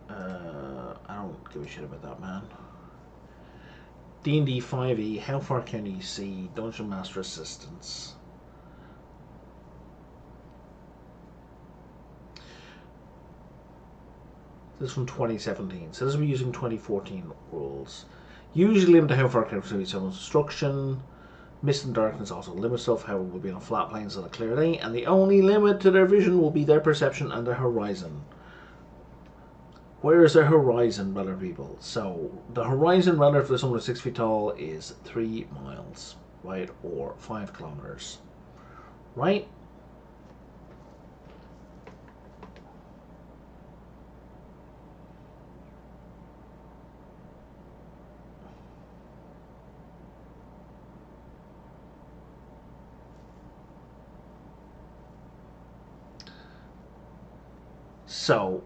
I don't give a shit about that, man. D&D 5e, how far can you see? Dungeon Master Assistance. This is from 2017, so this will be using 2014 rules. Usually limit to how far can you see someone's destruction. Mist and darkness also limit stuff, however, will be on flat plains on a clear day, and the only limit to their vision will be their perception and their horizon. Where is the horizon, relative people? So, the horizon relative to someone who's 6 feet tall is 3 miles, right? Or 5 kilometers, right? So,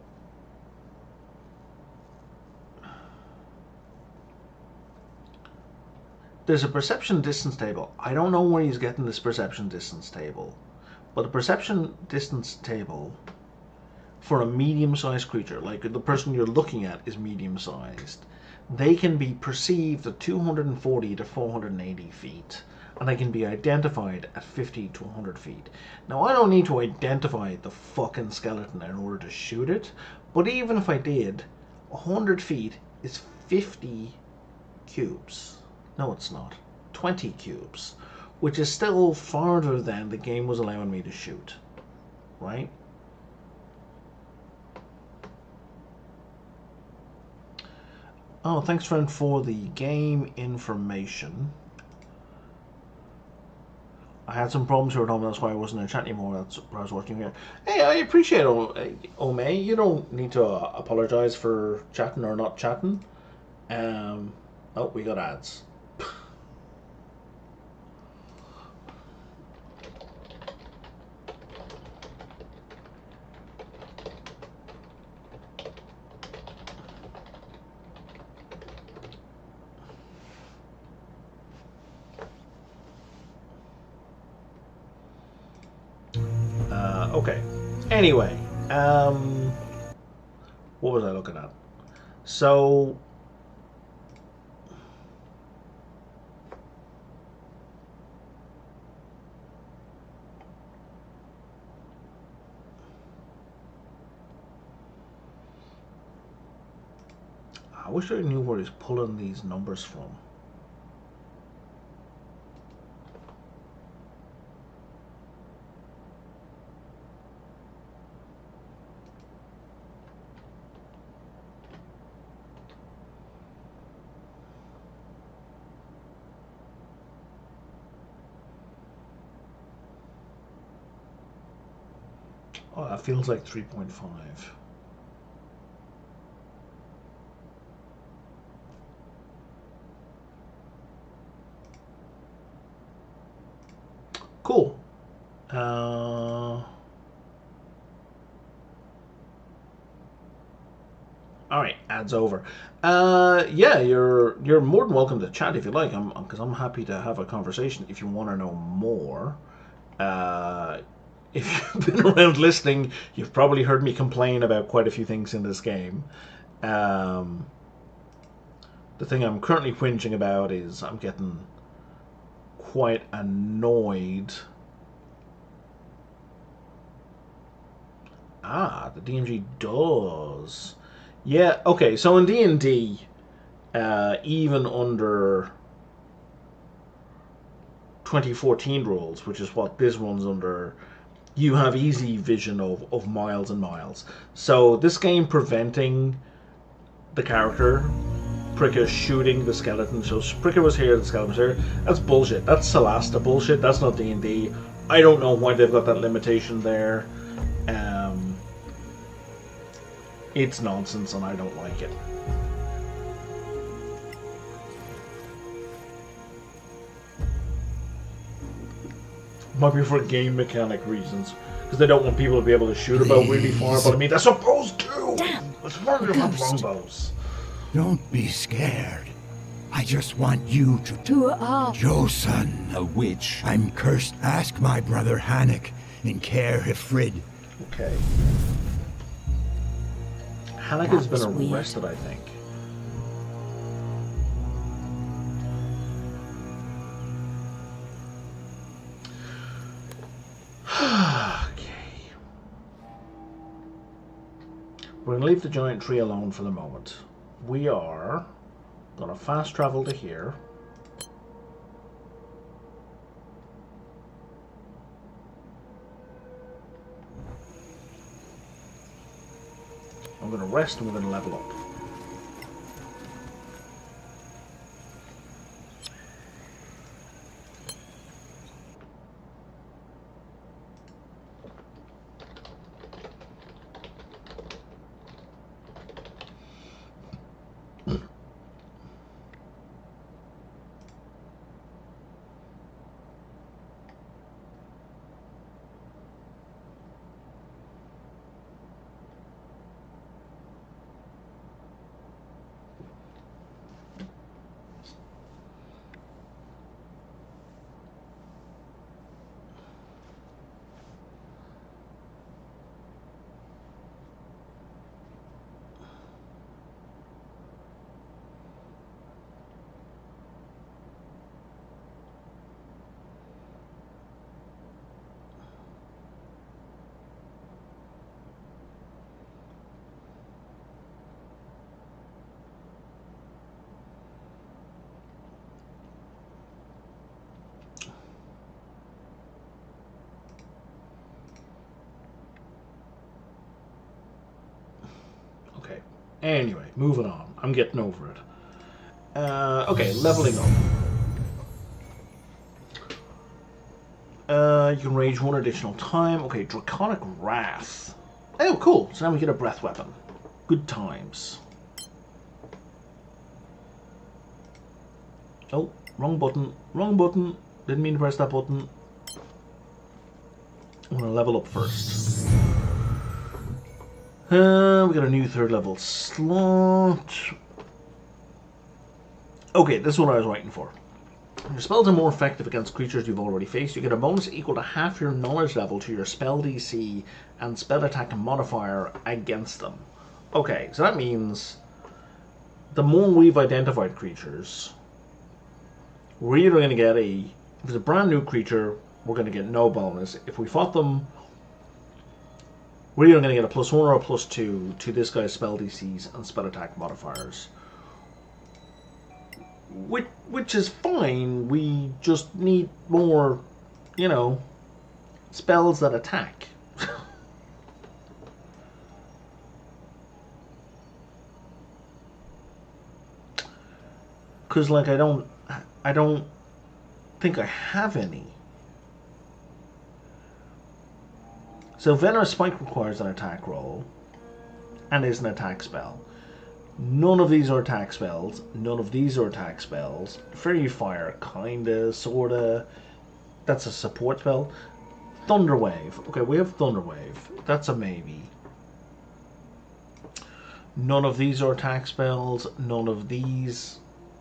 there's a perception distance table. I don't know where he's getting this perception distance table, but the perception distance table for a medium-sized creature, like the person you're looking at is medium-sized, they can be perceived at 240 to 480 feet, and they can be identified at 50 to 100 feet. Now, I don't need to identify the fucking skeleton in order to shoot it, but even if I did, 100 feet is 50 cubes. No, it's not. 20 cubes, which is still farther than the game was allowing me to shoot, right? Oh, thanks, friend, for the game information. I had some problems here at home, that's why I wasn't in chat anymore. That's what I was watching here. Hey, I appreciate it, Ome. You don't need to apologize for chatting or not chatting. Oh, we got ads. Okay. Anyway, what was I looking at? So, I wish I knew where he's pulling these numbers from. Oh, that feels like 3.5. Cool. All right, ads over. Yeah, you're more than welcome to chat if you like. Because I'm happy to have a conversation if you want to know more. If you've been around listening, you've probably heard me complain about quite a few things in this game. The thing I'm currently whinging about is I'm getting quite annoyed. Ah, the DMG does. Yeah, okay, so in D&D, even under 2014 rules, which is what this runs under, you have easy vision of miles and miles. So this game preventing the character, Pricka, shooting the skeleton. So Pricka was here, the skeleton was here. That's bullshit. That's Solasta bullshit. That's not D&D. I don't know why they've got that limitation there. It's nonsense and I don't like it. Might be for game mechanic reasons, because they don't want people to be able to shoot about really far, but I mean, they're supposed to! Damn! Let's murder them with longbows. Don't be scared. I just want you to... Josun. A witch? I'm cursed. Ask my brother Hannik in Caer Hifrid. Okay. Hannik has been arrested, I think. Okay. We're going to leave the giant tree alone for the moment. We are going to fast travel to here. I'm going to rest and we're going to level up. Okay. Anyway, moving on. I'm getting over it. Okay, leveling up. You can rage one additional time. Okay, Draconic Wrath. Oh, cool. So now we get a breath weapon. Good times. Oh, wrong button. Wrong button. Didn't mean to press that button. I'm going to level up first. We got a new 3rd level slot. Okay, this is what I was waiting for. Your spells are more effective against creatures you've already faced. You get a bonus equal to half your knowledge level to your spell DC and spell attack modifier against them. Okay, so that means the more we've identified creatures, we're either going to get if it's a brand new creature, we're going to get no bonus. If we fought them, we're either going to get a +1 or a +2 to this guy's spell DCs and spell attack modifiers. Which is fine, we just need more, you know, spells that attack. Because, like, I don't think I have any. So Venomous Spike requires an attack roll and is an attack spell. None of these are attack spells. None of these are attack spells. Fairy Fire, kinda, sorta. That's a support spell. Thunder Wave. Okay, we have Thunder Wave. That's a maybe. None of these are attack spells. None of these.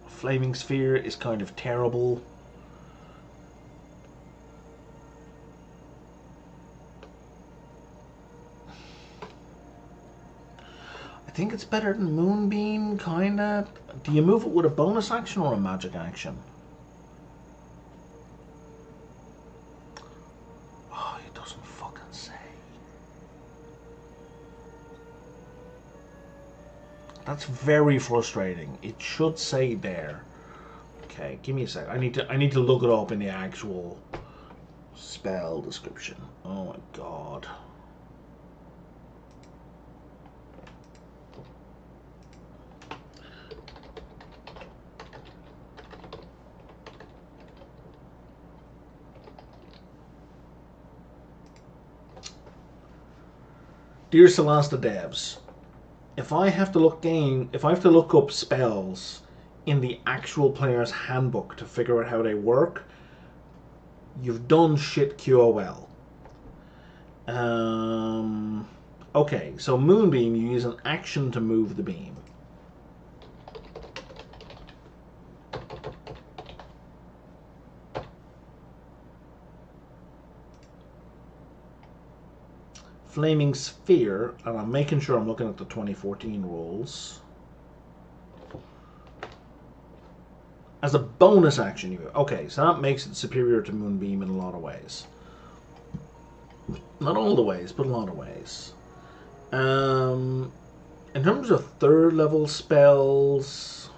Flaming Sphere is kind of terrible. I think it's better than Moonbeam, kinda. Do you move it with a bonus action or a magic action? Oh, it doesn't fucking say. That's very frustrating. It should say there. Okay, give me a sec. I need to look it up in the actual spell description. Oh my god. Dear Solasta devs, if I have to look up spells in the actual player's handbook to figure out how they work, you've done shit QOL. Okay, so Moonbeam, you use an action to move the beam. Flaming Sphere, and I'm making sure I'm looking at the 2014 rules. As a bonus action, okay, so that makes it superior to Moonbeam in a lot of ways. Not all the ways, but a lot of ways. In terms of 3rd level spells,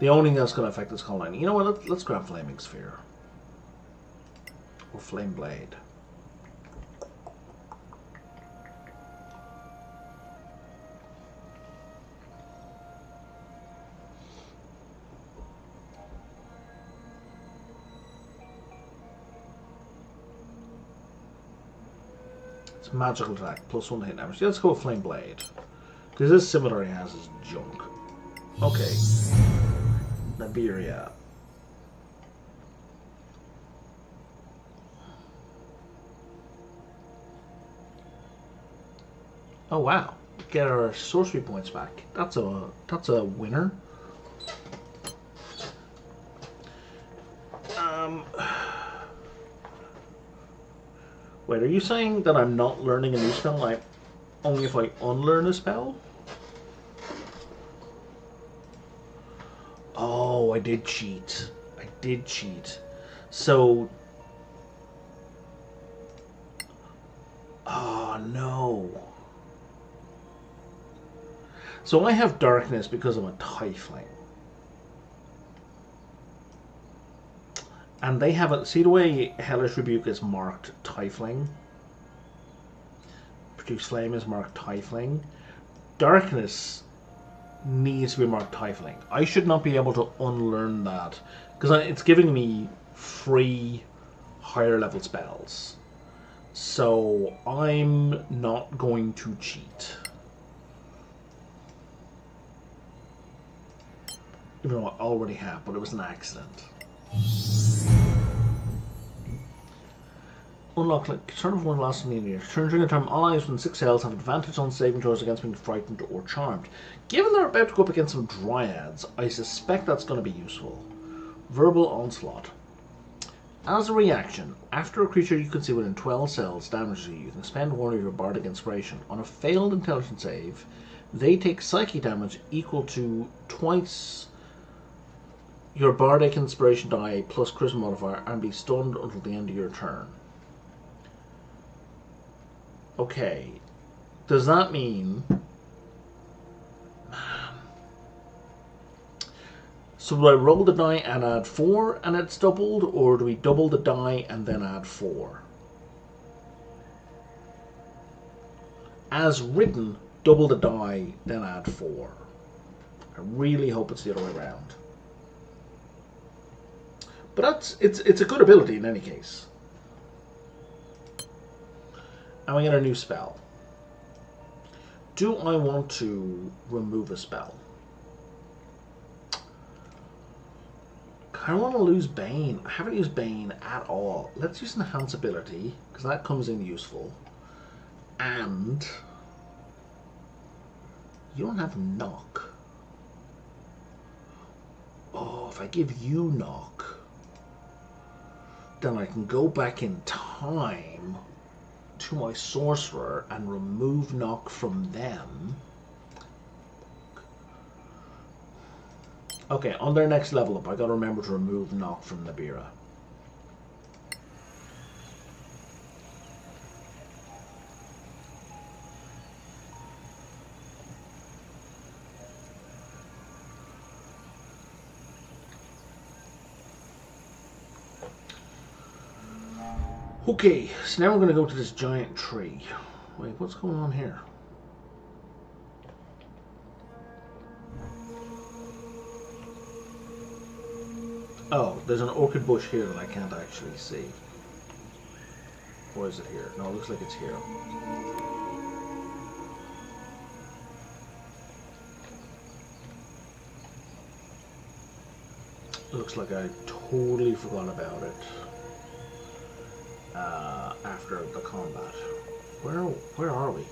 the only thing that's going to affect this color line. You know what? Let's grab Flaming Sphere or Flame Blade. It's magical attack, plus 1 hit damage. Yeah, let's go with Flame Blade. Because this similarly has his junk. Okay. Niberia. Oh wow. Get our sorcery points back. That's a winner. Wait, are you saying that I'm not learning a new spell, like only if I unlearn a spell? Oh, I did cheat. I did cheat. So... Oh, no. So I have darkness because I'm a tiefling. And they have a... See the way Hellish Rebuke is marked tiefling? Produce Flame is marked tiefling. Darkness needs to be marked tiefling. I should not be able to unlearn that because it's giving me free higher level spells. So I'm not going to cheat. Even though I already have, but it was an accident. Unlock, like, turn of one last in the year. Turn during the time, allies from 6 cells have advantage on saving throws against being frightened or charmed. Given they're about to go up against some dryads, I suspect that's going to be useful. Verbal Onslaught. As a reaction, after a creature you can see within 12 cells damages you can spend 1 of your bardic inspiration. On a failed intelligence save, they take psychic damage equal to twice your bardic inspiration die plus charisma modifier and be stunned until the end of your turn. Okay, does that mean... So do I roll the die and add 4 and it's doubled, or do we double the die and then add 4? As written, double the die, then add 4. I really hope it's the other way around. But it's a good ability in any case. And we get a new spell. Do I want to remove a spell? I don't want to lose Bane. I haven't used Bane at all. Let's use Enhance Ability, because that comes in useful. And you don't have Knock. Oh, if I give you Knock, then I can go back in time to my sorcerer and remove Knock from them. Okay, on their next level up, I gotta remember to remove Knock from Niberia. Okay, so now we're gonna go to this giant tree. Wait, what's going on here? Oh, there's an orchid bush here that I can't actually see. Or is it here? No, it looks like it's here. Looks like I totally forgot about it after the combat. Where are we?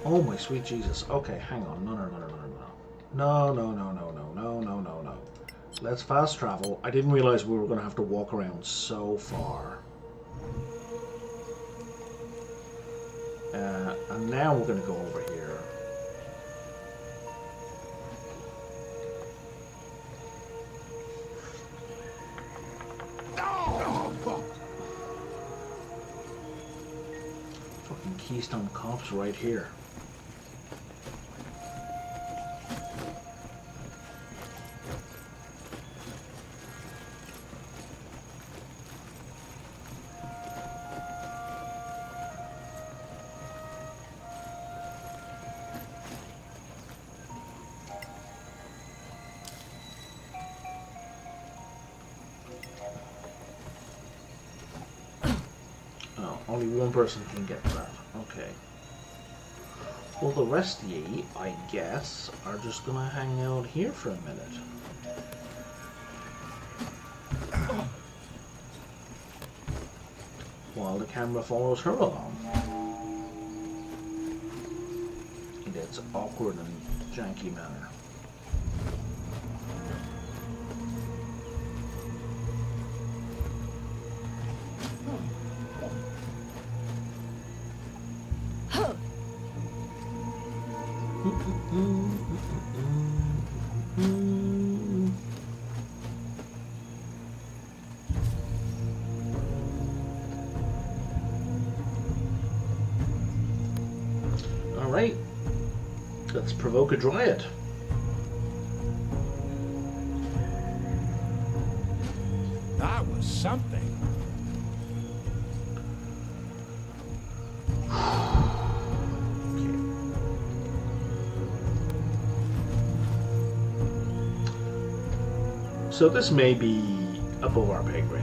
Oh my sweet Jesus. Okay, hang on. No. Let's fast travel. I didn't realize we were going to have to walk around so far. And now we're going to go over here. Fucking Keystone Cops right here. Only one person can get that. Okay. Well, the rest of ye, I guess, are just gonna hang out here for a minute. While the camera follows her along. In its awkward and janky manner. Alright, let's provoke a dryad. That was something. So this may be above our pay grade.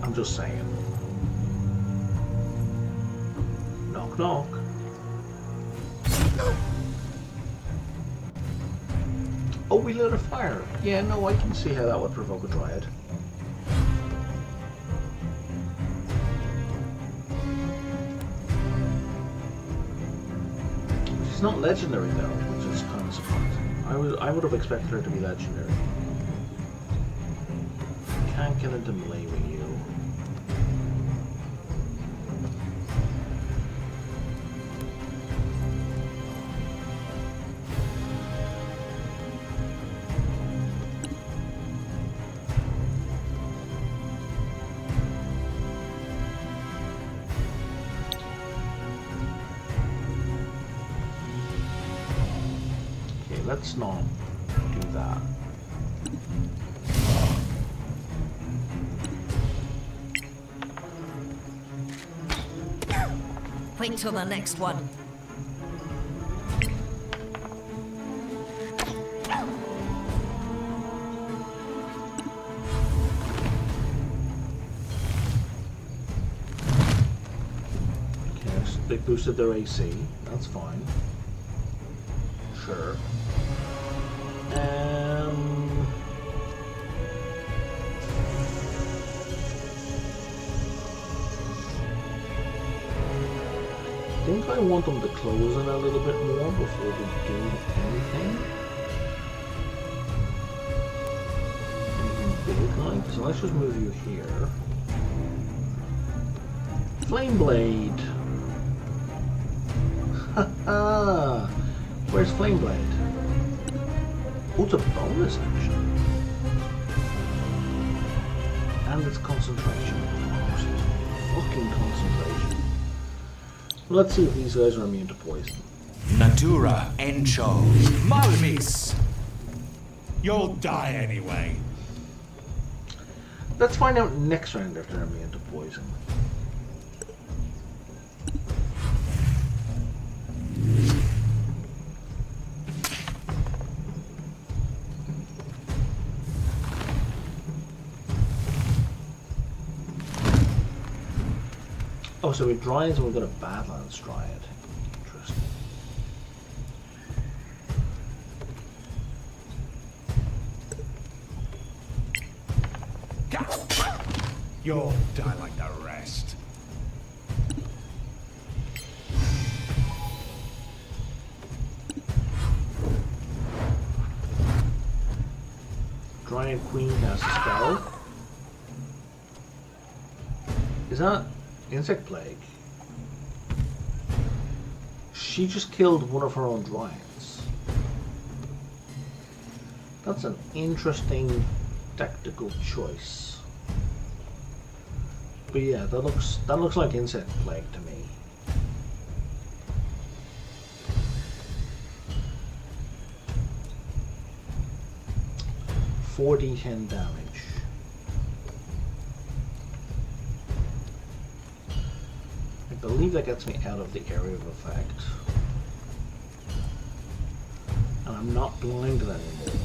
I'm just saying. Knock knock. Oh, we lit a fire. Yeah, no, I can see how that would provoke a dryad. She's not legendary though, which is kind of surprising. I would have expected her to be legendary. Can't get into melee with you. Let's not do that. Wait till the next one. Okay, so they boosted their AC. That's fine. Sure. I think I want them to close in a little bit more before we do anything. Anything big like, so let's just move you here. Flame Blade! Haha! Where's Flame Blade? Oh, it's a bonus action. And it's concentration. Of course, it's fucking concentration. Let's see if these guys are immune to poison. Natura Encho Malmis. You'll die anyway. Let's find out next round if they're immune to poison. Oh, so we Dryads and we've got a Badlands Dryad. Interesting. You'll die like the rest. Dryad Queen casts a spell. Is that Insect Plague? She just killed one of her own Dryads. That's an interesting tactical choice. But yeah, that looks like Insect Plague to me. $4d10 damage. I believe that gets me out of the area of effect. And I'm not blinded anymore.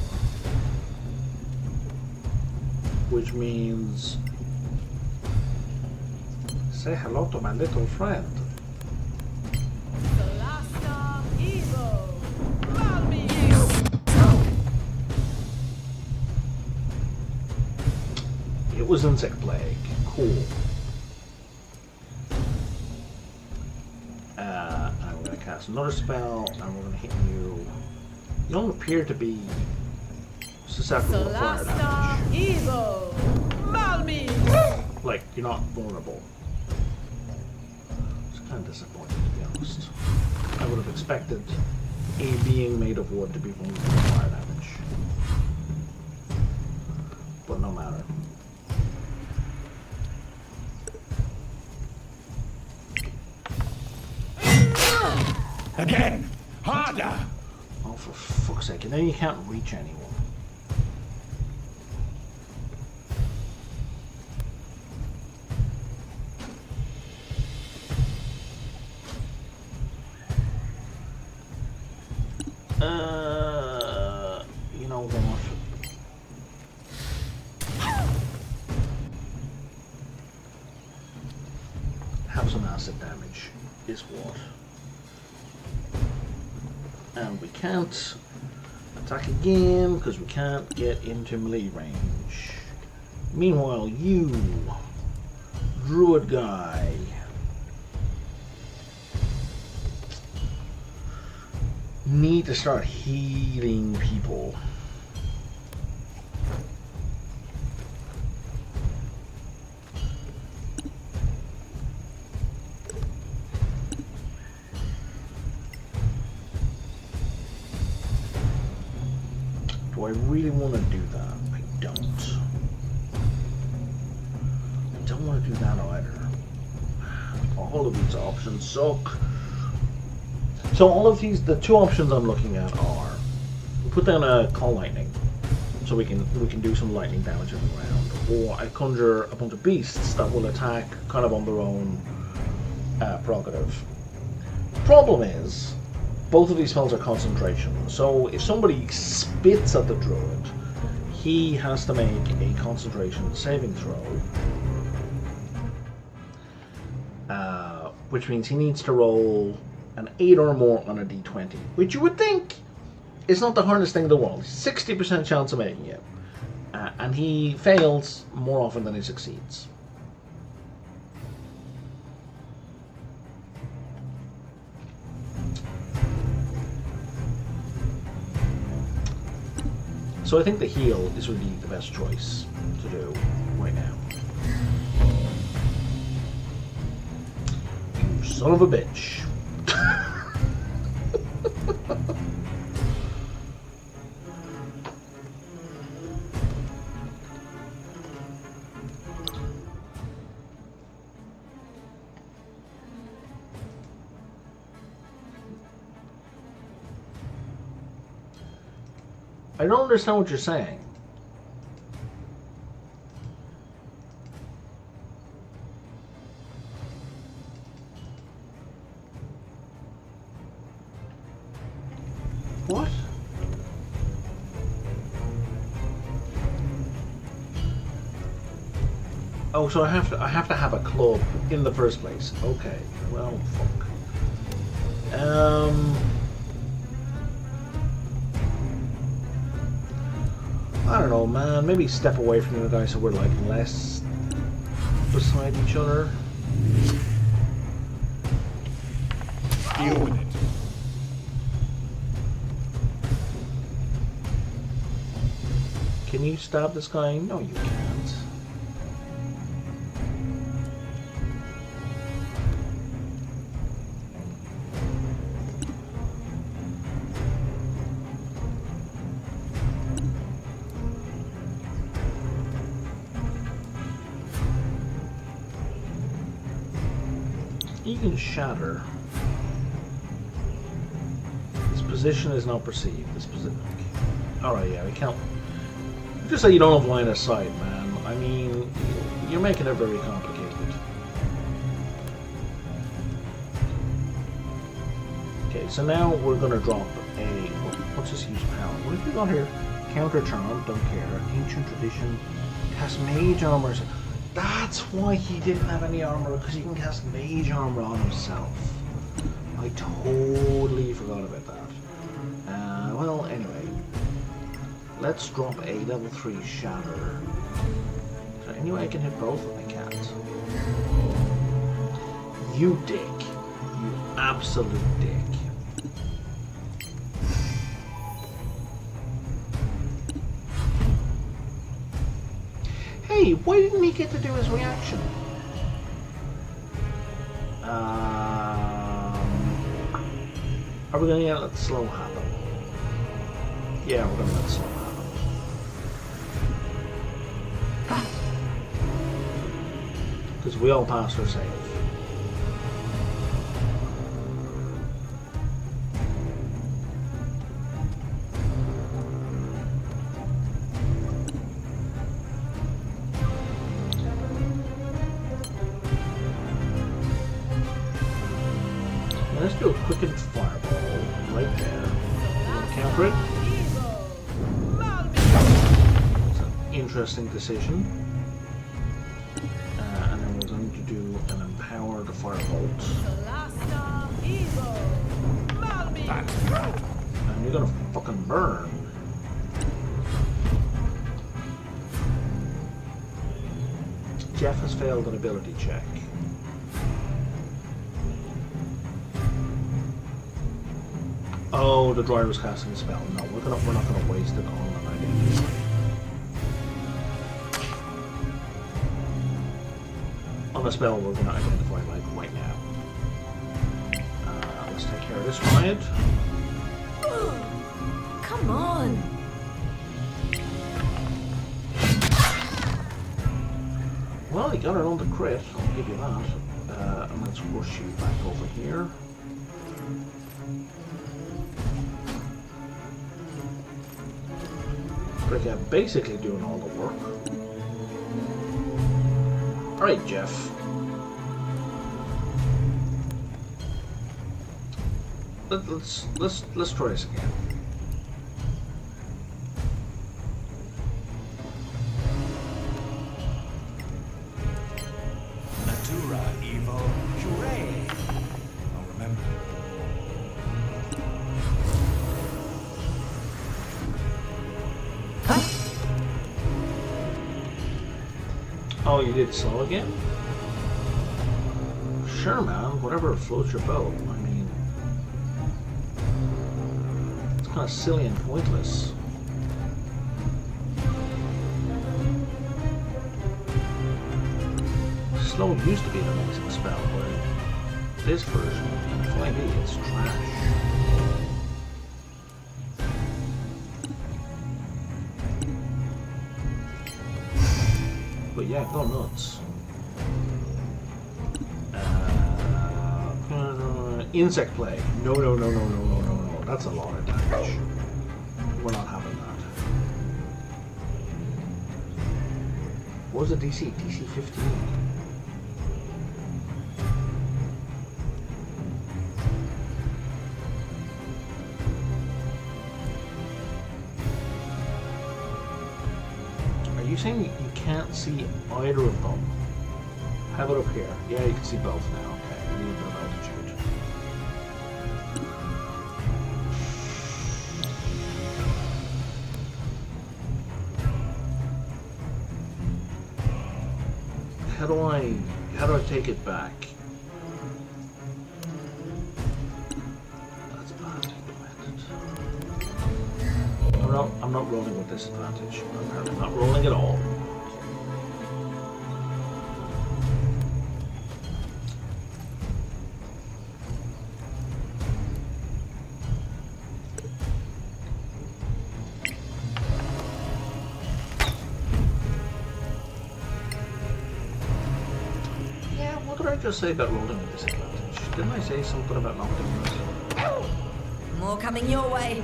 Which means Say hello to my little friend. Solasta Evo. Malmi. It was insect plague. Cool. I'm going to cast another spell, and we're going to hit you. You don't appear to be susceptible to fire Solasta damage. Evo. Malmi. Like, you're not vulnerable. It's kind of disappointing, to be honest. I would have expected a being made of wood to be vulnerable to fire damage. But no matter. Again! Harder! Oh, for fuck's sake. And then you can't reach anyone. You know what? Have some acid damage is what. And we can't attack again because we can't get into melee range. Meanwhile, you, druid guy, need to start healing people. Do I really want to do that? I don't. I don't want to do that either. All of these options suck. So all of these, the two options I'm looking at are put down a call lightning, so we can do some lightning damage every round, or I conjure a bunch of beasts that will attack kind of on their own prerogative. Problem is, both of these spells are concentration. So if somebody spits at the druid, he has to make a concentration saving throw, which means he needs to roll an 8 or more on a d20, which you would think is not the hardest thing in the world. 60% chance of making it. And he fails more often than he succeeds. So I think the heal is really the best choice to do right now. You son of a bitch. I don't understand what you're saying. What? Oh, so I have to have a club in the first place. Okay. Well, fuck. I don't know, man. Maybe step away from the other guy so we're like less beside each other. Deal with it. Can you stab this guy? No, you can't. You can shatter. This position is not perceived. This position. Alright, yeah, we can't. Just say you don't have line of sight, man. I mean, you're making it very complicated. Okay, so now we're gonna drop a. What's this use power? What have we got here? Counter charm, don't care. Ancient tradition, cast mage armor. That's why he didn't have any armor, because he can cast mage armor on himself. I totally forgot about that. Well, anyway. Let's drop a level 3 shatter. Is there any way I can hit both? I can't. You dick. You absolute dick. Hey, why didn't he get to do his reaction? Are we going to let slow happen? Yeah, we're going to let slow happen. Because we all passed our save. Let's do a quickened fireball right there. We'll counter it. It's an interesting decision. And then we're going to do an empowered firebolt. And you're gonna fucking burn. Jeff has failed an ability check. Oh, the droid was casting a spell. No, we're not gonna waste it on an identity. On a spell we're gonna identify like right now. Let's take care of this riot. Come on. Well, he got it on the crit, I'll give you that. And let's rush you back over here. Brick basically doing all the work. Alright, Jeff. Let's try this again. Natura Evo Jure. I'll remember. Oh, you did slow again? Sure, man. Whatever floats your boat. I mean, it's kind of silly and pointless. Slow used to be an amazing spell, but this version, in 5e, it's trash. But yeah, go nuts. Insect plague. No. That's a lot of damage. We're not having that. What was the DC? DC 15. Are you saying you can't see either of them? How about up here? Yeah, you can see both now. Okay, we need a bit of altitude. How do I take it back? That's badly implemented. I'm not rolling with disadvantage. I'm apparently not rolling at all. Just say about rolling with disadvantage. Didn't I say something about not doing this? More coming your way.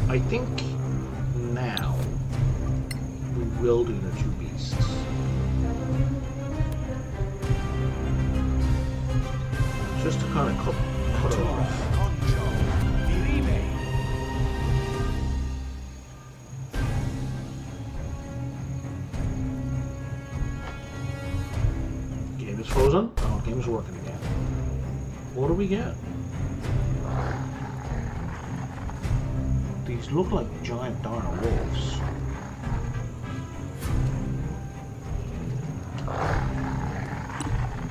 I think now we will do the two beasts. just to kind of cut it off. Game is frozen. Oh, game is working again. What do we get? These look like giant dire wolves.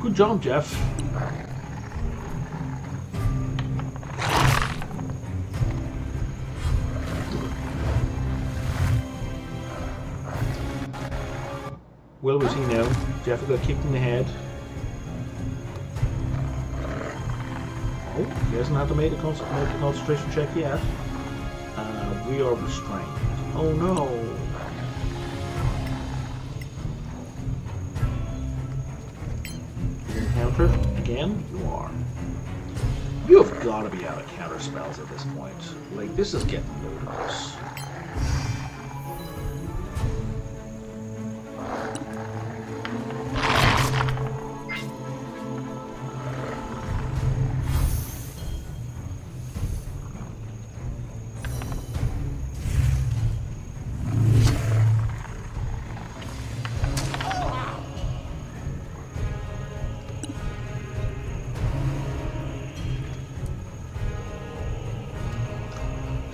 Good job, Jeff. Will we see now? Jeff got kicked in the head. Oh, he hasn't had to make a concentration check yet. We are restrained. Oh no! You're encounter again? You are. You have got to be out of counter spells at this point. Like, this is getting ludicrous.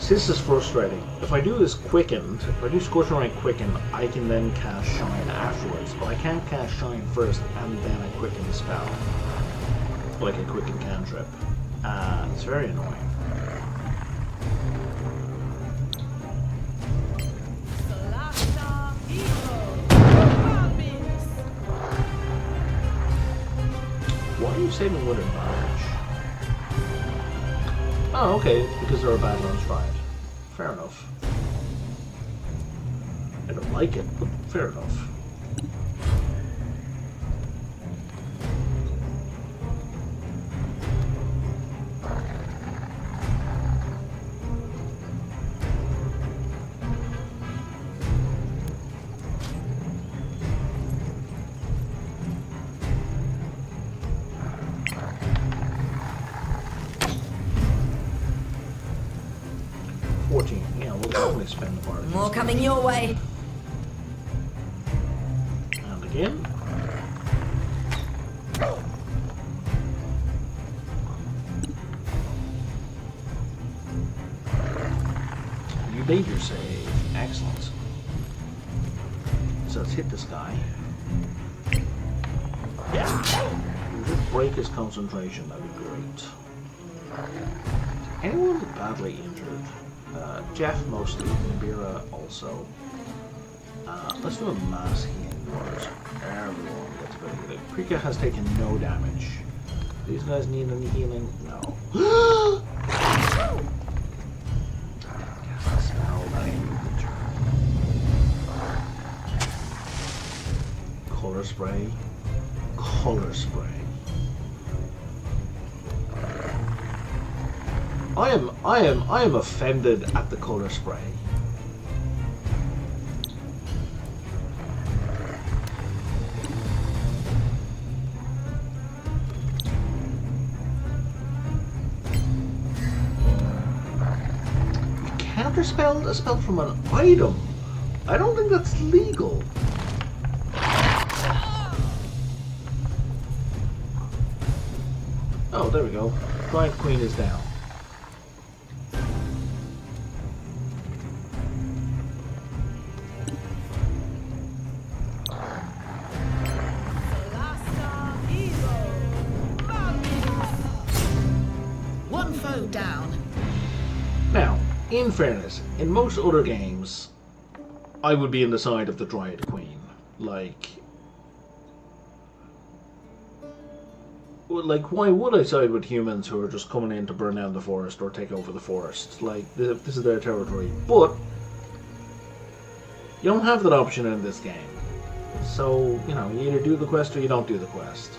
This is frustrating. If I do this quickened, if I do Scorching Ray quickened, I can then cast Shine afterwards, but I can't cast Shine first and then I quicken the spell. Like a quicken cantrip. It's very annoying. Solasta, Why are you saving with advantage? Oh, okay, it's because they're a battle on stride. Fair enough. I don't like it, but fair enough. Yeah, we'll definitely spend the bar. More coming your way. And again. You made your save. Excellent. So let's hit this guy. Yeah. If we break his concentration, that'd be great. Anyone badly injured? Jeff mostly, Nabira also. Let's do a mass healing word. Everyone gets a bit of it. Krika has taken no damage. These guys need any healing? No. Color spray. Color spray. I am offended at the color spray. You counterspelled a spell from an item. I don't think that's legal. Oh, there we go. Giant Queen is down. Now, in fairness, in most other games, I would be on the side of the Dryad Queen. Like, why would I side with humans who are just coming in to burn down the forest or take over the forest? Like, this is their territory. But, you don't have that option in this game. So, you know, you either do the quest or you don't do the quest.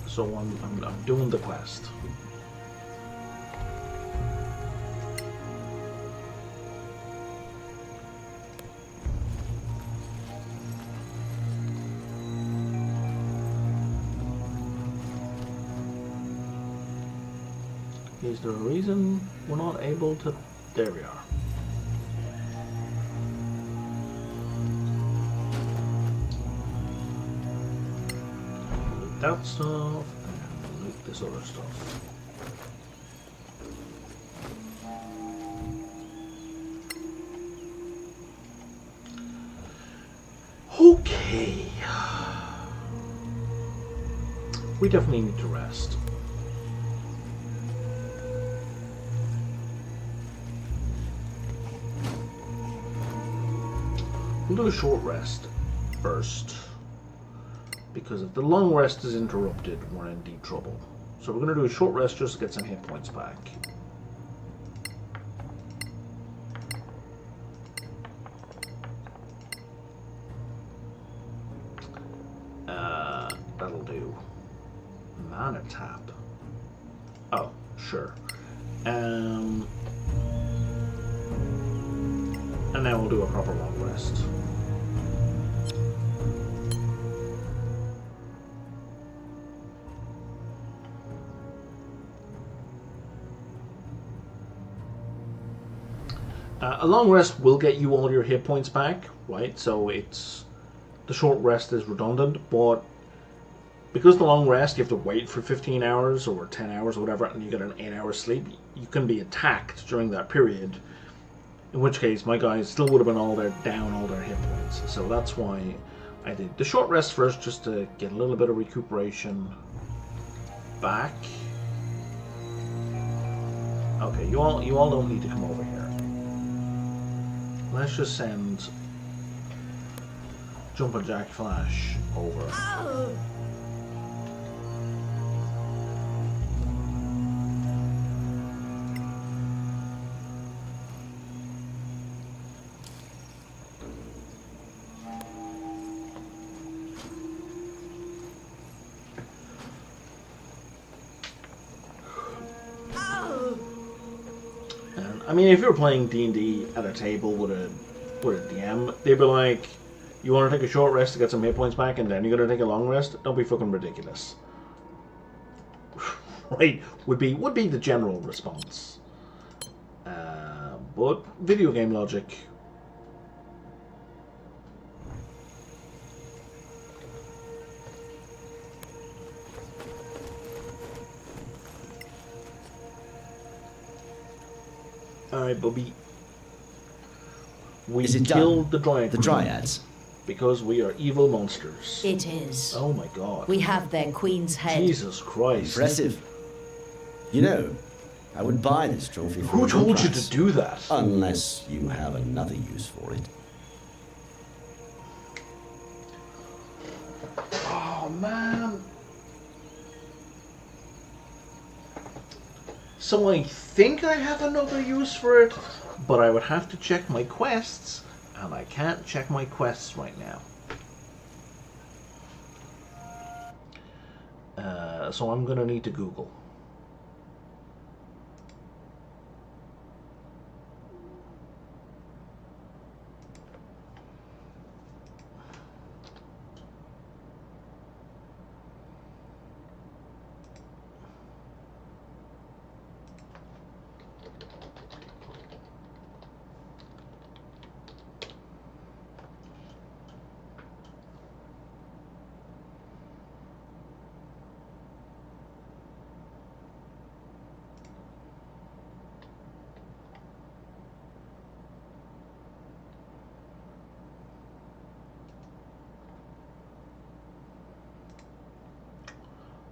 So I'm doing the quest. Is there a reason we're not able to... There we are. Loot that stuff, and loot this other stuff. Okay. We definitely need to rest. We'll do a short rest first, because if the long rest is interrupted, we're in deep trouble. So we're going to do a short rest just to get some hit points back. That'll do. Mana tap. Oh, sure. And then we'll do a proper long rest. A long rest will get you all your hit points back, right? So it's... the short rest is redundant, but because the long rest, you have to wait for 15 hours or 10 hours or whatever, and you get an 8-hour sleep, you can be attacked during that period. In which case, my guys still would have been down all their hit points. So that's why I did the short rest first, just to get a little bit of recuperation back. Okay, you all don't need to come over here. Let's just send Jumpin' Jack Flash over. Oh. I mean, if you were playing D&D at a table with a DM, they'd be like, you want to take a short rest to get some hit points back, and then you're going to take a long rest? Don't be fucking ridiculous. Right? Would be the general response. But video game logic. Alright, Bubby. We killed the Dryad. The Dryads? Because we are evil monsters. It is. Oh my god. We have their queen's head. Jesus Christ. Impressive. You know, I would buy this trophy for Who a good told you price. to do that? Unless you have another use for it. Oh man. So I think I have another use for it, but I would have to check my quests, and I can't check my quests right now. So I'm gonna need to Google.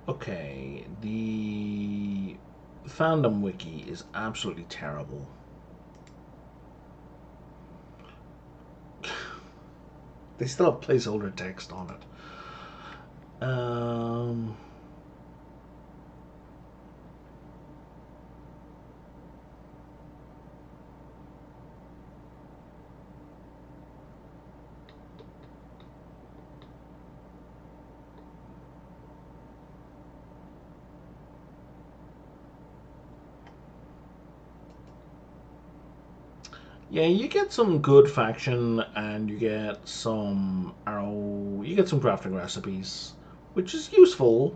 Okay, the fandom wiki is absolutely terrible. They still have placeholder text on it. Yeah, you get some good faction, and you get some crafting recipes, which is useful.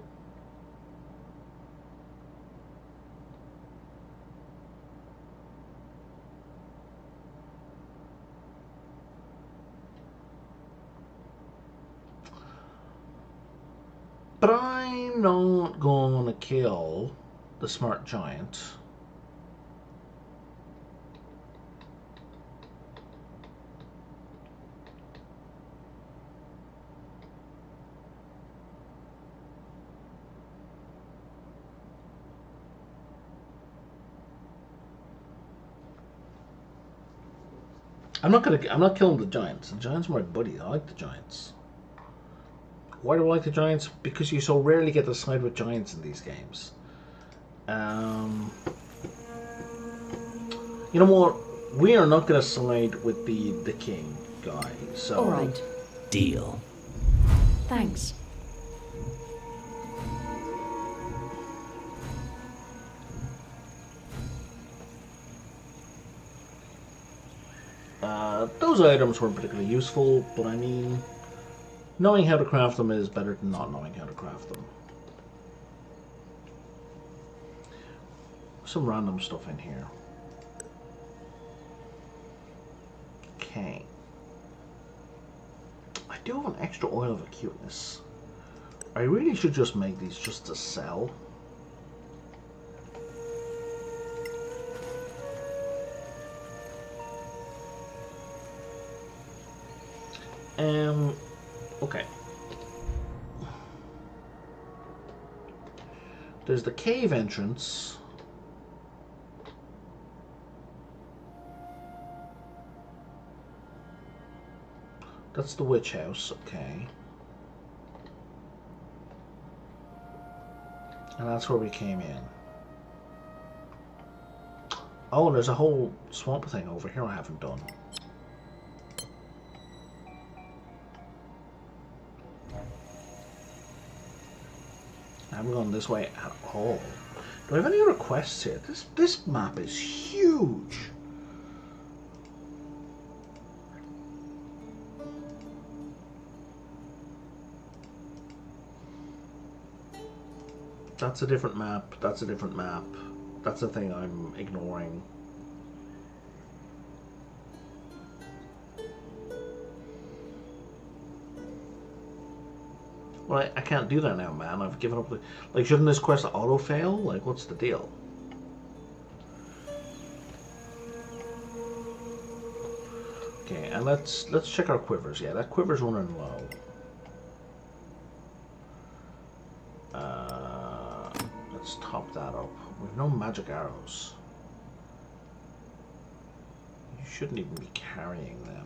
I'm not gonna kill the smart giant. I'm not killing the giants. The giants are my buddies. I like the giants. Why do I like the giants? Because you so rarely get to side with giants in these games. You know what? We are not going to side with the king guy. So. All right. Deal. Thanks. Those items weren't particularly useful, but I mean, knowing how to craft them is better than not knowing how to craft them. Some random stuff in here. Okay. I do have an extra oil of acuteness. I really should just make these just to sell. Okay. There's the cave entrance. That's the witch house, okay. And that's where we came in. Oh, and there's a whole swamp thing over here I haven't done. I haven't gone this way at all. Do I have any other quests here? This map is huge. That's a different map. That's a different map. That's the thing I'm ignoring. Well, I can't do that now, man. I've given up. Like, shouldn't this quest auto-fail? Like, what's the deal? Okay, and let's check our quivers. Yeah, that quiver's running low. Let's top that up. We've no magic arrows. You shouldn't even be carrying them.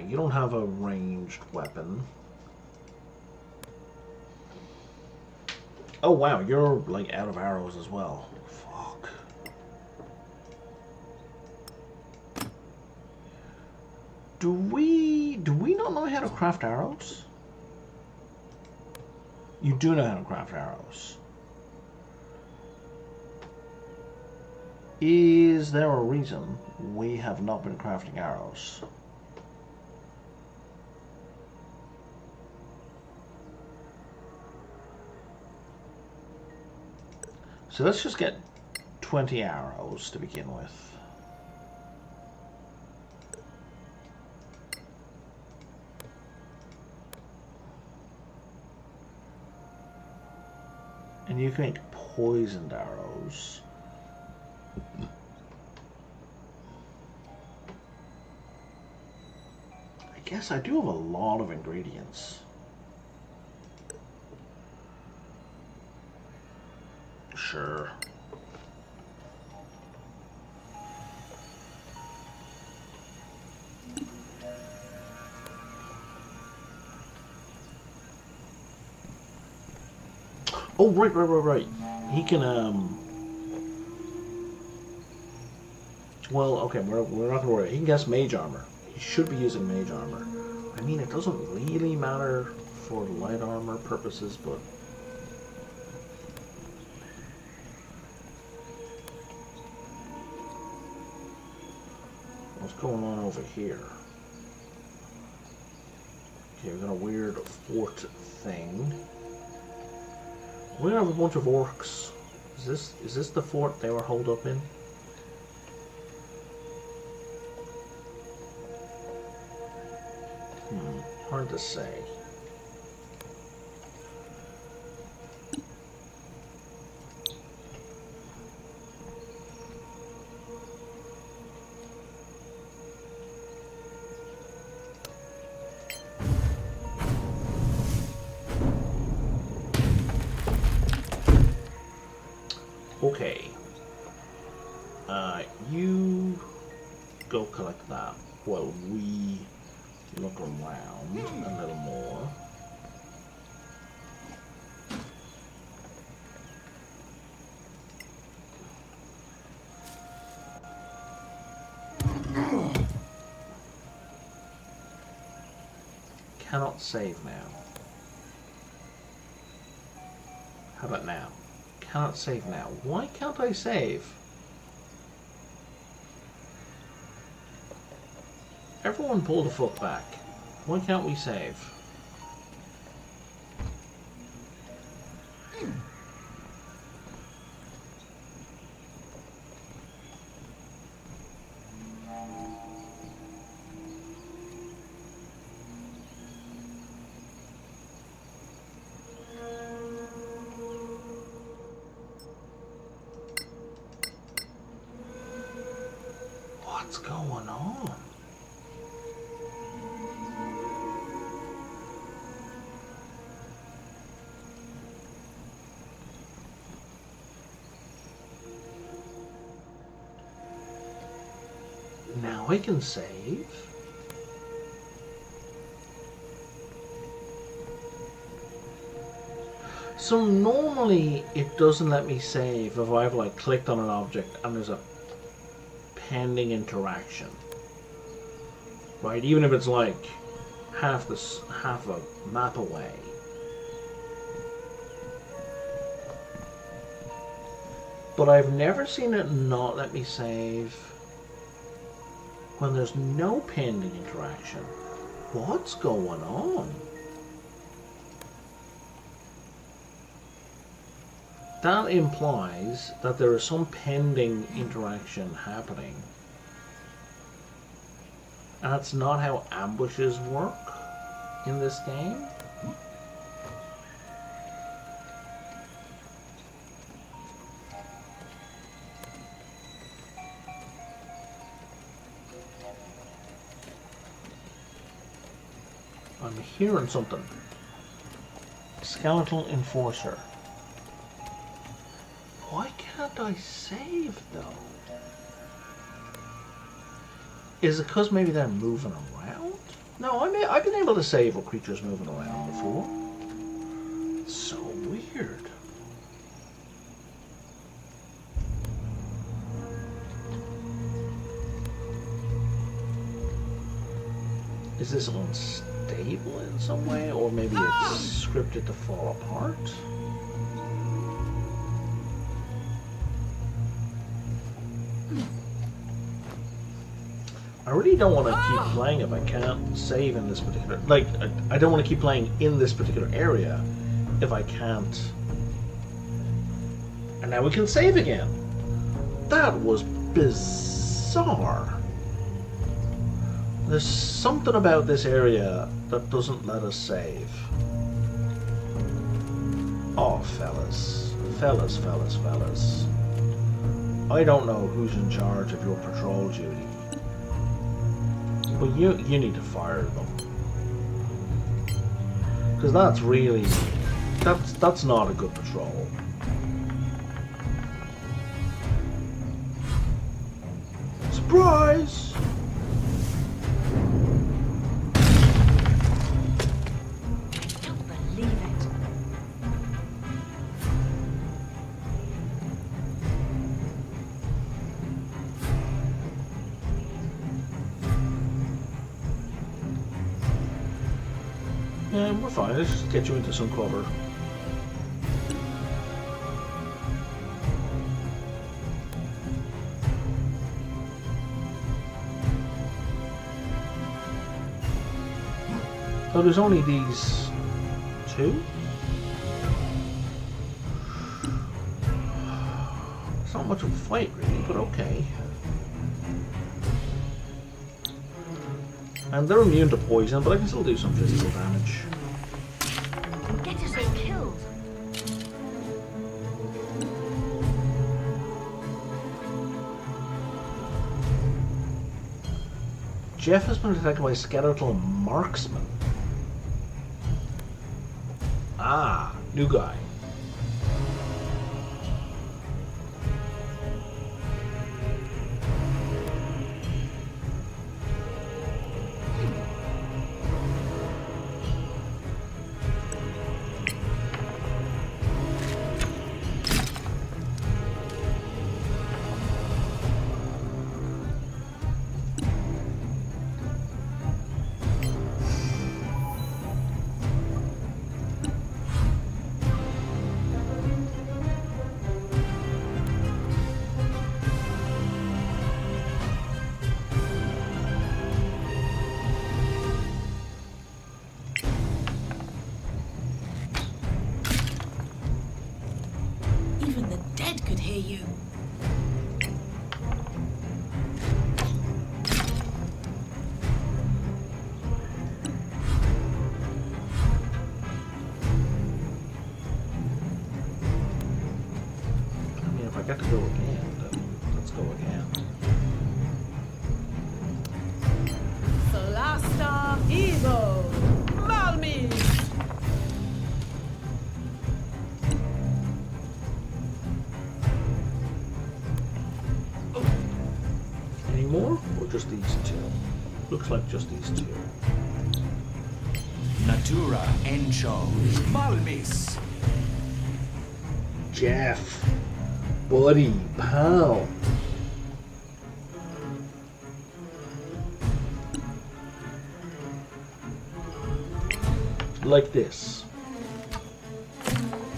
You don't have a ranged weapon. Oh wow, you're like out of arrows as well. Fuck. Do we not know how to craft arrows? You do know how to craft arrows. Is there a reason we have not been crafting arrows? So let's just get 20 arrows to begin with. And you can make poisoned arrows. I guess I do have a lot of ingredients. Sure. Oh, right. He can, well, okay, we're not gonna worry. He can cast mage armor. He should be using mage armor. I mean, it doesn't really matter for light armor purposes, but... What's going on over here? Okay, we've got a weird fort thing. We have a bunch of orcs. Is this the fort they were holed up in? Hard to say. Okay. You go collect that while we look around a little more. Cannot save now. How about now? Cannot save now. Why can't I save? Everyone pull the fuck back. Why can't we save? What's going on? Now I can save. So normally it doesn't let me save if I've like clicked on an object and there's a pending interaction, right? Even if it's like half a map away. But I've never seen it not let me save when there's no pending interaction. What's going on? That implies that there is some pending interaction happening. And that's not how ambushes work in this game. I'm hearing something. Skeletal Enforcer. Why can't I save though? Is it because maybe they're moving around? No, I've been able to save with creatures moving around before. It's so weird. Is this unstable in some way, or maybe it's scripted to fall apart? I really don't want to keep playing if I can't save in this particular... Like, I don't want to keep playing in this particular area if I can't... And now we can save again. That was bizarre. There's something about this area that doesn't let us save. Oh, fellas. Fellas. I don't know who's in charge of your patrol duty. But you need to fire them. Because that's really... That's not a good patrol. Surprise! Yeah, we're fine. Let's just get you into some cover. So there's only these two? It's not much of a fight, really, but okay. And they're immune to poison, but I can still do some physical damage. Get us all killed. Jeff has been attacked by a skeletal marksman. Ah, new guy. dead could hear you. I mean, if I get to go again, then let's go again. Solasta, Evo, Malmis. Any more? Or just these two? Looks like just these two. Natura Encho Malmis. Jeff. Buddy. Pal. Like this.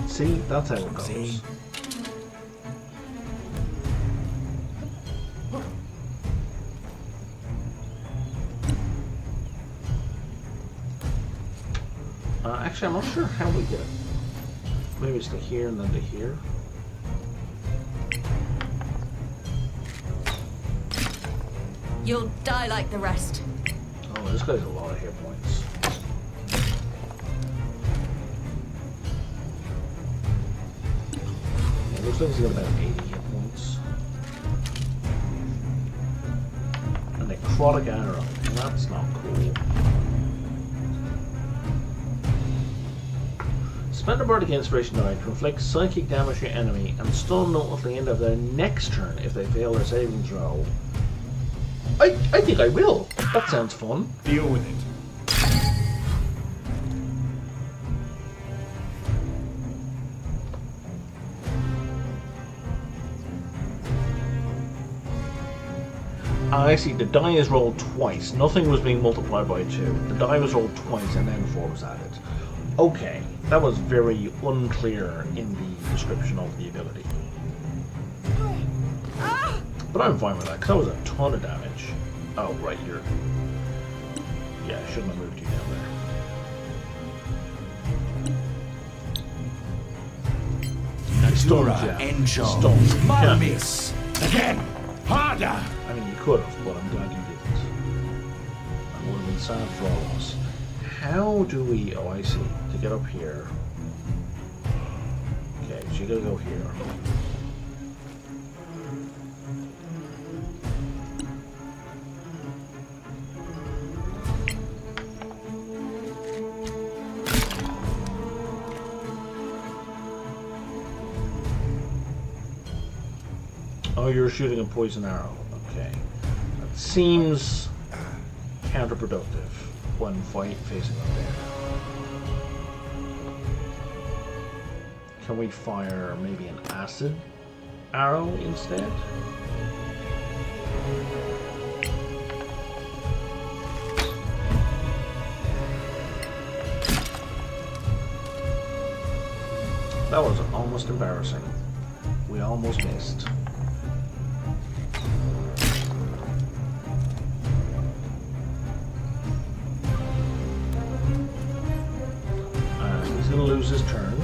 See? That's how it goes. Actually, I'm not sure how we get it. Maybe it's to here and then to here. You'll die like the rest. Oh, this guy's a lot of hit points. Yeah, looks like he's got about 80 hit points. A necrotic arrow. That's not cool. Spend a bardic inspiration die to inflict psychic damage to your enemy and stun them until the end of their next turn if they fail their saving throw. I think I will. That sounds fun. Deal with it. I see, the die is rolled twice. Nothing was being multiplied by 2. The die was rolled twice and then 4 was added. Okay, that was very unclear in the description of the ability. But I'm fine with that, because that was a ton of damage. Oh, right, you're... Yeah, I shouldn't have moved you down there. Natura Jeff. Encho Stun. Malmis. Again. Harder. I mean, you could have, but I'm glad you didn't. That would have been sad for all of us. How do we... Oh, I see. To get up here... Okay, so you gotta go here. Oh, you're shooting a poison arrow. Okay. That seems counterproductive when facing up there. Can we fire maybe an acid arrow instead? That was almost embarrassing. We almost missed. He's going to lose his turn.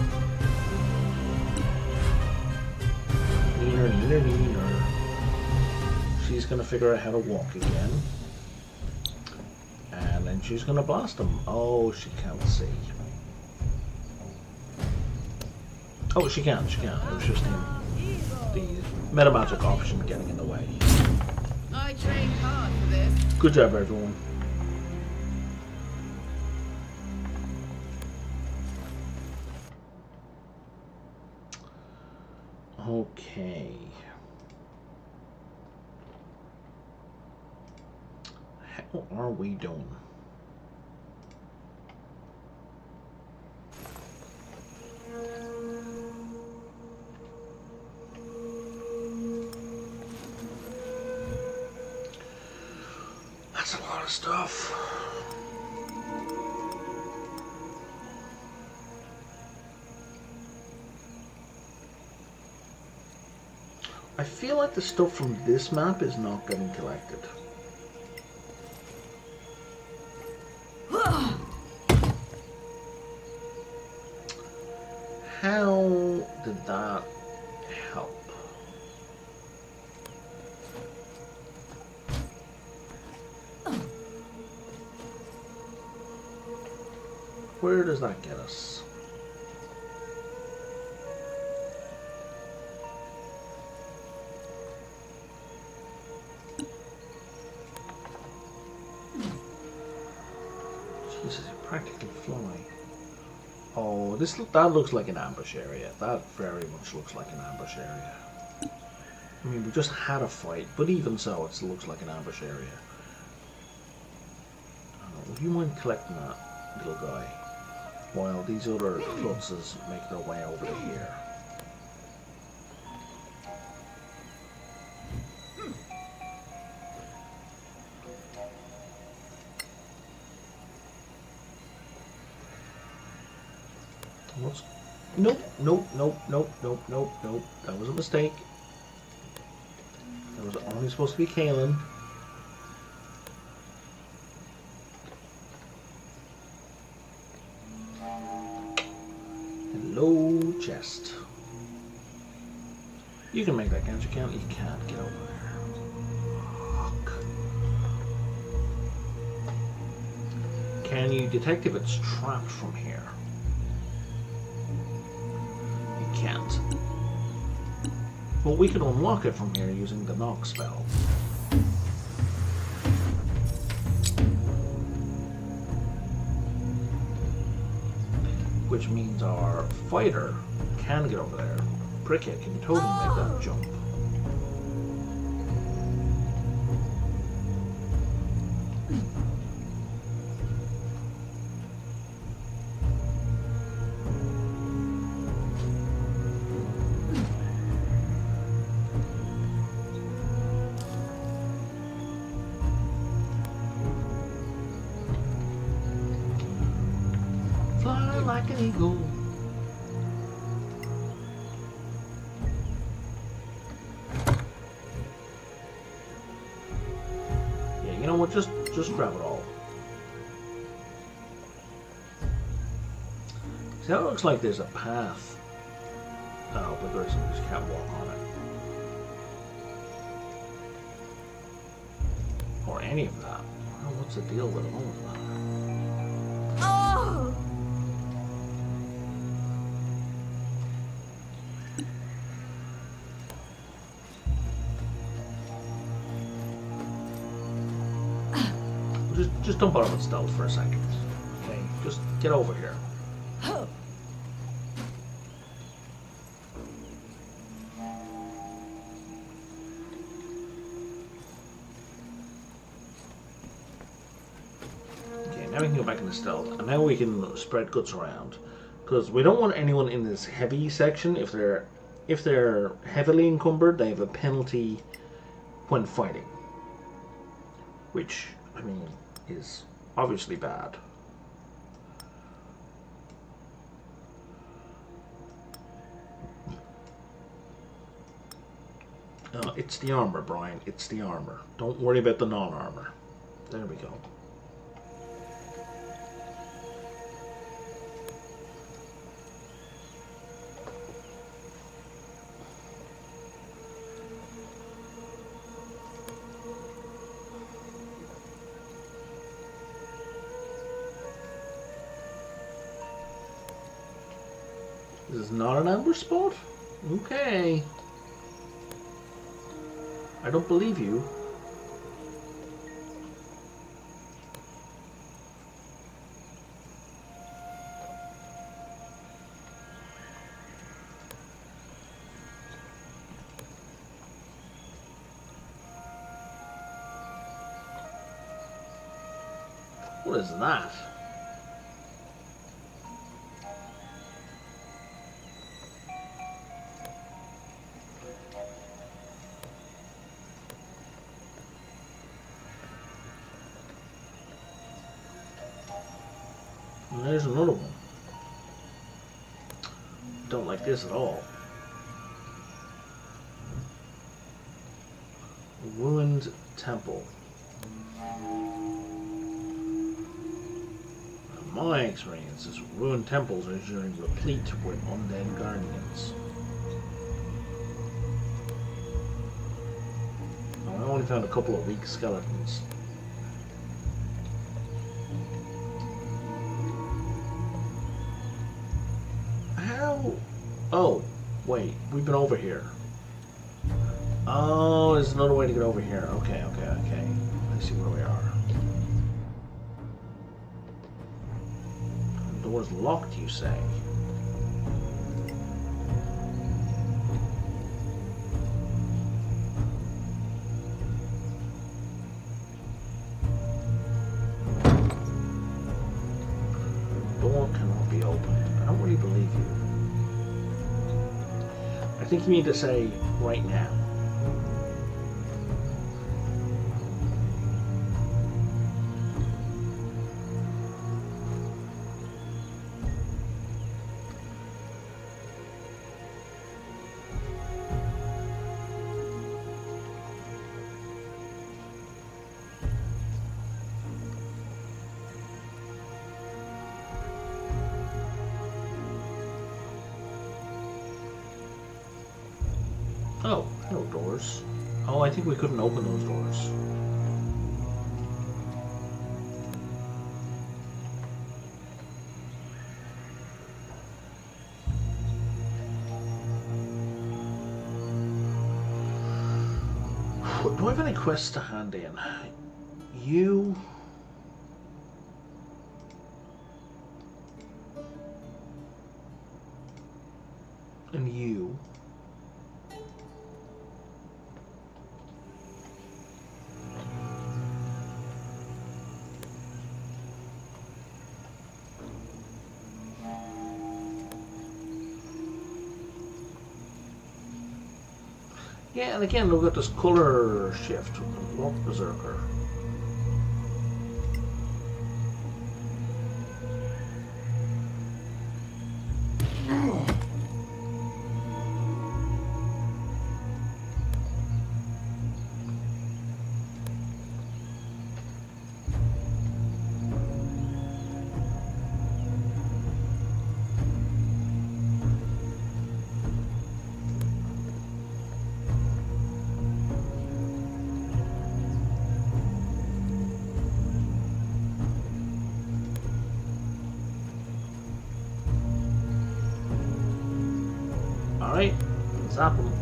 Neener. She's going to figure out how to walk again. And then she's going to blast him. Oh, she can't see. Oh, she can. It was just the metamagic option getting in the way. I trained hard for this. Good job, everyone. Okay. How are we doing? That's a lot of stuff. I feel like the stuff from this map is not getting collected. How did that help? Where does that get us? Jesus, you're practically flying. Oh, that looks like an ambush area. That very much looks like an ambush area. I mean, we just had a fight, but even so, it still looks like an ambush area. Would you mind collecting that little guy while these other klutzes make their way over to here? Nope, nope, nope, nope, nope, nope, nope. That was a mistake. That was only supposed to be Kalen. Hello, chest. You can make that, can't you? You can't get over there. Fuck. Can you detect if it's trapped from here? Can't. But we can unlock it from here using the knock spell. Which means our fighter can get over there. Prickhead can totally make that jump. Like an eagle. Yeah, you know what? Just grab it all. See how it looks like there's a path. Oh, but there's you just can't walk on it. Or any of that. Oh, what's the deal with all of that? Oh! Just don't bother with stealth for a second. Okay, just get over here. Okay, now we can go back into stealth, and now we can spread goods around, because we don't want anyone in this heavy section. If they're heavily encumbered, they have a penalty when fighting, which I mean is obviously bad. It's the armor, Brian. It's the armor. Don't worry about the non-armor. There we go. This is not an ambush spot? Okay. I don't believe you. What is that? And there's another one. Don't like this at all. Ruined temple. In my experience, ruined temples are usually replete with undead guardians. Now, I only found a couple of weak skeletons. wait. We've been over here. Oh, there's another way to get over here. Okay. I see where we are. The door's locked, you say? Door cannot be opened. I don't really believe you. I think you need to say right now. Oh, hello doors. Oh, I think we couldn't open those doors. Do I have any quests to hand in? You... and you... Yeah, and again, look at this color shift. What berserker? Alright, zap him.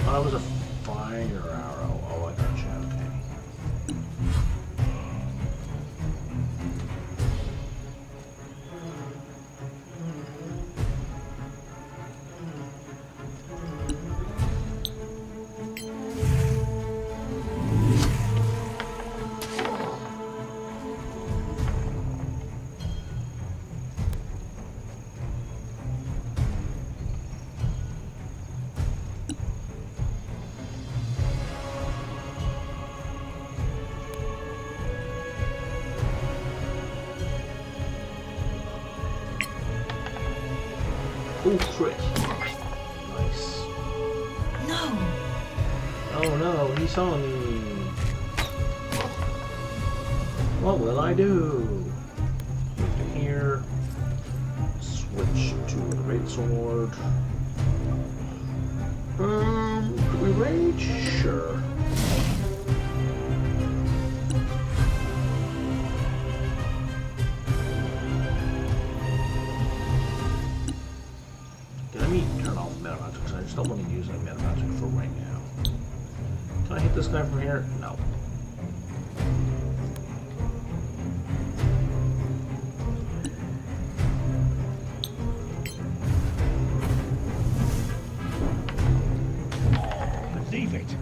Oh, that was a fire arrow. Oh, I gotcha. Okay. Oh, crit. Nice. No! Oh no, he saw me. What will I do? Move to here. Switch to the great sword. Do we rage? Sure. Let me turn off meta magic because I just don't want to use any meta magic for right now. Can I hit this guy from here? No. Believe it.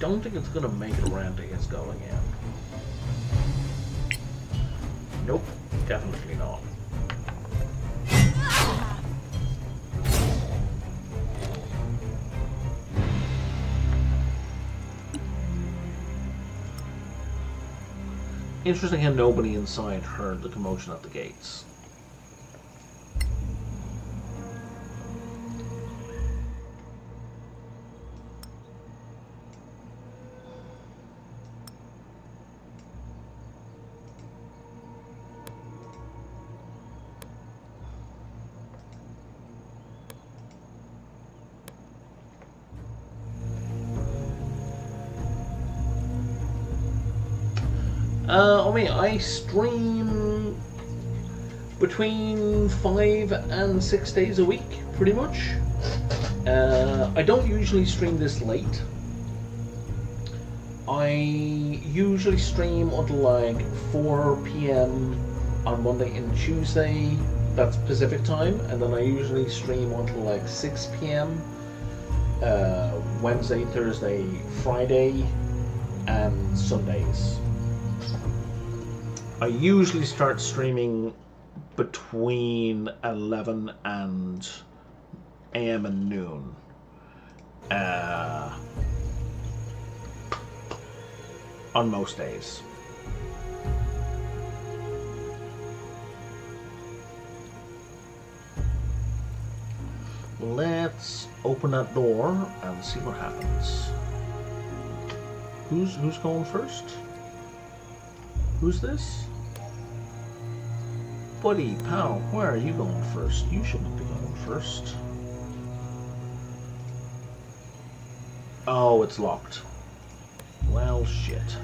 don't think it's gonna make it around to his goal again. Nope, definitely not. Interesting how nobody inside heard the commotion at the gates. I stream between 5 and 6 days a week, pretty much. I don't usually stream this late. I usually stream until like 4 p.m. on Monday and Tuesday, that's Pacific time, and then I usually stream until like 6 p.m. Wednesday, Thursday, Friday, and Sundays. I usually start streaming between 11 and a.m. and noon. On most days. Let's open that door and see what happens. Who's going first? Who's this? Buddy, pal, where are you going first? You shouldn't be going first. Oh, it's locked. Well, shit.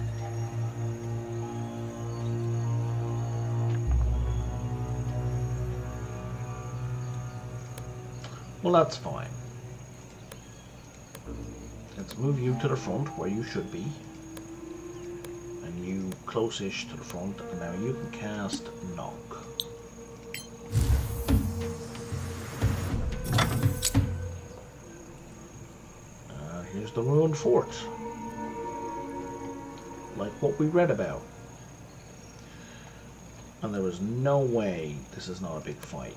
Well, that's fine. Let's move you to the front where you should be. And you close-ish to the front, and now you can cast Knock. Here's the ruined fort. Like what we read about. And there was no way this is not a big fight.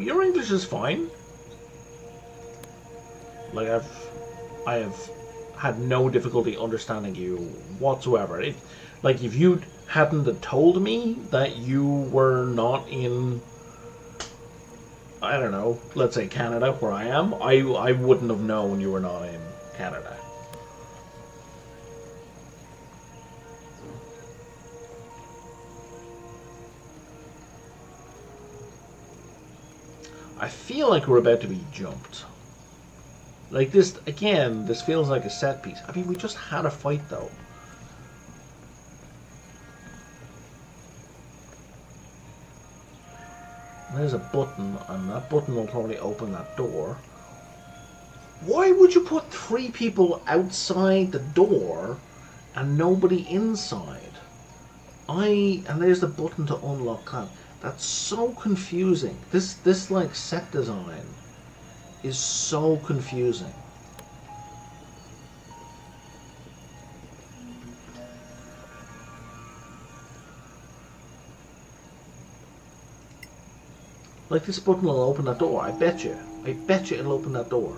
Your English is fine. Like I have had no difficulty understanding you whatsoever. Like if you hadn't have told me that you were not in, I don't know, let's say Canada, where I am, I wouldn't have known you were not in Canada. I feel like we're about to be jumped. Like this, again, this feels like a set piece. I mean, we just had a fight though. There's a button, and that button will probably open that door. Why would you put 3 people outside the door and nobody inside? And there's the button to unlock that. That's so confusing. This like set design is so confusing. Like this button will open that door, I bet you. I bet you it'll open that door.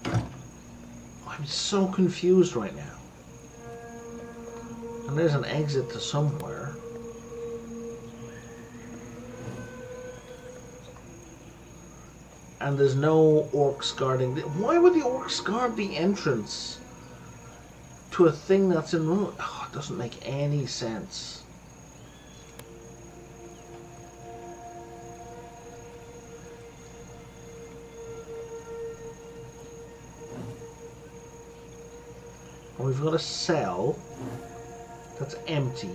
I'm so confused right now. And there's an exit to somewhere. And there's no orcs guarding. Why would the orcs guard the entrance to a thing that's in ruin? Oh, it doesn't make any sense. And we've got a cell that's empty.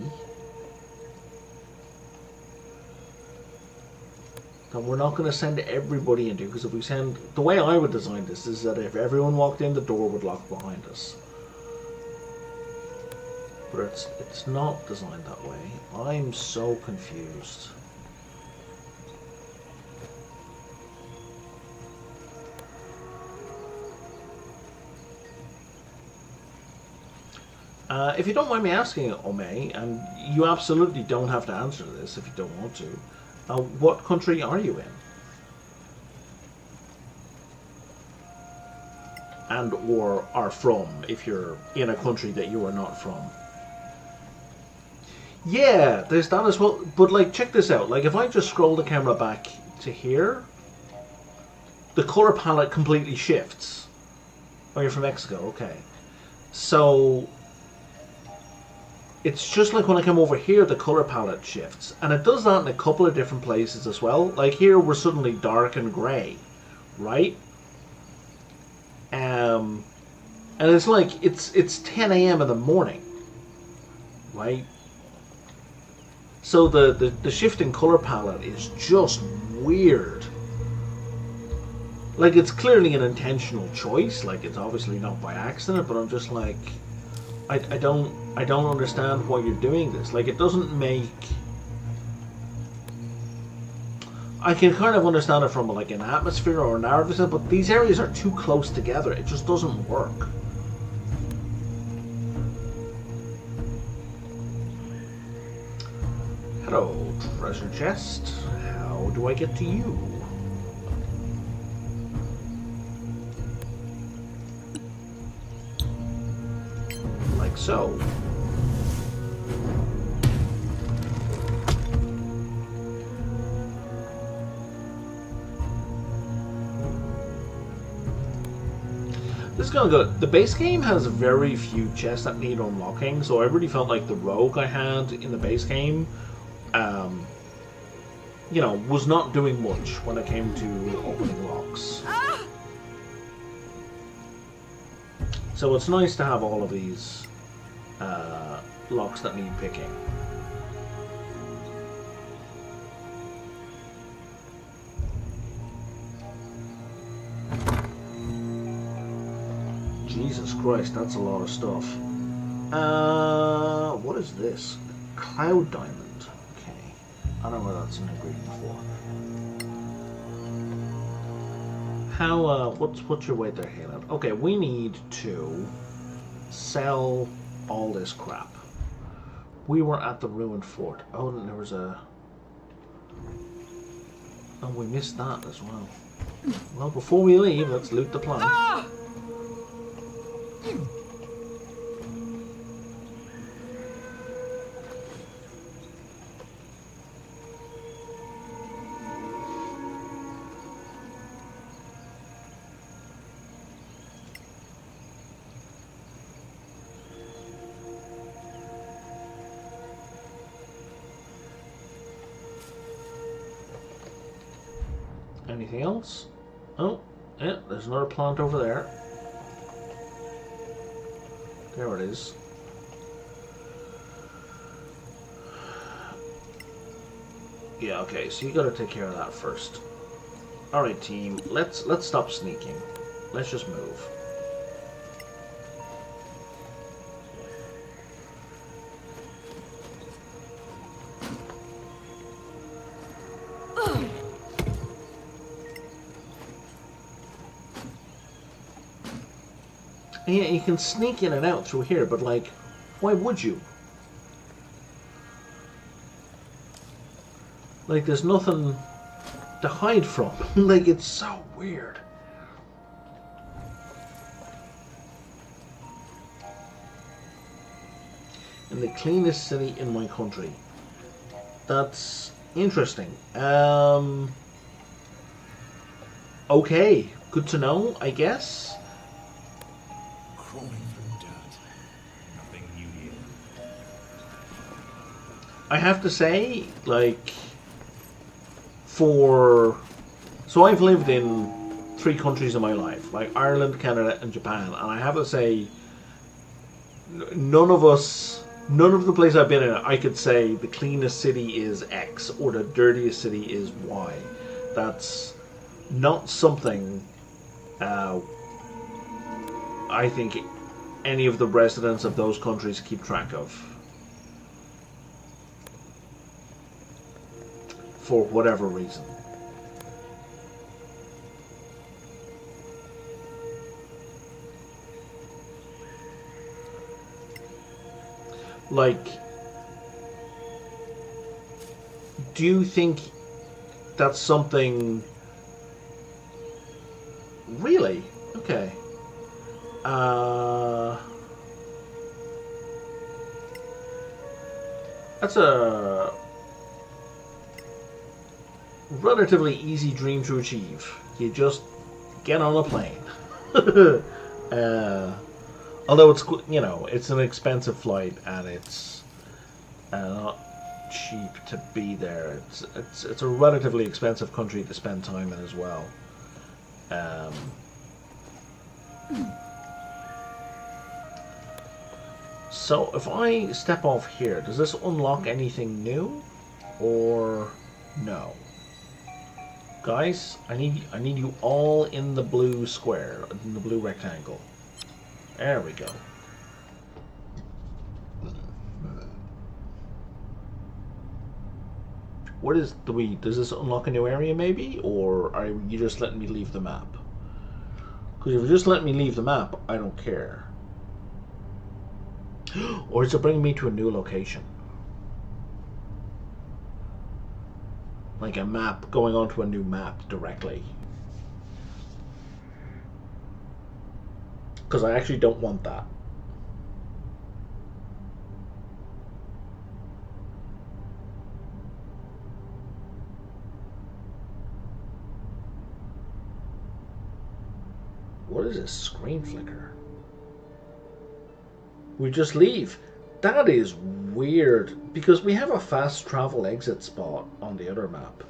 And we're not going to send everybody into, because if we send, the way I would design this is that if everyone walked in, the door would lock behind us. But it's not designed that way. I'm so confused. If you don't mind me asking, Ome, and you absolutely don't have to answer this if you don't want to, what country are you in? And or are from, if you're in a country that you are not from. Yeah, there's that as well. But like, check this out. Like, if I just scroll the camera back to here, the color palette completely shifts. Oh, you're from Mexico, okay. So it's just like when I come over here, the color palette shifts. And it does that in a couple of different places as well. Like here, we're suddenly dark and grey, right? And it's like, it's 10 a.m. in the morning, right? So the shift in color palette is just weird. Like, it's clearly an intentional choice. Like, it's obviously not by accident, but I'm just like, I don't understand why you're doing this. Like, it doesn't make... I can kind of understand it from like an atmosphere or a narrative, but these areas are too close together. It just doesn't work. Hello, treasure chest. How do I get to you? Like so. This is gonna go. The base game has very few chests that need unlocking, so I really felt like the rogue I had in the base game, you know, was not doing much when it came to opening locks. So it's nice to have all of these locks that need picking. Jesus Christ, that's a lot of stuff. What is this? Cloud diamond. Okay. I don't know what that's an ingredient for. How, what's your weight there, Halo? Okay, we need to sell all this crap. We were at the ruined fort. Oh, and there was a... Oh, we missed that as well. Well, before we leave, let's loot the plant. Anything else? Oh, yeah, there's another plant over there. There it is. Yeah, okay, so you gotta take care of that first. Alright team, let's stop sneaking. Let's just move. Yeah, you can sneak in and out through here, but like, why would you? Like, there's nothing to hide from. Like, it's so weird. In the cleanest city in my country. That's interesting. Okay, good to know, I guess. Crawling through dirt. Nothing new here. I have to say, like, so I've lived in 3 countries in my life, like Ireland, Canada, and Japan, and I have to say, none of the places I've been in, I could say the cleanest city is X or the dirtiest city is Y. That's not something I think any of the residents of those countries keep track of. For whatever reason. Like, do you think that's something... Really? Okay. That's a relatively easy dream to achieve. You just get on a plane. Although it's, you know, it's an expensive flight and it's not cheap to be there. It's a relatively expensive country to spend time in as well. So if I step off here, does this unlock anything new, or no? Guys, I need you all in the blue square, in the blue rectangle. There we go. What is does this unlock a new area maybe, or are you just letting me leave the map? Because if you're just letting me leave the map, I don't care. Or is it bringing me to a new location? Like a map, going onto a new map directly. Because I actually don't want that. What is this screen flicker? We just leave. That is weird, because we have a fast travel exit spot on the other map.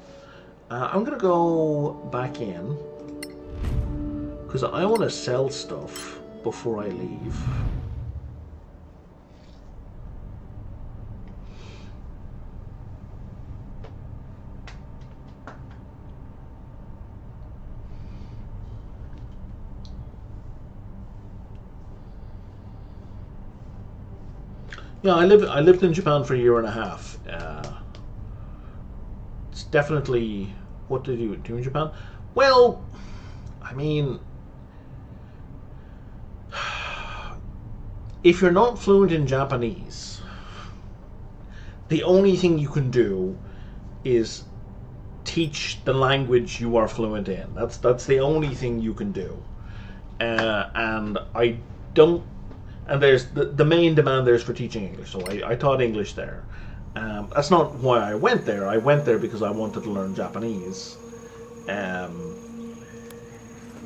I'm gonna go back in because I want to sell stuff before I leave. Yeah, I lived in Japan for a year and a half. It's definitely what did you do in Japan? Well, I mean, if you're not fluent in Japanese, the only thing you can do is teach the language you are fluent in. That's the only thing you can do. And I don't. And there's the main demand there is for teaching English, so I taught English there. That's not why I went there. I went there because I wanted to learn Japanese, and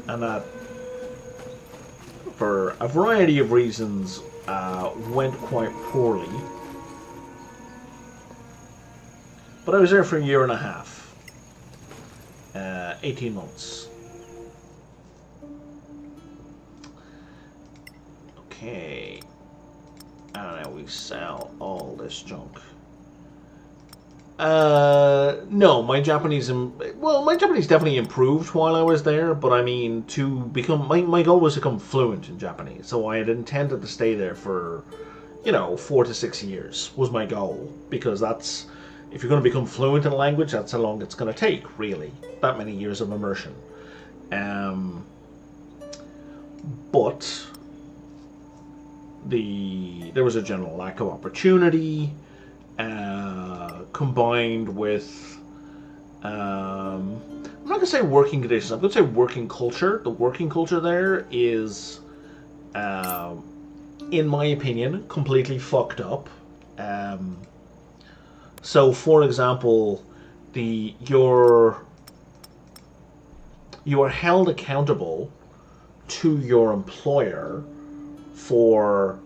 that, for a variety of reasons, went quite poorly. But I was there for a year and a half, 18 months. Okay, and then we sell all this junk. No, my Japanese, my Japanese definitely improved while I was there, but I mean, to become, my goal was to become fluent in Japanese, so I had intended to stay there for, 4 to 6 years was my goal, because that's, if you're going to become fluent in a language, that's how long it's going to take, really, that many years of immersion. But there was a general lack of opportunity, combined with, I'm not going to say working conditions, I'm going to say working culture. The working culture there is, in my opinion, completely fucked up. So, for example, you are held accountable to your employer for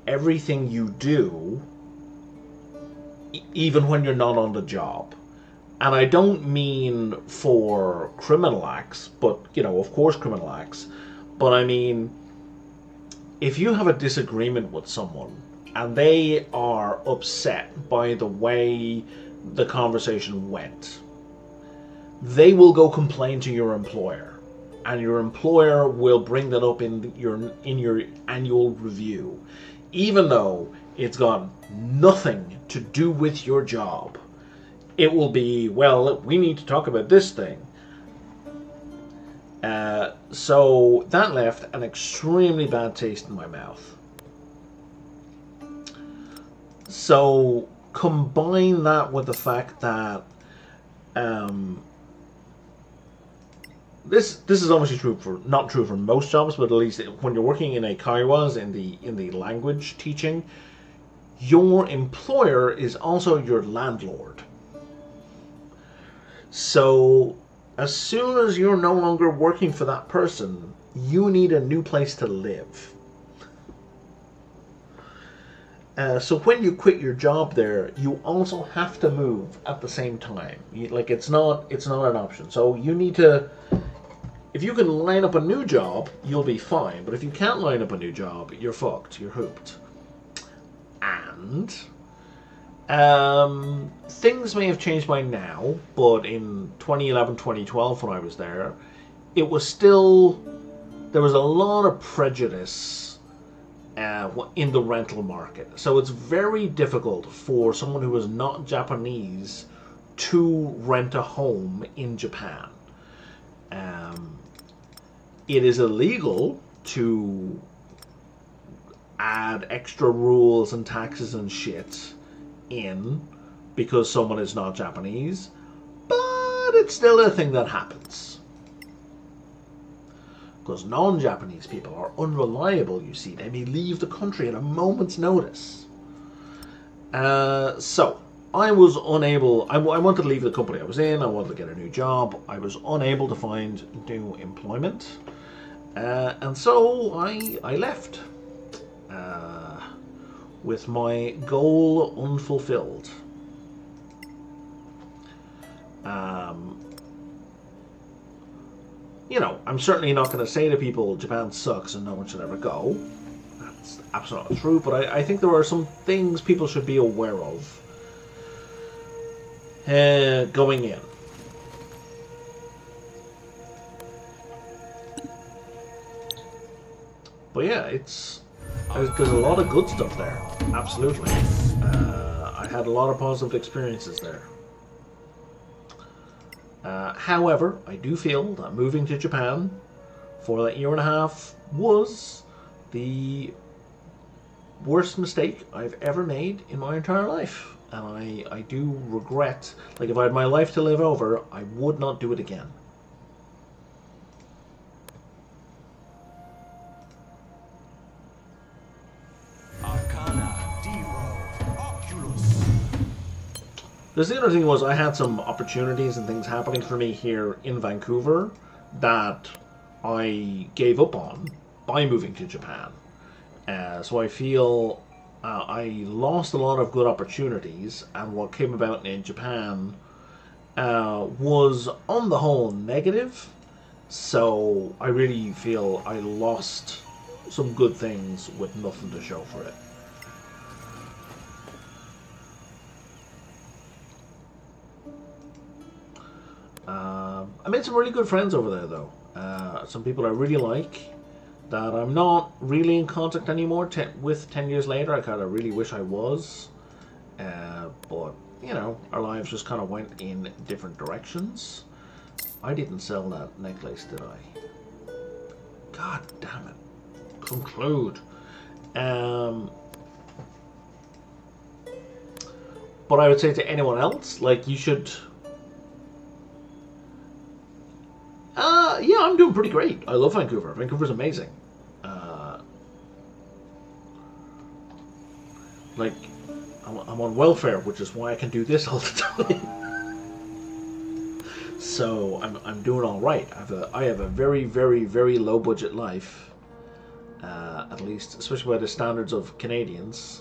everything you do, even when you're not on the job. And I don't mean for criminal acts, but, of course criminal acts, but I mean, if you have a disagreement with someone and they are upset by the way the conversation went, they will go complain to your employer. And your employer will bring that up in your annual review, even though it's got nothing to do with your job. It will be, well, we need to talk about this thing. So that left an extremely bad taste in my mouth. So combine that with the fact that this is obviously true for not true for most jobs, but at least when you're working in a kaiwas in the language teaching, your employer is also your landlord. So as soon as you're no longer working for that person, you need a new place to live. So when you quit your job there, you also have to move at the same time. It's not an option. So you need to, if you can line up a new job, you'll be fine. But if you can't line up a new job, you're fucked. You're hooped. And things may have changed by now, but in 2011, 2012, when I was there, it was still, there was a lot of prejudice in the rental market. So it's very difficult for someone who is not Japanese to rent a home in Japan. It is illegal to add extra rules and taxes and shit in because someone is not Japanese, but it's still a thing that happens. Because non-Japanese people are unreliable, you see. They may leave the country at a moment's notice. So, I was unable, I wanted to leave the company I was in, I wanted to get a new job. I was unable to find new employment. And so I left. With my goal unfulfilled. You know, I'm certainly not going to say to people Japan sucks and no one should ever go. That's absolutely not true, but I think there are some things people should be aware of going in. But yeah, there's a lot of good stuff there. Absolutely. I had a lot of positive experiences there. However, I do feel that moving to Japan for that year and a half was the worst mistake I've ever made in my entire life. And I do regret, like if I had my life to live over, I would not do it again. Because the other thing was I had some opportunities and things happening for me here in Vancouver that I gave up on by moving to Japan. So I feel I lost a lot of good opportunities, and what came about in Japan was on the whole negative. So I really feel I lost some good things with nothing to show for it. I made some really good friends over there, though. Some people I really like that I'm not really in contact anymore with 10 years later. I kind of really wish I was. But, you know, our lives just kind of went in different directions. I didn't sell that necklace, did I? God damn it. Conclude. But I would say to anyone else, like, you should... yeah, I'm doing pretty great. I love Vancouver. Vancouver's amazing. Like, I'm on welfare, which is why I can do this all the time. So I'm doing all right. I have a very, very, very low budget life. At least, especially by the standards of Canadians.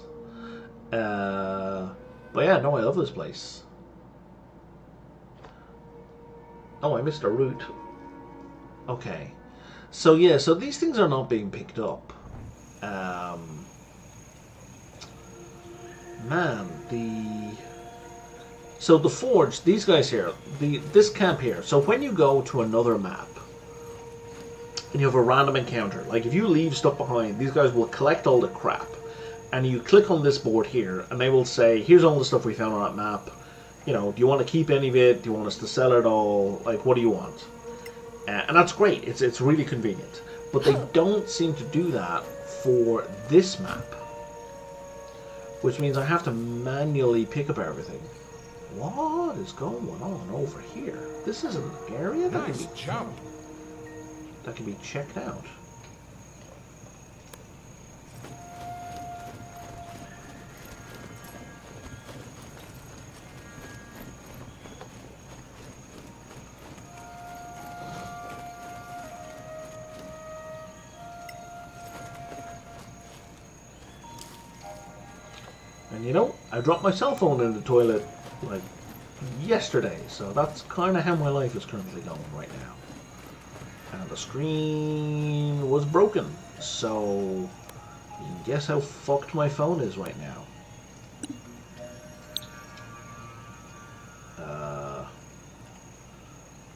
But yeah, no, I love this place. Oh, I missed a route. Okay. So yeah, so these things are not being picked up. Man, so the Forge, these guys here, this camp here, so when you go to another map, and you have a random encounter, like if you leave stuff behind, these guys will collect all the crap, and you click on this board here, and they will say, here's all the stuff we found on that map, you know, do you want to keep any of it, do you want us to sell it all, like, what do you want? And that's great, it's really convenient, but they don't seem to do that for this map. which means I have to manually pick up everything. What is going on over here? This is an area that Nice jump. Can be checked out. And you know, I dropped my cell phone in the toilet like yesterday, so that's kind of how my life is currently going right now. And the screen was broken, so you can guess how fucked my phone is right now.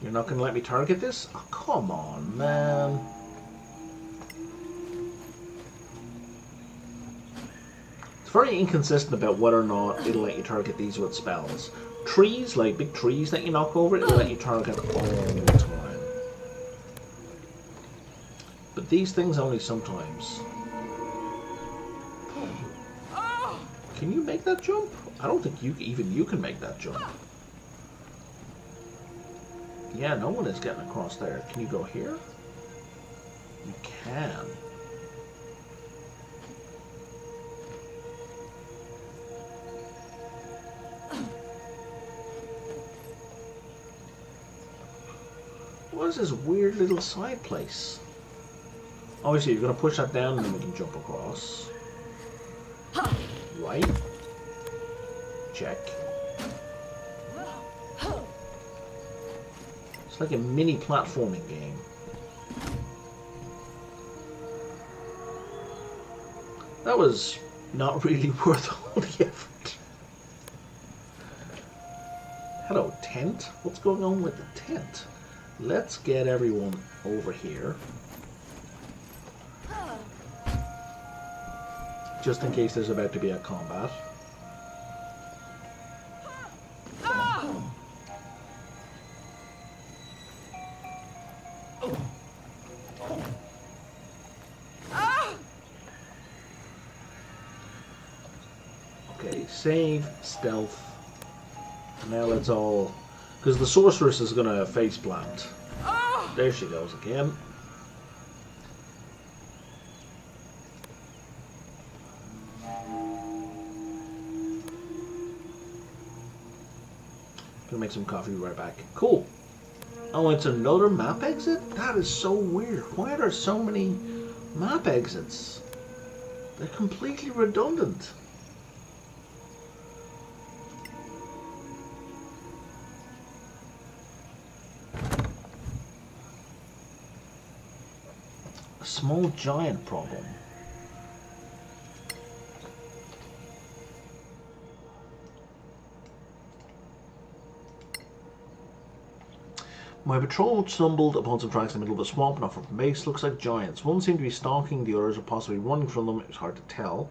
You're not gonna let me target this? Oh, come on, man. It's very inconsistent about whether or not it'll let you target these with spells. Trees, like big trees that you knock over, it'll let you target all the time. But these things only sometimes. Can you make that jump? I don't think even you can make that jump. Yeah, no one is getting across there. Can you go here? You can. What is this weird little side place? Obviously, you're going to push that down and then we can jump across. Right. Check. It's like a mini platforming game. That was not really worth all the effort. Hello, tent? What's going on with the tent? Let's get everyone over here. Just in case there's about to be a combat. Okay, save, stealth. Now let's all... Because the sorceress is going to face plant. There she goes again. Gonna make some coffee, right back. Cool. Oh, it's another map exit? That is so weird. Why are there so many map exits? They're completely redundant. A small giant problem. My patrol stumbled upon some tracks in the middle of a swamp not far from base. Looks like giants. One seemed to be stalking the others or possibly running from them. It was hard to tell.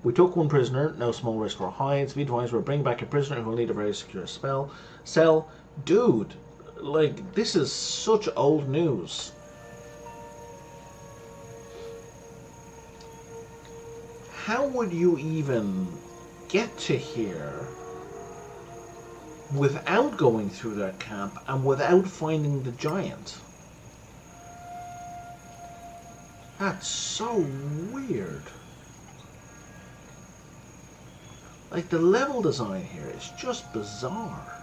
We took one prisoner. No small risk for hides. Be advised we're bringing back a prisoner who will need a very secure cell. Dude, like, this is such old news. How would you even get to here without going through that camp and without finding the giant? That's so weird. Like, the level design here is just bizarre.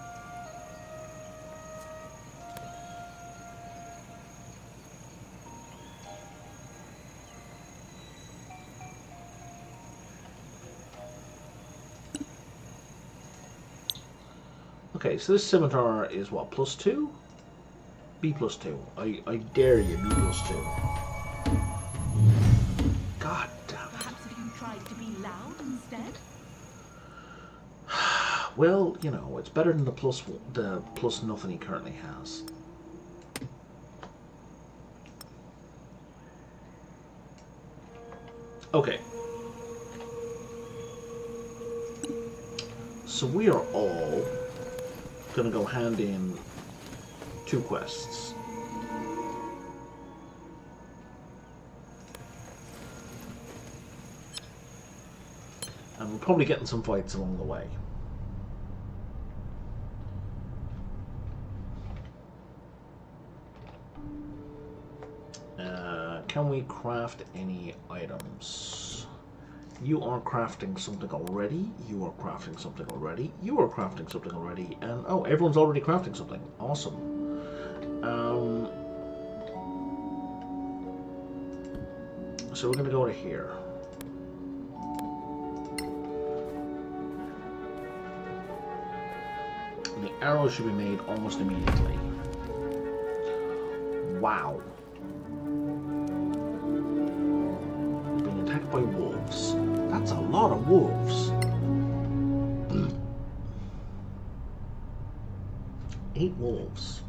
Okay, so this scimitar is what, +2? B +2. I dare you, B +2. God damn it. Perhaps if you tried to be loud instead? Well, you know, it's better than the plus nothing he currently has. Okay. So we are all gonna go hand in 2 quests. And we'll probably get in some fights along the way. Can we craft any items? You are crafting something already. You are crafting something already. You are crafting something already. And oh, everyone's already crafting something. Awesome. So we're going to go to here. And the arrow should be made almost immediately. Wow. Being attacked by wolves. That's a lot of wolves. 8 wolves.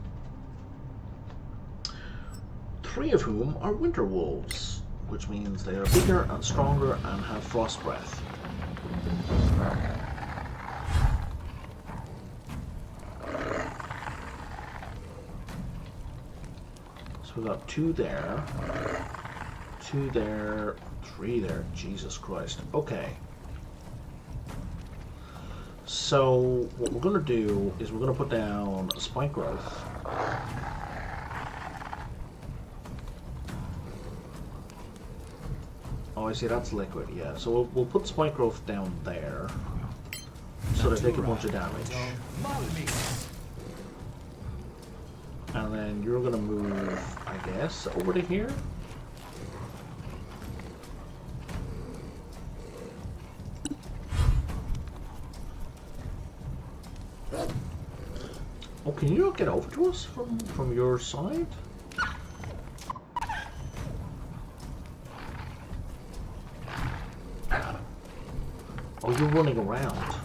3 of whom are winter wolves, which means they are bigger and stronger and have frost breath. So we got 2 there, 2 there, 3 there. Jesus Christ. Okay. So what we're going to do is we're going to put down spike growth. Oh, I see, that's liquid, yeah. So we'll put spike growth down there so they take a bunch of damage. And then you're going to move, I guess, over to here. Oh, can you not get over to us from your side? Oh, you're running around.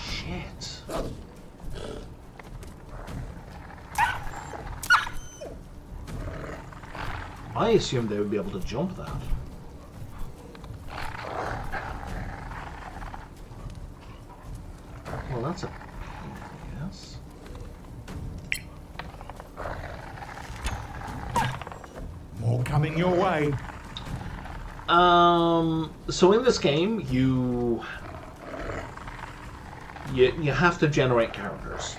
Shit. I assumed they would be able to jump that. Well, that's a... yes. More coming your way. So in this game, you have to generate characters.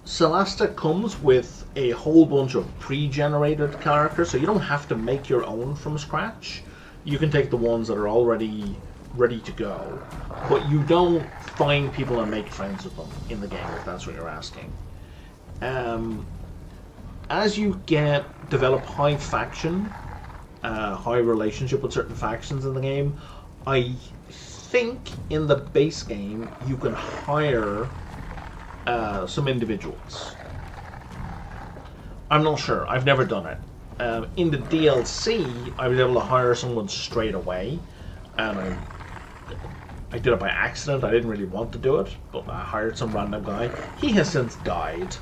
Solasta comes with a whole bunch of pre-generated characters, so you don't have to make your own from scratch. You can take the ones that are already ready to go, but you don't find people and make friends with them in the game, if that's what you're asking. As you develop high faction, high relationship with certain factions in the game, I think in the base game you can hire some individuals. I'm not sure, I've never done it. In the DLC, I was able to hire someone straight away, and I did it by accident. I didn't really want to do it, but I hired some random guy. He has since died.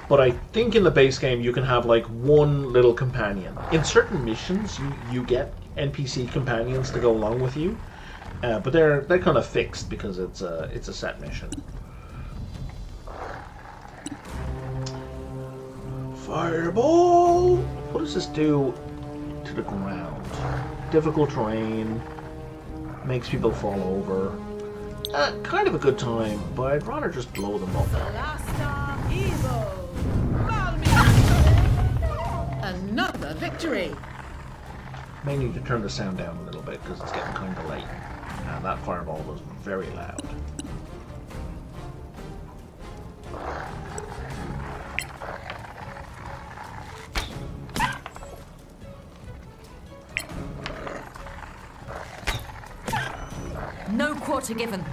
But I think in the base game you can have like one little companion. In certain missions you get NPC companions to go along with you, but they're kind of fixed because it's a set mission. Fireball! What does this do to the ground? Difficult terrain, makes people fall over. Kind of a good time, but I'd rather just blow them up. Solasta evil. Another victory. May need to turn the sound down a little bit because it's getting kind of late. And that fireball was very loud. No quarter given.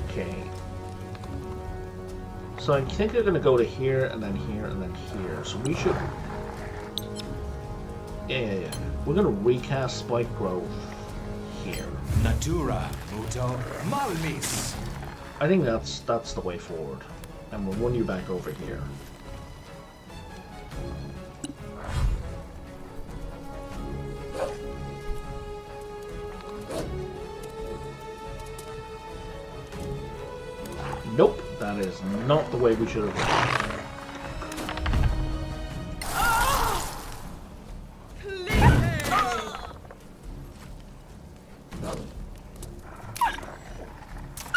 Okay. So I think they're going to go to here, and then here, and then here. So we should... Yeah. We're going to recast Spike Growth here. Natura, muto, malmis. I think that's the way forward. And we'll run you back over here. That is not the way we should have done it.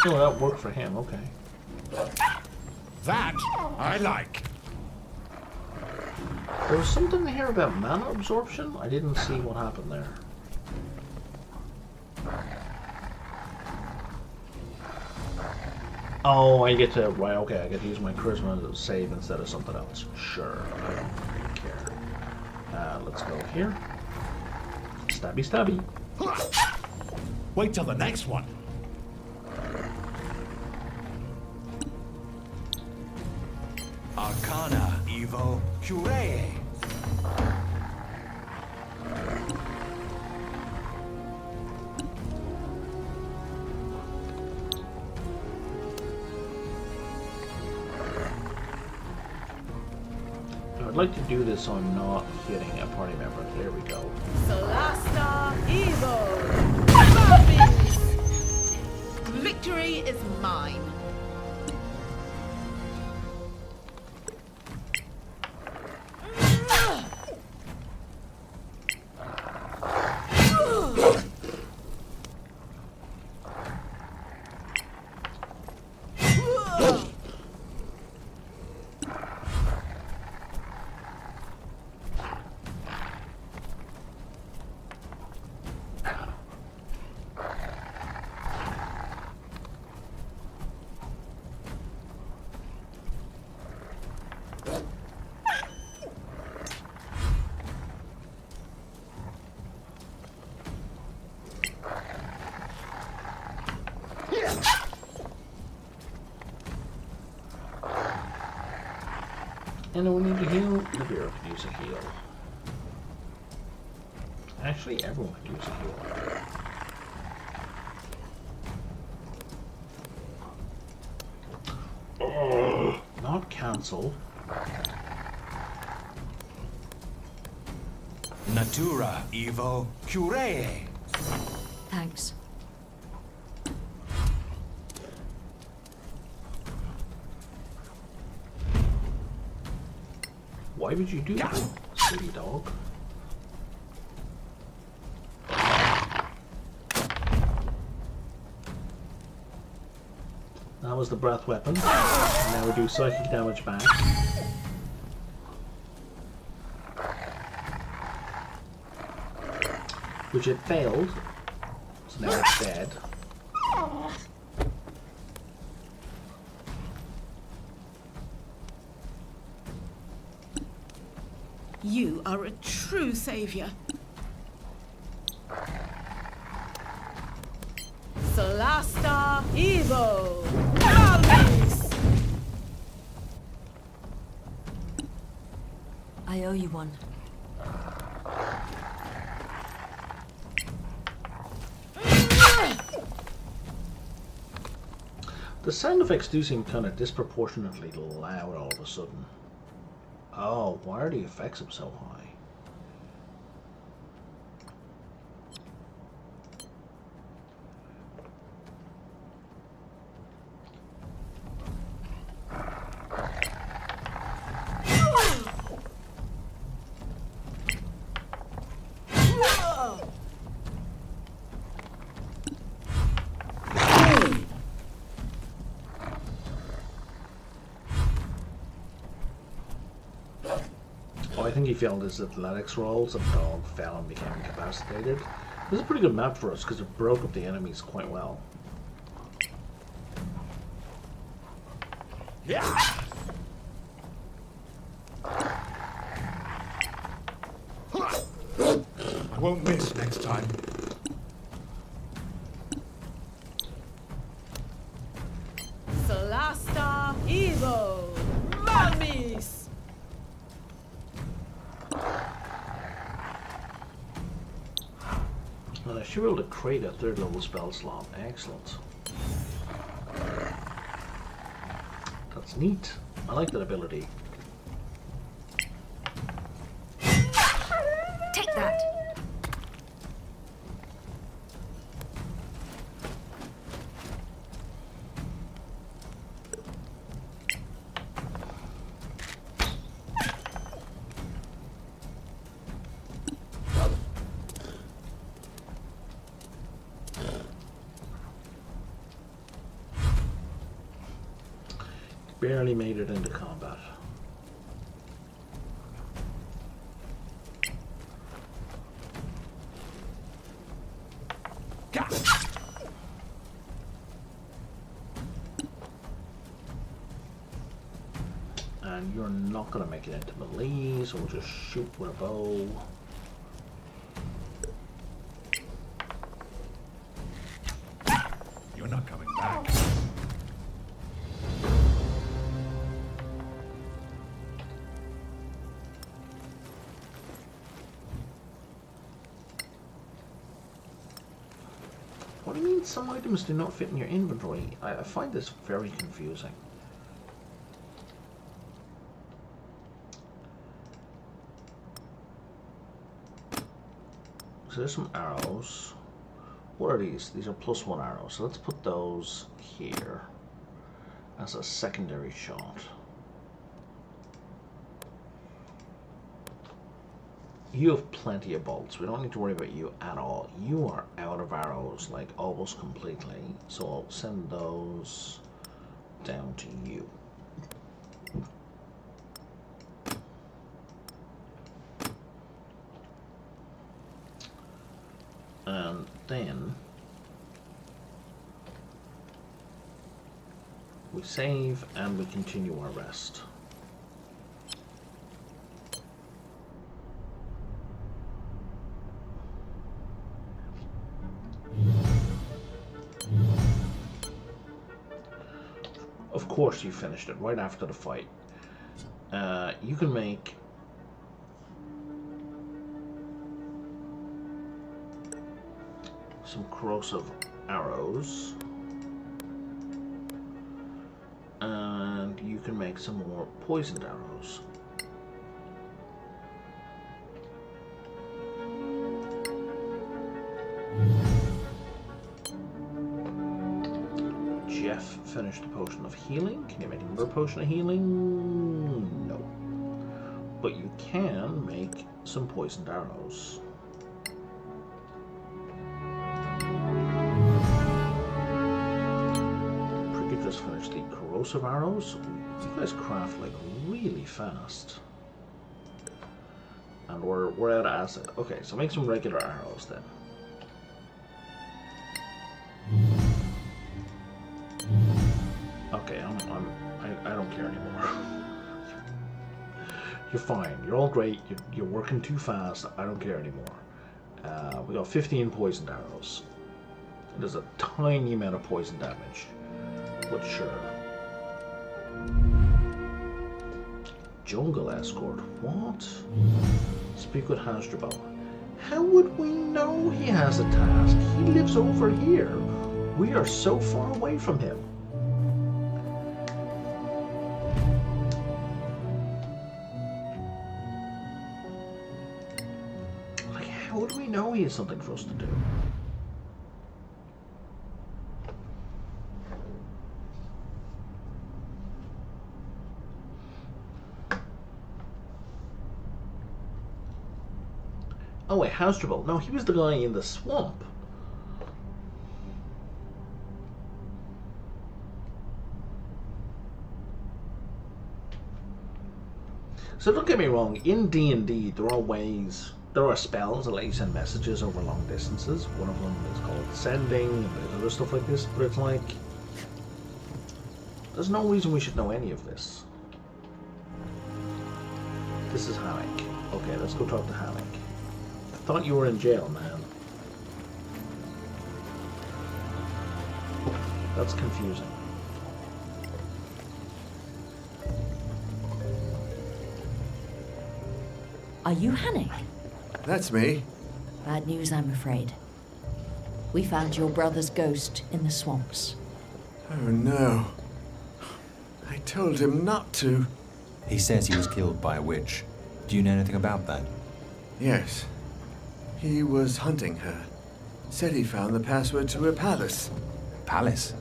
Oh, that worked for him, okay. That I like. There was something here about mana absorption. I didn't see what happened there. Oh, I get to, right, okay, I get to use my charisma to save instead of something else. Sure, I don't really care. Let's go here. Stabby, stabby. Wait till the next one. Arcana, Evo, Curee. I'd like to do this so I'm not hitting a party member. There we go. Solasta, Evo. Puppies. Victory is mine. Anyone need to heal? The bear could use a heal. Actually, everyone could use a heal. Oh, not cancel. Natura, Evo, Curee. Thanks. Why would you do that, silly dog? That was the breath weapon. Now we do psychic damage back. Which it failed, so now it's dead. You are a true savior. Solasta, Evo. Puppies. I owe you one. The sound effects do seem kind of disproportionately loud all of a sudden. Oh, why are the effects up so high? I think he failed his athletics rolls and the dog fell and became incapacitated. This is a pretty good map for us because it broke up the enemies quite well. Yeah. I won't miss next time. Solasta, Evo. Mummies. Well, I should be able to create a third level spell slot. Excellent. That's neat. I like that ability. Take that. barely made it into combat. And you're not going to make it into melee, so we'll just shoot with a bow. You're not coming back. What do you mean some items do not fit in your inventory? I find this very confusing. So there's some arrows. What are these? These are +1 arrows. So let's put those here as a secondary shot. You have plenty of bolts. We don't need to worry about you at all. You are out of arrows, like almost completely. So I'll send those down to you. And then we save and we continue our rest. Of course you finished it right after the fight. You can make some corrosive arrows, and you can make some more poisoned arrows. Jeff finished the potion of healing. Can you make another potion of healing? No. But you can make some poisoned arrows. Just finished the corrosive arrows. You guys craft like really fast. And we're out of acid. Okay, so make some regular arrows then. Okay, I don't care anymore. You're fine. You're all great. You're working too fast. I don't care anymore. We got 15 poisoned arrows. There's a tiny amount of poison damage. But sure. Jungle escort. What? Speak with Hasdrubal. How would we know he has a task? He lives over here. We are so far away from him. Like, how would we know he has something for us to do? Oh wait, Hasdrubal. No, he was the guy in the swamp. So don't get me wrong, in D&D there are spells that let you send messages over long distances. One of them is called sending, and there's other stuff like this, but it's like, there's no reason we should know any of this. This is Hannick. Okay, let's go talk to Hannick. I thought you were in jail, man. That's confusing. Are you Hannick? That's me. Bad news, I'm afraid. We found your brother's ghost in the swamps. Oh no. I told him not to. He says he was killed by a witch. Do you know anything about that? Yes. He was hunting her. Said he found the password to her palace. Palace?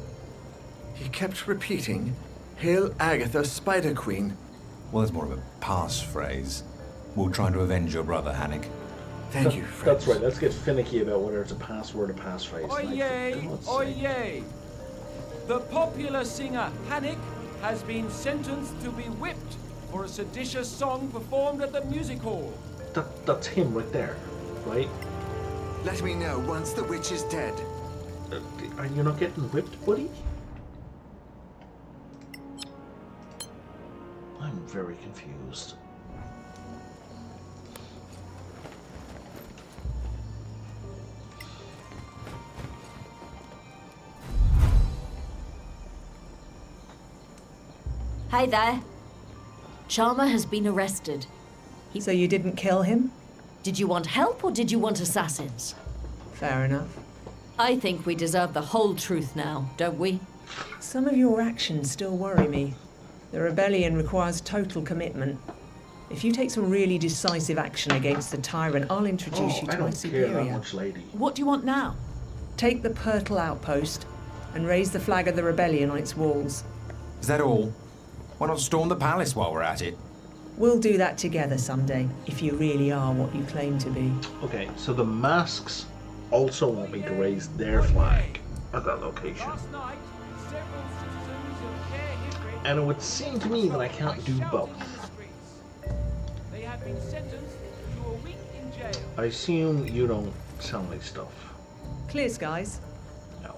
He kept repeating, "Hail Agatha, Spider Queen." Well, there's more of a passphrase. We'll try to avenge your brother, Hannick. Thank you, friends. That's right, let's get finicky about whether it's a password or passphrase. Oyez! Oyez! The popular singer Hannick has been sentenced to be whipped for a seditious song performed at the music hall. That's him right there, right? Let me know once the witch is dead. Are you not getting whipped, buddy? I'm very confused. Hey there. Charmer has been arrested. So you didn't kill him? Did you want help or did you want assassins? Fair enough. I think we deserve the whole truth now, don't we? Some of your actions still worry me. The rebellion requires total commitment. If you take some really decisive action against the tyrant, I'll introduce you to my superior. Much, lady. What do you want now? Take the Purtle outpost and raise the flag of the rebellion on its walls. Is that all? Why not storm the palace while we're at it? We'll do that together someday, if you really are what you claim to be. Okay, so the masks also want me to raise their flag at that location. And it would seem to me that I can't do both. They have been sentenced to a week in jail. I assume you don't sell me stuff. Clear skies. No.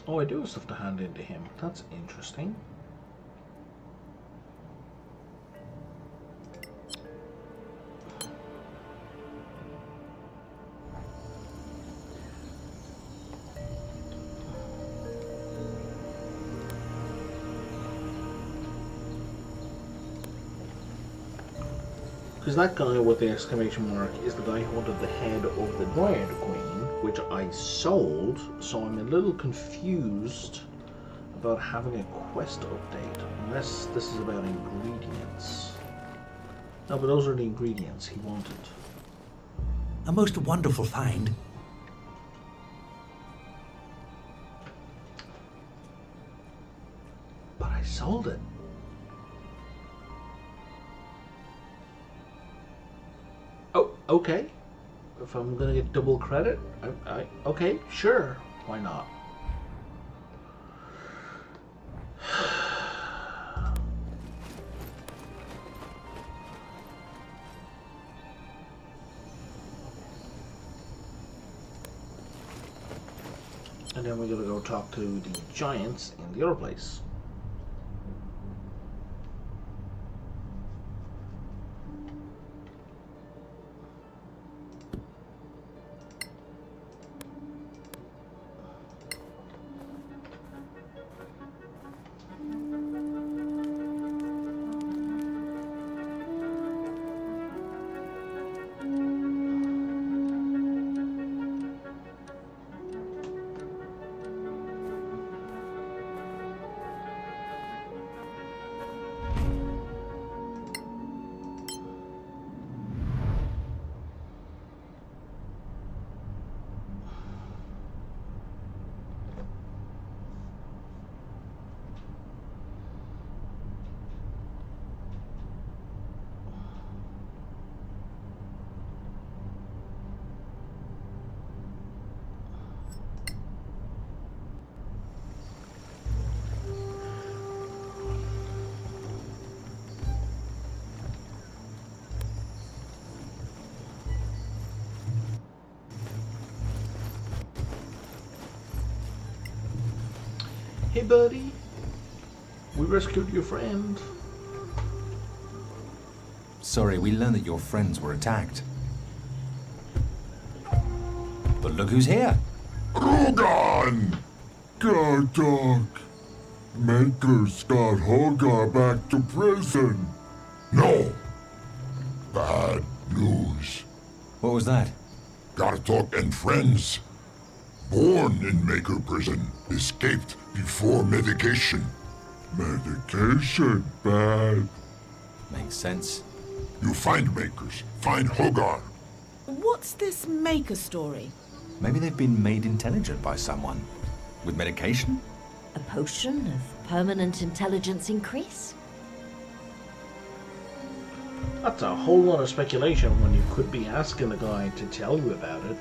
Oh, I do have stuff to hand in to him. That's interesting. Because that guy with the exclamation mark is the guy who wanted the head of the Dryad Queen, which I sold, so I'm a little confused about having a quest update, unless this is about ingredients. No, but those are the ingredients he wanted. A most wonderful find. But I sold it. Oh, okay. If I'm gonna get double credit, okay, sure, why not? And then we're gonna go talk to the giants in the other place. Hey buddy, we rescued your friend. Sorry, we learned that your friends were attacked. But look who's here. Hogan! God dog. Makers got Hogar back to prison. No. Bad news. What was that? Gartok and friends, born in Maker prison, escaped before medication. Medication bad. Makes sense. You find Makers, find Hogar. What's this Maker story? Maybe they've been made intelligent by someone. With medication? A potion of permanent intelligence increase? That's a whole lot of speculation when you could be asking the guy to tell you about it.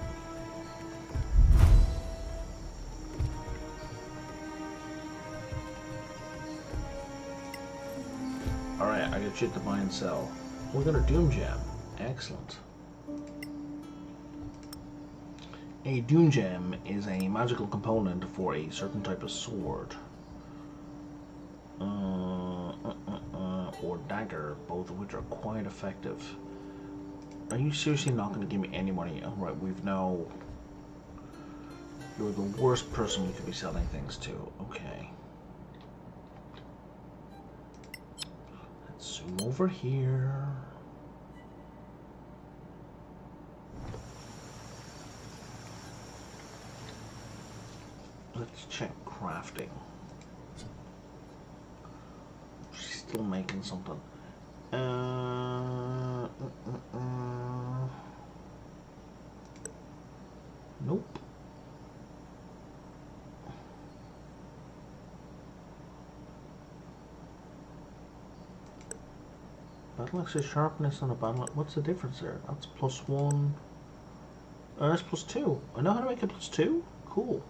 Alright, I got shit to buy and sell. We got a Doom Gem. Excellent. A Doom Gem is a magical component for a certain type of sword. Or dagger, both of which are quite effective. Are you seriously not going to give me any money? Alright, we've now... You're the worst person we could be selling things to. Okay. Let's zoom over here. Let's check crafting. She's still making something. Nope. Battle axe sharpness on a battle. What's the difference there? That's +1. That's +2. I know how to make it +2. Cool.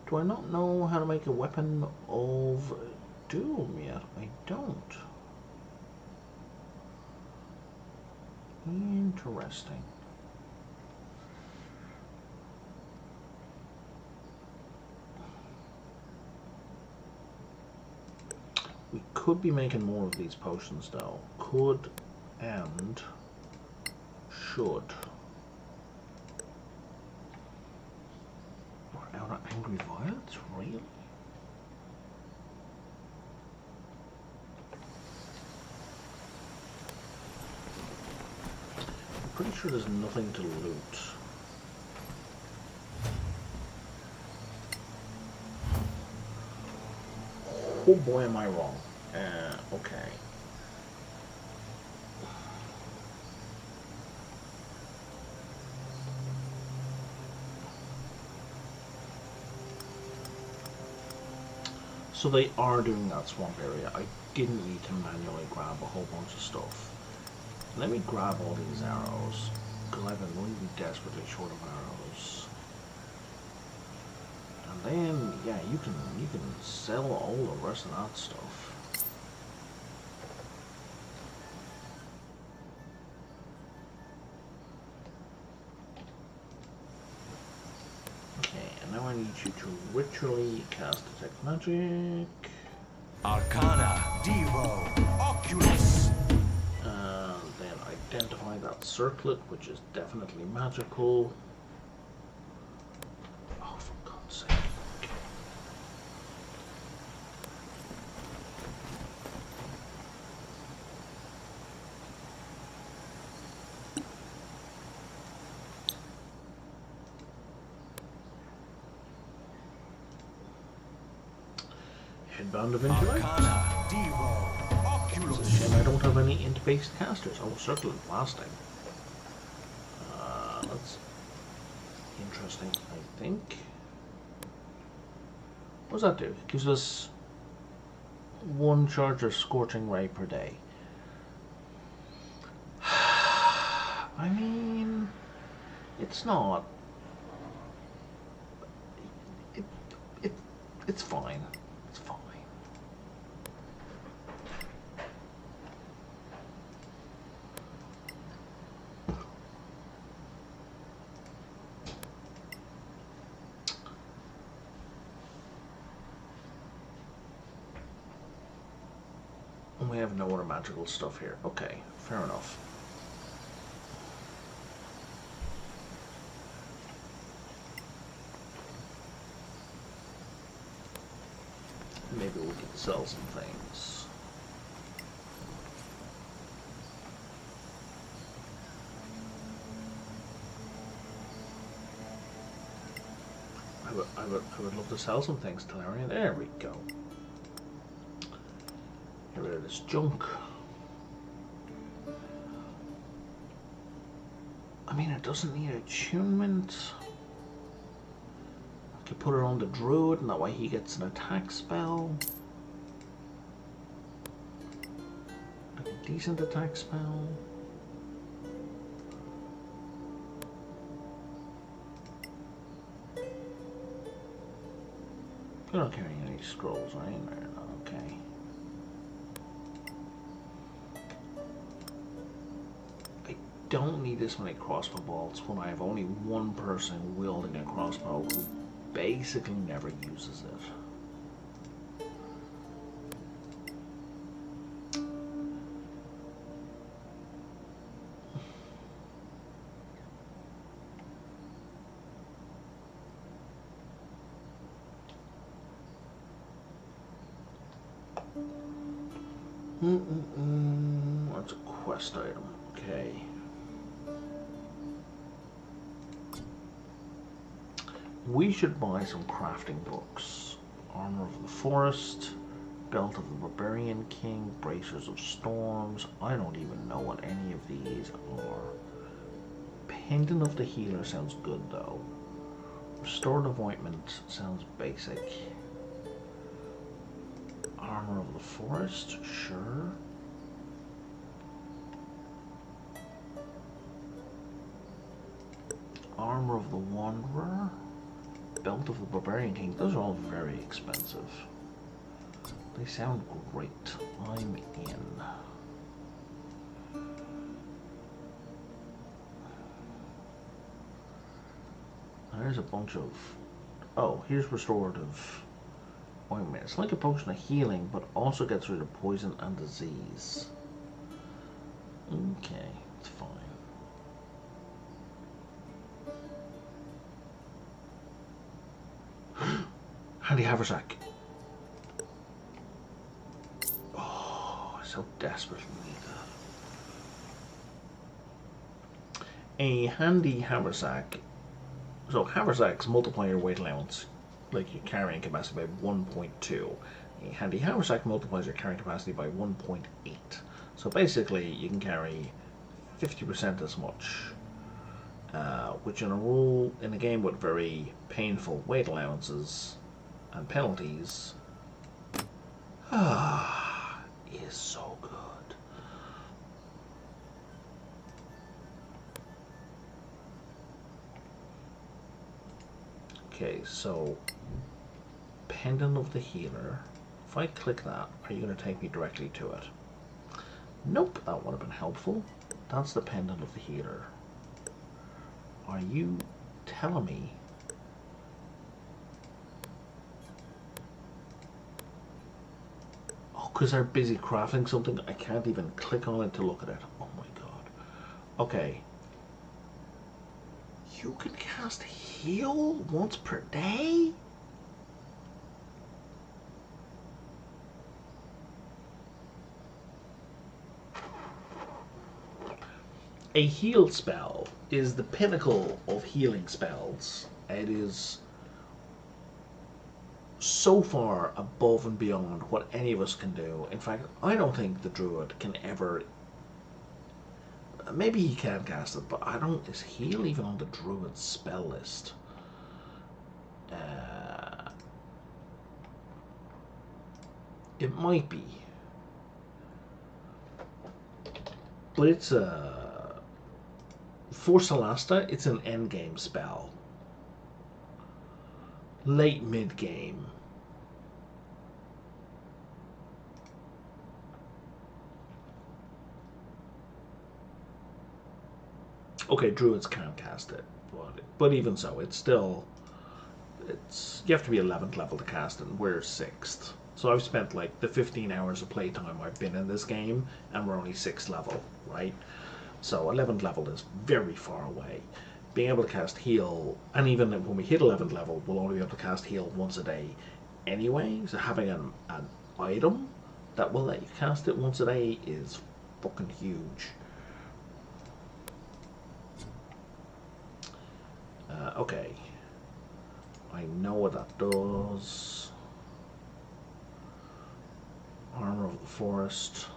Do I not know how to make a weapon of doom yet? I don't. Interesting. We could be making more of these potions though. Could and should. We're out of angry violets? Really? I'm pretty sure there's nothing to loot. Oh boy, am I wrong. Okay. So they are doing that swamp area. I didn't need to manually grab a whole bunch of stuff. Let me grab all these arrows, because I've been really desperately short of arrows. And then, yeah, you can sell all the rest of that stuff. Okay, and now I need you to ritually cast detect magic. Arcana, Devo, Oculus. Then identify that circlet, which is definitely magical. Oh, for God's sake. Okay. Headband of intellect. Arcana, Devo, Oculus. It's a shame I don't have any int-based casters. Oh, circlet blasting. That's interesting, I think. What does that do? It gives us 1 charge of Scorching Ray per day. I mean, it's not. It's fine. It's fine. We have no other magical stuff here. Okay, fair enough. Maybe we can sell some things. I would love to sell some things, Talarian. There we go. Get rid of this junk. I mean, it doesn't need attunement. I could put it on the druid, and that way he gets an attack spell. Like a decent attack spell. You're not carrying any scrolls, right? Okay. I don't need this many crossbow bolts when I have only one person wielding a crossbow who basically never uses it. That's a quest item. Okay. We should buy some crafting books. Armor of the Forest, Belt of the Barbarian King, Bracers of Storms. I don't even know what any of these are. Pendant of the Healer sounds good though. Restorative Ointment sounds basic. Armor of the Forest, sure. Armor of the Wanderer, Belt of the Barbarian King. Those are all very expensive. They sound great. I'm in. There's a bunch of... Oh, here's Restorative Ointment. It's like a potion of healing, but also gets rid of poison and disease. Okay, it's fine. Handy haversack. Oh, I so desperately need that. A handy haversack. So haversacks multiply your weight allowance, like your carrying capacity, by 1.2. A handy haversack multiplies your carrying capacity by 1.8. So basically, you can carry 50% as much, which in a game with very painful weight allowances and penalties, is so good. Okay, so Pendant of the Healer. If I click that, are you going to take me directly to it? Nope, that would have been helpful. That's the Pendant of the Healer. Are you telling me? Oh, because they're busy crafting something, I can't even click on it to look at it. Oh my god. Okay. You can cast heal once per day? A heal spell is the pinnacle of healing spells. It is so far above and beyond what any of us can do. In fact, I don't think the druid can ever... Maybe he can cast it, but I don't... Is heal even on the druid's spell list? It might be. But it's a... For Solasta, it's an endgame spell. Late mid-game. Okay, druids can't cast it, but even so, it's still... You have to be 11th level to cast it, and we're 6th. So I've spent like the 15 hours of playtime I've been in this game, and we're only 6th level, right? So 11th level is very far away. Being able to cast heal, and even when we hit 11th level, we'll only be able to cast heal once a day anyway. So having an item that will let you cast it once a day is fucking huge. Okay. I know what that does. Armor of the forest.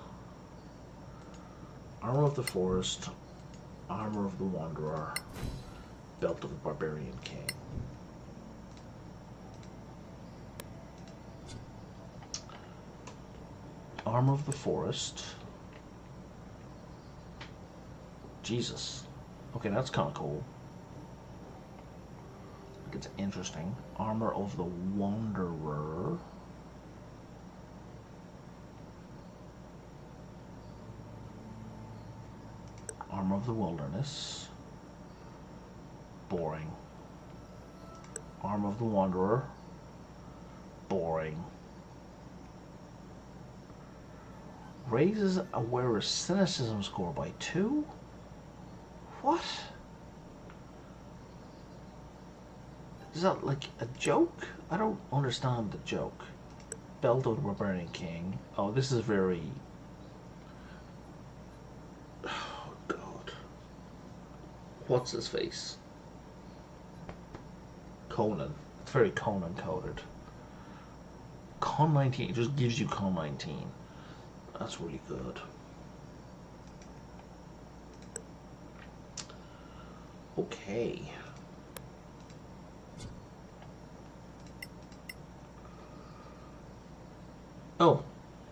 Armor of the forest. Armor of the wanderer. Belt of the barbarian king. Armor of the forest. Jesus. Okay, that's kind of cool. It's interesting. Armor of the wanderer. Armor of the wilderness. Boring. Armor of the wanderer. Boring. Raises a wearer's cynicism score by 2? What? Is that like a joke? I don't understand the joke. Belt of the Barbarian King. Oh, this is very... Oh, God. What's his face? Conan. It's very Conan coded. Con 19. It just gives you Con 19. That's really good. Okay.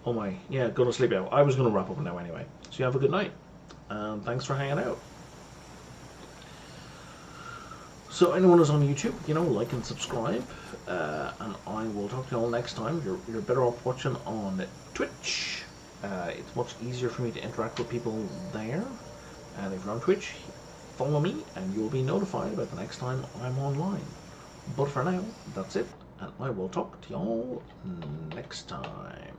Oh my, yeah, go to sleep now. I was going to wrap up now anyway. So you have a good night, and thanks for hanging out. So anyone who's on YouTube, you know, like and subscribe, and I will talk to you all next time. You're better off watching on Twitch. It's much easier for me to interact with people there, and if you're on Twitch, follow me, and you'll be notified about the next time I'm online. But for now, that's it, and I will talk to you all next time.